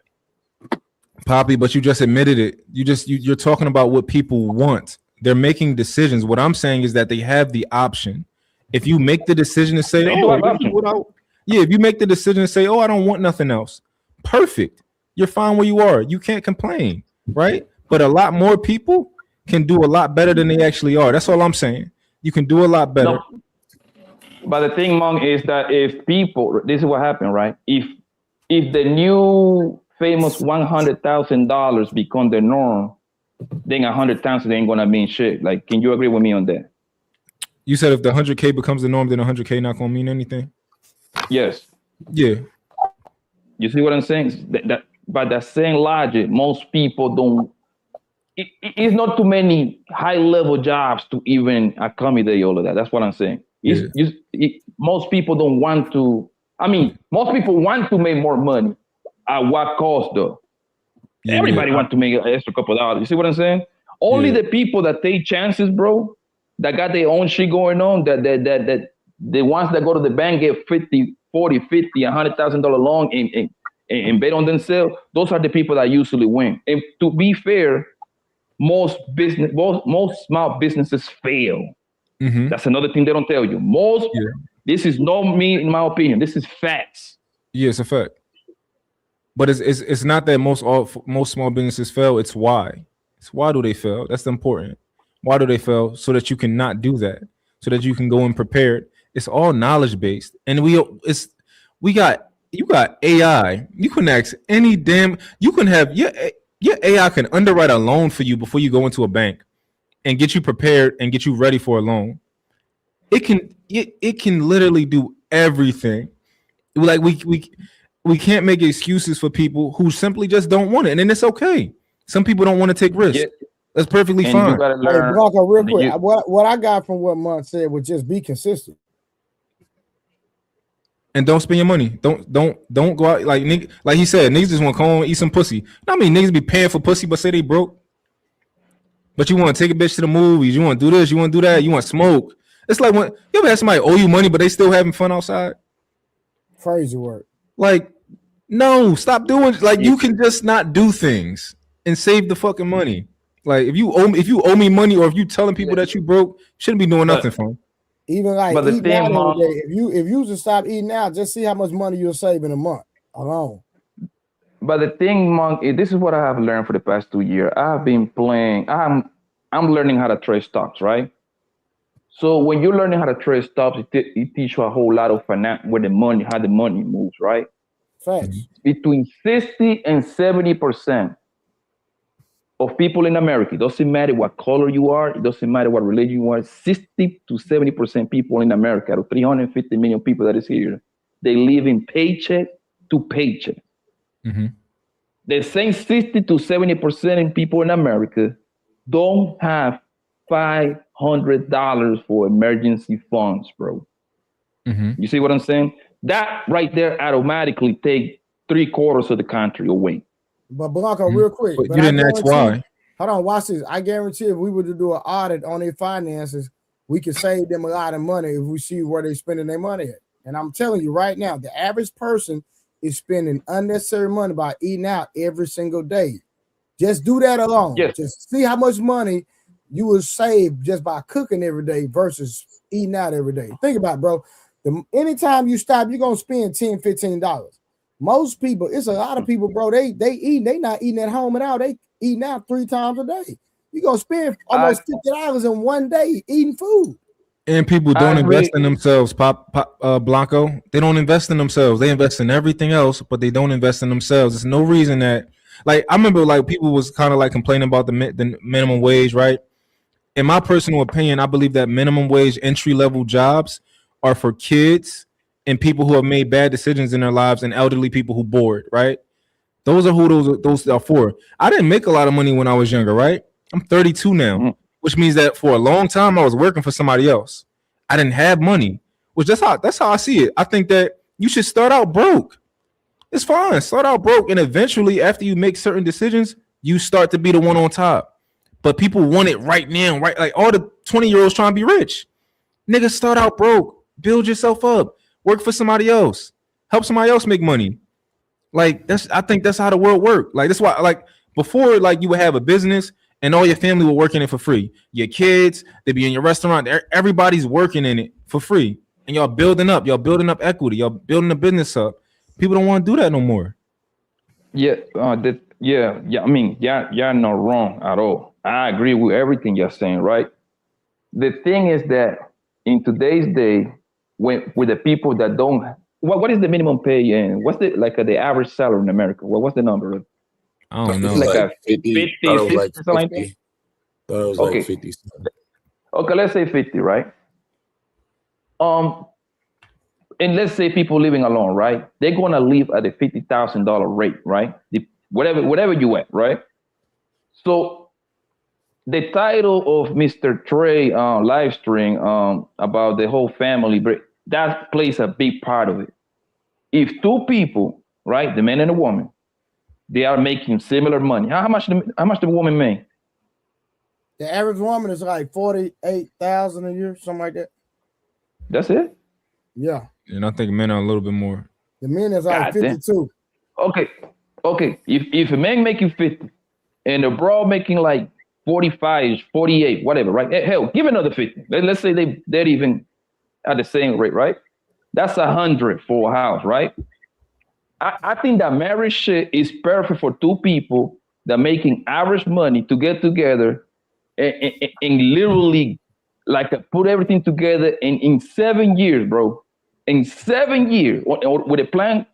[SPEAKER 10] Poppy, but you just admitted it. You're talking about what people want. They're making decisions. What I'm saying is that they have the option. If you make the decision to say, if you make the decision to say, I don't want nothing else, perfect. You're fine where you are. You can't complain, right? But a lot more people can do a lot better than they actually are. That's all I'm saying. You can do a lot better.
[SPEAKER 7] No. But the thing, Monk, is that if people, this is what happened, right? If the new famous $100,000 become the norm, then 100,000 ain't gonna mean shit. Like, can you agree with me on that?
[SPEAKER 10] You said if the 100K becomes the norm, then 100K not gonna mean anything.
[SPEAKER 7] Yes.
[SPEAKER 10] Yeah.
[SPEAKER 7] You see what I'm saying? That by that same logic, most people don't. It's not too many high-level jobs to even accommodate all of that. That's what I'm saying. Most people don't want to. I mean, most people want to make more money. At what cost, though? Yeah. Everybody wants to make an extra couple of dollars. You see what I'm saying? Only the people that take chances, bro, that got their own shit going on, that the ones that go to the bank get 50, 40, 50, $100,000 loan and bet on themselves, those are the people that usually win. And to be fair, most small businesses fail.
[SPEAKER 10] Mm-hmm.
[SPEAKER 7] That's another thing they don't tell you. This is not me, in my opinion. This is facts.
[SPEAKER 10] Yeah, it's a fact. But it's not that most small businesses fail. It's why. It's why do they fail? That's important. Why do they fail? So that you can not do that. So that you can go in prepared. It's all knowledge based, and you got AI. You can ask any damn. You can have your AI can underwrite a loan for you before you go into a bank, and get you prepared and get you ready for a loan. It can literally do everything. Like we can't make excuses for people who simply just don't want it, and then it's okay. Some people don't want to take risks. That's perfectly fine.
[SPEAKER 2] Hey, Blanco, real quick, what I got from what Monk said was just be consistent.
[SPEAKER 10] And don't spend your money. Don't go out like he said. Niggas just want to come home and eat some pussy. I mean, niggas be paying for pussy, but say they broke. But you want to take a bitch to the movies. You want to do this. You want to do that. You want to smoke. It's like when you ever have somebody owe you money, but they still having fun outside.
[SPEAKER 2] Crazy work.
[SPEAKER 10] Like, no, stop doing. Like, you can just not do things and save the fucking money. Like, if you owe me money, or if you telling people that you broke, shouldn't be doing nothing for them.
[SPEAKER 2] Even like
[SPEAKER 7] but the
[SPEAKER 2] eating
[SPEAKER 7] thing,
[SPEAKER 2] out
[SPEAKER 7] Mom,
[SPEAKER 2] every day, if you just stop eating out, just see how much money you'll save in a month alone.
[SPEAKER 7] But the thing, Monk, this is what I have learned for the past 2 years. I have been playing. I'm learning how to trade stocks, right? So when you're learning how to trade stocks, it teach you a whole lot of finance, how the money moves, right?
[SPEAKER 2] Facts.
[SPEAKER 7] Between 60 and 70% of people in America, it doesn't matter what color you are, it doesn't matter what religion you are, 60 to 70% people in America, out of 350 million people that is here, they live in paycheck to paycheck.
[SPEAKER 10] Mm-hmm.
[SPEAKER 7] The same 60 to 70% of people in America don't have $500 for emergency funds, bro.
[SPEAKER 10] Mm-hmm.
[SPEAKER 7] You see what I'm saying? That right there automatically take 3/4 of the country away.
[SPEAKER 2] But Blanco, real quick.
[SPEAKER 10] But you didn't ask why.
[SPEAKER 2] Hold on, watch this. I guarantee if we were to do an audit on their finances, we could save them a lot of money if we see where they're spending their money at. And I'm telling you right now, the average person is spending unnecessary money by eating out every single day. Just do that alone.
[SPEAKER 7] Yes.
[SPEAKER 2] Just see how much money you will save just by cooking every day versus eating out every day. Think about it, bro. Anytime you stop, you're gonna spend $10, $15. Most people, it's a lot of people, bro. They not eating at home at all. They eating out 3 times a day. You're gonna spend almost $50 in one day eating food.
[SPEAKER 10] And people don't invest in themselves, Blanco. They don't invest in themselves. They invest in everything else, but they don't invest in themselves. There's no reason that, like, I remember like people was kind of like complaining about the minimum wage, right? In my personal opinion, I believe that minimum wage entry level jobs are for kids and people who have made bad decisions in their lives and elderly people who bored, right? Those are who those are for. I didn't make a lot of money when I was younger, right? I'm 32 now, which means that for a long time I was working for somebody else. I didn't have money, which that's how I see it. I think that you should start out broke. It's fine. Start out broke, and eventually, after you make certain decisions, you start to be the one on top. But people want it right now, right? Like all the 20-year-olds trying to be rich. Niggas, start out broke. Build yourself up. Work for somebody else. Help somebody else make money. Like I think that's how the world works. Like that's why, like before, like you would have a business and all your family were working it for free. Your kids, they be in your restaurant. Everybody's working in it for free, and y'all building up. Y'all building up equity. Y'all building the business up. People don't want to do that no more.
[SPEAKER 7] Yeah, yeah. I mean, y'all not wrong at all. I agree with everything you're saying, right? The thing is that in today's day, with the people that don't, what is the minimum pay and what's the average salary in America? What's the number?
[SPEAKER 10] I don't know.
[SPEAKER 7] It's like
[SPEAKER 17] 50,
[SPEAKER 7] 50, something like that.
[SPEAKER 17] It was like 50.
[SPEAKER 7] Okay, let's say 50, right? And let's say people living alone, right? They're gonna live at a $50,000 rate, right? Whatever you at, right? So the title of Mr. Trey live stream about the whole family, that plays a big part of it. If 2 people, right, the man and the woman, they are making similar money. How much the woman make?
[SPEAKER 2] The average woman is like 48,000 a year, something like that.
[SPEAKER 7] That's it?
[SPEAKER 2] Yeah.
[SPEAKER 10] And I think men are a little bit more.
[SPEAKER 2] The men is like 52.
[SPEAKER 7] Okay. If a man making 50 and a bro making like 45, 48, whatever, right? Hell, give another 50. Let's say they're even at the same rate, right? That's 100 for a house, right? I think that marriage shit is perfect for 2 people that making average money to get together and literally like put everything together in 7 years, bro. In 7 years, or with a plan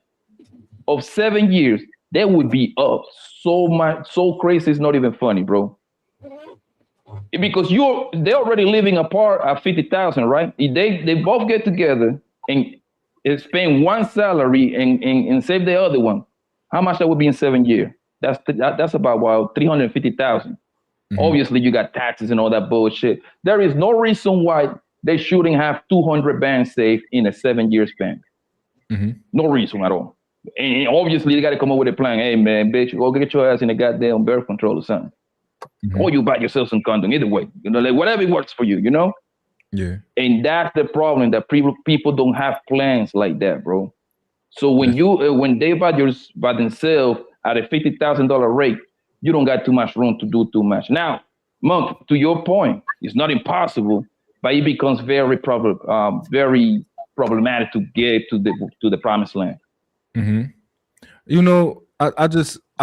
[SPEAKER 7] of 7 years, they would be up so much, so crazy. It's not even funny, bro. Because they're already living apart at 50,000, right? If they both get together and spend one salary and save the other one, how much that would be in 7 years? That's about 350,000. Obviously, you got taxes and all that bullshit. There is no reason why they shouldn't have 200 bands saved in a 7-year span. No reason at all. And obviously, you got to come up with a plan. Hey, man, bitch, go get your ass in the goddamn birth control or something. Or you buy yourself some condom. Either way, like whatever works for you,
[SPEAKER 10] Yeah.
[SPEAKER 7] And that's the problem, that people don't have plans like that, bro. So when they by themselves at a $50,000 rate, you don't got too much room to do too much. Now, Monk, to your point, it's not impossible, but it becomes very problematic to get to the promised land.
[SPEAKER 10] I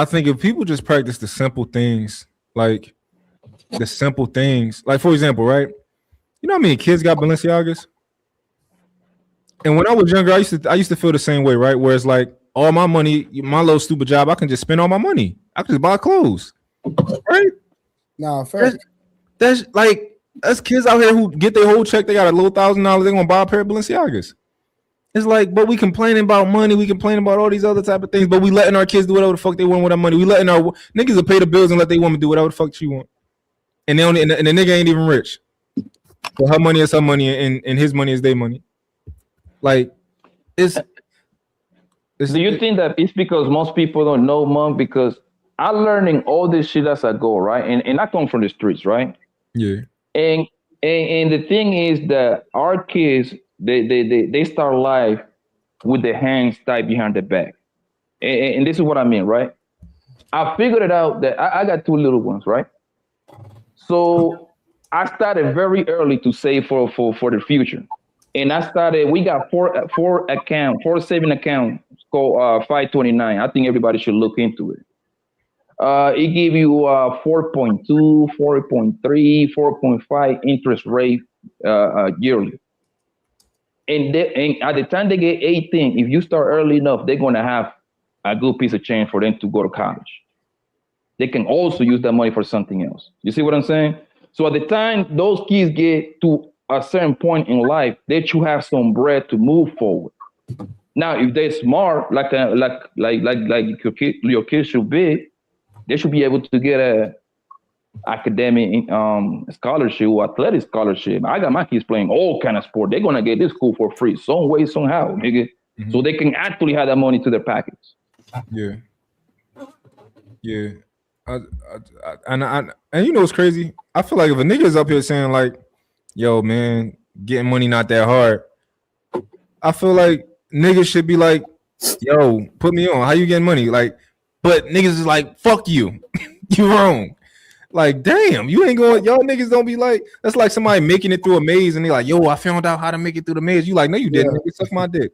[SPEAKER 10] think if people just practice the simple things, like for example, right? You know how many kids got Balenciagas? And when I was younger, I used to feel the same way, right? Where it's like all my money, my little stupid job, I can just spend all my money. I can just buy clothes, right?
[SPEAKER 2] No, fair.
[SPEAKER 10] That's kids out here who get their whole check. They got a little $1,000. They're gonna buy a pair of Balenciagas. It's like, but we complaining about money. We complaining about all these other type of things. But we letting our kids do whatever the fuck they want with our money. We letting our niggas to pay the bills and let their woman do whatever the fuck she want. And they only and the nigga ain't even rich. So her money is her money, and his money is their money. Like, do
[SPEAKER 7] you think that it's because most people don't know, Monk? Because I'm learning all this shit as I go, right? And I come from the streets, right?
[SPEAKER 10] Yeah.
[SPEAKER 7] And the thing is that our kids, they start life with their hands tied behind their back. And this is what I mean, right? I figured it out that I got 2 little ones, right? So I started very early to save for the future. And we got four saving accounts called 529. I think everybody should look into it. It give you 4.2, 4.3, 4.5 interest rate yearly. And at the time they get 18, if you start early enough, they're going to have a good piece of change for them to go to college. They can also use that money for something else. You see what I'm saying? So at the time those kids get to a certain point in life, they should have some bread to move forward. Now, if they're smart, like your kids should be, they should be able to get a academic scholarship or athletic scholarship. I got my kids playing all kind of sport. They're gonna get this school for free, some way, somehow, nigga. Mm-hmm. So they can actually have that money to their pockets.
[SPEAKER 10] Yeah. And you know what's crazy? I feel like if a nigga's up here saying like, "Yo, man, getting money not that hard," I feel like niggas should be like, "Yo, put me on. How you getting money?" Like, but niggas is like, "Fuck you, you wrong." Like, damn, you ain't going. Y'all niggas don't be like. That's like somebody making it through a maze and they like, "Yo, I found out how to make it through the maze." You like, no, you didn't. Nigga, suck my dick.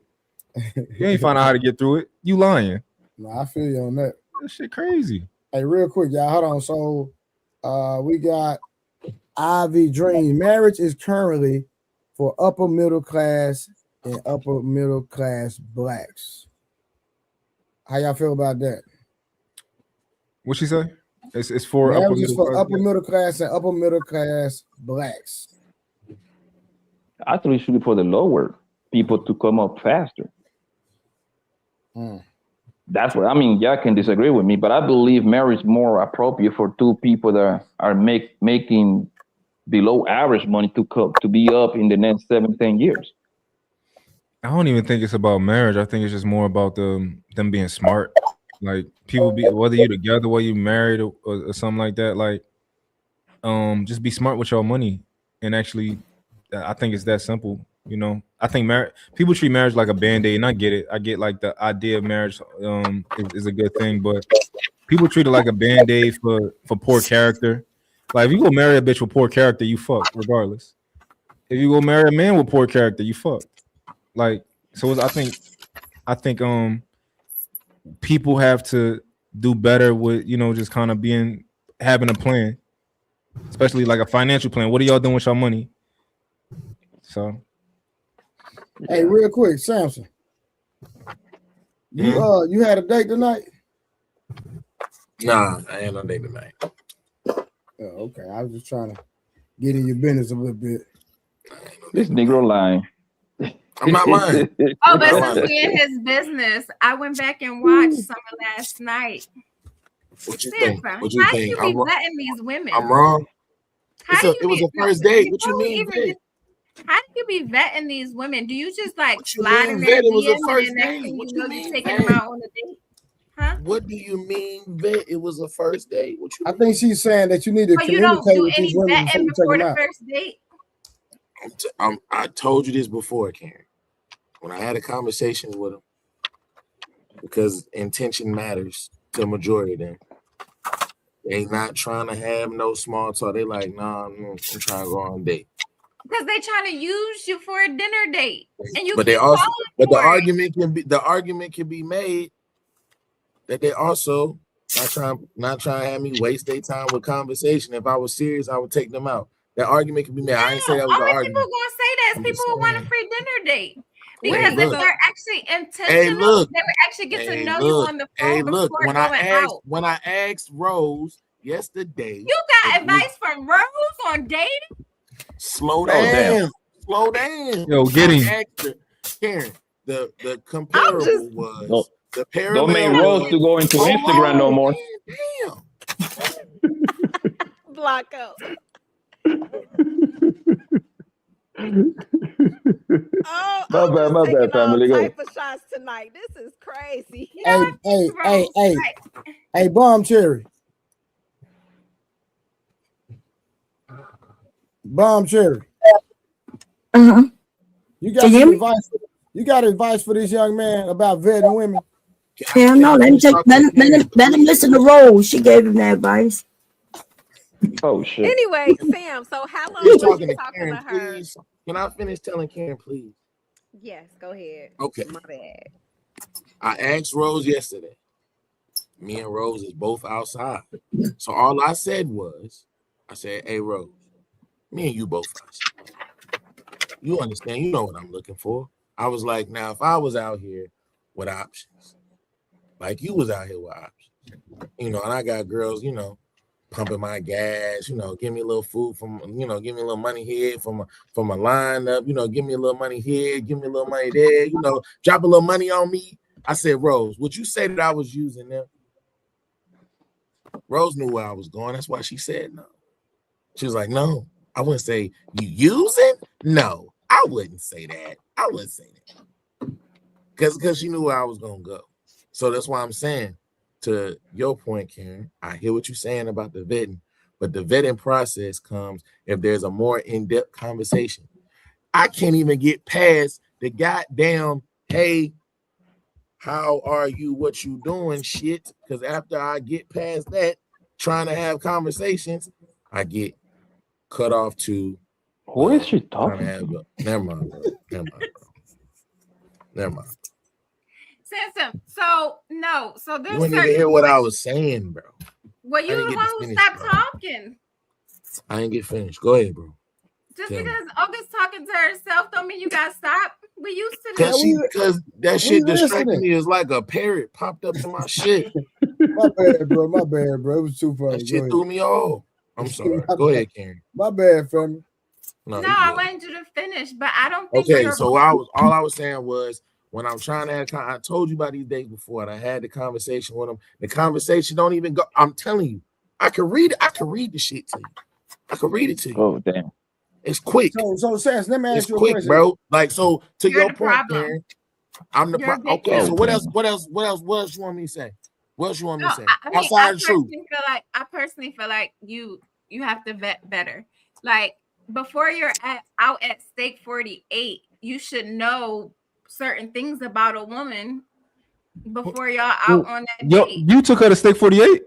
[SPEAKER 10] You ain't find out how to get through it. You lying.
[SPEAKER 2] No, I feel you on that.
[SPEAKER 10] That shit crazy.
[SPEAKER 2] Hey, real quick, y'all, hold on. So, we got Ivy Dream. Marriage is currently for upper middle class and upper middle class blacks. How y'all feel about that?
[SPEAKER 10] What she say? It's for
[SPEAKER 2] marriage is for upper middle class and upper middle class blacks.
[SPEAKER 7] I think it should be for the lower people to come up faster. That's what I mean. Y'all can disagree with me, but I believe marriage is more appropriate for 2 people that are making below average money to be up in the next 7-10 years.
[SPEAKER 10] I don't even think it's about marriage. I think it's just more about them being smart. Like people be whether you're together, whether you married or something like that. Like, just be smart with your money. And actually, I think it's that simple. You know, I think people treat marriage like a band-aid, and I get it. I get like the idea of marriage is a good thing, but people treat it like a band-aid for poor character. Like if you go marry a bitch with poor character, you fuck regardless. If you go marry a man with poor character, you fuck. Like so, I think people have to do better with just kind of having a plan, especially like a financial plan. What are y'all doing with your money? So.
[SPEAKER 2] Hey, real quick, Samson. You had a date tonight?
[SPEAKER 17] Nah, I ain't on date tonight.
[SPEAKER 2] Oh, okay. I was just trying to get in your business a little bit.
[SPEAKER 7] This Negro lying.
[SPEAKER 17] I'm not lying.
[SPEAKER 3] Oh, but since we in his business, I went back and watched some of last night.
[SPEAKER 17] What you think? What you
[SPEAKER 3] how
[SPEAKER 17] think?
[SPEAKER 3] do you be letting these women?
[SPEAKER 17] I'm wrong. It was a first date. What you mean?
[SPEAKER 3] How do you be vetting these women? Do you just like slide in
[SPEAKER 17] mean,
[SPEAKER 3] their
[SPEAKER 17] vet? It was a
[SPEAKER 3] DMs
[SPEAKER 17] first
[SPEAKER 3] and next
[SPEAKER 17] date.
[SPEAKER 3] thing
[SPEAKER 17] What
[SPEAKER 3] you
[SPEAKER 17] you
[SPEAKER 3] know you
[SPEAKER 17] mean,
[SPEAKER 3] taking
[SPEAKER 17] vet?
[SPEAKER 3] them out on a date? Huh?
[SPEAKER 17] What do you mean, vet? It was a first date. What you
[SPEAKER 2] I think she's saying that you need to
[SPEAKER 3] So you don't
[SPEAKER 2] communicate
[SPEAKER 3] do
[SPEAKER 2] with
[SPEAKER 3] any
[SPEAKER 2] these women
[SPEAKER 3] vetting
[SPEAKER 2] before you take
[SPEAKER 3] before
[SPEAKER 2] them
[SPEAKER 3] the
[SPEAKER 2] out.
[SPEAKER 3] first date?
[SPEAKER 17] I told you this before, Karen. When I had a conversation with them, because intention matters to the majority of them. They not trying to have no small talk. They like, nah, I'm trying to go on a date.
[SPEAKER 3] Because they trying to use you for a dinner date, and you
[SPEAKER 17] But
[SPEAKER 3] keep
[SPEAKER 17] they also,
[SPEAKER 3] falling
[SPEAKER 17] but the
[SPEAKER 3] for it.
[SPEAKER 17] argument can be made that they also not trying to have me waste their time with conversation. If I was serious, I would take them out. That argument can be made. I ain't say that was the
[SPEAKER 3] Only
[SPEAKER 17] argument.
[SPEAKER 3] people gonna say that is people who want a free dinner date. Because
[SPEAKER 17] Hey,
[SPEAKER 3] if
[SPEAKER 17] look.
[SPEAKER 3] they're actually intentional,
[SPEAKER 17] Hey, look.
[SPEAKER 3] they would actually get to
[SPEAKER 17] Hey,
[SPEAKER 3] know
[SPEAKER 17] look.
[SPEAKER 3] you on the phone
[SPEAKER 17] Hey,
[SPEAKER 3] before
[SPEAKER 17] look.
[SPEAKER 3] going out.
[SPEAKER 17] When I asked Rose yesterday,
[SPEAKER 3] You got advice from Rose on dating?
[SPEAKER 17] slow
[SPEAKER 7] Oh, damn.
[SPEAKER 17] down. Slow down.
[SPEAKER 10] Yo, get him.
[SPEAKER 17] I asked her, Karen, the comparable was the parallel
[SPEAKER 7] Don't make Rose to go into
[SPEAKER 17] Hold
[SPEAKER 7] Instagram no
[SPEAKER 17] on,
[SPEAKER 7] more.
[SPEAKER 17] Damn.
[SPEAKER 4] Block out. Oh,
[SPEAKER 7] My bad, family. Go.
[SPEAKER 4] type of shots tonight. This is crazy.
[SPEAKER 2] Hey, Bomb Cherry. Bomb Cherry. You got
[SPEAKER 9] Can you hear
[SPEAKER 2] some
[SPEAKER 9] me?
[SPEAKER 2] advice. You got advice for this young man about vetting women?
[SPEAKER 9] Hell no, let him listen to Rose. She gave him that advice.
[SPEAKER 7] Oh shit.
[SPEAKER 4] Anyway, Sam, so how long
[SPEAKER 17] You're
[SPEAKER 4] was
[SPEAKER 17] talking
[SPEAKER 4] you
[SPEAKER 17] to
[SPEAKER 4] talking
[SPEAKER 17] Karen,
[SPEAKER 4] to her?
[SPEAKER 17] please. Can I finish telling Karen, please?
[SPEAKER 4] Yes, go ahead.
[SPEAKER 17] Okay.
[SPEAKER 4] My bad.
[SPEAKER 17] I asked Rose yesterday. Me and Rose is both outside. So all I said was, I said, hey, Rose, me and you both outside. You understand, you know what I'm looking for. I was like, now, if I was out here with options, like you was out here with options, you know, and I got girls, you know, pumping my gas, you know, give me a little food from, you know, give me a little money here from a lineup, you know, give me a little money here, give me a little money there, you know, drop a little money on me. I said, Rose, would you say that I was using them? Rose knew where I was going. That's why she said no. She was like, no. I wouldn't say you using? No, I wouldn't say that. I wouldn't say that. Because she knew where I was going to go. So that's why I'm saying, to your point, Karen, I hear what you're saying about the vetting, but the vetting process comes if there's a more in-depth conversation. I can't even get past the goddamn, hey, how are you, what you doing shit, because after I get past that, trying to have conversations, I get cut off to
[SPEAKER 7] who is she talking
[SPEAKER 17] to? Never mind, bro. Never mind.
[SPEAKER 3] Samson, so there's
[SPEAKER 17] You wouldn't even
[SPEAKER 3] certain
[SPEAKER 17] hear what I was saying, bro.
[SPEAKER 3] Well, you the one who stopped talking.
[SPEAKER 17] I didn't get finished. Go ahead, bro.
[SPEAKER 3] Just
[SPEAKER 17] Tell
[SPEAKER 3] because Olga's talking to herself don't mean you got to stop. We used to
[SPEAKER 17] Because that shit distracted me. It's like a parrot popped up to my shit.
[SPEAKER 2] My bad, bro. It was too funny.
[SPEAKER 17] That shit threw me off. I'm sorry. Go ahead, Karen.
[SPEAKER 2] My bad, family.
[SPEAKER 17] No,
[SPEAKER 3] I wanted you to finish, but I don't think
[SPEAKER 17] okay.
[SPEAKER 3] you're
[SPEAKER 17] So all I was saying was, when I'm trying to have, I told you about these days before, and I had the conversation with them. The conversation don't even go. I'm telling you, I can read it. I can read the shit to you. I can read it to you.
[SPEAKER 7] Oh damn.
[SPEAKER 17] It's quick.
[SPEAKER 2] So Sans, let me ask you a
[SPEAKER 17] quick,
[SPEAKER 2] question,
[SPEAKER 17] bro. Like, so to
[SPEAKER 3] You're
[SPEAKER 17] your
[SPEAKER 3] the
[SPEAKER 17] point,
[SPEAKER 3] problem.
[SPEAKER 17] Karen, I'm the problem. Okay, so what else you want me to say? What else you want me to say? Outside the truth.
[SPEAKER 3] I personally feel like you have to vet better. Like, before you're out at Steak 48, you should know certain things about a woman before y'all out on that date.
[SPEAKER 10] You took her to Steak 48?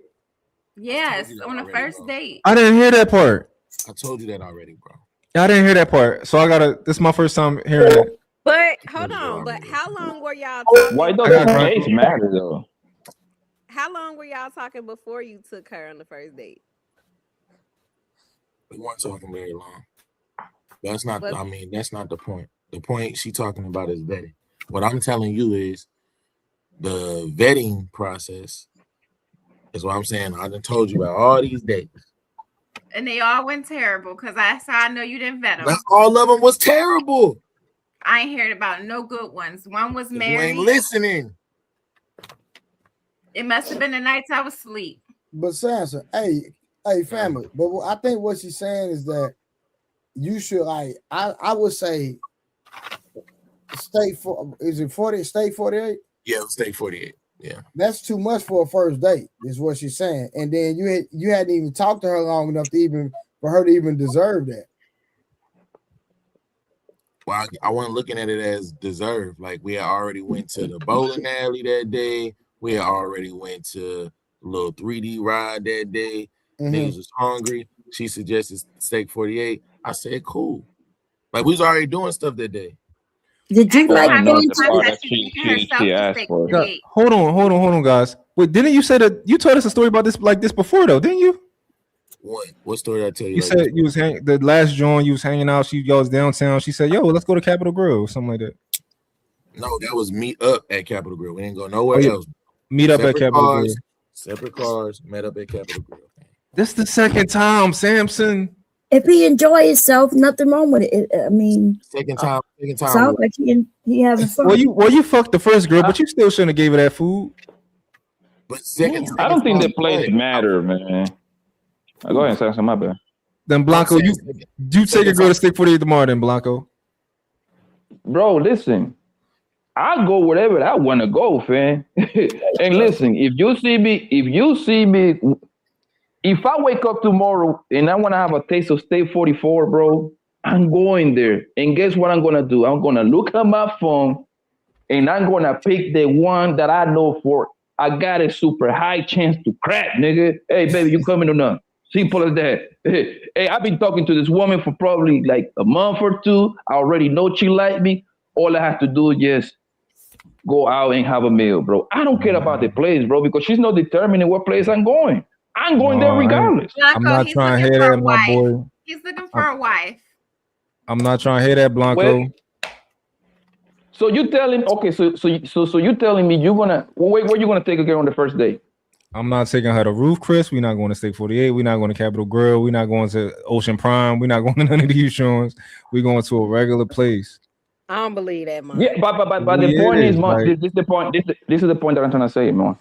[SPEAKER 3] Yes, on the first date.
[SPEAKER 10] I didn't hear that part.
[SPEAKER 17] I told you that already, bro.
[SPEAKER 10] I didn't hear that part. So this is my first time hearing it.
[SPEAKER 4] But hold on, but how long were y'all talking?
[SPEAKER 7] Why does the age matter though?
[SPEAKER 4] How long were y'all talking before you took her on the first date?
[SPEAKER 17] We weren't talking very long. That's not the point. The point she talking about is vetting. What I'm telling you is the vetting process is what I'm saying. I done told you about all these dates.
[SPEAKER 3] And they all went terrible because I know you didn't vet them.
[SPEAKER 17] Not all of them was terrible.
[SPEAKER 3] I ain't heard about no good ones. One was married.
[SPEAKER 17] You ain't listening.
[SPEAKER 3] It must have been the nights I was asleep.
[SPEAKER 2] But Sansa, hey, family. But I think what she's saying is that you should I would say Steak 48?
[SPEAKER 17] Yeah, Steak 48. Yeah.
[SPEAKER 2] That's too much for a first date, is what she's saying. And then you hadn't even talked to her long enough for her to even deserve that.
[SPEAKER 17] Well, I wasn't looking at it as deserved. Like, we had already went to the bowling alley that day. We had already went to a little 3D ride that day. Niggas was hungry. She suggested Steak 48. I said, cool. Like, we was already doing stuff that day.
[SPEAKER 9] Did you like getting
[SPEAKER 7] she asked for?
[SPEAKER 10] Hold on, guys. Wait, didn't you say that you told us a story about this like this before though? Didn't you?
[SPEAKER 17] What story did I tell you?
[SPEAKER 10] You said you was the last joint you was hanging out. Y'all was downtown. She said, "Yo, let's go to Capitol Grill," or something like that.
[SPEAKER 17] No, that was meet up at Capitol Grill. We didn't go nowhere else.
[SPEAKER 10] Meet up at Capitol Grill.
[SPEAKER 17] Separate cars. Met up at Capitol Grill.
[SPEAKER 10] This the second time, Samson.
[SPEAKER 9] If he enjoy himself, nothing wrong with it. I mean,
[SPEAKER 17] second time.
[SPEAKER 9] Sounds like he having fun.
[SPEAKER 10] Well, you fucked the first girl, but you still shouldn't have gave her that food.
[SPEAKER 17] But second,
[SPEAKER 7] I don't think the place matter, man. Go ahead and say something. My bad.
[SPEAKER 10] Then Blanco, you take a girl to Steak 48 tomorrow, then Blanco.
[SPEAKER 7] Bro, listen. I go wherever I want to go, fam. And listen, if you see me, if I wake up tomorrow and I want to have a taste of Steak 44, bro, I'm going there. And guess what I'm going to do? I'm going to look at my phone and I'm gonna pick the one that I know for I got a super high chance to crack, nigga. Hey, baby, you coming or not? Simple as that. Hey, I've been talking to this woman for probably like a month or two. I already know she like me. All I have to do is just go out and have a meal, bro. I don't care about the place, bro, because she's not determining what place I'm going. I'm going there regardless.
[SPEAKER 10] I'm not
[SPEAKER 3] he's
[SPEAKER 10] trying to
[SPEAKER 3] looking
[SPEAKER 10] hear
[SPEAKER 3] for a
[SPEAKER 10] that, my
[SPEAKER 3] wife.
[SPEAKER 10] boy.
[SPEAKER 3] He's looking for a wife.
[SPEAKER 10] I'm not trying to hear that, Blanco.
[SPEAKER 7] Well, so you telling okay, so you telling me you're gonna where you gonna take a girl on the first date?
[SPEAKER 10] I'm not taking her to Roof Chris. We're not going to Steak 48. We're not going to Capitol Grill. We're not going to Ocean Prime. We're not going to none of these shows. We're going to a regular place.
[SPEAKER 4] I don't believe that, man.
[SPEAKER 7] Yeah, but the point is, man, this is the point. This is the point that I'm trying to say, man.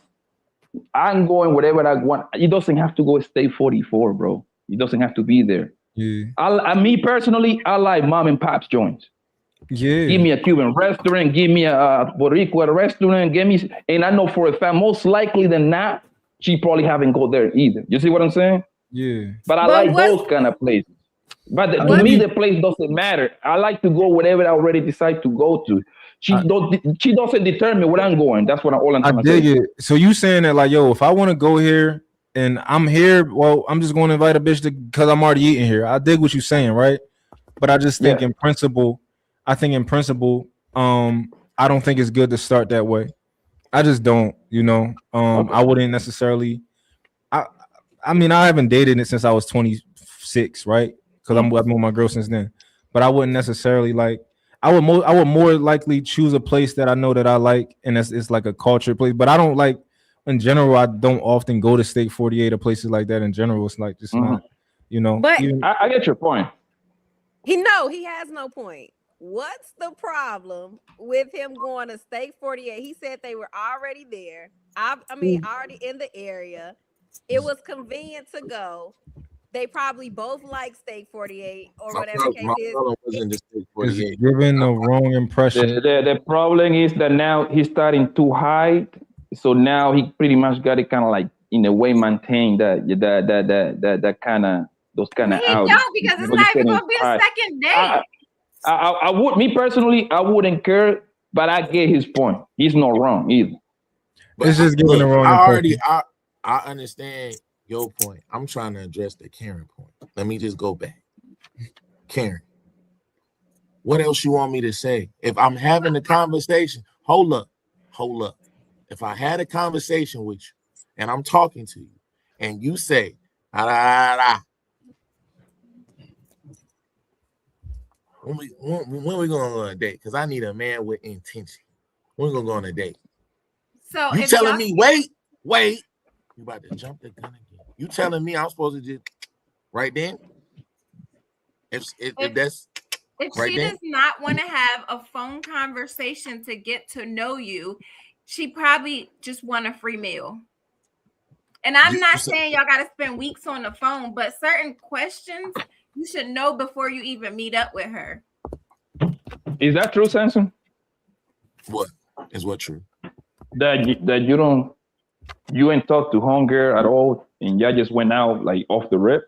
[SPEAKER 7] I'm going whatever I want. It doesn't have to go State 44, bro. It doesn't have to be there.
[SPEAKER 10] Yeah.
[SPEAKER 7] Me personally, I like mom and pop's joints.
[SPEAKER 10] Yeah.
[SPEAKER 7] Give me a Cuban restaurant. Give me a Puerto Rico restaurant. Give me, and I know for a fact, most likely than not, she probably haven't go there either. You see what I'm saying?
[SPEAKER 10] Yeah.
[SPEAKER 7] But I like those kind of places. But to me, the place doesn't matter. I like to go wherever I already decide to go to. She doesn't determine where I'm going. That's what all I'm trying to say.
[SPEAKER 10] I dig it. So you saying that like, yo, if I want to go here and I'm here, well, I'm just going to invite a bitch because I'm already eating here. I dig what you're saying, right? But I just think in principle, I don't think it's good to start that way. I just don't, I wouldn't necessarily. I mean, I haven't dated it since I was 26, right? Because I've been with my girl since then. But I wouldn't necessarily like. I would more likely choose a place that I know that I like, and it's like a cultured place. But I don't like, in general, I don't often go to Steak 48 or places like that. In general, it's like just not,
[SPEAKER 4] But
[SPEAKER 7] I get your point.
[SPEAKER 4] He has no point. What's the problem with him going to Steak 48? He said they were already there. Already in the area. It was convenient to go. They probably both like Steak 48 or whatever case is.
[SPEAKER 10] It's giving the wrong impression.
[SPEAKER 7] The problem is that now he's starting to hide, so now he pretty much got it kind of like in a way maintain that kind of those kind of out.
[SPEAKER 3] No, because it's not even gonna be a second date.
[SPEAKER 7] I would, me personally, I wouldn't care, but I get his point. He's not wrong either.
[SPEAKER 10] But it's just giving the wrong impression.
[SPEAKER 17] I understand your point. I'm trying to address the Karen point. Let me just go back. Karen, what else you want me to say? If I'm having a conversation, hold up. If I had a conversation with you and I'm talking to you and you say, when we going to go on a date? Because I need a man with intention. When we going to go on a date?
[SPEAKER 3] So
[SPEAKER 17] you telling me, wait. You about to jump the gun again. You telling me I'm supposed to just right then? If that's
[SPEAKER 3] if
[SPEAKER 17] right
[SPEAKER 3] she
[SPEAKER 17] then?
[SPEAKER 3] does not want to have a phone conversation to get to know you, she probably just want a free meal. And I'm not saying y'all got to spend weeks on the phone, but certain questions you should know before you even meet up with her.
[SPEAKER 7] Is that true, Samson?
[SPEAKER 17] What is what true?
[SPEAKER 7] That you ain't talked to homegirl at all, and y'all just went out like off the rip?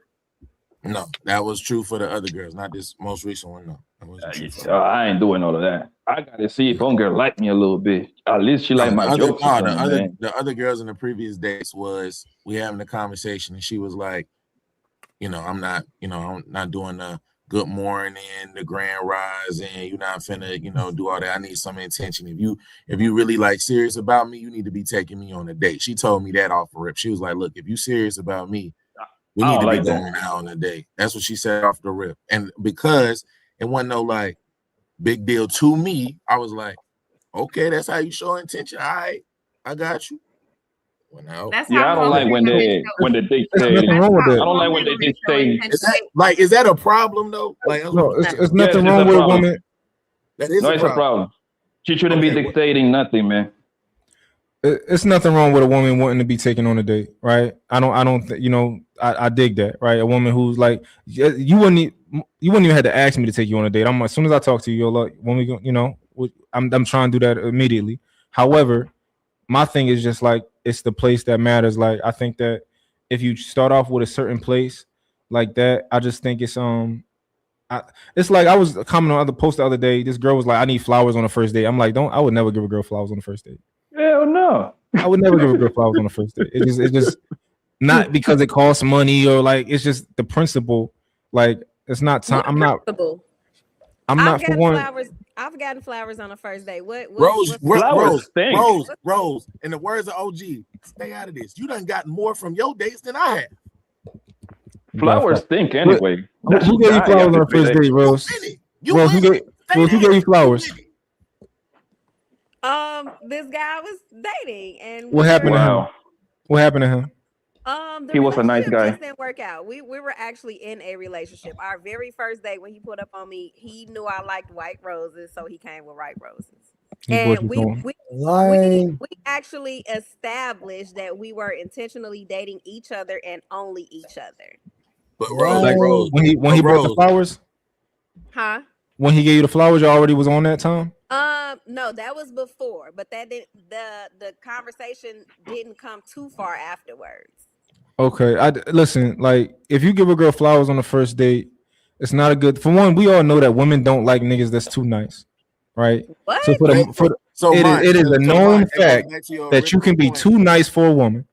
[SPEAKER 17] No, that was true for the other girls, not this most recent one. No, that wasn't true.
[SPEAKER 7] I ain't doing all of that. I gotta see if homegirl like me a little bit. At least she like my jokes.
[SPEAKER 17] The other girls in the previous dates was we having a conversation, and she was like, I'm not doing the good morning, the grand rise, and you're not finna, do all that. I need some intention. If you really like serious about me, you need to be taking me on a date. She told me that off the rip. She was like, look, if you serious about me, we need to be going out on a date. That's what she said off the rip. And because it wasn't no like big deal to me, I was like, okay, that's how you show intention. All right, I got you.
[SPEAKER 7] I don't like when they dictate. I don't like when they dictate.
[SPEAKER 17] Is that a problem though? Like,
[SPEAKER 10] no, it's nothing wrong with a woman.
[SPEAKER 17] That is
[SPEAKER 7] a problem. She shouldn't be dictating nothing, man.
[SPEAKER 10] It's nothing wrong with a woman wanting to be taken on a date, right? I dig that, right? A woman who's like, you wouldn't even have to ask me to take you on a date. As soon as I talk to you, you're like, when we go, I'm trying to do that immediately. However, my thing is just like, it's the place that matters. Like, I think that if you start off with a certain place like that, I just think it's It's like I was commenting on other posts the other day. This girl was like, "I need flowers on the first date." I'm like, I would never give a girl flowers on the first date.
[SPEAKER 7] Hell no.
[SPEAKER 10] I would never give a girl flowers on the first date. It's just not because it costs money or like it's just the principle. Like it's not time. I'm not for one.
[SPEAKER 4] I've gotten flowers on the first day.
[SPEAKER 17] Rose,
[SPEAKER 7] stink.
[SPEAKER 17] Rose. In the words of OG, stay out of this. You done gotten more from your dates than I have.
[SPEAKER 7] Flowers stink anyway.
[SPEAKER 10] Who gave you flowers on the first date, Rose? Rose, who gave you flowers?
[SPEAKER 4] This guy I was dating, and
[SPEAKER 10] What happened to him? What happened to him?
[SPEAKER 4] The
[SPEAKER 7] He was a nice
[SPEAKER 4] relationship
[SPEAKER 7] guy.
[SPEAKER 4] just didn't work out. We were actually in a relationship. Our very first date, when he put up on me, he knew I liked white roses, so he came with white roses. And we actually established that we were intentionally dating each other and only each other.
[SPEAKER 17] But Rose,
[SPEAKER 10] when he brought the flowers,
[SPEAKER 4] Huh?
[SPEAKER 10] when he gave you the flowers, you already was on that time.
[SPEAKER 4] No, that was before, but that didn't. The conversation didn't come too far afterwards.
[SPEAKER 10] Okay, listen. Like, if you give a girl flowers on the first date, it's not a good. For one, we all know that women don't like niggas that's too nice, right?
[SPEAKER 4] What?
[SPEAKER 10] So it is a known fact that you can be too nice for a woman.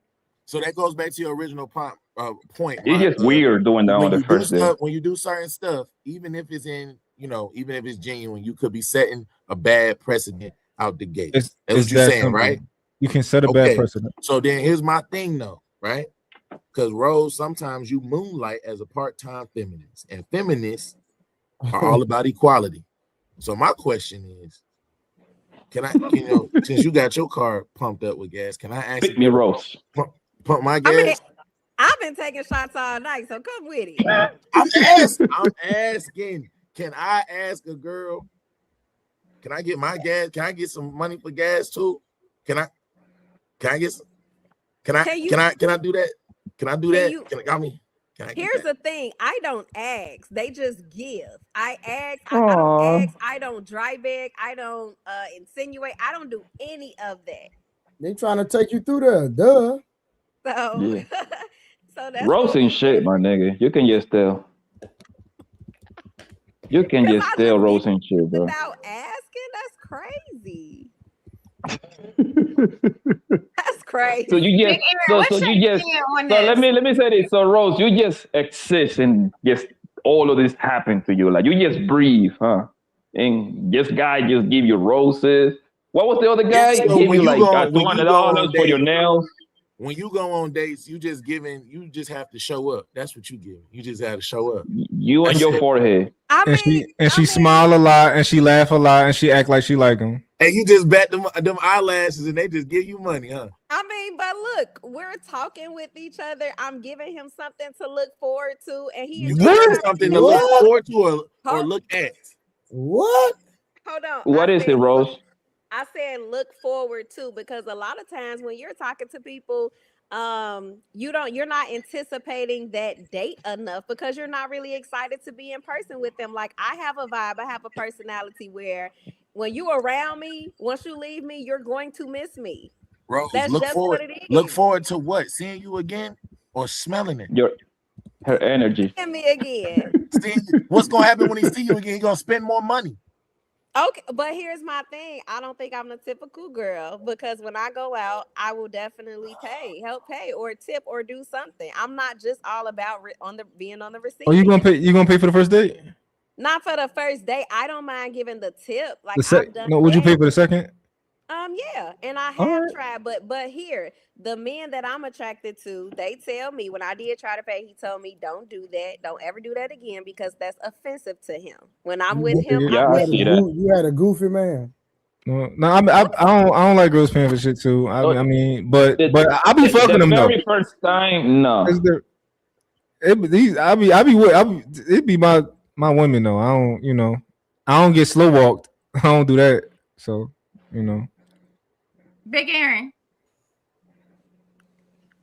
[SPEAKER 17] So that goes back to your original point.
[SPEAKER 7] It's just weird doing that on the first day.
[SPEAKER 17] When you do certain stuff, even if it's even if it's genuine, you could be setting a bad precedent out the gate. That's what you're saying, right?
[SPEAKER 10] You can set a bad precedent.
[SPEAKER 17] So then here's my thing, though, right? Because Rose, sometimes you moonlight as a part-time feminist, and feminists are all about equality. So my question is, can I, since you got your car pumped up with gas, can I ask
[SPEAKER 7] Pick me, Rose.
[SPEAKER 17] Pump my gas?
[SPEAKER 4] I mean, I've been taking shots all night, so come with it.
[SPEAKER 17] I'm asking. Can I ask a girl? Can I get my gas? Can I get some money for gas too? Can I get some? Can I do that? Can I do that?
[SPEAKER 4] Here's the thing. I don't ask. They just give. I ask. I don't ask. I don't dry bag. I don't insinuate. I don't do any of that.
[SPEAKER 2] They trying to take you through there. Duh.
[SPEAKER 4] So,
[SPEAKER 7] Yeah.
[SPEAKER 4] so that's
[SPEAKER 7] Roasting shit, my nigga. You can just tell. You can just tell roasting shit, bro.
[SPEAKER 4] without asking. That's crazy. That's crazy.
[SPEAKER 7] So you just let me say this. So Rose, you just exist and just all of this happen to you. Like you just breathe, huh? And this guy just give you roses. What was the other guy?
[SPEAKER 17] So
[SPEAKER 7] Give
[SPEAKER 17] when
[SPEAKER 7] you like
[SPEAKER 17] you go- when you go
[SPEAKER 7] $200
[SPEAKER 17] on
[SPEAKER 7] for your
[SPEAKER 17] dates-
[SPEAKER 7] nails.
[SPEAKER 17] When you go on dates, you just have to show up. That's what you give. You just have to show up.
[SPEAKER 7] You and
[SPEAKER 17] That's
[SPEAKER 7] your
[SPEAKER 17] it.
[SPEAKER 7] forehead.
[SPEAKER 10] And she smile a lot and she laugh a lot and she act like she like him.
[SPEAKER 17] And you just bet them eyelashes and they just give you money, huh?
[SPEAKER 4] I mean, but look, we're talking with each other. I'm giving him something to look forward to, and he
[SPEAKER 17] You
[SPEAKER 4] is
[SPEAKER 17] give him
[SPEAKER 4] giving
[SPEAKER 17] something to look forward to or look at.
[SPEAKER 2] What?
[SPEAKER 4] Hold on.
[SPEAKER 7] What is it, Rose?
[SPEAKER 4] I said look forward to, because a lot of times when you're talking to people, you're not anticipating that date enough because you're not really excited to be in person with them. Like I have a vibe, I have a personality where when you around me, once you leave me, you're going to miss me.
[SPEAKER 17] Rose,
[SPEAKER 4] That's
[SPEAKER 17] look
[SPEAKER 4] just
[SPEAKER 17] forward.
[SPEAKER 4] what it is.
[SPEAKER 17] Look forward to what? Seeing you again or smelling it?
[SPEAKER 7] Her energy.
[SPEAKER 4] Seeing me again.
[SPEAKER 17] What's gonna happen when he see you again? He's gonna spend more money.
[SPEAKER 4] Okay, but here's my thing. I don't think I'm the typical girl because when I go out, I will definitely help pay or tip or do something. I'm not just all about being on the receipt.
[SPEAKER 10] Oh, you gonna pay? You gonna pay for the first date?
[SPEAKER 4] Not for the first date. I don't mind giving the tip. Like
[SPEAKER 10] The
[SPEAKER 4] I've done
[SPEAKER 10] no, would you
[SPEAKER 4] that.
[SPEAKER 10] pay for the second?
[SPEAKER 4] Yeah, and I have
[SPEAKER 10] Alright.
[SPEAKER 4] tried, but here, the men that I'm attracted to, they tell me when I did try to pay, he told me don't do that, don't ever do that again because that's offensive to him. When I'm with him,
[SPEAKER 2] You had a goofy man.
[SPEAKER 10] No, I don't like girls paying for shit too. I mean, but I be fucking them though.
[SPEAKER 7] The very first time, no.
[SPEAKER 10] It'd be my women though. I don't get slow walked. I don't do that. So
[SPEAKER 3] Big Aaron,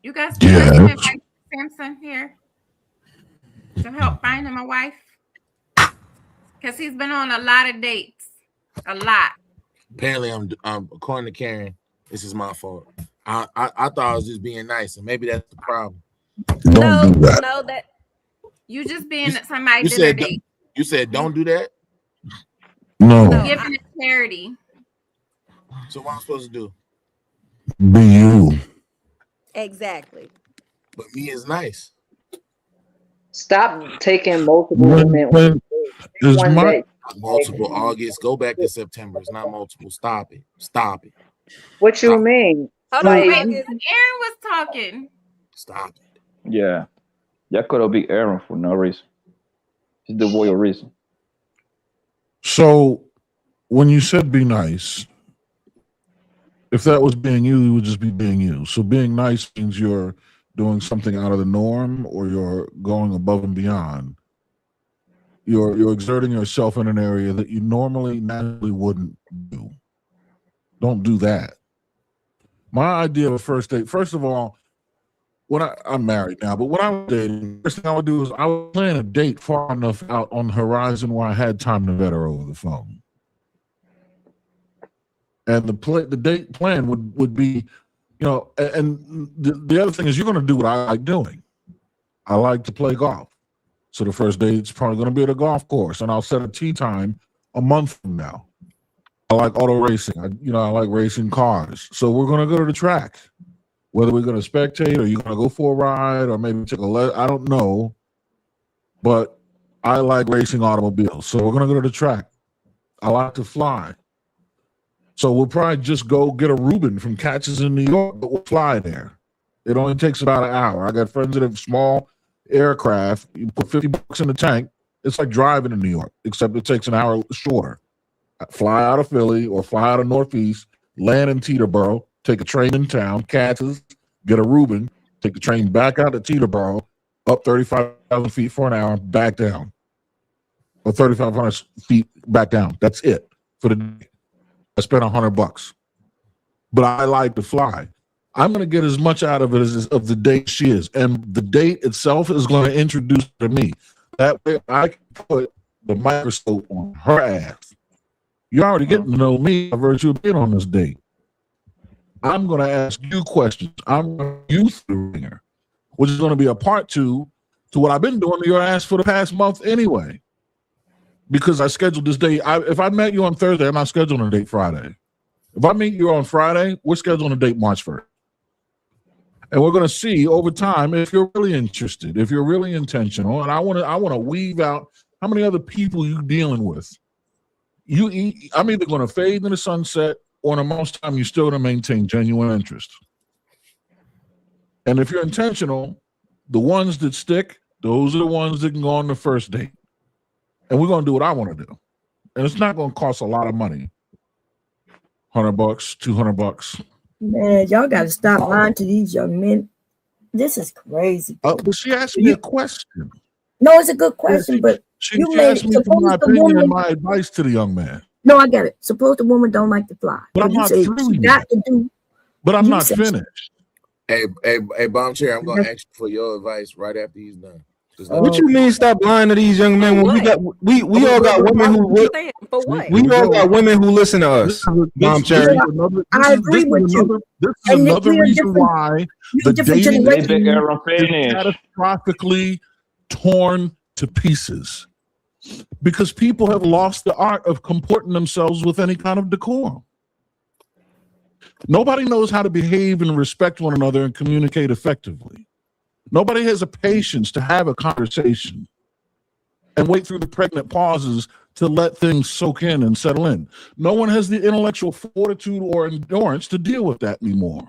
[SPEAKER 3] you guys
[SPEAKER 8] Yeah.
[SPEAKER 3] can invite Samson here to help find him a wife because he's been on a lot of dates, a lot.
[SPEAKER 17] Apparently, I'm according to Karen, this is my fault. I thought I was just being nice, and maybe that's the problem.
[SPEAKER 4] no, that
[SPEAKER 3] You just being somebody
[SPEAKER 17] You
[SPEAKER 3] dinner
[SPEAKER 17] said
[SPEAKER 3] date.
[SPEAKER 17] You said don't do that.
[SPEAKER 8] No.
[SPEAKER 3] Giving to charity.
[SPEAKER 17] So what am I supposed to do?
[SPEAKER 8] Be you.
[SPEAKER 4] Exactly.
[SPEAKER 17] But me is nice.
[SPEAKER 14] Stop taking multiple women.
[SPEAKER 8] When is
[SPEAKER 14] One
[SPEAKER 8] my
[SPEAKER 14] day.
[SPEAKER 17] Multiple August. Go back to September. It's not multiple. Stop it. Stop it.
[SPEAKER 14] What you mean?
[SPEAKER 3] Hold on,
[SPEAKER 14] Like,
[SPEAKER 3] wait. Aaron was talking.
[SPEAKER 17] Stop it.
[SPEAKER 7] Yeah. Y'all could have beat Aaron for no reason. Just the royal reason.
[SPEAKER 8] So when you said be nice, if that was being you would just be being you. So being nice means you're doing something out of the norm, or you're going above and beyond. You're exerting yourself in an area that you normally naturally wouldn't do. Don't do that. My idea of a first date, first of all, when I'm married now, but when I was dating, first thing I would do is I would plan a date far enough out on the horizon where I had time to vet her over the phone. And the date plan would be, you know, and the other thing is you're going to do what I like doing. I like to play golf. So the first date's probably going to be at a golf course, and I'll set a tee time a month from now. I like auto racing. I like racing cars. So we're going to go to the track. Whether we're going to spectate or you're going to go for a ride or maybe take I don't know. But I like racing automobiles. So we're going to go to the track. I like to fly. So we'll probably just go get a Reuben from Catches in New York, but we'll fly there. It only takes about an hour. I got friends that have small aircraft. You put $50 in the tank. It's like driving in New York, except it takes an hour shorter. Fly out of Philly or fly out of Northeast, land in Teterboro, take a train in town, Catches, get a Reuben, take the train back out to Teterboro, up 35,000 feet for an hour, back down. Or 3,500 feet back down. That's it for the day. I spent $100. But I like to fly. I'm going to get as much out of it as of the date she is. And the date itself is going to introduce her to me. That way I can put the microscope on her ass. You're already getting to know me by virtue of being on this date. I'm going to ask you questions. I'm going to use the ringer, which is going to be a part two to what I've been doing to your ass for the past month anyway. Because I scheduled this date. If I met you on Thursday, I'm not scheduling a date Friday. If I meet you on Friday, we're scheduling a date March 1st. And we're going to see over time if you're really interested, if you're really intentional. And I want to weave out how many other people you're dealing with. I'm either going to fade into the sunset, or in most time you're still going to maintain genuine interest. And if you're intentional, the ones that stick, those are the ones that can go on the first date. And we're going to do what I want to do. And it's not going to cost a lot of money. $100, $200.
[SPEAKER 9] Man, y'all got to stop lying to these young men. This is crazy.
[SPEAKER 8] But she asked me a question.
[SPEAKER 9] No, it's a good question, but
[SPEAKER 8] she asked me for my opinion and my advice to the young man.
[SPEAKER 9] No, I get it. Suppose the woman don't like to fly.
[SPEAKER 8] But I'm not through
[SPEAKER 9] yet.
[SPEAKER 8] But I'm not finished.
[SPEAKER 17] Hey, Bomb Chair, I'm going to ask you for your advice right after he's done.
[SPEAKER 10] What you mean? Stop lying to these young men when we all got women who we all got women who listen to us. Bomb Cherry.
[SPEAKER 9] I agree with you.
[SPEAKER 8] This is another reason why the dating is catastrophically torn to pieces, because people have lost the art of comporting themselves with any kind of decorum. Nobody knows how to behave and respect one another and communicate effectively. Nobody has a patience to have a conversation and wait through the pregnant pauses to let things soak in and settle in. No one has the intellectual fortitude or endurance to deal with that anymore,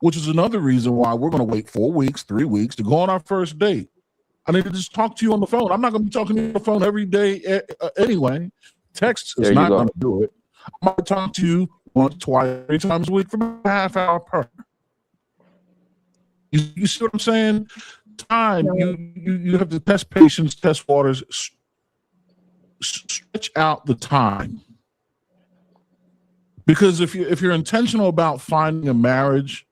[SPEAKER 8] which is another reason why we're going to wait 4 weeks, 3 weeks to go on our first date. I need to just talk to you on the phone. I'm not going to be talking to you on the phone every day anyway. Text is not going to do it. I might talk to you once, twice, 3 times a week for about a half hour per. You see what I'm saying? Time, you have to test patience, test waters, stretch out the time. Because if you're intentional about finding a marriage,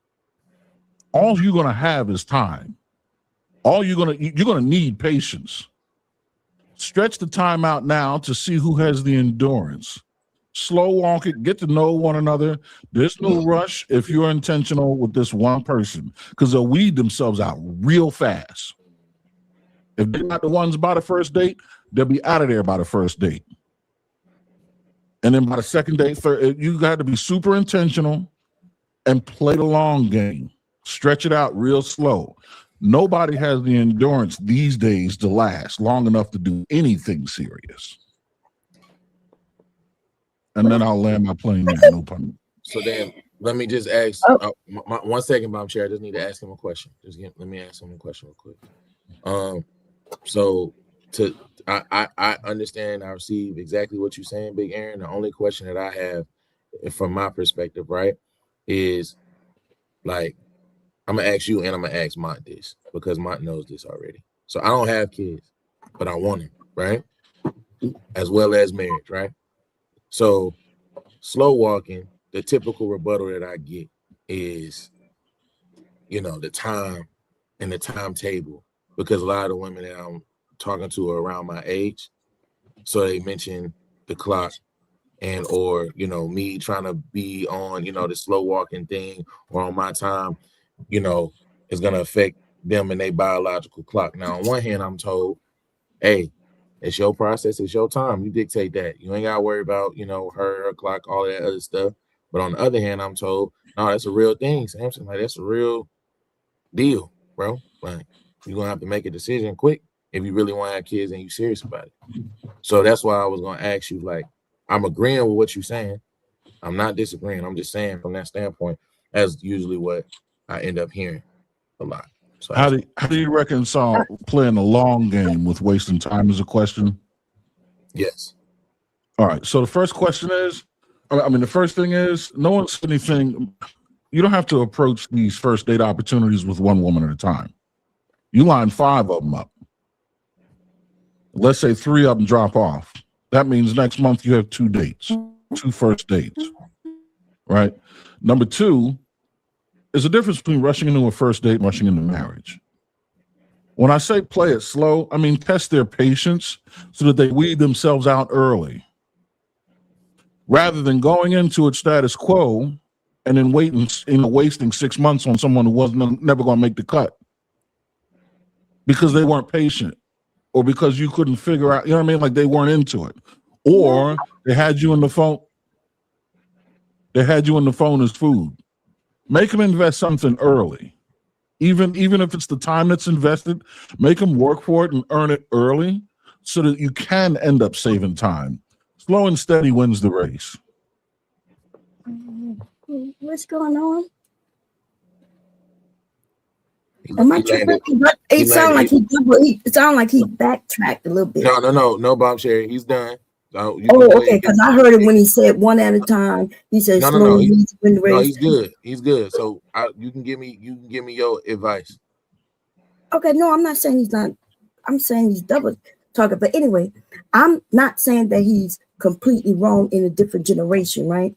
[SPEAKER 8] all you're gonna have is time. You're gonna need patience. Stretch the time out now to see who has the endurance. Slow walk it, get to know one another. There's no rush if you're intentional with this one person, because they'll weed themselves out real fast. If they're not the ones by the first date, they'll be out of there by the first date. And then by the second date, third, you got to be super intentional and play the long game. Stretch it out real slow. Nobody has the endurance these days to last long enough to do anything serious. And then I'll land my plane there. No pun.
[SPEAKER 17] So then, let me just ask. 1 second, Bob Chair. I just need to ask him a question. Let me ask him a question real quick. So I understand. I receive exactly what you're saying, Big Aaron. The only question that I have, from my perspective, right, is like, I'm gonna ask you and I'm gonna ask Mont this because Mont knows this already. So I don't have kids, but I want them, right? As well as marriage, right? So slow walking, the typical rebuttal that I get is, the time and the timetable, because a lot of the women that I'm talking to are around my age. So they mention the clock and or me trying to be on the slow walking thing or on my time, is going to affect them and their biological clock. Now, on one hand, I'm told, hey, it's your process, it's your time. You dictate that. You ain't got to worry about, her clock, all that other stuff. But on the other hand, I'm told, no, that's a real thing, Samson. Like, that's a real deal, bro. Like, you're going to have to make a decision quick if you really want to have kids and you serious about it. So that's why I was going to ask you, like, I'm agreeing with what you're saying. I'm not disagreeing. I'm just saying from that standpoint, that's usually what I end up hearing a lot. So
[SPEAKER 8] how do you reconcile playing a long game with wasting time is a question?
[SPEAKER 17] Yes.
[SPEAKER 8] All right. So the first question is, the first thing is, no one's anything. You don't have to approach these first date opportunities with one woman at a time. You line 5 of them up. Let's say 3 of them drop off. That means next month you have 2 dates, 2 first dates, right? Number 2, there's a difference between rushing into a first date and rushing into marriage. When I say play it slow, I mean test their patience so that they weed themselves out early, rather than going into it status quo and then wasting 6 months on someone who wasn't never going to make the cut because they weren't patient or because you couldn't figure out, like they weren't into it, or they had you in the phone. They had you in the phone as food. Make them invest something early. Even if it's the time that's invested, make them work for it and earn it early so that you can end up saving time. Slow and steady wins the race.
[SPEAKER 9] What's going on? Am I tripping? It sounded like he backtracked a little bit.
[SPEAKER 17] No, Bob Sherry, he's done.
[SPEAKER 9] Okay, because I heard it when he said one at a time. He said
[SPEAKER 17] no, he's good. He's good. So you can give me your advice.
[SPEAKER 9] Okay, no, I'm not saying he's not. I'm saying he's double talking. But anyway, I'm not saying that he's completely wrong in a different generation, right?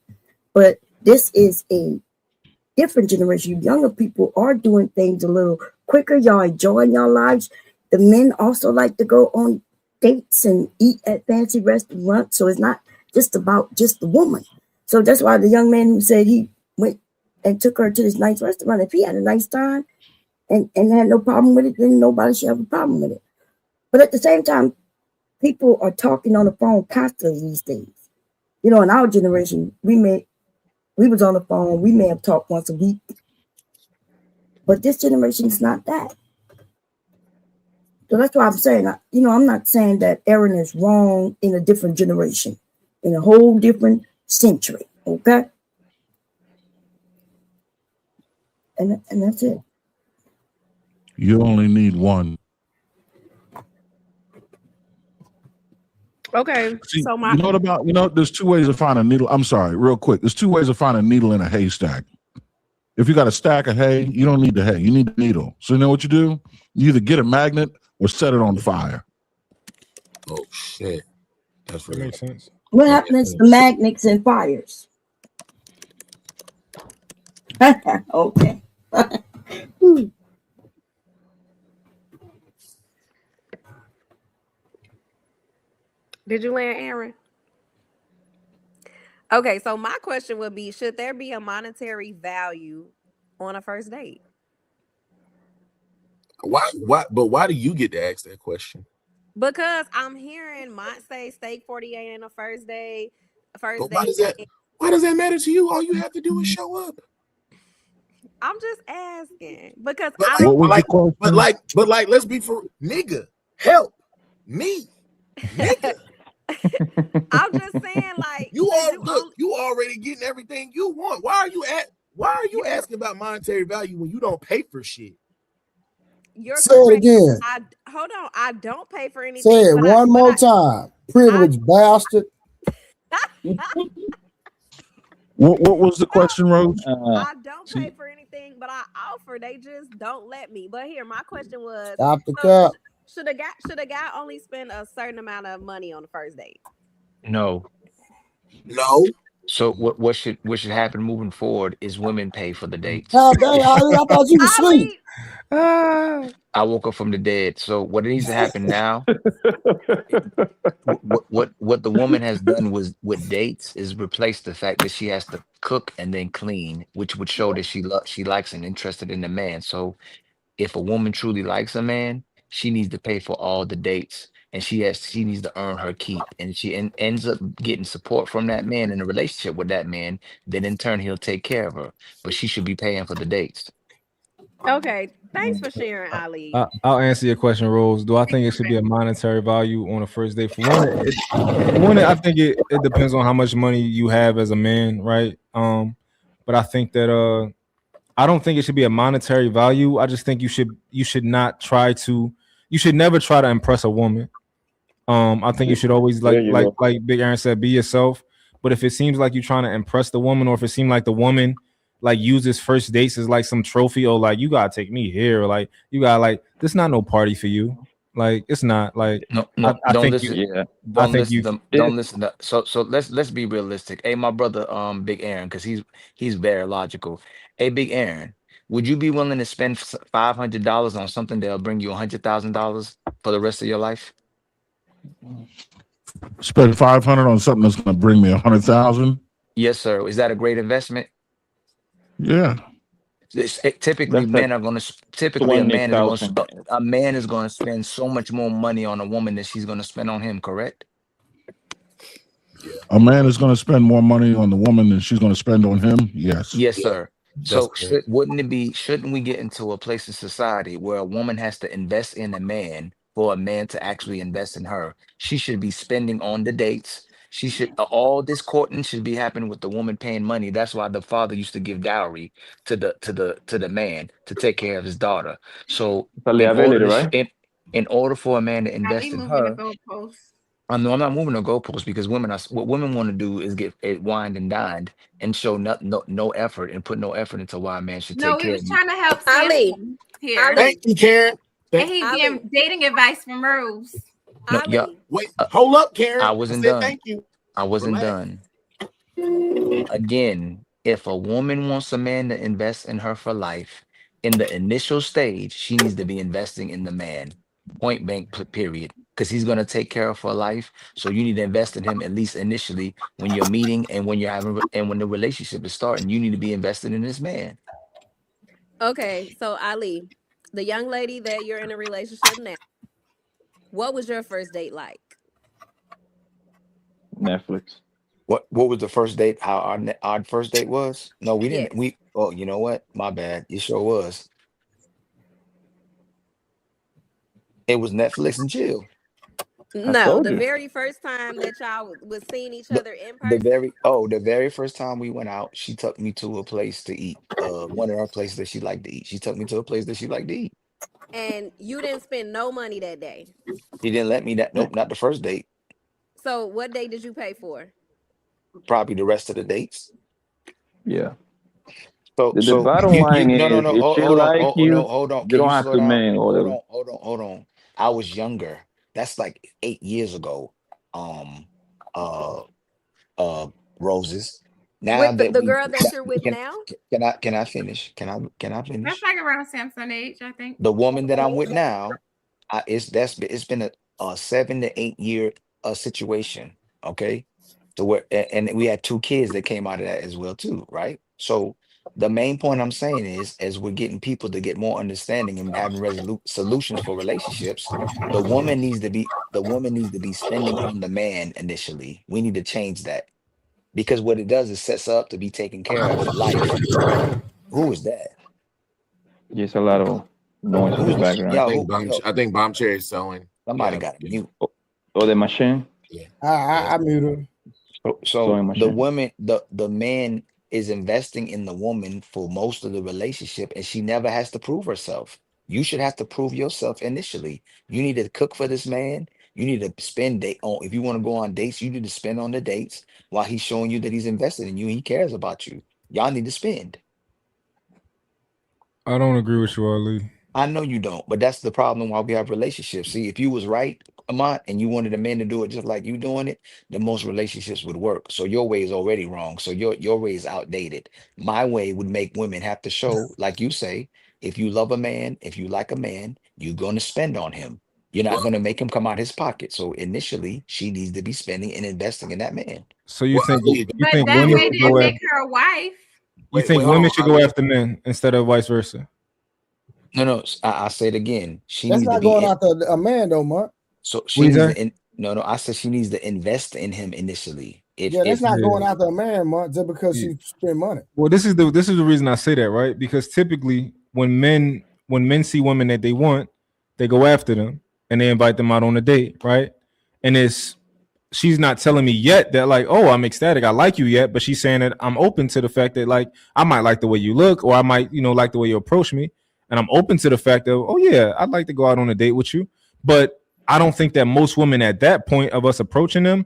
[SPEAKER 9] But this is a different generation. Younger people are doing things a little quicker. Y'all enjoying your lives. The men also like to go on dates and eat at fancy restaurants. So it's not just about just the woman. So that's why the young man who said he went and took her to this nice restaurant, if he had a nice time and had no problem with it, then nobody should have a problem with it. But at the same time, people are talking on the phone constantly these days. In our generation, we was on the phone, we may have talked once a week. But this generation is not that. So that's why I'm saying, I'm not saying that Aaron is wrong in a different generation, in a whole different century, okay? And that's it.
[SPEAKER 8] You only need one.
[SPEAKER 4] Okay.
[SPEAKER 8] See,
[SPEAKER 4] So
[SPEAKER 8] there's 2 ways to find a needle. I'm sorry, real quick. There's 2 ways to find a needle in a haystack. If you got a stack of hay, you don't need the hay. You need the needle. So you know what you do? You either get a magnet or set it on fire.
[SPEAKER 17] Oh shit, that
[SPEAKER 10] makes sense.
[SPEAKER 9] What happens to magnets and fires? Okay.
[SPEAKER 4] Did you land, Aaron? Okay, so my question would be, should there be a monetary value on a first date?
[SPEAKER 17] Why do you get to ask that question?
[SPEAKER 4] Because I'm hearing Mont say steak 48 ain't a first date.
[SPEAKER 17] But why does that matter to you? All you have to do is show up.
[SPEAKER 4] I'm just asking because
[SPEAKER 17] But like, let's be for nigga, help me, nigga.
[SPEAKER 4] I'm just saying, like,
[SPEAKER 17] you already getting everything you want. Why are you asking about monetary value when you don't pay for shit?
[SPEAKER 4] You're
[SPEAKER 2] Say it again.
[SPEAKER 4] Hold on. I don't pay for anything.
[SPEAKER 2] Say it one more time. Privileged bastard.
[SPEAKER 8] What was the question, Rose?
[SPEAKER 4] I don't pay for anything, but I offer. They just don't let me. But here, my question was:
[SPEAKER 2] Stop the cap.
[SPEAKER 4] Should a guy only spend a certain amount of money on the first date?
[SPEAKER 16] No. So what should happen moving forward is women pay for the dates.
[SPEAKER 2] God dang, Ali, I thought you were asleep.
[SPEAKER 16] I woke up from the dead. So what needs to happen now? what the woman has done with dates is replace the fact that she has to cook and then clean, which would show that she likes and interested in the man. So if a woman truly likes a man, she needs to pay for all the dates, and she needs to earn her keep, and she ends up getting support from that man in a relationship with that man. Then in turn he'll take care of her, but she should be paying for the dates.
[SPEAKER 4] Okay, thanks for sharing, Ali.
[SPEAKER 10] I'll answer your question, Rose. Do I think it should be a monetary value on a first date? For one, I think it depends on how much money you have as a man, right? But I think that I don't think it should be a monetary value. I just think you should never try to impress a woman. I think you should always like Big Aaron said, be yourself. But if it seems like you're trying to impress the woman, or if it seems like the woman like uses first dates as like some trophy, or like you gotta take me here, or like you gotta like this not no party for you. Like it's not like
[SPEAKER 16] Don't listen. So let's be realistic. Hey, my brother, Big Aaron, because he's very logical. Hey, Big Aaron, would you be willing to spend $500 on something that'll bring you $100,000 for the rest of your life?
[SPEAKER 8] Spend $500 on something that's going to bring me $100,000.
[SPEAKER 16] Yes, sir. Is that a great investment?
[SPEAKER 8] Yeah.
[SPEAKER 16] Typically, men are going to. Typically, a man is going to spend so much more money on a woman than she's going to spend on him. Correct?
[SPEAKER 8] A man is going to spend more money on the woman than she's going to spend on him. Yes.
[SPEAKER 16] Yes, sir. So shouldn't we get into a place in society where a woman has to invest in a man for a man to actually invest in her? She should be spending on the dates. She should all this courting should be happening with the woman paying money. That's why the father used to give dowry to the man to take care of his daughter. So in order for a man to invest in her, I'm not moving the goalposts, because what women want to do is get it wined and dined and show no effort and put no effort into why a man should take care of you.
[SPEAKER 3] No, we was trying to help
[SPEAKER 4] Ali
[SPEAKER 3] here.
[SPEAKER 17] Thank you, Karen.
[SPEAKER 3] And he's getting dating advice from Rose.
[SPEAKER 16] No, yeah.
[SPEAKER 17] Wait, hold up, Karen.
[SPEAKER 16] I wasn't done.
[SPEAKER 17] Thank you.
[SPEAKER 16] I wasn't done. Again, if a woman wants a man to invest in her for life, in the initial stage, she needs to be investing in the man. Point blank, period. Because he's going to take care of her life. So you need to invest in him, at least initially, when you're meeting and when you're having and when the relationship is starting. You need to be invested in this man.
[SPEAKER 4] Okay, so Ali, the young lady that you're in a relationship now, what was your first date like?
[SPEAKER 7] Netflix.
[SPEAKER 16] What was the first date? How our first date was? No, we didn't. Oh, you know what? My bad. It sure was. It was Netflix and chill.
[SPEAKER 4] No, the very first time that y'all was seeing each other in person.
[SPEAKER 16] The very first time we went out, she took me to a place to eat. One of our places that she liked to eat. She took me to a place that she liked to eat.
[SPEAKER 4] And you didn't spend no money that day.
[SPEAKER 16] She didn't let me that. Nope, not the first date.
[SPEAKER 4] So what date did you pay for?
[SPEAKER 16] Probably the rest of the dates.
[SPEAKER 7] Yeah.
[SPEAKER 16] So
[SPEAKER 7] the bottom line is, if she like you,
[SPEAKER 16] hold on.
[SPEAKER 7] you don't have to man or whatever.
[SPEAKER 16] Hold on. I was younger. That's like 8 years ago. Roses. Now
[SPEAKER 4] with the girl that you're with now?
[SPEAKER 16] Can I finish? Can I finish?
[SPEAKER 3] That's like around Samson age, I think.
[SPEAKER 16] The woman that I'm with now, it's been a 7 to 8 year situation. Okay. So and we had 2 kids that came out of that as well too, right? So The main point I'm saying is, as we're getting people to get more understanding and having solutions for relationships, the woman needs to be spending on the man initially. We need to change that because what it does is sets up to be taken care of for life. Who is that?
[SPEAKER 7] Just a lot of noise in the background.
[SPEAKER 17] I think Bomb Cherry is sewing.
[SPEAKER 16] Somebody got to mute.
[SPEAKER 7] Oh, the machine.
[SPEAKER 2] I muted her.
[SPEAKER 16] So the woman, the man is investing in the woman for most of the relationship, and she never has to prove herself. You should have to prove yourself initially. You need to cook for this man. You need to spend if you want to go on dates, you need to spend on the dates while he's showing you that he's invested in you. He cares about you. Y'all need to spend.
[SPEAKER 10] I don't agree with you, Ali.
[SPEAKER 16] I know you don't, but that's the problem why we have relationships. See, if you was right, Amant, and you wanted a man to do it just like you doing it, then most relationships would work. So your way is already wrong. So your way is outdated. My way would make women have to show, like you say, if you love a man, if you like a man, you're going to spend on him. You're not going to make him come out his pocket. So initially, she needs to be spending and investing in that man.
[SPEAKER 10] So you think
[SPEAKER 3] But that
[SPEAKER 10] women
[SPEAKER 3] way
[SPEAKER 10] should
[SPEAKER 3] didn't
[SPEAKER 10] go
[SPEAKER 3] make
[SPEAKER 10] after,
[SPEAKER 3] her a wife.
[SPEAKER 10] you think women should go after men instead of vice versa?
[SPEAKER 16] No, I say it again. She
[SPEAKER 2] That's
[SPEAKER 16] needs to
[SPEAKER 2] not
[SPEAKER 16] be
[SPEAKER 2] going after a man though, Mark.
[SPEAKER 16] so she
[SPEAKER 10] What
[SPEAKER 16] needs
[SPEAKER 10] is
[SPEAKER 16] to
[SPEAKER 10] that?
[SPEAKER 16] no, I said she needs to invest in him initially.
[SPEAKER 2] Yeah, that's not going after a man, Mark, just because she spend money.
[SPEAKER 10] Well, this is the reason I say that, right? Because typically when men see women that they want, they go after them and they invite them out on a date, right? And she's not telling me yet that like, oh, I'm ecstatic, I like you yet, but she's saying that I'm open to the fact that like I might like the way you look, or I might, like the way you approach me, and I'm open to the fact of, oh yeah, I'd like to go out on a date with you. But I don't think that most women at that point of us approaching them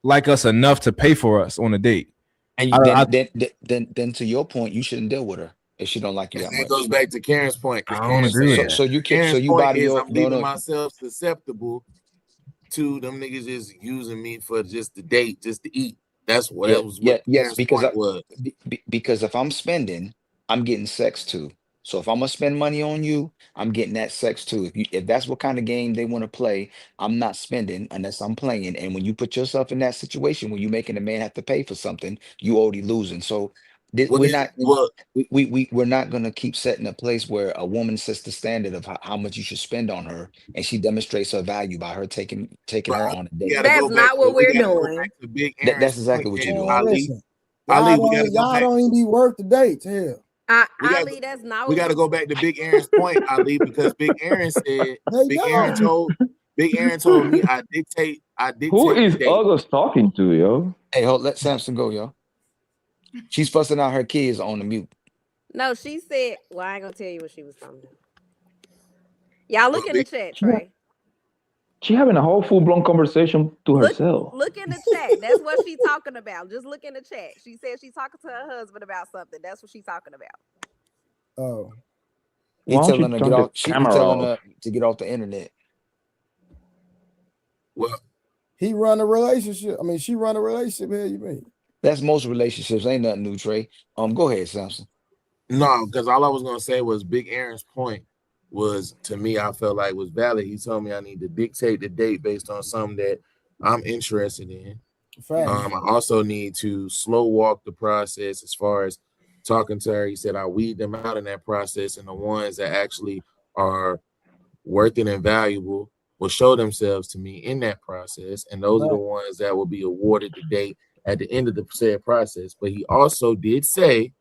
[SPEAKER 10] like us enough to pay for us on a date.
[SPEAKER 16] And then to your point, you shouldn't deal with her if she don't like you that
[SPEAKER 17] It
[SPEAKER 16] much.
[SPEAKER 17] goes back to Karen's point.
[SPEAKER 10] I don't agree with that.
[SPEAKER 16] So you can
[SPEAKER 17] Karen's
[SPEAKER 16] so you
[SPEAKER 17] point
[SPEAKER 16] body
[SPEAKER 17] is
[SPEAKER 16] your
[SPEAKER 17] I'm leaving myself susceptible to them niggas just using me for just the date, just to eat. That's what that was. What
[SPEAKER 16] yes,
[SPEAKER 17] Karen's
[SPEAKER 16] because
[SPEAKER 17] point was.
[SPEAKER 16] because if I'm spending, I'm getting sex too. So if I'm gonna spend money on you, I'm getting that sex too. If that's what kind of game they want to play, I'm not spending unless I'm playing. And when you put yourself in that situation where you're making a man have to pay for something, you already losing. So we're not gonna keep setting a place where a woman sets the standard of how much you should spend on her, and she demonstrates her value by her taking her on a date.
[SPEAKER 4] That's not what we're doing.
[SPEAKER 16] That's exactly what you're doing.
[SPEAKER 17] Ali,
[SPEAKER 2] Y'all don't even be worth the dates. Hell.
[SPEAKER 4] Ali, that's not.
[SPEAKER 17] We got to go back to Big Aaron's point, Ali, because Big Aaron said, Big Aaron told me I dictate.
[SPEAKER 7] Who is August talking to, yo?
[SPEAKER 16] Hey, let Samson go, yo. She's fussing out her kids on the mute.
[SPEAKER 4] No, she said. Well, I ain't gonna tell you what she was talking about. Y'all look in the chat, Trey.
[SPEAKER 7] She having a whole full-blown conversation to herself.
[SPEAKER 4] Look in the chat. That's what she's talking about. Just look in the chat. She said she's talking to her husband about something. That's what she's talking about.
[SPEAKER 2] Oh.
[SPEAKER 16] He's telling her to get off. She's telling her to get off the internet.
[SPEAKER 17] Well,
[SPEAKER 2] he run a relationship. I mean, she run a relationship. Here, you mean?
[SPEAKER 16] That's most relationships. Ain't nothing new, Trey. Go ahead, Samson.
[SPEAKER 17] No, because all I was gonna say was Big Aaron's point was, to me, I felt like was valid. He told me I need to dictate the date based on something that I'm interested in. I also need to slow walk the process as far as talking to her. He said I weed them out in that process, and the ones that actually are worth it and valuable will show themselves to me in that process, and those are the ones that will be awarded the date at the end of the said process. But he also did say,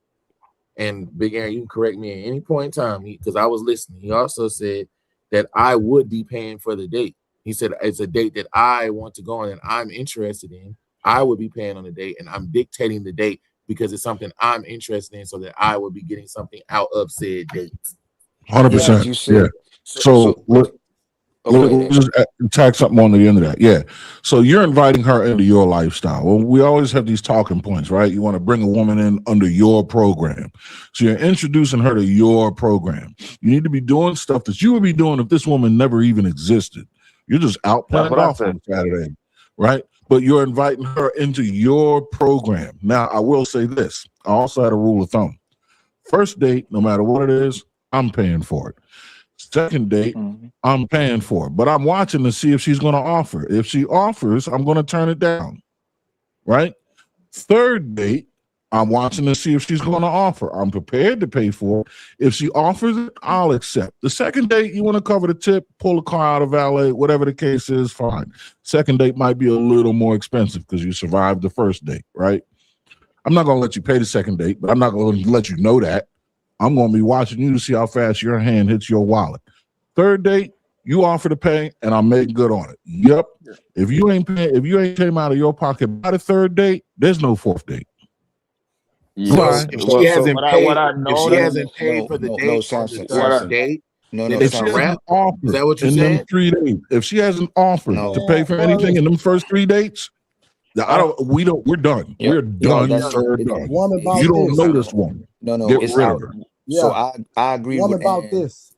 [SPEAKER 17] and Big Aaron, you can correct me at any point in time, because I was listening. He also said that I would be paying for the date. He said it's a date that I want to go on and I'm interested in. I would be paying on the date, and I'm dictating the date because it's something I'm interested in, so that I would be getting something out of said date.
[SPEAKER 8] 100%. Yeah. So let's just tack something on the end of that. Yeah. So you're inviting her into your lifestyle. Well, we always have these talking points, right? You want to bring a woman in under your program. So you're introducing her to your program. You need to be doing stuff that you would be doing if this woman never even existed. You're just out playing golf on Saturday, right? But you're inviting her into your program. Now, I will say this. I also had a rule of thumb. First date, no matter what it is, I'm paying for it. Second date, I'm paying for it, but I'm watching to see if she's going to offer. If she offers, I'm going to turn it down, right? Third date, I'm watching to see if she's going to offer. I'm prepared to pay for it. If she offers it, I'll accept. The second date, you want to cover the tip, pull the car out of valet, whatever the case is, fine. Second date might be a little more expensive because you survived the first date, right? I'm not going to let you pay the second date, but I'm not going to let you know that. I'm going to be watching you to see how fast your hand hits your wallet. Third date, you offer to pay, and I'll make good on it. Yep. If you ain't came out of your pocket by the third date, there's no fourth date.
[SPEAKER 16] Yes.
[SPEAKER 17] If she hasn't paid for the
[SPEAKER 16] no,
[SPEAKER 17] date on the
[SPEAKER 16] Samson.
[SPEAKER 17] third date, then it's a wrap. Is that what you
[SPEAKER 8] in
[SPEAKER 17] said?
[SPEAKER 8] them 3 days, if she hasn't offered to pay for anything in them first 3 dates, we're done.
[SPEAKER 16] Yep.
[SPEAKER 8] We're done.
[SPEAKER 16] that's-
[SPEAKER 8] We're
[SPEAKER 16] it-
[SPEAKER 8] done.
[SPEAKER 2] Woman about
[SPEAKER 8] You don't
[SPEAKER 2] this.
[SPEAKER 8] know this woman.
[SPEAKER 16] No,
[SPEAKER 8] Get
[SPEAKER 16] it's
[SPEAKER 8] rid
[SPEAKER 16] out.
[SPEAKER 8] of her.
[SPEAKER 16] So
[SPEAKER 2] Yeah.
[SPEAKER 16] I agree
[SPEAKER 2] Woman
[SPEAKER 16] with
[SPEAKER 2] about
[SPEAKER 16] Aaron.
[SPEAKER 2] this.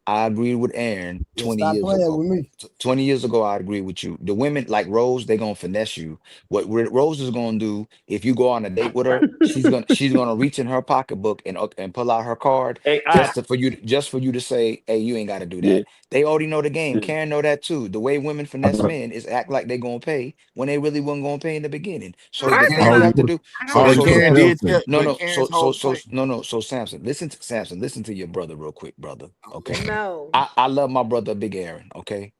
[SPEAKER 16] I agreed with Aaron
[SPEAKER 2] Yeah,
[SPEAKER 16] 20
[SPEAKER 2] stop
[SPEAKER 16] years
[SPEAKER 2] playing
[SPEAKER 16] ago.
[SPEAKER 2] with me.
[SPEAKER 16] 20 years ago, I agree with you. The women like Rose, they're gonna finesse you. What Rose is gonna do if you go on a date with her, she's gonna reach in her pocketbook and pull out her card
[SPEAKER 7] Hey,
[SPEAKER 16] for you to say, hey, you ain't gotta do that.
[SPEAKER 7] yeah,
[SPEAKER 16] They already know the game.
[SPEAKER 7] yeah.
[SPEAKER 16] Karen know that too. The way women finesse men is act like they gonna pay when they really wasn't gonna pay in the beginning. So the thing you have to do. So Samson, listen to your brother real quick, brother. Okay.
[SPEAKER 4] No.
[SPEAKER 16] I love my brother Big Aaron. Okay,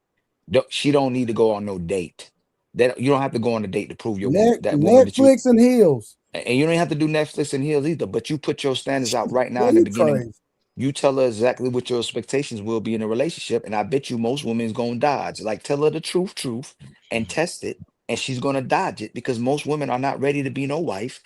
[SPEAKER 16] she don't need to go on no date. That you don't have to go on a date to prove your woman that woman that you.
[SPEAKER 2] Netflix and heels.
[SPEAKER 16] And you don't have to do Netflix and heels either. But you put your standards out right now
[SPEAKER 2] Yeah,
[SPEAKER 16] in the
[SPEAKER 2] you
[SPEAKER 16] beginning.
[SPEAKER 2] crazy.
[SPEAKER 16] You tell her exactly what your expectations will be in a relationship, and I bet you most women's gonna dodge. Like tell her the truth, and test it, and she's gonna dodge it because most women are not ready to be no wife.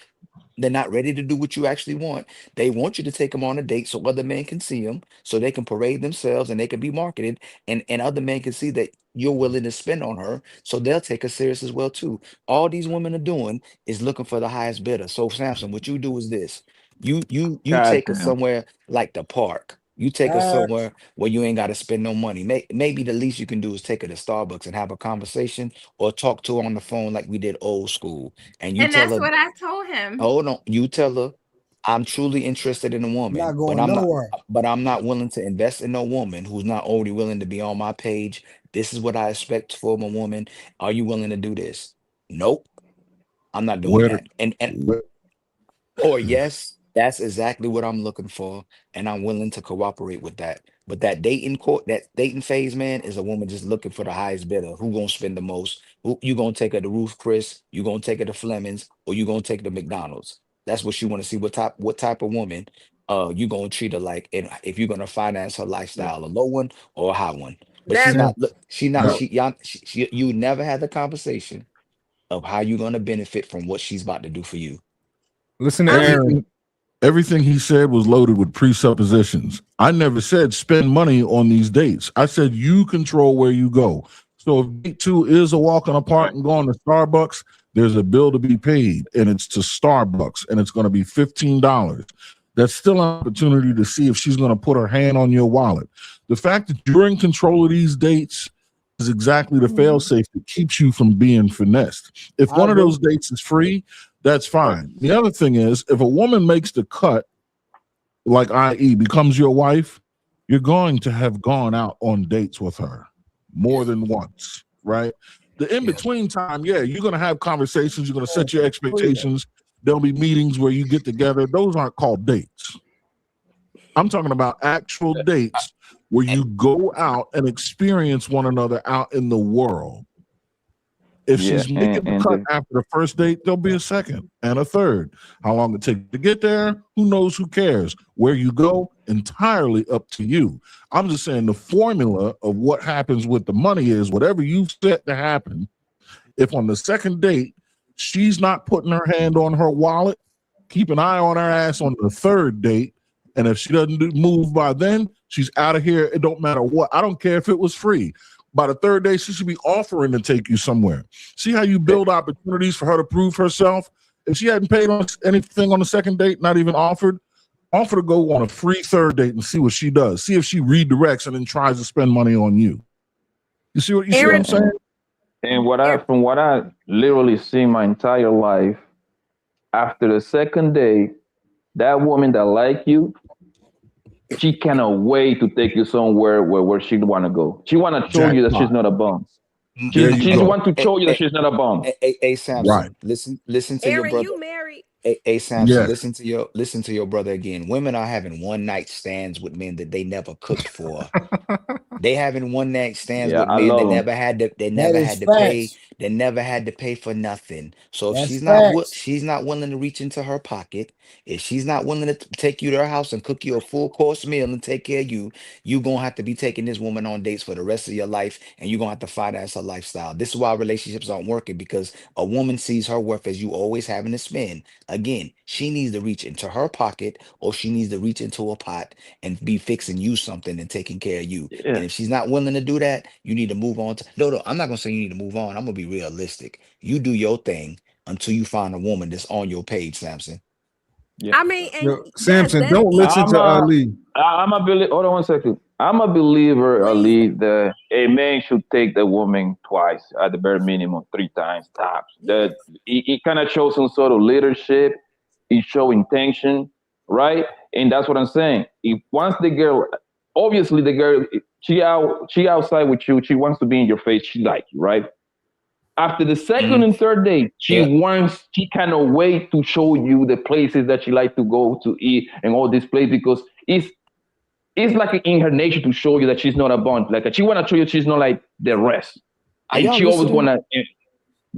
[SPEAKER 16] They're not ready to do what you actually want. They want you to take them on a date so other men can see them, so they can parade themselves and they can be marketed, and other men can see that you're willing to spend on her, so they'll take her serious as well too. All these women are doing is looking for the highest bidder. So Samson, what you do is this: you take her
[SPEAKER 7] Goddamn.
[SPEAKER 16] somewhere like the park. You take her somewhere where you ain't got to spend no money. Maybe the least you can do is take her to Starbucks and have a conversation, or talk to her on the phone like we did old school. And you
[SPEAKER 3] And
[SPEAKER 16] tell
[SPEAKER 3] that's
[SPEAKER 16] her,
[SPEAKER 3] what I told him.
[SPEAKER 16] hold on. You tell her, I'm truly interested in a woman,
[SPEAKER 2] Not going nowhere.
[SPEAKER 16] but I'm not willing to invest in no woman who's not already willing to be on my page. This is what I expect from a woman. Are you willing to do this? Nope, I'm not doing
[SPEAKER 8] Where-
[SPEAKER 16] that. Or yes, that's exactly what I'm looking for, and I'm willing to cooperate with that. But that dating phase, man, is a woman just looking for the highest bidder. Who gonna spend the most? Who you gonna take her to Ruth Chris? You gonna take her to Fleming's, or you gonna take her to McDonald's? That's what you want to see. What type of woman you gonna treat her like, and if you're gonna finance her lifestyle, a low one or a high one. But she's
[SPEAKER 4] That-
[SPEAKER 16] not. Look,
[SPEAKER 8] Yeah.
[SPEAKER 16] you never had the conversation of how you're gonna benefit from what she's about to do for you.
[SPEAKER 10] Listen to Aaron.
[SPEAKER 8] Everything he said was loaded with presuppositions. I never said spend money on these dates. I said you control where you go. So if date 2 is a walk in the park and going to Starbucks, there's a bill to be paid, and it's to Starbucks, and it's going to be $15. That's still an opportunity to see if she's going to put her hand on your wallet. The fact that you're in control of these dates is exactly the fail-safe that keeps you from being finessed. If one of those dates is free, that's fine. The other thing is, if a woman makes the cut, like i.e. becomes your wife, you're going to have gone out on dates with her more than once, right? The in-between time, yeah, you're going to have conversations. You're going to set your expectations. There'll be meetings where you get together. Those aren't called dates. I'm talking about actual dates where you go out and experience one another out in the world. If she's making the cut after the first date, there'll be a second and a third. How long it takes to get there, who knows, who cares? Where you go, entirely up to you. I'm just saying the formula of what happens with the money is whatever you've set to happen. If on the second date, she's not putting her hand on her wallet, keep an eye on her ass on the third date. And if she doesn't move by then, she's out of here. It don't matter what. I don't care if it was free. By the third day, she should be offering to take you somewhere. See how you build opportunities for her to prove herself? If she hadn't paid on anything on the second date, not even offer to go on a free third date and see what she does. See if she redirects and then tries to spend money on you. You see what I'm saying?
[SPEAKER 7] And from what I literally see my entire life, after the second day, that woman that like you, she cannot wait to take you somewhere where she want to go. She want to show you that she's not a bum. She want to show you that she's not a bum.
[SPEAKER 16] Hey, Samson,
[SPEAKER 8] Right.
[SPEAKER 16] listen to
[SPEAKER 4] Aaron,
[SPEAKER 16] your brother.
[SPEAKER 4] you married?
[SPEAKER 16] Hey, Samson,
[SPEAKER 8] Yes.
[SPEAKER 16] listen to your brother again. Women are having one night stands with men that they never cooked for. They having one night stands
[SPEAKER 7] Yeah,
[SPEAKER 16] with
[SPEAKER 7] I
[SPEAKER 16] men that
[SPEAKER 7] love them.
[SPEAKER 16] never had to
[SPEAKER 2] That is
[SPEAKER 16] pay.
[SPEAKER 2] facts.
[SPEAKER 16] They never had to pay for nothing. So if
[SPEAKER 2] That's facts.
[SPEAKER 16] she's not willing to reach into her pocket, if she's not willing to take you to her house and cook you a full course meal and take care of you, you're gonna have to be taking this woman on dates for the rest of your life, and you're gonna have to finance her lifestyle. This is why relationships aren't working, because a woman sees her worth as you always having to spend. Again, she needs to reach into her pocket, or she needs to reach into a pot and be fixing you something and taking care of you.
[SPEAKER 7] Yeah.
[SPEAKER 16] And if she's not willing to do that, you need to move on to no, I'm not gonna say you need to move on. I'm gonna be realistic. You do your thing until you find a woman that's on your page, Samson.
[SPEAKER 7] Yeah.
[SPEAKER 4] I mean, and
[SPEAKER 10] Yo, Samson,
[SPEAKER 4] that's
[SPEAKER 10] don't listen to Ali.
[SPEAKER 7] I'm a believer. Hold on 1 second. I'm a believer, Ali, that a man should take the woman twice, at the bare minimum, 3 times tops. That it kind of shows some sort of leadership. It show intention, right? And that's what I'm saying. If once the girl, obviously the girl, she outside with you, she wants to be in your face, she like you, right? After the second and third date, she cannot wait to show you the places that she like to go to eat and all these places, because it's like in her nature to show you that she's not a bond. Like she wanna show you she's not like the rest.
[SPEAKER 16] Are
[SPEAKER 7] And
[SPEAKER 16] y'all
[SPEAKER 7] she always
[SPEAKER 16] listening?
[SPEAKER 7] wanna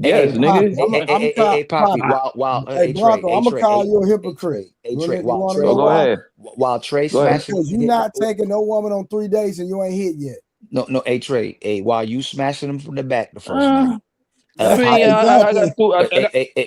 [SPEAKER 16] Hey,
[SPEAKER 7] yes, nigga.
[SPEAKER 16] hey, Poppy, while
[SPEAKER 2] Hey, Blanco, I'm gonna call you a hypocrite.
[SPEAKER 16] Hey,
[SPEAKER 2] You
[SPEAKER 16] Trey,
[SPEAKER 2] wanna
[SPEAKER 16] while
[SPEAKER 2] know
[SPEAKER 16] Trey,
[SPEAKER 7] go
[SPEAKER 2] why?
[SPEAKER 7] ahead.
[SPEAKER 16] while Trey
[SPEAKER 7] Go ahead.
[SPEAKER 16] smashing,
[SPEAKER 2] Because you're not taking no woman on 3 days and you ain't hit yet.
[SPEAKER 16] no, hey Trey, hey, while you smashing them from the back the first
[SPEAKER 7] Uh,
[SPEAKER 16] night,
[SPEAKER 7] I mean,
[SPEAKER 16] Poppy,
[SPEAKER 7] I got two.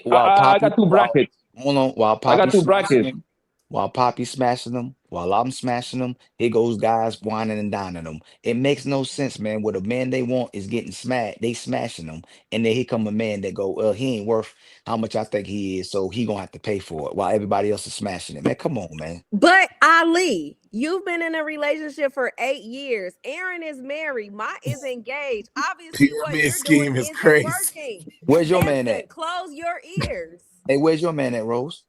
[SPEAKER 16] while
[SPEAKER 7] I
[SPEAKER 16] Poppy,
[SPEAKER 7] got two brackets.
[SPEAKER 16] hold on, while
[SPEAKER 7] I got
[SPEAKER 16] Poppy
[SPEAKER 7] two
[SPEAKER 16] smashing
[SPEAKER 7] brackets.
[SPEAKER 16] them, while Poppy smashing them, while I'm smashing them, here goes guys whining and dining them. It makes no sense, man. What a man they want is getting smashed. They smashing them, and then here come a man that go, well, he ain't worth how much I think he is, so he gonna have to pay for it, while everybody else is smashing it. Man, come on, man.
[SPEAKER 4] But Ali, you've been in a relationship for 8 years. Aaron is married. Ma is engaged. Obviously, what
[SPEAKER 17] Pyramid
[SPEAKER 4] you're
[SPEAKER 17] scheme
[SPEAKER 4] doing
[SPEAKER 17] is
[SPEAKER 4] isn't
[SPEAKER 17] crazy.
[SPEAKER 4] working.
[SPEAKER 16] Where's your man
[SPEAKER 4] Samson,
[SPEAKER 16] at?
[SPEAKER 4] close your ears.
[SPEAKER 16] Hey, where's your man at, Rose?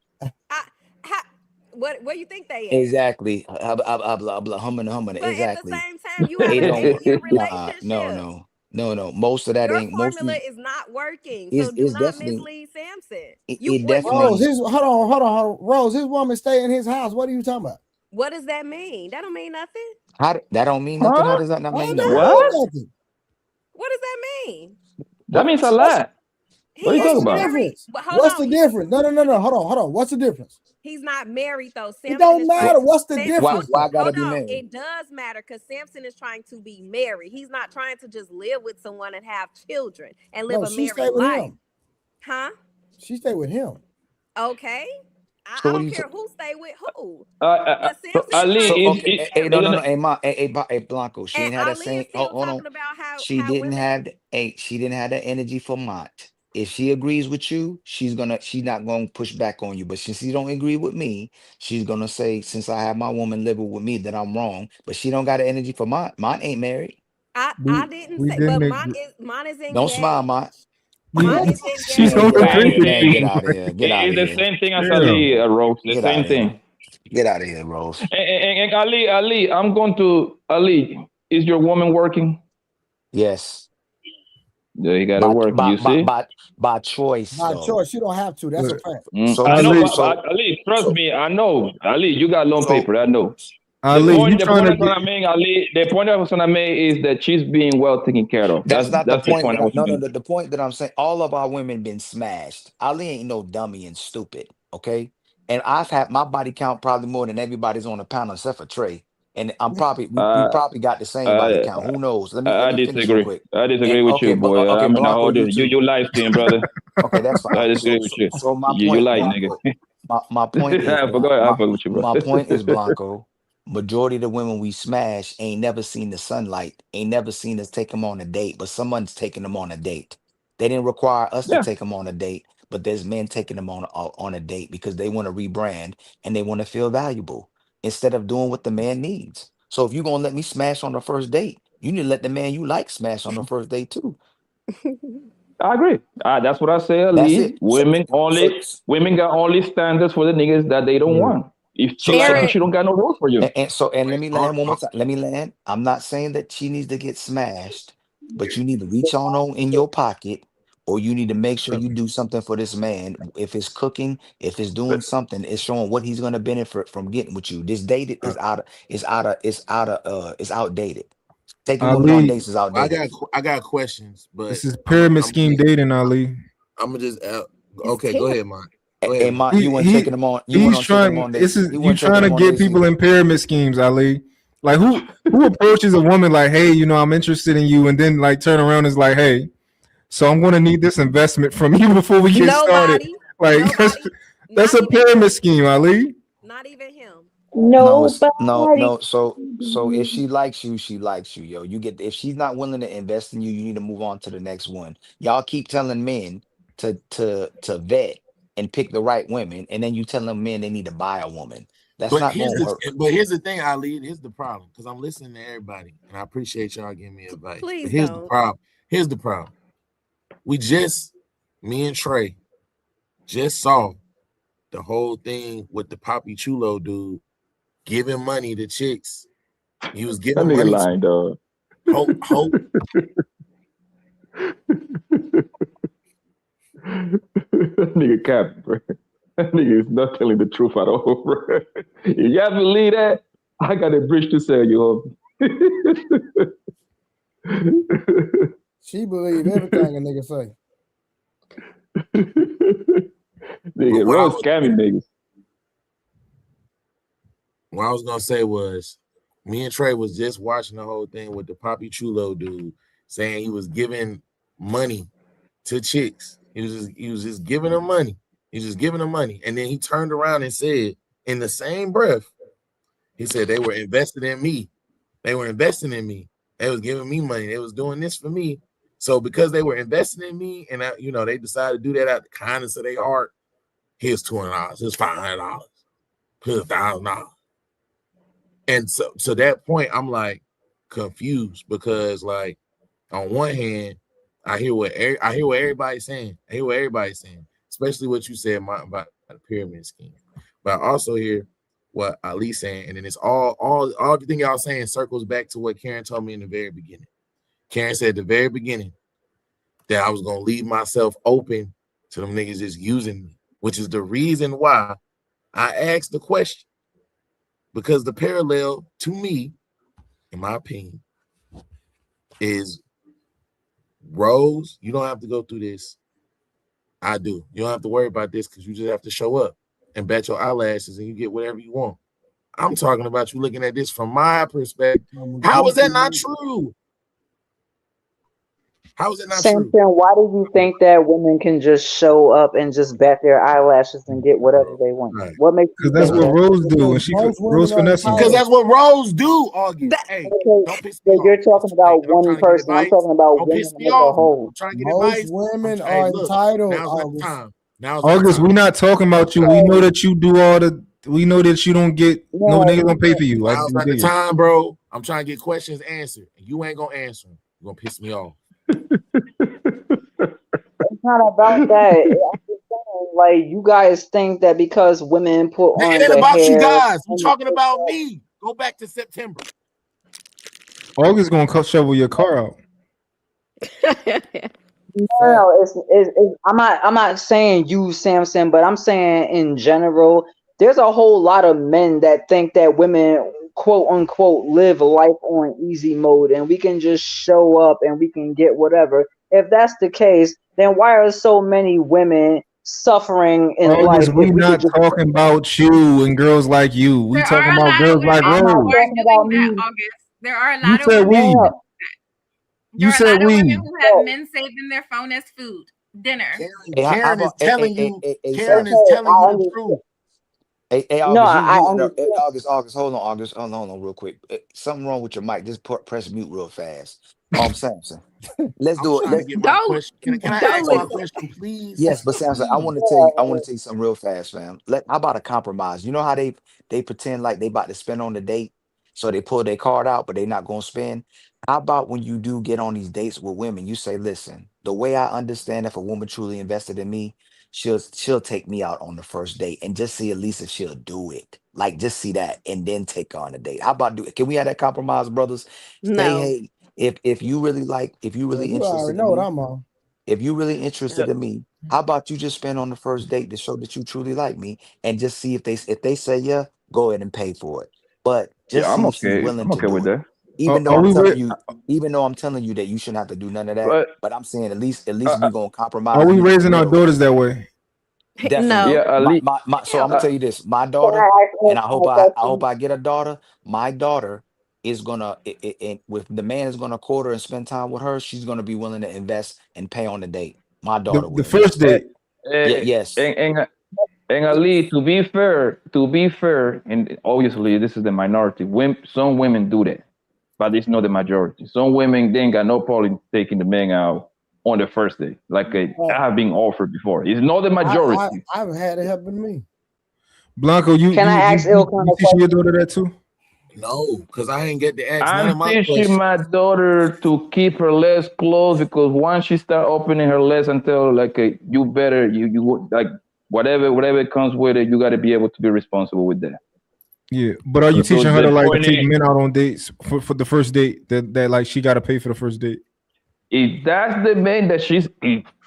[SPEAKER 4] What where you think they at?
[SPEAKER 16] Exactly. Humming.
[SPEAKER 4] But
[SPEAKER 16] Exactly.
[SPEAKER 4] at the same time, you have
[SPEAKER 16] It
[SPEAKER 4] an
[SPEAKER 16] don't.
[SPEAKER 4] 8-year
[SPEAKER 16] Nah,
[SPEAKER 4] relationship.
[SPEAKER 16] no. Most of that
[SPEAKER 4] Your
[SPEAKER 16] ain't.
[SPEAKER 4] formula
[SPEAKER 16] Mostly
[SPEAKER 4] is not working. So do
[SPEAKER 16] is
[SPEAKER 4] not
[SPEAKER 16] definitely.
[SPEAKER 4] mislead Samson.
[SPEAKER 16] It
[SPEAKER 4] What
[SPEAKER 2] Rose,
[SPEAKER 16] definitely.
[SPEAKER 2] hold on. Rose, his woman stay in his house. What are you talking about?
[SPEAKER 4] what does that mean? That don't mean nothing.
[SPEAKER 16] That don't mean nothing. How
[SPEAKER 7] Huh?
[SPEAKER 16] does that not
[SPEAKER 2] Oh,
[SPEAKER 16] mean
[SPEAKER 2] that
[SPEAKER 16] nothing?
[SPEAKER 2] don't
[SPEAKER 7] What?
[SPEAKER 2] mean nothing.
[SPEAKER 4] What does that mean?
[SPEAKER 7] That means a
[SPEAKER 2] What's
[SPEAKER 7] lot. What are you
[SPEAKER 4] He
[SPEAKER 7] talking
[SPEAKER 4] ain't
[SPEAKER 7] about?
[SPEAKER 4] married.
[SPEAKER 2] difference?
[SPEAKER 4] But hold
[SPEAKER 2] What's
[SPEAKER 4] on.
[SPEAKER 2] the difference? No. Hold on. What's the difference?
[SPEAKER 4] He's not married though.
[SPEAKER 2] It
[SPEAKER 4] Samson
[SPEAKER 2] don't
[SPEAKER 4] is
[SPEAKER 2] matter.
[SPEAKER 4] trying.
[SPEAKER 2] What's the
[SPEAKER 4] Samson,
[SPEAKER 2] difference?
[SPEAKER 16] Why I
[SPEAKER 2] though?
[SPEAKER 16] gotta
[SPEAKER 4] hold
[SPEAKER 16] be
[SPEAKER 4] on.
[SPEAKER 16] married?
[SPEAKER 4] It does matter because Samson is trying to be married. He's not trying to just live with someone and have children and live
[SPEAKER 2] No,
[SPEAKER 4] a
[SPEAKER 2] she stay
[SPEAKER 4] married
[SPEAKER 2] with
[SPEAKER 4] life.
[SPEAKER 2] him.
[SPEAKER 4] Huh?
[SPEAKER 2] She stay with him.
[SPEAKER 4] Okay.
[SPEAKER 16] So
[SPEAKER 4] I
[SPEAKER 16] what do
[SPEAKER 4] don't
[SPEAKER 16] you?
[SPEAKER 4] care who stay with who.
[SPEAKER 7] So
[SPEAKER 4] But Samson is
[SPEAKER 7] Ali,
[SPEAKER 4] trying to
[SPEAKER 16] Okay.
[SPEAKER 4] be
[SPEAKER 16] Hey, no.
[SPEAKER 4] married.
[SPEAKER 16] Hey, Blanco. She
[SPEAKER 4] And
[SPEAKER 16] ain't had that
[SPEAKER 4] Ali
[SPEAKER 16] same.
[SPEAKER 4] is still
[SPEAKER 16] Hold on.
[SPEAKER 4] talking about how
[SPEAKER 16] She didn't
[SPEAKER 4] women.
[SPEAKER 16] have. She didn't have the energy for Mont. If she agrees with you, she's not gonna push back on you. But since she don't agree with me, she's gonna say, since I have my woman living with me, that I'm wrong. But she don't got the energy for Mont. Mont ain't married.
[SPEAKER 4] I
[SPEAKER 10] We
[SPEAKER 4] didn't
[SPEAKER 10] we
[SPEAKER 4] say, but
[SPEAKER 10] didn't
[SPEAKER 4] Mont is
[SPEAKER 16] Don't smile,
[SPEAKER 4] engaged.
[SPEAKER 16] Mont.
[SPEAKER 4] Mont is
[SPEAKER 10] She
[SPEAKER 16] Man,
[SPEAKER 10] don't
[SPEAKER 16] get out of
[SPEAKER 10] agree
[SPEAKER 16] here,
[SPEAKER 10] with
[SPEAKER 16] man. Get
[SPEAKER 10] you.
[SPEAKER 16] out of here. Get out
[SPEAKER 7] it's
[SPEAKER 16] of
[SPEAKER 7] the
[SPEAKER 16] here.
[SPEAKER 7] same thing as
[SPEAKER 10] Damn.
[SPEAKER 7] Ali, Rose. The
[SPEAKER 16] Get
[SPEAKER 7] same
[SPEAKER 16] out of here.
[SPEAKER 7] thing.
[SPEAKER 16] Get out of here, Rose.
[SPEAKER 7] And Ali, I'm going to Ali. Is your woman working?
[SPEAKER 16] Yes.
[SPEAKER 7] Yeah, you got to work. You see?
[SPEAKER 16] By choice,
[SPEAKER 2] By
[SPEAKER 16] though.
[SPEAKER 2] choice, she don't have to. That's a fact.
[SPEAKER 7] I know,
[SPEAKER 10] Ali,
[SPEAKER 7] but Ali, trust me, I know. Ali, you got loan paper. I know.
[SPEAKER 10] Ali, you
[SPEAKER 7] The
[SPEAKER 10] trying
[SPEAKER 7] point
[SPEAKER 10] to
[SPEAKER 7] I was gonna make, Ali, the point I was gonna make is that she's being well taken care of.
[SPEAKER 16] That's not the
[SPEAKER 7] That's the
[SPEAKER 16] point.
[SPEAKER 7] point I was making.
[SPEAKER 16] The point that I'm saying, all of our women been smashed. Ali ain't no dummy and stupid, okay? And I've had my body count probably more than everybody's on the panel except for Trey. And I'm probably we probably got the same body count. Who knows? Let
[SPEAKER 7] I
[SPEAKER 16] me finish real
[SPEAKER 7] disagree.
[SPEAKER 16] quick.
[SPEAKER 7] I disagree
[SPEAKER 16] And
[SPEAKER 7] with
[SPEAKER 16] okay,
[SPEAKER 7] you,
[SPEAKER 16] but
[SPEAKER 7] boy.
[SPEAKER 16] okay,
[SPEAKER 7] I'm in a
[SPEAKER 16] Blanco,
[SPEAKER 7] whole
[SPEAKER 16] you
[SPEAKER 7] different.
[SPEAKER 16] too.
[SPEAKER 7] You light skin, brother.
[SPEAKER 16] Okay, that's fine.
[SPEAKER 7] I disagree with you.
[SPEAKER 16] So my
[SPEAKER 7] You
[SPEAKER 16] point,
[SPEAKER 7] light,
[SPEAKER 16] Blanco,
[SPEAKER 7] nigga.
[SPEAKER 16] my point is
[SPEAKER 7] I forgot. I forgot with you, bro.
[SPEAKER 16] my point is, Blanco, majority of the women we smash ain't never seen the sunlight, ain't never seen us take them on a date, but someone's taking them on a date. They didn't require us to
[SPEAKER 7] Yeah.
[SPEAKER 16] take them on a date, but there's men taking them on a date because they want to rebrand and they want to feel valuable instead of doing what the man needs. So if you're gonna let me smash on the first date, you need to let the man you like smash on the first date too.
[SPEAKER 7] I agree. That's what I say,
[SPEAKER 16] That's
[SPEAKER 7] Ali.
[SPEAKER 16] it.
[SPEAKER 7] Women got only standards for the niggas that they don't want. If she like you, she don't got no rules for you.
[SPEAKER 16] And let me land one more time. Let me land. I'm not saying that she needs to get smashed, but you need to reach on in your pocket or you need to make sure you do something for this man. If it's cooking, if it's doing something, it's showing what he's gonna benefit from getting with you. This dated is outdated. Taking women on
[SPEAKER 10] Ali,
[SPEAKER 16] dates is outdated.
[SPEAKER 17] I got questions, but
[SPEAKER 10] this is pyramid scheme dating, Ali.
[SPEAKER 17] I'm gonna just okay. Go ahead, man. Go
[SPEAKER 16] Hey,
[SPEAKER 17] ahead,
[SPEAKER 16] Ma,
[SPEAKER 17] man.
[SPEAKER 16] you weren't taking them on. You
[SPEAKER 10] He's
[SPEAKER 16] weren't taking them
[SPEAKER 10] trying.
[SPEAKER 16] on
[SPEAKER 10] This
[SPEAKER 16] dates.
[SPEAKER 10] is
[SPEAKER 16] You
[SPEAKER 10] you
[SPEAKER 16] weren't taking
[SPEAKER 10] trying to
[SPEAKER 16] them on
[SPEAKER 10] get
[SPEAKER 16] dates
[SPEAKER 10] people
[SPEAKER 16] either.
[SPEAKER 10] in pyramid schemes, Ali. Like who approaches a woman like, hey, you know, I'm interested in you, and then like turn around and is like, hey, so I'm gonna need this investment from you before we get started. Like that's a pyramid scheme, Ali.
[SPEAKER 4] Not even him.
[SPEAKER 16] No, So if she likes you, she likes you, yo. You get if she's not willing to invest in you, you need to move on to the next one. Y'all keep telling men to vet and pick the right women, and then you tell them men they need to buy a woman. That's
[SPEAKER 17] But
[SPEAKER 16] not
[SPEAKER 17] here's
[SPEAKER 16] gonna work.
[SPEAKER 17] the thing, Ali. Here's the problem, because I'm listening to everybody, and I appreciate y'all giving me advice.
[SPEAKER 4] Please
[SPEAKER 17] But here's
[SPEAKER 4] don't.
[SPEAKER 17] the problem. Here's the problem. Me and Trey just saw the whole thing with the Poppy Chulo dude giving money to chicks. He was
[SPEAKER 7] That
[SPEAKER 17] giving
[SPEAKER 7] nigga
[SPEAKER 17] money
[SPEAKER 7] lying, dog.
[SPEAKER 17] to Hope.
[SPEAKER 7] That nigga cap, bro. That nigga is not telling the truth at all, bro. If you have to believe that, I got a bridge to sell you, homie.
[SPEAKER 2] She believe everything a nigga say.
[SPEAKER 7] Nigga, real scammy niggas.
[SPEAKER 17] What I was gonna say was, me and Trey was just watching the whole thing with the Poppy Chulo dude saying he was giving money to chicks. He was just giving them money. He's just giving them money, and then he turned around and said, in the same breath, he said they were invested in me. They were investing in me. They was giving me money. They was doing this for me. So because they were investing in me, and they decided to do that out of the kindness of their heart. Here's $200. Here's $500. Here's $1,000. And so to that point, I'm like confused, because like on one hand, I hear what everybody's saying. I hear what everybody's saying, especially what you said about the pyramid scheme. But I also hear what Ali's saying, and then it's all everything y'all saying circles back to what Karen told me in the very beginning. Karen said at the very beginning that I was gonna leave myself open to them niggas just using me, which is the reason why I asked the question. Because the parallel to me, in my opinion, is Rose, you don't have to go through this. I do. You don't have to worry about this, because you just have to show up and bat your eyelashes and you get whatever you want. I'm talking about you looking at this from my perspective. How is that not true? How is it not true?
[SPEAKER 14] Samson, why do you think that women can just show up and just bat their eyelashes and get whatever they want?
[SPEAKER 17] Right.
[SPEAKER 14] What makes you
[SPEAKER 10] Because that's
[SPEAKER 14] think
[SPEAKER 10] what
[SPEAKER 14] that?
[SPEAKER 10] Rose do, and Rose finesse you.
[SPEAKER 17] Because that's what Rose do, August. Hey, don't piss me
[SPEAKER 14] So you're talking about one
[SPEAKER 17] trying to get
[SPEAKER 14] person. I'm
[SPEAKER 17] advice.
[SPEAKER 14] talking about
[SPEAKER 17] Don't
[SPEAKER 14] women
[SPEAKER 17] piss me
[SPEAKER 14] as a
[SPEAKER 17] off.
[SPEAKER 14] whole.
[SPEAKER 17] I'm trying to get
[SPEAKER 2] Most
[SPEAKER 17] advice.
[SPEAKER 2] women
[SPEAKER 17] Hey,
[SPEAKER 2] are
[SPEAKER 17] look,
[SPEAKER 2] entitled.
[SPEAKER 17] now's not
[SPEAKER 2] August.
[SPEAKER 17] time. Now's not
[SPEAKER 10] August,
[SPEAKER 17] time.
[SPEAKER 10] we're not talking about you. We know that you do all the. We know that you don't get no niggas gonna pay for you.
[SPEAKER 17] Now's not the time, bro. I'm trying to get questions answered, and you ain't gonna answer them. You're gonna piss me off.
[SPEAKER 14] It's not about that. I'm just saying, like, you guys think that because women put on
[SPEAKER 17] It ain't
[SPEAKER 14] the
[SPEAKER 17] about
[SPEAKER 14] hair,
[SPEAKER 17] you guys. We're talking about me. Go back to September.
[SPEAKER 10] August gonna shovel your car out.
[SPEAKER 14] No, I'm not saying you, Samson, but I'm saying in general, there's a whole lot of men that think that women, quote unquote, live life on easy mode and we can just show up and we can get whatever. If that's the case, then why are so many women suffering in
[SPEAKER 10] August,
[SPEAKER 14] life?
[SPEAKER 10] we not talking about you and girls like you. We
[SPEAKER 3] There
[SPEAKER 10] talking
[SPEAKER 3] are a
[SPEAKER 10] about
[SPEAKER 3] lot
[SPEAKER 10] girls
[SPEAKER 3] of
[SPEAKER 10] like
[SPEAKER 3] women who
[SPEAKER 10] Rose.
[SPEAKER 3] are doing that, August. There are a
[SPEAKER 10] You
[SPEAKER 3] lot of
[SPEAKER 10] said
[SPEAKER 3] women.
[SPEAKER 10] we.
[SPEAKER 3] There
[SPEAKER 10] You
[SPEAKER 3] are a
[SPEAKER 10] said
[SPEAKER 3] lot of
[SPEAKER 10] we.
[SPEAKER 3] women who have men saving their phone as food, dinner.
[SPEAKER 17] Karen is telling you. Karen
[SPEAKER 16] Samson.
[SPEAKER 17] is telling you the truth.
[SPEAKER 16] Hey,
[SPEAKER 14] No,
[SPEAKER 16] August,
[SPEAKER 14] I
[SPEAKER 16] August, hold on, real quick. Something wrong with your mic. Just press mute real fast. Samson, let's do it.
[SPEAKER 17] Trying to get my question. Can I ask my question, please?
[SPEAKER 16] Yes, but Samson, I want to tell you something real fast, fam. How about a compromise? You know how they pretend like they about to spend on the date, so they pull their card out, but they not gonna spend. How about when you do get on these dates with women, you say, listen, the way I understand if a woman truly invested in me, she'll take me out on the first date and just see at least if she'll do it. Like just see that and then take her on a date. How about can we have that compromise, brothers? Say,
[SPEAKER 4] No.
[SPEAKER 16] hey, if you really
[SPEAKER 2] You
[SPEAKER 16] interested
[SPEAKER 2] already
[SPEAKER 16] in
[SPEAKER 2] know what
[SPEAKER 16] me,
[SPEAKER 2] I'm on.
[SPEAKER 16] if you're really interested in me, how about you just spend on the first date to show that you truly like me, and just see if they say yeah, go ahead and pay for it. But
[SPEAKER 7] Yeah,
[SPEAKER 16] just
[SPEAKER 7] I'm
[SPEAKER 16] see if she's
[SPEAKER 7] okay.
[SPEAKER 16] willing
[SPEAKER 7] I'm
[SPEAKER 16] to
[SPEAKER 7] okay with
[SPEAKER 16] do it.
[SPEAKER 7] that.
[SPEAKER 16] Even though
[SPEAKER 10] Are
[SPEAKER 16] I'm
[SPEAKER 10] we?
[SPEAKER 16] telling you, that you shouldn't have to do none of that.
[SPEAKER 7] But
[SPEAKER 16] But I'm saying at least we're gonna
[SPEAKER 10] Are
[SPEAKER 16] compromise.
[SPEAKER 10] we
[SPEAKER 16] Meet in the
[SPEAKER 10] raising our
[SPEAKER 16] middle.
[SPEAKER 10] daughters that way?
[SPEAKER 16] Definitely.
[SPEAKER 7] yeah, at least
[SPEAKER 16] So I'm gonna tell you this. My
[SPEAKER 14] Can
[SPEAKER 16] daughter,
[SPEAKER 14] I ask
[SPEAKER 16] and I
[SPEAKER 14] question?
[SPEAKER 16] hope I get a daughter. My daughter is gonna with the man is gonna court her and spend time with her, she's gonna be willing to invest and pay on the date. My daughter
[SPEAKER 10] The
[SPEAKER 16] will,
[SPEAKER 10] first
[SPEAKER 16] yes.
[SPEAKER 10] date.
[SPEAKER 16] Yes.
[SPEAKER 7] And Ali, to be fair, and obviously this is the minority. Some women do that, but it's not the majority. Some women they ain't got no problem taking the man out on the first day, like I have been offered before. It's not the majority.
[SPEAKER 2] I've had it happen to me.
[SPEAKER 10] Blanco, you
[SPEAKER 14] Can I ask Ilkan a
[SPEAKER 10] teaching your
[SPEAKER 14] question?
[SPEAKER 10] daughter that too?
[SPEAKER 17] No, because I ain't get to ask none of
[SPEAKER 7] I'm
[SPEAKER 17] my
[SPEAKER 7] teaching
[SPEAKER 17] questions.
[SPEAKER 7] my daughter to keep her legs closed, because once she start opening her legs and tell her like, you better, you like whatever comes with it, you got to be able to be responsible with that.
[SPEAKER 10] Yeah, but are you
[SPEAKER 7] So
[SPEAKER 10] teaching her to
[SPEAKER 7] the
[SPEAKER 10] like
[SPEAKER 7] point
[SPEAKER 10] take
[SPEAKER 7] is,
[SPEAKER 10] men out on dates for the first date that like she got to pay for the first date?
[SPEAKER 7] if that's the man that she's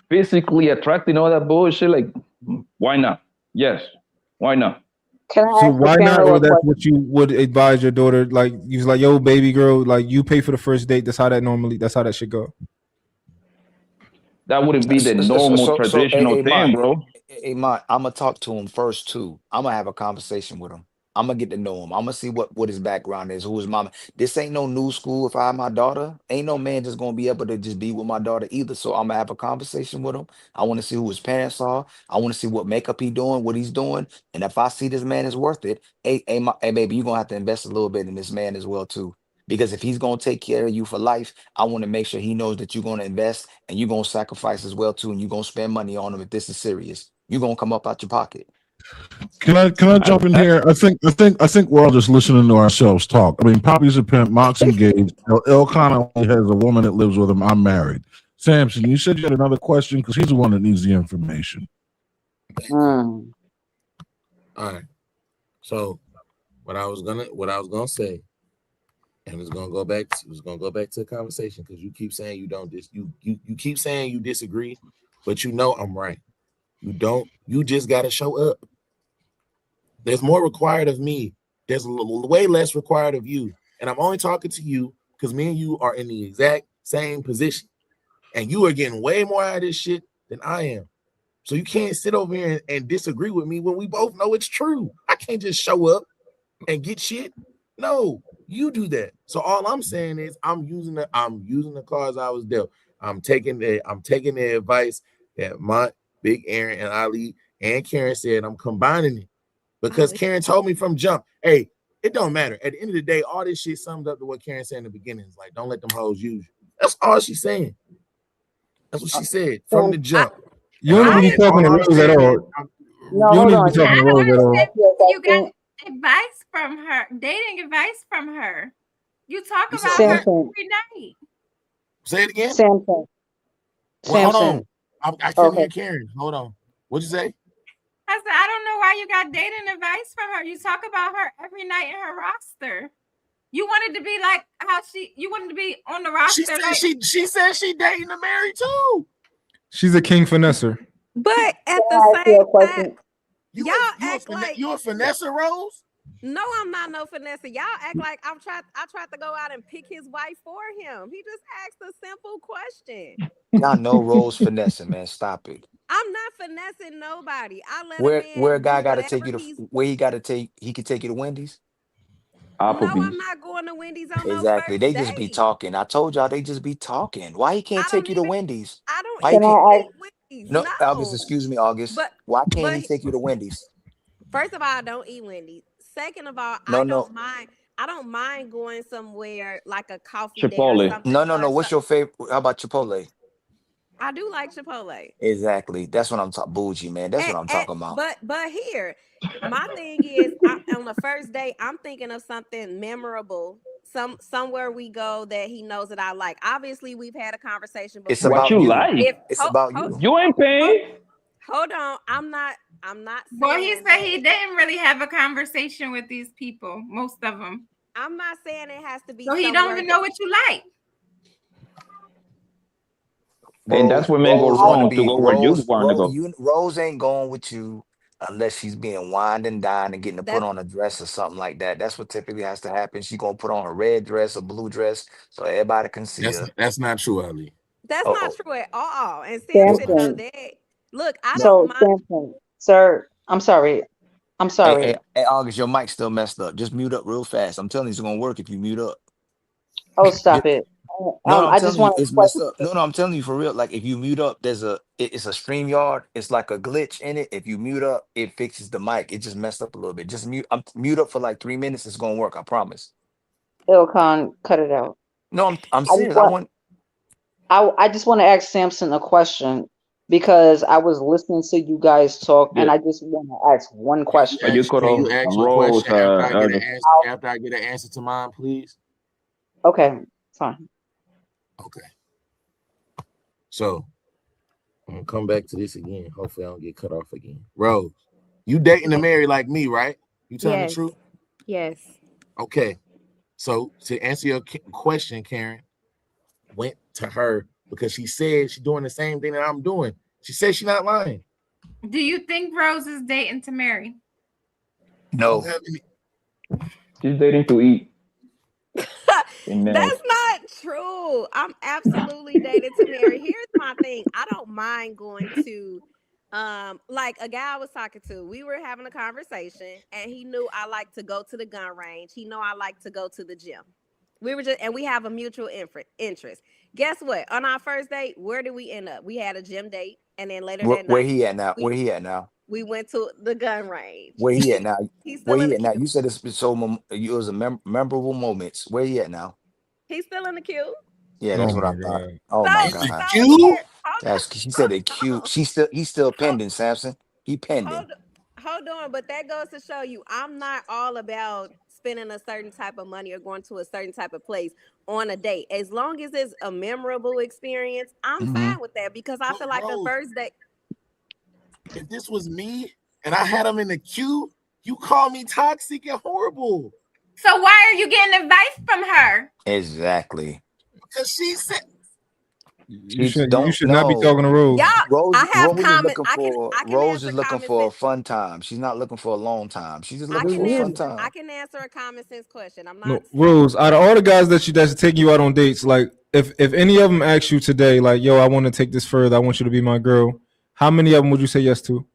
[SPEAKER 7] physically attracting, all that bullshit, like, why not? Yes, why not?
[SPEAKER 14] Can I
[SPEAKER 10] So
[SPEAKER 14] ask the
[SPEAKER 10] why not?
[SPEAKER 14] panel
[SPEAKER 10] Or
[SPEAKER 14] a
[SPEAKER 10] that's
[SPEAKER 14] question?
[SPEAKER 10] what you would advise your daughter? Like you was like, yo, baby girl, like you pay for the first date. That's how that should go.
[SPEAKER 7] That wouldn't be the normal traditional thing, bro.
[SPEAKER 16] Hey, Mont, I'm gonna talk to him first too. I'm gonna have a conversation with him. I'm gonna get to know him. I'm gonna see what his background is, who his mama. This ain't no new school. If I have my daughter, ain't no man just gonna be able to just be with my daughter either. So I'm gonna have a conversation with him. I want to see who his parents are. I want to see what makeup he doing, what he's doing, and if I see this man is worth it, hey, baby, you're gonna have to invest a little bit in this man as well too. Because if he's gonna take care of you for life, I want to make sure he knows that you're gonna invest and you're gonna sacrifice as well too, and you're gonna spend money on him if this is serious. You're gonna come up out your pocket.
[SPEAKER 8] Can I jump in here? I think we're all just listening to ourselves talk. I mean, Poppy's a pimp, Mox engaged. Ilkan only has a woman that lives with him. I'm married. Samson, you said you had another question because he's the one that needs the information.
[SPEAKER 17] All right. So what I was gonna say, and it's gonna go back to the conversation, because you keep saying you keep saying you disagree, but you know I'm right. You just gotta show up. There's more required of me. There's way less required of you. And I'm only talking to you because me and you are in the exact same position. And you are getting way more out of this shit than I am. So you can't sit over here and disagree with me when we both know it's true. I can't just show up and get shit. No, you do that. So all I'm saying is I'm using the cards I was dealt. I'm taking the advice that Mont, Big Aaron, and Ali and Karen said. I'm combining it. Because Karen told me from jump, hey, it don't matter. At the end of the day, all this shit summed up to what Karen said in the beginning. It's like, don't let them hoes use you. That's all she's saying. That's what she said from the jump.
[SPEAKER 10] You don't need to be talking to Rose at all.
[SPEAKER 14] No,
[SPEAKER 10] You don't
[SPEAKER 14] hold
[SPEAKER 10] need to
[SPEAKER 14] on.
[SPEAKER 10] be talking to Rose at all.
[SPEAKER 3] You got advice from her, dating advice from her. You talk about her
[SPEAKER 14] Samson.
[SPEAKER 3] every night.
[SPEAKER 17] Say it again.
[SPEAKER 14] Samson.
[SPEAKER 17] Well, hold
[SPEAKER 14] Samson.
[SPEAKER 17] on. I couldn't
[SPEAKER 14] Okay.
[SPEAKER 17] hear Karen. Hold on. What'd you say?
[SPEAKER 3] I said, I don't know why you got dating advice from her. You talk about her every night in her roster. You wanted to be like how you wanted to be on the roster.
[SPEAKER 17] She said she dating to marry too.
[SPEAKER 10] She's a king finesser.
[SPEAKER 4] But at
[SPEAKER 14] Can I
[SPEAKER 4] the
[SPEAKER 14] ask you a
[SPEAKER 4] same
[SPEAKER 14] question?
[SPEAKER 4] time, y'all act like
[SPEAKER 17] you a finesse, Rose?
[SPEAKER 4] no, I'm not no finesse. Y'all act like I tried to go out and pick his wife for him. He just asked a simple question.
[SPEAKER 16] Y'all know Rose finessing, man. Stop it.
[SPEAKER 4] I'm not finessing nobody. I let
[SPEAKER 16] Where a guy
[SPEAKER 4] got to
[SPEAKER 16] take you to where he could take you to Wendy's?
[SPEAKER 4] No,
[SPEAKER 7] Applebee's.
[SPEAKER 4] I'm not going to Wendy's on
[SPEAKER 16] Exactly.
[SPEAKER 4] no
[SPEAKER 16] They
[SPEAKER 4] first
[SPEAKER 16] just be
[SPEAKER 4] date.
[SPEAKER 16] talking. I told y'all they just be talking. Why he can't take you to Wendy's?
[SPEAKER 4] I don't
[SPEAKER 16] Why he
[SPEAKER 4] even
[SPEAKER 16] can't?
[SPEAKER 4] eat Wendy's.
[SPEAKER 16] No, August, excuse me, August.
[SPEAKER 4] But
[SPEAKER 16] Why can't he
[SPEAKER 4] but
[SPEAKER 16] take you to Wendy's?
[SPEAKER 4] first of all, I don't eat Wendy's. Second of all,
[SPEAKER 16] No,
[SPEAKER 4] I
[SPEAKER 16] no.
[SPEAKER 4] don't mind. I don't mind going somewhere like a coffee date or
[SPEAKER 7] Chipotle.
[SPEAKER 4] something.
[SPEAKER 16] No. What's your favorite? How about Chipotle?
[SPEAKER 4] I do like Chipotle.
[SPEAKER 16] Exactly. That's what I'm talking. Bougie, man. That's what I'm talking about.
[SPEAKER 4] But here, my thing is on the first date, I'm thinking of something memorable. Somewhere we go that he knows that I like. Obviously, we've had a conversation before.
[SPEAKER 16] It's about
[SPEAKER 7] you
[SPEAKER 16] you.
[SPEAKER 7] like.
[SPEAKER 16] It's about you.
[SPEAKER 7] You ain't paying.
[SPEAKER 4] Hold on. I'm not
[SPEAKER 3] Well, he
[SPEAKER 4] saying
[SPEAKER 3] said he didn't really have a conversation with these people, most of them.
[SPEAKER 4] I'm not saying it has to be
[SPEAKER 3] So he don't even know what you like.
[SPEAKER 7] And that's where men go
[SPEAKER 16] Rose
[SPEAKER 7] wrong
[SPEAKER 16] gonna
[SPEAKER 7] to
[SPEAKER 16] be
[SPEAKER 7] go where you want to go.
[SPEAKER 16] Rose ain't going with you unless she's being wined and dined and getting to put on a dress or something like that. That's what typically has to happen. She's gonna put on a red dress or blue dress so everybody can see her.
[SPEAKER 17] That's not true, Ali.
[SPEAKER 4] That's
[SPEAKER 16] Uh-oh.
[SPEAKER 4] not true at all. And Samson know
[SPEAKER 14] Samson.
[SPEAKER 4] that. Look, I
[SPEAKER 14] So,
[SPEAKER 4] don't mind.
[SPEAKER 14] Samson, sir, I'm sorry. I'm sorry.
[SPEAKER 16] Hey, August, your mic's still messed up. Just mute up real fast. I'm telling you, it's gonna work if you mute up.
[SPEAKER 14] Oh, stop it.
[SPEAKER 16] No, I'm
[SPEAKER 14] I
[SPEAKER 16] telling
[SPEAKER 14] just
[SPEAKER 16] you,
[SPEAKER 14] want
[SPEAKER 16] it's
[SPEAKER 14] to
[SPEAKER 16] messed up. No, I'm telling you for real. Like if you mute up, it's a StreamYard. It's like a glitch in it. If you mute up, it fixes the mic. It just messed up a little bit. Just mute up for like 3 minutes. It's gonna work. I promise.
[SPEAKER 14] Ilkan, cut it out.
[SPEAKER 16] No, I'm
[SPEAKER 14] I just
[SPEAKER 16] serious.
[SPEAKER 14] want I just want to ask Samson a question because I was listening to you guys talk, and
[SPEAKER 7] Yeah.
[SPEAKER 14] I just want to ask one question.
[SPEAKER 7] But you could
[SPEAKER 17] Can
[SPEAKER 7] have
[SPEAKER 17] you ask your
[SPEAKER 7] Rose.
[SPEAKER 17] question after I get an answer to mine, please?
[SPEAKER 14] Okay, fine.
[SPEAKER 17] Okay. So I'm gonna come back to this again. Hopefully I don't get cut off again. Rose, you dating a Mary like me, right? You telling
[SPEAKER 4] Yes.
[SPEAKER 17] the truth?
[SPEAKER 4] Yes.
[SPEAKER 17] Okay. So to answer your question, Karen, went to her because she said she's doing the same thing that I'm doing. She said she's not lying.
[SPEAKER 3] Do you think Rose is dating to marry?
[SPEAKER 16] No.
[SPEAKER 7] She's dating to eat. Amen.
[SPEAKER 4] That's not true. I'm absolutely dating to marry. Here's my thing. I don't mind going to like a guy I was talking to. We were having a conversation and he knew I like to go to the gun range. He know I like to go to the gym. We were just, and we have a mutual interest. Guess what? On our first date, where did we end up? We had a gym date, and then later that
[SPEAKER 16] Where
[SPEAKER 4] night,
[SPEAKER 16] he at now? Where he at now?
[SPEAKER 4] we went to the gun range.
[SPEAKER 16] Where he at now?
[SPEAKER 4] He's still
[SPEAKER 16] Where
[SPEAKER 4] in
[SPEAKER 16] he
[SPEAKER 4] the
[SPEAKER 16] at now?
[SPEAKER 4] queue.
[SPEAKER 16] You said it was a memorable moments. Where he at now?
[SPEAKER 4] He's still in the queue.
[SPEAKER 16] Yeah, that's what I thought. Oh
[SPEAKER 4] So-
[SPEAKER 16] my
[SPEAKER 4] so
[SPEAKER 16] god.
[SPEAKER 4] here-
[SPEAKER 16] She said it cute. He's still pending, Samson. He pending.
[SPEAKER 4] Hold on, but that goes to show you I'm not all about spending a certain type of money or going to a certain type of place on a date. As long as it's a memorable experience, I'm fine with that because I feel like the first date.
[SPEAKER 17] If this was me and I had him in the queue, you call me toxic and horrible.
[SPEAKER 3] So why are you getting advice from her?
[SPEAKER 16] Exactly.
[SPEAKER 17] Because she said
[SPEAKER 10] You should not be talking to Rose.
[SPEAKER 16] Rose,
[SPEAKER 4] I have
[SPEAKER 16] Rose
[SPEAKER 4] comment-
[SPEAKER 16] is looking
[SPEAKER 4] I can-
[SPEAKER 16] for
[SPEAKER 4] I can
[SPEAKER 16] Rose
[SPEAKER 4] answer
[SPEAKER 16] is looking
[SPEAKER 4] common
[SPEAKER 16] for a
[SPEAKER 4] sense.
[SPEAKER 16] fun time. She's not looking for a long time. She's just
[SPEAKER 4] I
[SPEAKER 16] looking
[SPEAKER 4] can,
[SPEAKER 16] for a fun
[SPEAKER 4] answer,
[SPEAKER 16] time.
[SPEAKER 4] I can answer a common sense question. I'm not.
[SPEAKER 10] No, Rose, out of all the guys that's taking you out on dates, like if any of them ask you today, like, yo, I want to take this further, I want you to be my girl, how many of them would you say yes to?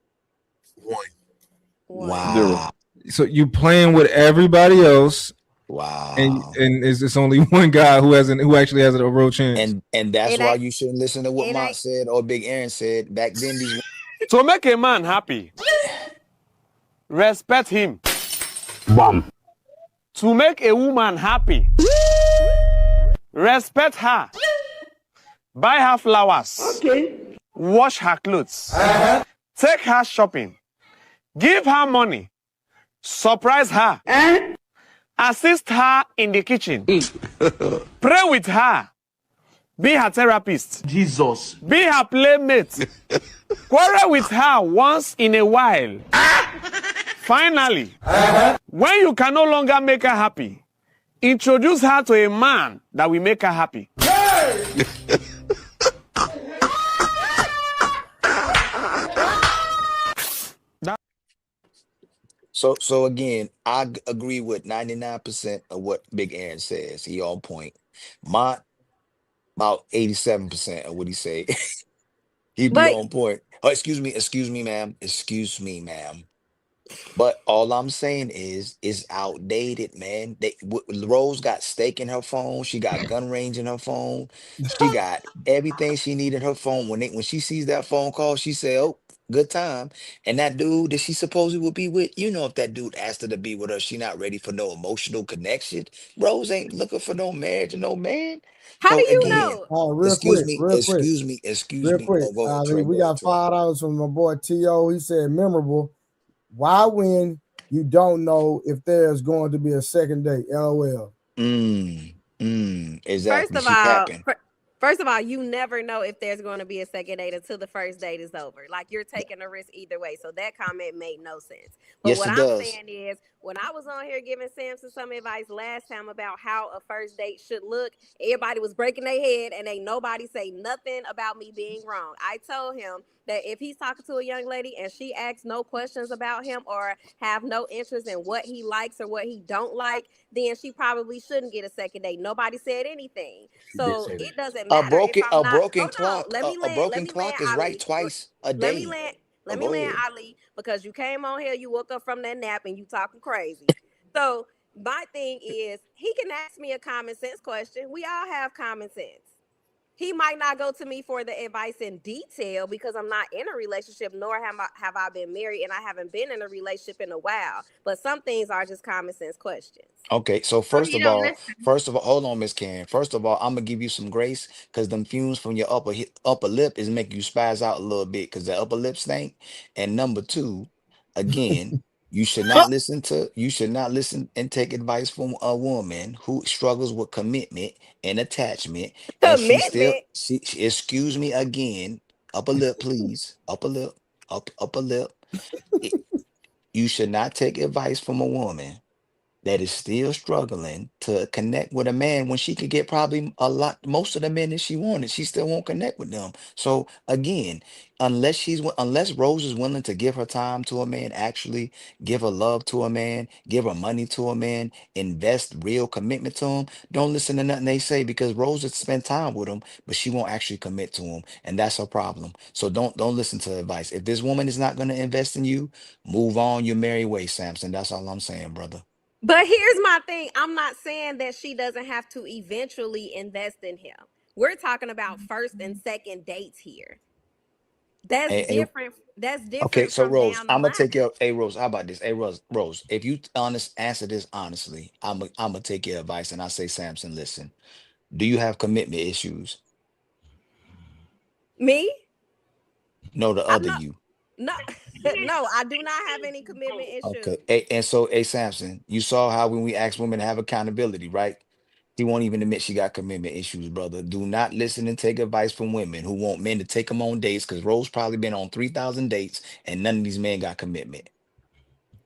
[SPEAKER 16] Wow.
[SPEAKER 10] So you playing with everybody else.
[SPEAKER 16] Wow.
[SPEAKER 10] And it's only one guy who actually has a real chance.
[SPEAKER 16] And that's why you shouldn't listen to what Mont said or Big Aaron said back then. These
[SPEAKER 19] To make a man happy, respect him.
[SPEAKER 18] Bam.
[SPEAKER 19] To make a woman happy, respect her. Buy her flowers.
[SPEAKER 18] Okay.
[SPEAKER 19] Wash her clothes. Take her shopping. Give her money. Surprise her. Assist her in the kitchen. Pray with her. Be her therapist.
[SPEAKER 12] Jesus.
[SPEAKER 19] Be her playmate. Quarrel with her once in a while. Finally, when you can no longer make her happy, introduce her to a man that will make her happy.
[SPEAKER 16] So again, I agree with 99% of what Big Aaron says. He on point. Mont, about 87% of what he say. He be on point. Oh, excuse me, ma'am. Excuse me, ma'am. But all I'm saying is, it's outdated, man. Rose got steak in her phone. She got gun range in her phone. She got everything she needed in her phone. When she sees that phone call, she say, "Oh, good time." And that dude that she supposedly would be with, if that dude asked her to be with her, she not ready for no emotional connection. Rose ain't looking for no marriage or no man.
[SPEAKER 4] How do you
[SPEAKER 16] again,
[SPEAKER 4] know?
[SPEAKER 2] Real quick.
[SPEAKER 16] Excuse me. Go ahead, Trey,
[SPEAKER 2] We
[SPEAKER 16] go
[SPEAKER 2] got
[SPEAKER 16] ahead, Trey.
[SPEAKER 2] $5 from my boy T.O. He said memorable. Why when you don't know if there's going to be a second date? LOL.
[SPEAKER 16] Exactly.
[SPEAKER 4] First of all, First of all, you never know if there's going to be a second date until the first date is over. Like, you're taking a risk either way. So that comment made no sense. But
[SPEAKER 16] Yes,
[SPEAKER 4] what
[SPEAKER 16] it
[SPEAKER 4] I'm
[SPEAKER 16] does.
[SPEAKER 4] saying is, when I was on here giving Samson some advice last time about how a first date should look, everybody was breaking their head and ain't nobody say nothing about me being wrong. I told him that if he's talking to a young lady and she asks no questions about him or have no interest in what he likes or what he don't like, then she probably shouldn't get a second date. Nobody said anything. So it doesn't
[SPEAKER 16] A
[SPEAKER 4] matter if I'm not.
[SPEAKER 16] broken
[SPEAKER 4] Hold on.
[SPEAKER 16] clock.
[SPEAKER 4] Let me
[SPEAKER 16] A
[SPEAKER 4] land.
[SPEAKER 16] broken
[SPEAKER 4] Let me
[SPEAKER 16] clock
[SPEAKER 4] land,
[SPEAKER 16] is right
[SPEAKER 4] Ali.
[SPEAKER 16] twice a
[SPEAKER 4] Let me
[SPEAKER 16] day.
[SPEAKER 4] land.
[SPEAKER 16] Oh,
[SPEAKER 4] Let me
[SPEAKER 16] go
[SPEAKER 4] land,
[SPEAKER 16] ahead.
[SPEAKER 4] Ali, because you came on here, you woke up from that nap and you talking crazy. So my thing is, he can ask me a common sense question. We all have common sense. He might not go to me for the advice in detail because I'm not in a relationship, nor have I been married, and I haven't been in a relationship in a while. But some things are just common sense questions.
[SPEAKER 16] Okay, so
[SPEAKER 3] So he don't listen.
[SPEAKER 16] first of all, hold on, Miss Karen. First of all, I'm gonna give you some grace because them fumes from your upper lip is making you spaz out a little bit because the upper lip stink. And number two, again, you should not listen and take advice from a woman who struggles with commitment and attachment, and
[SPEAKER 4] Commitment.
[SPEAKER 16] she excuse me again, upper lip, please, upper lip. It- you should not take advice from a woman that is still struggling to connect with a man when she could get probably most of the men that she wanted, she still won't connect with them. So again, unless Rose is willing to give her time to a man, actually give her love to a man, give her money to a man, invest real commitment to him, don't listen to nothing they say because Rose has spent time with him, but she won't actually commit to him, and that's her problem. So don't listen to advice. If this woman is not going to invest in you, move on your merry way, Samson. That's all I'm saying, brother.
[SPEAKER 4] But here's my thing. I'm not saying that she doesn't have to eventually invest in him. We're talking about first and second dates here. That's
[SPEAKER 16] Hey,
[SPEAKER 4] different. That's different
[SPEAKER 16] okay, so
[SPEAKER 4] from
[SPEAKER 16] Rose,
[SPEAKER 4] down the
[SPEAKER 16] I'm gonna
[SPEAKER 4] line.
[SPEAKER 16] take your. Hey, Rose, how about this? Hey, Rose, if you answer this honestly, I'm gonna take your advice and I say, Samson, listen, do you have commitment issues?
[SPEAKER 4] Me?
[SPEAKER 16] No, the
[SPEAKER 4] I'm
[SPEAKER 16] other
[SPEAKER 4] not.
[SPEAKER 16] you.
[SPEAKER 4] No, no, I do not have any commitment
[SPEAKER 16] Okay.
[SPEAKER 4] issues.
[SPEAKER 16] Hey, and so, hey, Samson, you saw how when we ask women to have accountability, right? She won't even admit she got commitment issues, brother. Do not listen and take advice from women who want men to take them on dates because Rose probably been on 3,000 dates and none of these men got commitment.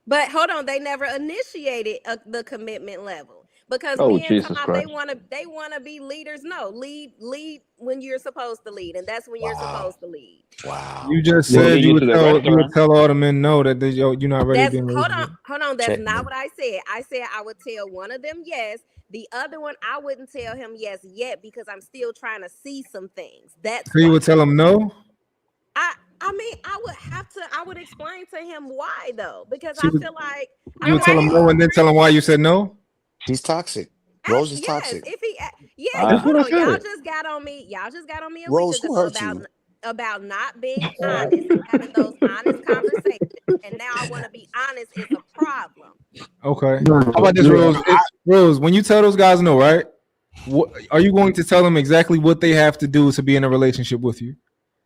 [SPEAKER 4] But hold on, they never initiated the commitment level because
[SPEAKER 7] Oh,
[SPEAKER 4] men
[SPEAKER 7] Jesus
[SPEAKER 4] talking about
[SPEAKER 7] Christ.
[SPEAKER 4] they wanna be leaders. No, lead when you're supposed to lead, and that's when you're
[SPEAKER 16] Wow.
[SPEAKER 4] supposed to lead.
[SPEAKER 16] Wow.
[SPEAKER 10] You just
[SPEAKER 7] They
[SPEAKER 10] said
[SPEAKER 7] lead you to the
[SPEAKER 10] you would
[SPEAKER 7] restaurant.
[SPEAKER 10] tell all the men no that you're not ready to
[SPEAKER 4] That's
[SPEAKER 10] be in a relationship.
[SPEAKER 4] hold on. That's not
[SPEAKER 16] Checkmate.
[SPEAKER 4] what I said. I said I would tell one of them yes. The other one I wouldn't tell him yes yet because I'm still trying to see some things. That's
[SPEAKER 10] So you
[SPEAKER 4] why.
[SPEAKER 10] would tell them no?
[SPEAKER 4] I mean, I would explain to him why though, because
[SPEAKER 10] So
[SPEAKER 4] I feel like
[SPEAKER 10] you would tell them no and then tell them why you said no?
[SPEAKER 16] She's toxic. Rose is
[SPEAKER 4] yes,
[SPEAKER 16] toxic.
[SPEAKER 4] if he yeah,
[SPEAKER 10] That's
[SPEAKER 4] hold
[SPEAKER 10] what I
[SPEAKER 4] on, y'all
[SPEAKER 10] said.
[SPEAKER 4] just got on me. Y'all just got on me a
[SPEAKER 16] Rose,
[SPEAKER 4] week
[SPEAKER 16] who
[SPEAKER 4] ago
[SPEAKER 16] hurt you?
[SPEAKER 4] about not being honest and having those honest conversations. And now I want to be honest is a problem.
[SPEAKER 10] Okay. How about this, Rose? Rose, when you tell those guys no, right? What are you going to tell them exactly what they have to do to be in a relationship with you?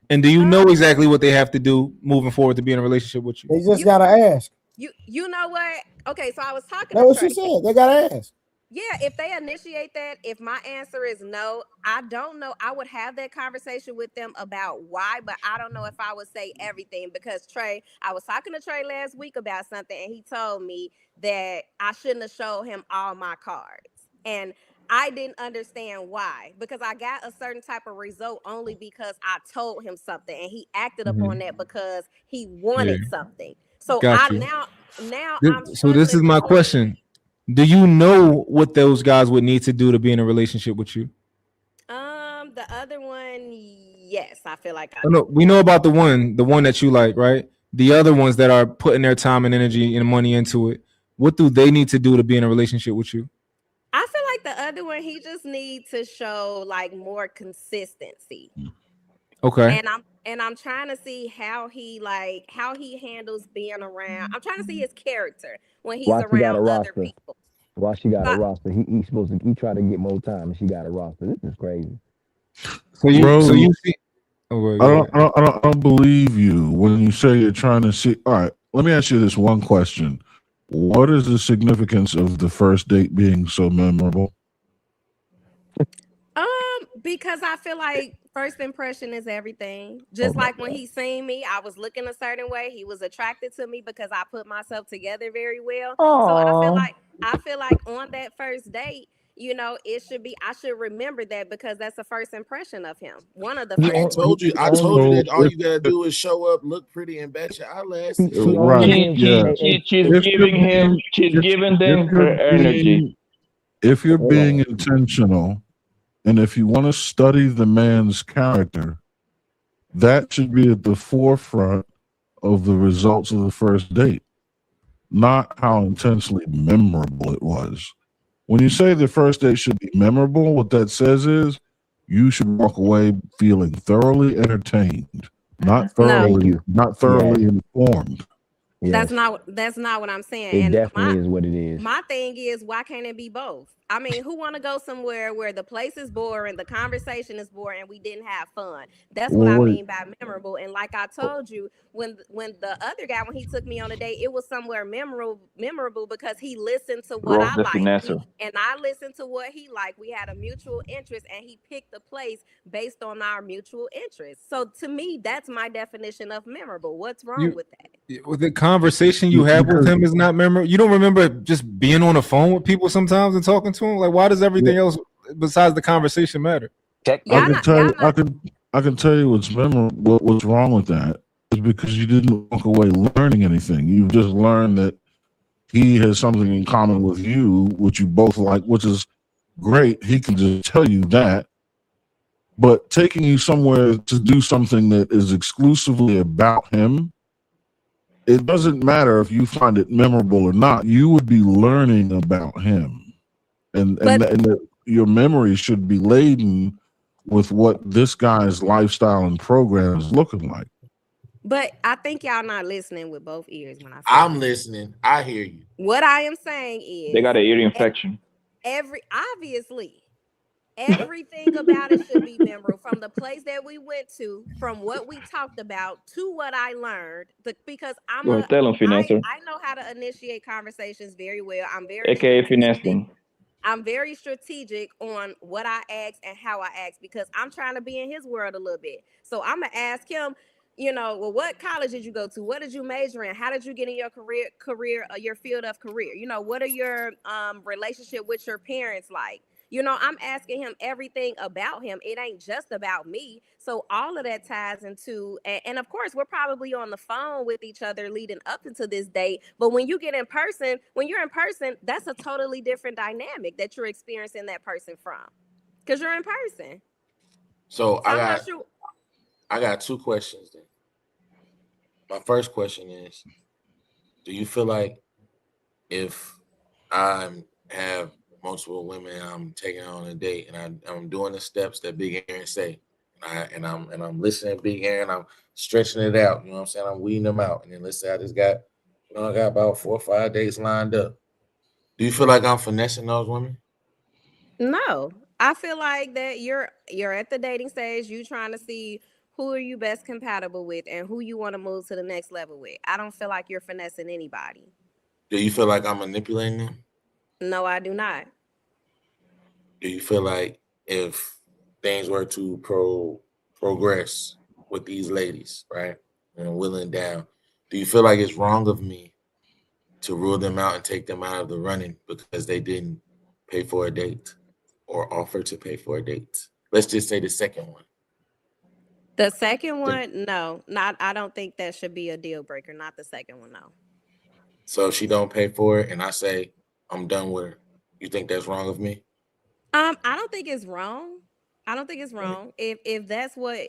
[SPEAKER 10] And do you know exactly what they have to do moving forward to be in a relationship with you?
[SPEAKER 2] They just gotta ask.
[SPEAKER 4] You know what? Okay, so I was talking
[SPEAKER 2] That's
[SPEAKER 4] to
[SPEAKER 2] what she
[SPEAKER 4] Trey.
[SPEAKER 2] said. They gotta ask.
[SPEAKER 4] Yeah, if they initiate that, if my answer is no, I don't know. I would have that conversation with them about why, but I don't know if I would say everything because Trey, I was talking to Trey last week about something and he told me that I shouldn't have showed him all my cards. And I didn't understand why because I got a certain type of result only because I told him something and he acted upon that because he wanted
[SPEAKER 10] Yeah.
[SPEAKER 4] something. So
[SPEAKER 10] Got you.
[SPEAKER 4] now I'm
[SPEAKER 10] So this is my question. Do you know what those guys would need to do to be in a relationship with you?
[SPEAKER 4] The other one, yes, I feel like
[SPEAKER 10] Oh, no, we know about the one that you like, right? The other ones that are putting their time and energy and money into it. What do they need to do to be in a relationship with you?
[SPEAKER 4] I feel like the other one, he just needs to show like more consistency.
[SPEAKER 10] Okay.
[SPEAKER 4] And I'm trying to see how he handles being around. I'm trying to see his character when he's
[SPEAKER 15] Why she got a
[SPEAKER 4] around other
[SPEAKER 15] roster?
[SPEAKER 4] people.
[SPEAKER 15] Why she got a
[SPEAKER 4] But-
[SPEAKER 15] roster? He tried to get more time and she got a roster. This is crazy.
[SPEAKER 10] So you see. Oh,
[SPEAKER 8] I don't believe you when you say you're trying to see. All right, let me ask you this one question: what is the significance of the first date being so memorable?
[SPEAKER 4] Because I feel like first impression is everything. Just like when he seen me, I was looking a certain way. He was attracted to me because I put myself together very well. So I feel like on that first date, you know, it should be, I should remember that because that's the first impression of him. One of the first.
[SPEAKER 8] I
[SPEAKER 12] told you that all you gotta do is show up, look pretty, and bat your eyelashes.
[SPEAKER 7] She's giving them her energy.
[SPEAKER 8] If you're being intentional, and if you want to study the man's character, that should be at the forefront of the results of the first date, not how intensely memorable it was. When you say the first date should be memorable, what that says is you should walk away feeling thoroughly entertained, not thoroughly informed.
[SPEAKER 4] That's not what I'm saying.
[SPEAKER 15] It
[SPEAKER 4] And
[SPEAKER 15] definitely is what it is.
[SPEAKER 4] my thing is, why can't it be both? I mean, who want to go somewhere where the place is boring, the conversation is boring, and we didn't have fun? That's what I mean by memorable. And like I told you, when the other guy, when he took me on a date, it was somewhere memorable because he listened to what I liked, and I listened to what he liked. We had a mutual interest, and he picked the place based on our mutual interest. So to me, that's my definition of memorable. What's wrong with that?
[SPEAKER 10] With the conversation you had with him is not memorable. You don't remember just being on the phone with people sometimes and talking to him? Like, why does everything else besides the conversation matter?
[SPEAKER 8] I can tell you what's memorable. What's wrong with that is because you didn't walk away learning anything. You just learned that he has something in common with you, which you both like, which is great. He can just tell you that. But taking you somewhere to do something that is exclusively about him, it doesn't matter if you find it memorable or not. You would be learning about him, and your memory should be laden with what this guy's lifestyle and program is looking like.
[SPEAKER 4] But I think y'all not listening with both ears when
[SPEAKER 12] I'm listening. I hear you.
[SPEAKER 4] What I am saying is
[SPEAKER 7] They got an ear infection.
[SPEAKER 4] Everything about it should be memorable, from the place that we went to, from what we talked about, to what I learned. Because I know how to initiate conversations very well. I'm very strategic on what I ask and how I ask, because I'm trying to be in his world a little bit. So I'm gonna ask him, you know, well, what college did you go to? What did you major in? How did you get in your career, your field of career? You know, what are your relationship with your parents like? You know, I'm asking him everything about him. It ain't just about me. So all of that ties into, and of course, we're probably on the phone with each other leading up into this date. But when you get in person, when you're in person, that's a totally different dynamic that you're experiencing that person from, because you're in person.
[SPEAKER 12] So I got two questions then. My first question is, do you feel like if I have multiple women I'm taking on a date and I'm doing the steps that Big Aaron say, and I'm listening to Big Aaron, I'm stretching it out, you know what I'm saying? I'm weeding them out. And then let's say I got about 4 or 5 dates lined up. Do you feel like I'm finessing those women?
[SPEAKER 4] No, I feel like that you're at the dating stage, you trying to see who are you best compatible with and who you want to move to the next level with. I don't feel like you're finessing anybody.
[SPEAKER 12] Do you feel like I'm manipulating them?
[SPEAKER 4] No, I do not.
[SPEAKER 12] Do you feel like if things were to progress with these ladies, right, and willing down, do you feel like it's wrong of me to rule them out and take them out of the running because they didn't pay for a date or offer to pay for a date? Let's just say the second one.
[SPEAKER 4] The second one, no, I don't think that should be a deal breaker. Not the second one, no.
[SPEAKER 12] So if she don't pay for it and I say I'm done with her, you think that's wrong of me?
[SPEAKER 4] I don't think it's wrong. I don't think it's wrong if that's what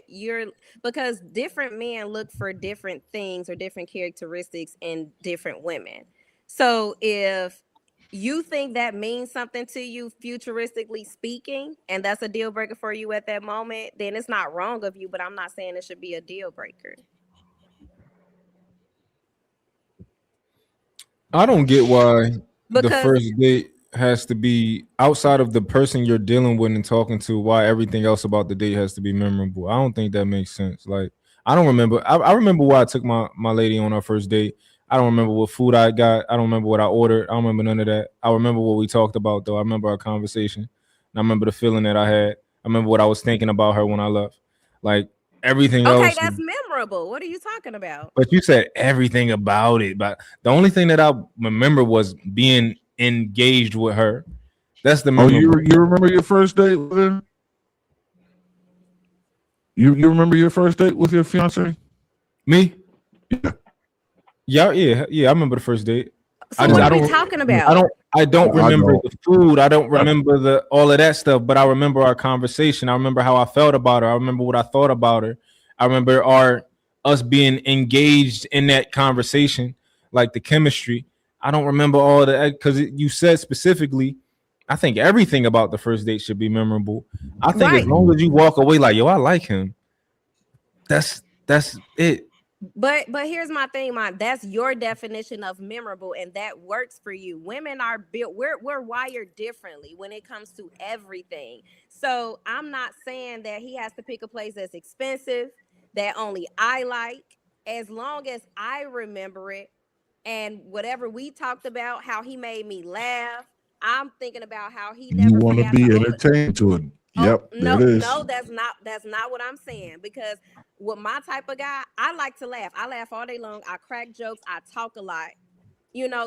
[SPEAKER 4] because different men look for different things or different characteristics in different women. So if you think that means something to you, futuristically speaking, and that's a deal breaker for you at that moment, then it's not wrong of you, but I'm not saying it should be a deal breaker.
[SPEAKER 10] I don't get why the first date has to be outside of the person you're dealing with and talking to, why everything else about the date has to be memorable. I don't think that makes sense. Like, I don't remember. I remember why I took my lady on our first date. I don't remember what food I got. I don't remember what I ordered. I don't remember none of that. I remember what we talked about, though. I remember our conversation. And I remember the feeling that I had. I remember what I was thinking about her when I left. Like everything
[SPEAKER 4] Okay,
[SPEAKER 10] else.
[SPEAKER 4] that's memorable. What are you talking about?
[SPEAKER 10] But you said everything about it. But the only thing that I remember was being engaged with her. That's the
[SPEAKER 8] Oh,
[SPEAKER 10] memorable.
[SPEAKER 8] you remember your first date with her? You remember your first date with your fiance?
[SPEAKER 10] Me?
[SPEAKER 8] Yeah.
[SPEAKER 10] Yeah. I remember the first date.
[SPEAKER 4] So what are we talking about?
[SPEAKER 10] I don't
[SPEAKER 8] I
[SPEAKER 10] remember
[SPEAKER 8] don't.
[SPEAKER 10] the food. I don't remember all of that stuff, but I remember our conversation. I remember how I felt about her. I remember what I thought about her. I remember us being engaged in that conversation, like the chemistry. I don't remember all that because you said specifically. I think everything about the first date should be memorable. I think as long as you walk away like, yo, I like him. That's it.
[SPEAKER 4] But here's my thing, that's your definition of memorable, and that works for you. Women are built, we're wired differently when it comes to everything. So I'm not saying that he has to pick a place that's expensive, that only I like, as long as I remember it, and whatever we talked about, how he made me laugh, I'm thinking about how he never
[SPEAKER 8] You want to
[SPEAKER 4] forgot
[SPEAKER 8] be
[SPEAKER 4] to
[SPEAKER 8] entertained to it. Yep,
[SPEAKER 4] No,
[SPEAKER 8] there it is.
[SPEAKER 4] no, that's not what I'm saying. Because with my type of guy, I like to laugh. I laugh all day long. I crack jokes. I talk a lot.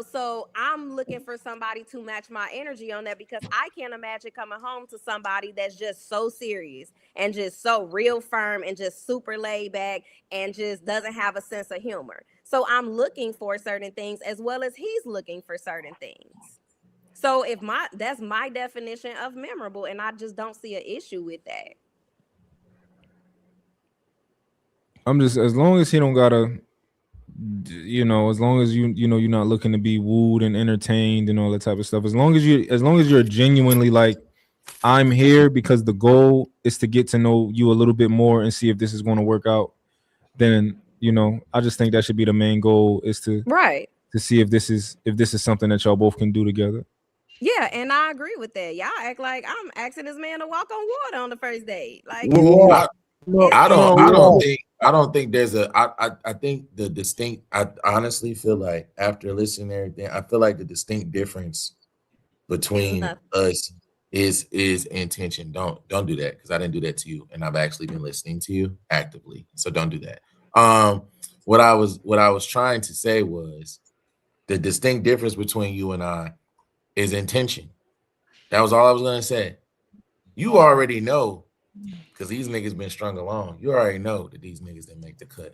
[SPEAKER 4] So I'm looking for somebody to match my energy on that, because I can't imagine coming home to somebody that's just so serious and just so real firm and just super laid back and just doesn't have a sense of humor. So I'm looking for certain things as well as he's looking for certain things. So that's my definition of memorable, and I just don't see an issue with that.
[SPEAKER 10] I'm just, as long as he don't gotta, as long as you're not looking to be wooed and entertained and all that type of stuff. As long as you're genuinely like, I'm here because the goal is to get to know you a little bit more and see if this is going to work out. Then I just think that should be the main goal, is to see if this is something that y'all both can do together.
[SPEAKER 4] Yeah, and I agree with that. Y'all act like I'm asking this man to walk on water on the first date. Like,
[SPEAKER 17] I don't think there's I think the distinct, I honestly feel like after listening to everything, I feel like the distinct difference between us is intention. Don't do that, because I didn't do that to you, and I've actually been listening to you actively. So don't do that. What I was trying to say was the distinct difference between you and I is intention. That was all I was gonna say. You already know, because these niggas been strung along. You already know that these niggas didn't make the cut.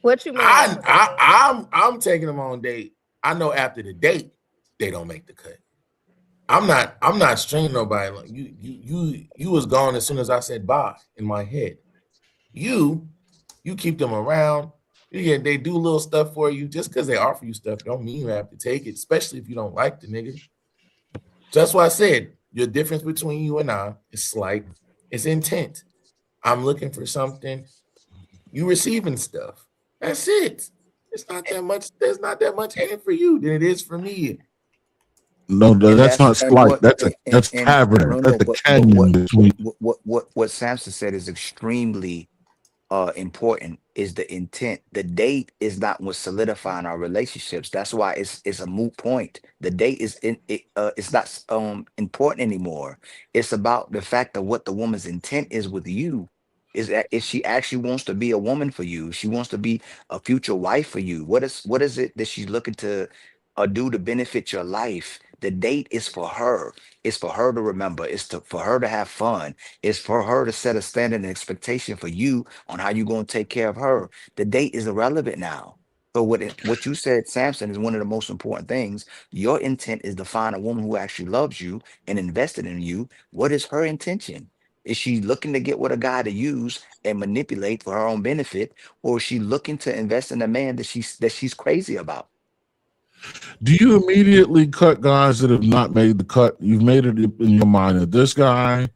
[SPEAKER 4] What you mean?
[SPEAKER 17] I'm taking them on date. I know after the date they don't make the cut. I'm not stringing nobody. You was gone as soon as I said bye in my head. You keep them around. They do little stuff for you. Just because they offer you stuff don't mean you have to take it, especially if you don't like the nigga. That's why I said your difference between you and I is slight. It's intent. I'm looking for something. You receiving stuff. That's it. It's not that much. There's not that much in it for you than it is for me.
[SPEAKER 8] No, that's not slight. That's cavern. That's the canyon between.
[SPEAKER 16] What Samson said is extremely important, is the intent. The date is not what's solidifying our relationships. That's why it's a moot point. The date it's not important anymore. It's about the fact of what the woman's intent is with you. Is that if she actually wants to be a woman for you, she wants to be a future wife for you. What is it that she's looking to do to benefit your life? The date is for her. It's for her to remember. For her to have fun. It's for her to set a standard and expectation for you on how you're going to take care of her. The date is irrelevant now. So what you said, Samson, is one of the most important things. Your intent is to find a woman who actually loves you and invested in you. What is her intention? Is she looking to get with a guy to use and manipulate for her own benefit, or is she looking to invest in a man that she's crazy about?
[SPEAKER 8] Do you immediately cut guys that have not made the cut? You've made it in your mind that this guy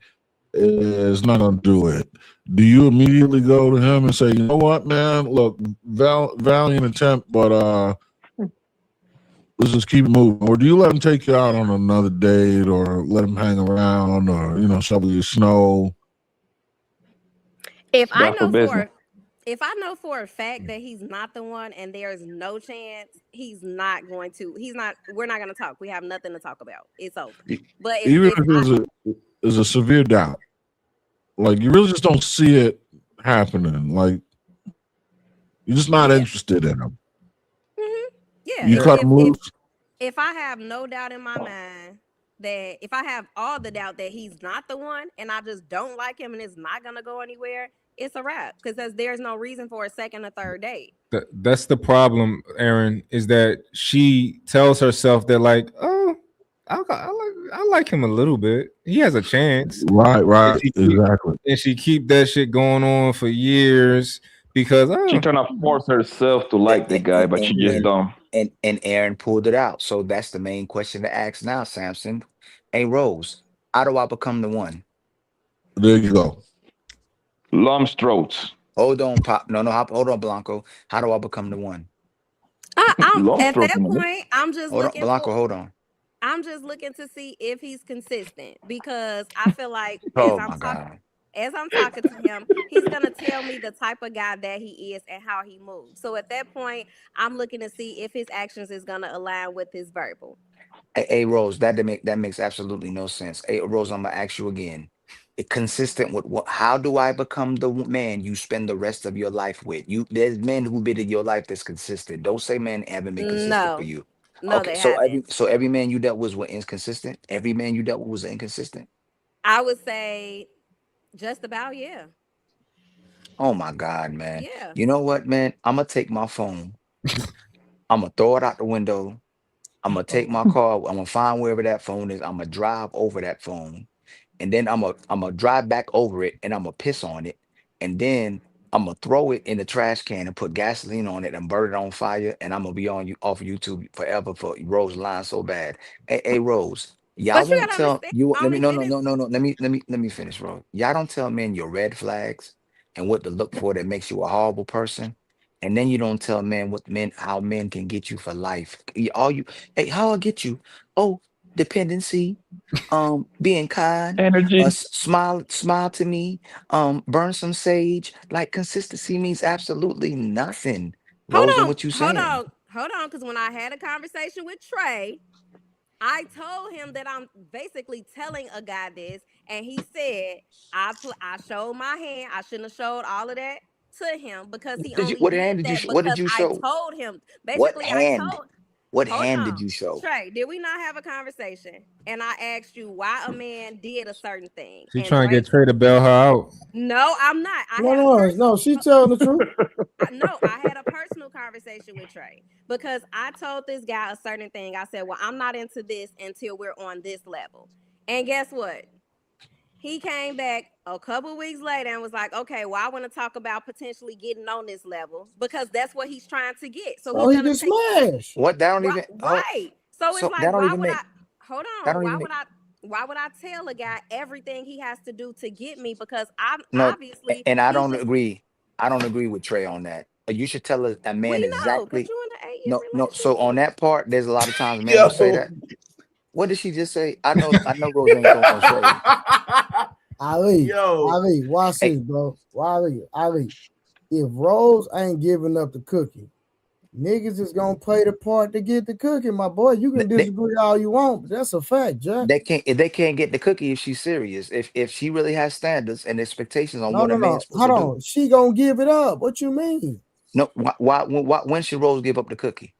[SPEAKER 8] is not going to do it. Do you immediately go to him and say, you know what, man, look, valiant attempt, but let's just keep moving? Or do you let him take you out on another date, or let him hang around, or, shovel your snow?
[SPEAKER 4] If I know for a fact that he's not the one and there's no chance, we're not going to talk. We have nothing to talk about. It's over. But
[SPEAKER 8] Even if there's a severe doubt. Like you really just don't see it happening. Like you're just not interested in him.
[SPEAKER 4] Yeah.
[SPEAKER 8] You cut him loose.
[SPEAKER 4] If I have no doubt in my mind that if I have all the doubt that he's not the one and I just don't like him and it's not gonna go anywhere, it's a wrap because there's no reason for a second or third date.
[SPEAKER 10] That's the problem, Aaron, is that she tells herself that like, oh, I like him a little bit. He has a chance.
[SPEAKER 8] Right, exactly.
[SPEAKER 10] And she keep that shit going on for years because
[SPEAKER 7] She trying to force herself to like the guy, but she just don't.
[SPEAKER 16] And Aaron pulled it out. So that's the main question to ask now, Samson. Hey, Rose, how do I become the one?
[SPEAKER 8] There you go.
[SPEAKER 7] Long throats.
[SPEAKER 16] Hold on, Pop. No, hold on, Blanco. How do I become the one?
[SPEAKER 4] At that point, I'm just
[SPEAKER 16] Hold on,
[SPEAKER 4] looking
[SPEAKER 16] Blanco,
[SPEAKER 4] for,
[SPEAKER 16] hold on.
[SPEAKER 4] I'm just looking to see if he's consistent because I feel like
[SPEAKER 16] Oh my God.
[SPEAKER 4] as I'm talking to him, he's gonna tell me the type of guy that he is and how he moves. So at that point, I'm looking to see if his actions is gonna align with his verbal.
[SPEAKER 16] Hey, Rose, that makes absolutely no sense. Hey, Rose, I'm gonna ask you again. Consistent with what? How do I become the man you spend the rest of your life with? There's men who've been in your life that's consistent. Don't say men haven't been consistent for you.
[SPEAKER 4] No,
[SPEAKER 16] Okay,
[SPEAKER 4] they
[SPEAKER 16] so
[SPEAKER 4] haven't.
[SPEAKER 16] every man you dealt with was inconsistent. Every man you dealt with was inconsistent.
[SPEAKER 4] I would say just about, yeah.
[SPEAKER 16] Oh my God, man.
[SPEAKER 4] Yeah.
[SPEAKER 16] You know what, man? I'm gonna take my phone. I'm gonna throw it out the window. I'm gonna take my car. I'm gonna find wherever that phone is. I'm gonna drive over that phone, and then I'm gonna drive back over it, and I'm gonna piss on it, and then I'm gonna throw it in the trash can and put gasoline on it and burn it on fire, and I'm gonna be on you off of YouTube forever for Rose lying so bad. Hey, Rose, y'all
[SPEAKER 4] But you
[SPEAKER 16] won't
[SPEAKER 4] gotta
[SPEAKER 16] tell
[SPEAKER 4] understand,
[SPEAKER 16] you. Let me no.
[SPEAKER 4] men is-
[SPEAKER 16] Let me finish, Rose. Y'all don't tell men your red flags and what to look for that makes you a horrible person. And then you don't tell men how men can get you for life. Hey, how I get you? Oh, dependency, being kind,
[SPEAKER 7] energy,
[SPEAKER 16] smile to me, burn some sage. Like consistency means absolutely nothing. Rose, and what you saying?
[SPEAKER 4] Hold on, because when I had a conversation with Trey, I told him that I'm basically telling a guy this, and he said I showed my hand. I shouldn't have showed all of that to him because he only
[SPEAKER 16] What
[SPEAKER 4] did
[SPEAKER 16] hand
[SPEAKER 4] that
[SPEAKER 16] did you?
[SPEAKER 4] because
[SPEAKER 16] What did you
[SPEAKER 4] I
[SPEAKER 16] show?
[SPEAKER 4] told him.
[SPEAKER 16] What
[SPEAKER 4] Basically,
[SPEAKER 16] hand? What
[SPEAKER 4] Hold
[SPEAKER 16] hand
[SPEAKER 4] on.
[SPEAKER 16] did you show?
[SPEAKER 4] Trey, did we not have a conversation? And I asked you why a man did a certain thing.
[SPEAKER 10] She
[SPEAKER 4] And
[SPEAKER 10] trying to get Trey to bail her out.
[SPEAKER 4] No, I'm not.
[SPEAKER 2] No, she telling the truth.
[SPEAKER 4] No, I had a personal conversation with Trey because I told this guy a certain thing. I said, well, I'm not into this until we're on this level. And guess what? He came back a couple weeks later and was like, okay, well, I want to talk about potentially getting on this level because that's what he's trying to get. So he's
[SPEAKER 2] he can smash.
[SPEAKER 16] What? That don't even
[SPEAKER 4] right. So it's like,
[SPEAKER 16] that don't
[SPEAKER 4] why
[SPEAKER 16] even
[SPEAKER 4] would
[SPEAKER 16] make.
[SPEAKER 4] I hold
[SPEAKER 16] That
[SPEAKER 4] on?
[SPEAKER 16] don't
[SPEAKER 4] Why
[SPEAKER 16] even
[SPEAKER 4] would
[SPEAKER 16] make.
[SPEAKER 4] why would I tell a guy everything he has to do to get me? Because I'm
[SPEAKER 16] No,
[SPEAKER 4] obviously
[SPEAKER 16] and I
[SPEAKER 4] he's
[SPEAKER 16] don't
[SPEAKER 4] just,
[SPEAKER 16] agree. I don't agree with Trey on that. You should tell a man
[SPEAKER 4] we know because
[SPEAKER 16] exactly.
[SPEAKER 4] you're in an 8-year
[SPEAKER 16] No. So on that part, there's a lot of times men will say that. What did she just say? I know Rose ain't throwing no shade.
[SPEAKER 2] Ali, watch this, bro. Ali, if Rose ain't giving up the cookie, niggas is gonna play the part to get the cookie, my boy. You can disagree all you want, but that's a fact, Jack.
[SPEAKER 16] They can't get the cookie if she's serious. If she really has standards and expectations on what a
[SPEAKER 2] No.
[SPEAKER 16] man's supposed to do.
[SPEAKER 2] She gonna give it up. What you mean?
[SPEAKER 16] No, when should Rose give up the cookie?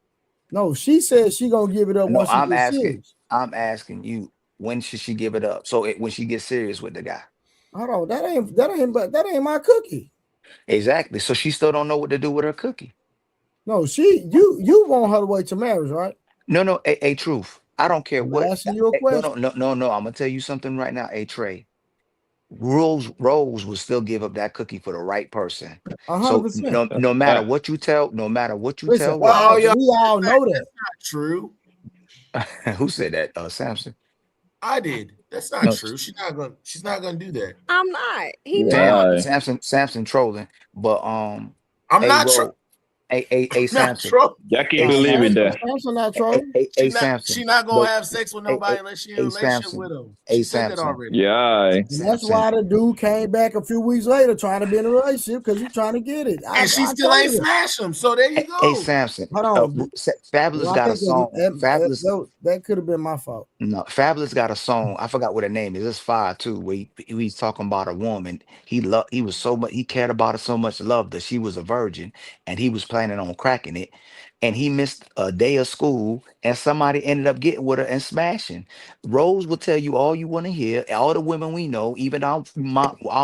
[SPEAKER 2] No, she said she gonna give it up once she gets serious.
[SPEAKER 16] I'm asking you, when should she give it up? So when she gets serious with the guy.
[SPEAKER 2] Hold on, that ain't my cookie.
[SPEAKER 16] Exactly. So she still don't know what to do with her cookie.
[SPEAKER 2] No, you want her to wait to marriage, right?
[SPEAKER 16] No, a truth. I don't care what.
[SPEAKER 2] Asking you a question.
[SPEAKER 16] No. I'm gonna tell you something right now, Trey. Rose will still give up that cookie for the right person.
[SPEAKER 2] 100%.
[SPEAKER 16] So no matter what you tell,
[SPEAKER 2] Listen,
[SPEAKER 16] Rose,
[SPEAKER 2] we all know that.
[SPEAKER 17] That's not true.
[SPEAKER 16] Who said that? Samson.
[SPEAKER 17] I did. That's not true. She's not gonna do that.
[SPEAKER 4] I'm not. He
[SPEAKER 16] Damn, Samson trolling. But
[SPEAKER 17] I'm not trolling.
[SPEAKER 16] Hey,
[SPEAKER 8] Not
[SPEAKER 16] Samson.
[SPEAKER 8] trolling.
[SPEAKER 7] Y'all keep
[SPEAKER 16] Hey,
[SPEAKER 7] believing
[SPEAKER 16] Samson.
[SPEAKER 7] that.
[SPEAKER 2] Samson not
[SPEAKER 16] Hey,
[SPEAKER 2] trolling.
[SPEAKER 16] hey,
[SPEAKER 11] She
[SPEAKER 16] hey,
[SPEAKER 11] not
[SPEAKER 16] Samson.
[SPEAKER 11] she not gonna
[SPEAKER 16] The,
[SPEAKER 11] have sex with nobody unless she in a
[SPEAKER 16] hey,
[SPEAKER 11] relationship
[SPEAKER 16] Samson.
[SPEAKER 11] with him.
[SPEAKER 16] Hey,
[SPEAKER 11] She said that
[SPEAKER 16] Samson.
[SPEAKER 11] already.
[SPEAKER 7] Yeah. Aye.
[SPEAKER 2] And that's
[SPEAKER 16] Samson.
[SPEAKER 2] why the dude came back a few weeks later trying to be in a relationship because he's trying to get it.
[SPEAKER 11] And she still
[SPEAKER 2] told
[SPEAKER 11] ain't
[SPEAKER 2] you.
[SPEAKER 11] smash him. So there you
[SPEAKER 16] Hey,
[SPEAKER 11] go.
[SPEAKER 16] Samson.
[SPEAKER 2] Hold on.
[SPEAKER 16] Fabulous
[SPEAKER 2] Well, I
[SPEAKER 16] got a
[SPEAKER 2] think
[SPEAKER 16] song. Fabulous.
[SPEAKER 2] that could have been my fault.
[SPEAKER 16] No, Fabulous got a song. I forgot what her name is. It's fire too. Where he's talking about a woman. He was so much. He cared about her so much. Loved her. She was a virgin, and he was planning on cracking it. And he missed a day of school, and somebody ended up getting with her and smashing. Rose will tell you all you want to hear. All the women we know, even our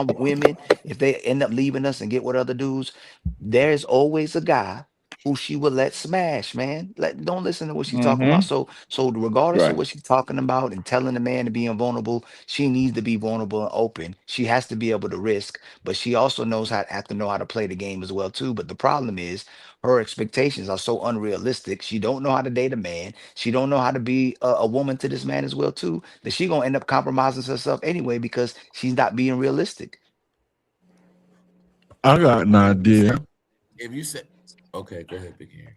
[SPEAKER 16] women, if they end up leaving us and get with other dudes, there's always a guy who she would let smash, man. Don't listen to what she's talking about.
[SPEAKER 7] Mm-hmm.
[SPEAKER 16] So regardless of
[SPEAKER 7] Right.
[SPEAKER 16] what she's talking about and telling the man to be invulnerable, she needs to be vulnerable and open. She has to be able to risk, but she also have to know how to play the game as well too. But the problem is her expectations are so unrealistic. She don't know how to date a man. She don't know how to be a woman to this man as well too. That she gonna end up compromising herself anyway because she's not being realistic.
[SPEAKER 8] I got an idea.
[SPEAKER 11] If you said, okay, go ahead, Big Henry.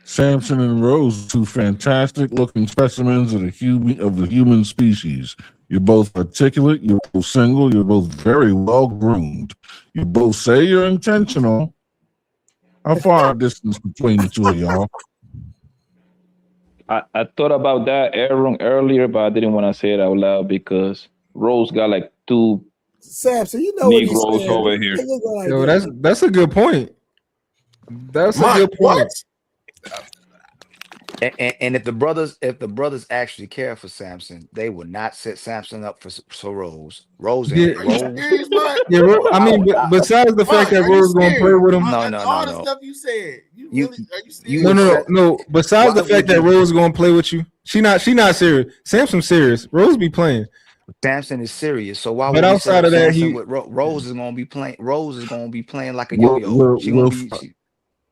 [SPEAKER 8] Samson and Rose, two fantastic looking specimens of the human species. You're both articulate, you're both single, you're both very well groomed. You both say you're intentional. How far a distance between the two of y'all?
[SPEAKER 7] I thought about that Aaron earlier, but I didn't want to say it out loud because Rose got like two
[SPEAKER 2] Samson, you know what he's
[SPEAKER 7] Negroes
[SPEAKER 2] saying.
[SPEAKER 7] over here.
[SPEAKER 10] Yo, that's a good point. That's a good point.
[SPEAKER 16] And if the brothers actually care for Samson, they would not set Samson up for Rose. Rose
[SPEAKER 10] Yeah.
[SPEAKER 16] and Rose.
[SPEAKER 10] Yeah, I mean, besides the fact that Rose gonna play with him.
[SPEAKER 11] All the stuff you said.
[SPEAKER 10] No. Besides the fact that Rose gonna play with you, she not serious. Samson's serious. Rose be playing.
[SPEAKER 16] Samson is serious. So why
[SPEAKER 10] But
[SPEAKER 16] would we
[SPEAKER 10] outside
[SPEAKER 16] set
[SPEAKER 10] of that,
[SPEAKER 16] Samson with Rose is gonna be playing? Rose is gonna be playing like a
[SPEAKER 8] We'll,
[SPEAKER 16] yo-yo.
[SPEAKER 8] we'll, we'll,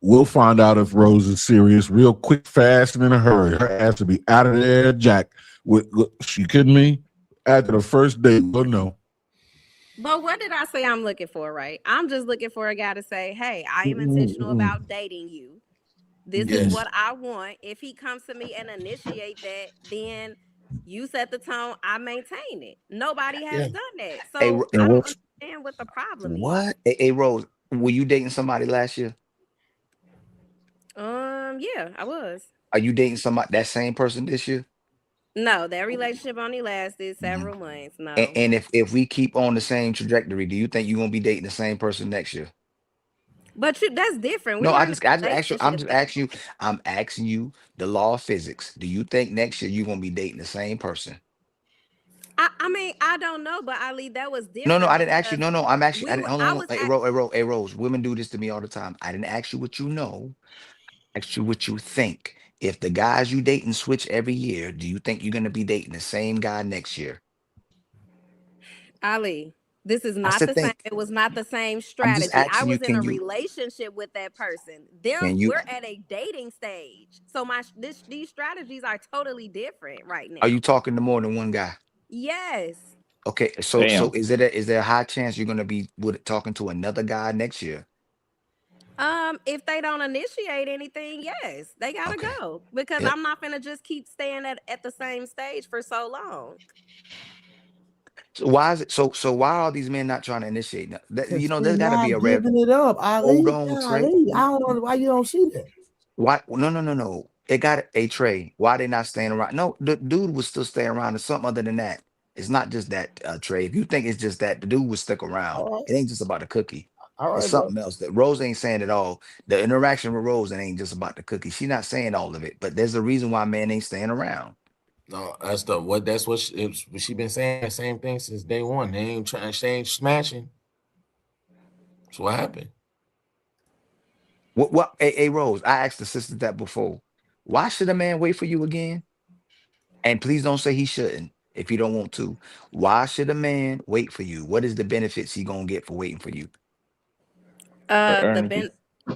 [SPEAKER 8] we'll find out if Rose is serious real quick, fast, and in a hurry. Her ass to be out of there, Jack. She kidding me? After the first date, we'll know.
[SPEAKER 4] But what did I say I'm looking for, right? I'm just looking for a guy to say, hey, I am intentional about dating you. This is what I want. If he comes to me and initiate that, then you set the tone, I maintain it. Nobody has done that. So
[SPEAKER 16] Hey,
[SPEAKER 4] I don't understand what the problem is.
[SPEAKER 16] what? Hey, Rose, were you dating somebody last year?
[SPEAKER 4] Yeah, I was.
[SPEAKER 16] Are you dating somebody that same person this year?
[SPEAKER 4] No, that relationship only lasted several months. No.
[SPEAKER 16] And if we keep on the same trajectory, do you think you're gonna be dating the same person next year?
[SPEAKER 4] But that's different.
[SPEAKER 16] No, I just asked you. I'm asking you the law of physics. Do you think next year you're gonna be dating the same person?
[SPEAKER 4] I mean, I don't know, but Ali, that was different.
[SPEAKER 16] No, I didn't ask you. No, I'm actually. Hold on.
[SPEAKER 4] Hey,
[SPEAKER 16] Rose. Women do this to me all the time. I didn't ask you what you know. I asked you what you think. If the guys you dating switch every year, do you think you're gonna be dating the same guy next year?
[SPEAKER 4] Ali, this is not the same. It was not the same strategy. I was in a relationship with that person. We're at a dating stage. So these strategies are totally different right now.
[SPEAKER 16] Are you talking to more than one guy?
[SPEAKER 4] Yes.
[SPEAKER 16] Okay, so is there a high chance you're gonna be talking to another guy next year?
[SPEAKER 4] If they don't initiate anything, yes, they gotta go because I'm not gonna just keep staying at the same stage for so long.
[SPEAKER 16] So why is it so why are these men not trying to initiate? There's gotta be a
[SPEAKER 2] giving it up.
[SPEAKER 16] Hold on, Trey.
[SPEAKER 2] I don't know why you don't see that.
[SPEAKER 16] Why? No. It got a Trey. Why they not staying around? No, the dude was still staying around. It's something other than that. It's not just that, Trey. If you think it's just that, the dude would stick around. It ain't just about the cookie. It's something else that Rose ain't saying at all. The interaction with Rose, it ain't just about the cookie. She's not saying all of it, but there's a reason why men ain't staying around.
[SPEAKER 11] No, that's what she been saying. The same thing since day one. They ain't trying. She ain't smashing. So what happened?
[SPEAKER 16] What? Hey, Rose, I asked the sister that before. Why should a man wait for you again? And please don't say he shouldn't if you don't want to. Why should a man wait for you? What is the benefits he gonna get for waiting for you?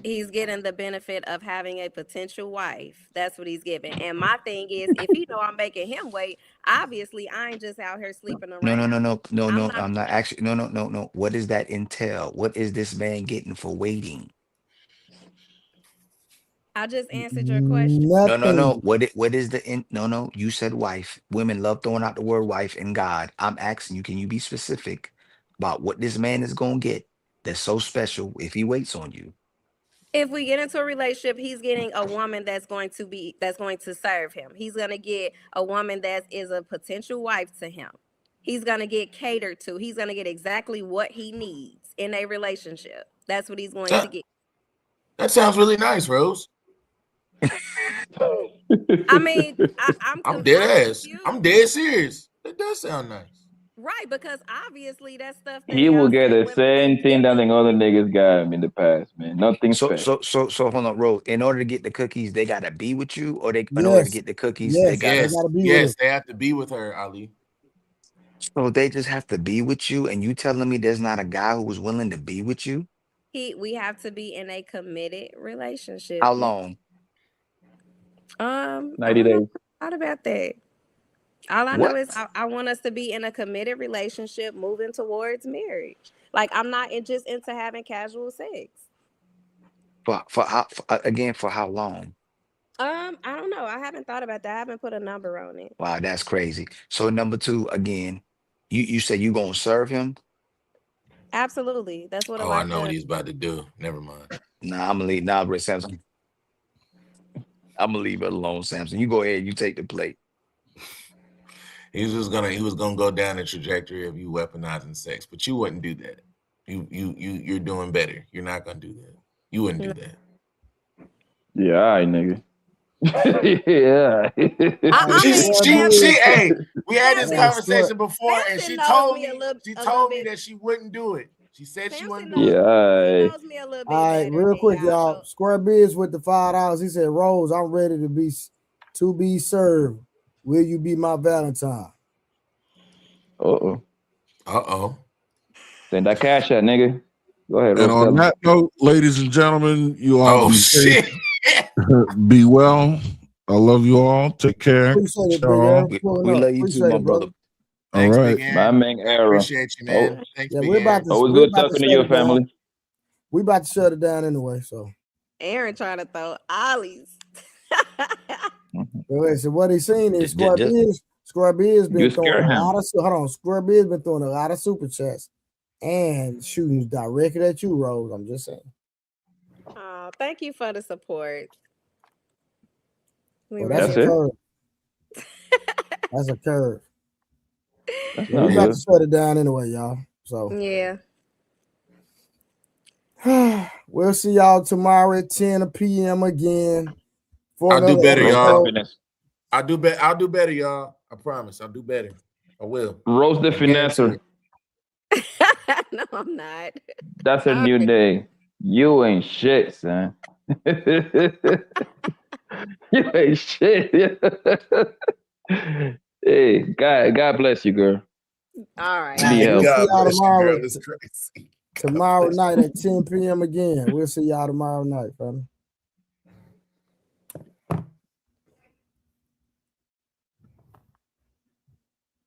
[SPEAKER 4] He's getting the benefit of having a potential wife. That's what he's getting. And my thing is, if he know I'm making him wait, obviously I ain't just out here sleeping around.
[SPEAKER 16] No. I'm not actually. No. What does that entail? What is this man getting for waiting?
[SPEAKER 4] I just answered your question.
[SPEAKER 16] No. What is the in? No. You said wife. Women love throwing out the word wife and God. I'm asking you, can you be specific about what this man is gonna get that's so special if he waits on you?
[SPEAKER 4] If we get into a relationship, he's getting a woman that's going to serve him. He's gonna get a woman that is a potential wife to him. He's gonna get catered to. He's gonna get exactly what he needs in a relationship. That's what he's going to get.
[SPEAKER 17] That sounds really nice, Rose.
[SPEAKER 4] I mean,
[SPEAKER 17] I'm dead ass. I'm dead serious. That does sound nice.
[SPEAKER 4] Right, because obviously that stuff.
[SPEAKER 7] He will get the same thing that the other niggas got him in the past, man. Nothing special.
[SPEAKER 16] So hold on, Rose. In order to get the cookies, they gotta be with you, or in order to get the cookies, they gotta
[SPEAKER 17] be with they have to be with her, Ali.
[SPEAKER 16] So they just have to be with you, and you telling me there's not a guy who was willing to be with you?
[SPEAKER 4] We have to be in a committed relationship.
[SPEAKER 16] How long?
[SPEAKER 7] 90 days.
[SPEAKER 4] Not about that. All I know is I want us to be in a committed relationship moving towards marriage. Like, I'm not just into having casual sex.
[SPEAKER 16] For how long?
[SPEAKER 4] I don't know. I haven't thought about that. I haven't put a number on it.
[SPEAKER 16] Wow, that's crazy. So number two, again, you said you gonna serve him?
[SPEAKER 4] Absolutely. That's what
[SPEAKER 17] I know what he's about to do. Never mind.
[SPEAKER 16] Nah, I'm gonna leave. Nah, Rick Samson. I'm gonna leave it alone, Samson. You go ahead. You take the plate.
[SPEAKER 17] He was gonna go down the trajectory of you weaponizing sex, but you wouldn't do that. You're doing better. You're not gonna do that. You wouldn't do that.
[SPEAKER 7] Yeah, all right, nigga. Yeah.
[SPEAKER 17] Hey, we had this conversation before, and she told me that she wouldn't do it. She said she wouldn't do it.
[SPEAKER 7] Yeah.
[SPEAKER 2] All right, real quick, y'all. Square Biz with the $5. He said, Rose, I'm ready to be served. Will you be my Valentine?
[SPEAKER 7] Uh-oh. Send that cash out, nigga. Go ahead.
[SPEAKER 8] And on that note, ladies and gentlemen, you all be safe. Be well. I love you all. Take care.
[SPEAKER 16] We love you too, my brother.
[SPEAKER 8] All right.
[SPEAKER 7] My man, Aaron.
[SPEAKER 17] Appreciate you, man. Thanks,
[SPEAKER 2] we're about to.
[SPEAKER 7] Always
[SPEAKER 2] we're
[SPEAKER 7] good
[SPEAKER 2] about
[SPEAKER 7] talking to your
[SPEAKER 2] shut it down.
[SPEAKER 7] family.
[SPEAKER 2] We about to shut it down anyway. So
[SPEAKER 4] Aaron trying to throw ollies.
[SPEAKER 2] So what he's saying is Square Biz been throwing a lot of Square Biz been throwing a lot of super chats and shooting directed at you, Rose. I'm just saying.
[SPEAKER 4] Oh, thank you for the support.
[SPEAKER 2] Well, that's a curve. That's a curve. We got to shut it down anyway, y'all. So
[SPEAKER 4] yeah.
[SPEAKER 2] We'll see y'all tomorrow at 10 p.m. again.
[SPEAKER 17] I'll do better, y'all. I'll do better, y'all. I promise. I'll do better. I will.
[SPEAKER 7] Rose the Finesser.
[SPEAKER 4] No, I'm not.
[SPEAKER 7] That's a new day. You ain't shit, son. You ain't shit. Hey, God bless you, girl.
[SPEAKER 4] All right.
[SPEAKER 2] We'll see y'all tomorrow night at 10 p.m. again. We'll see y'all tomorrow night, fam.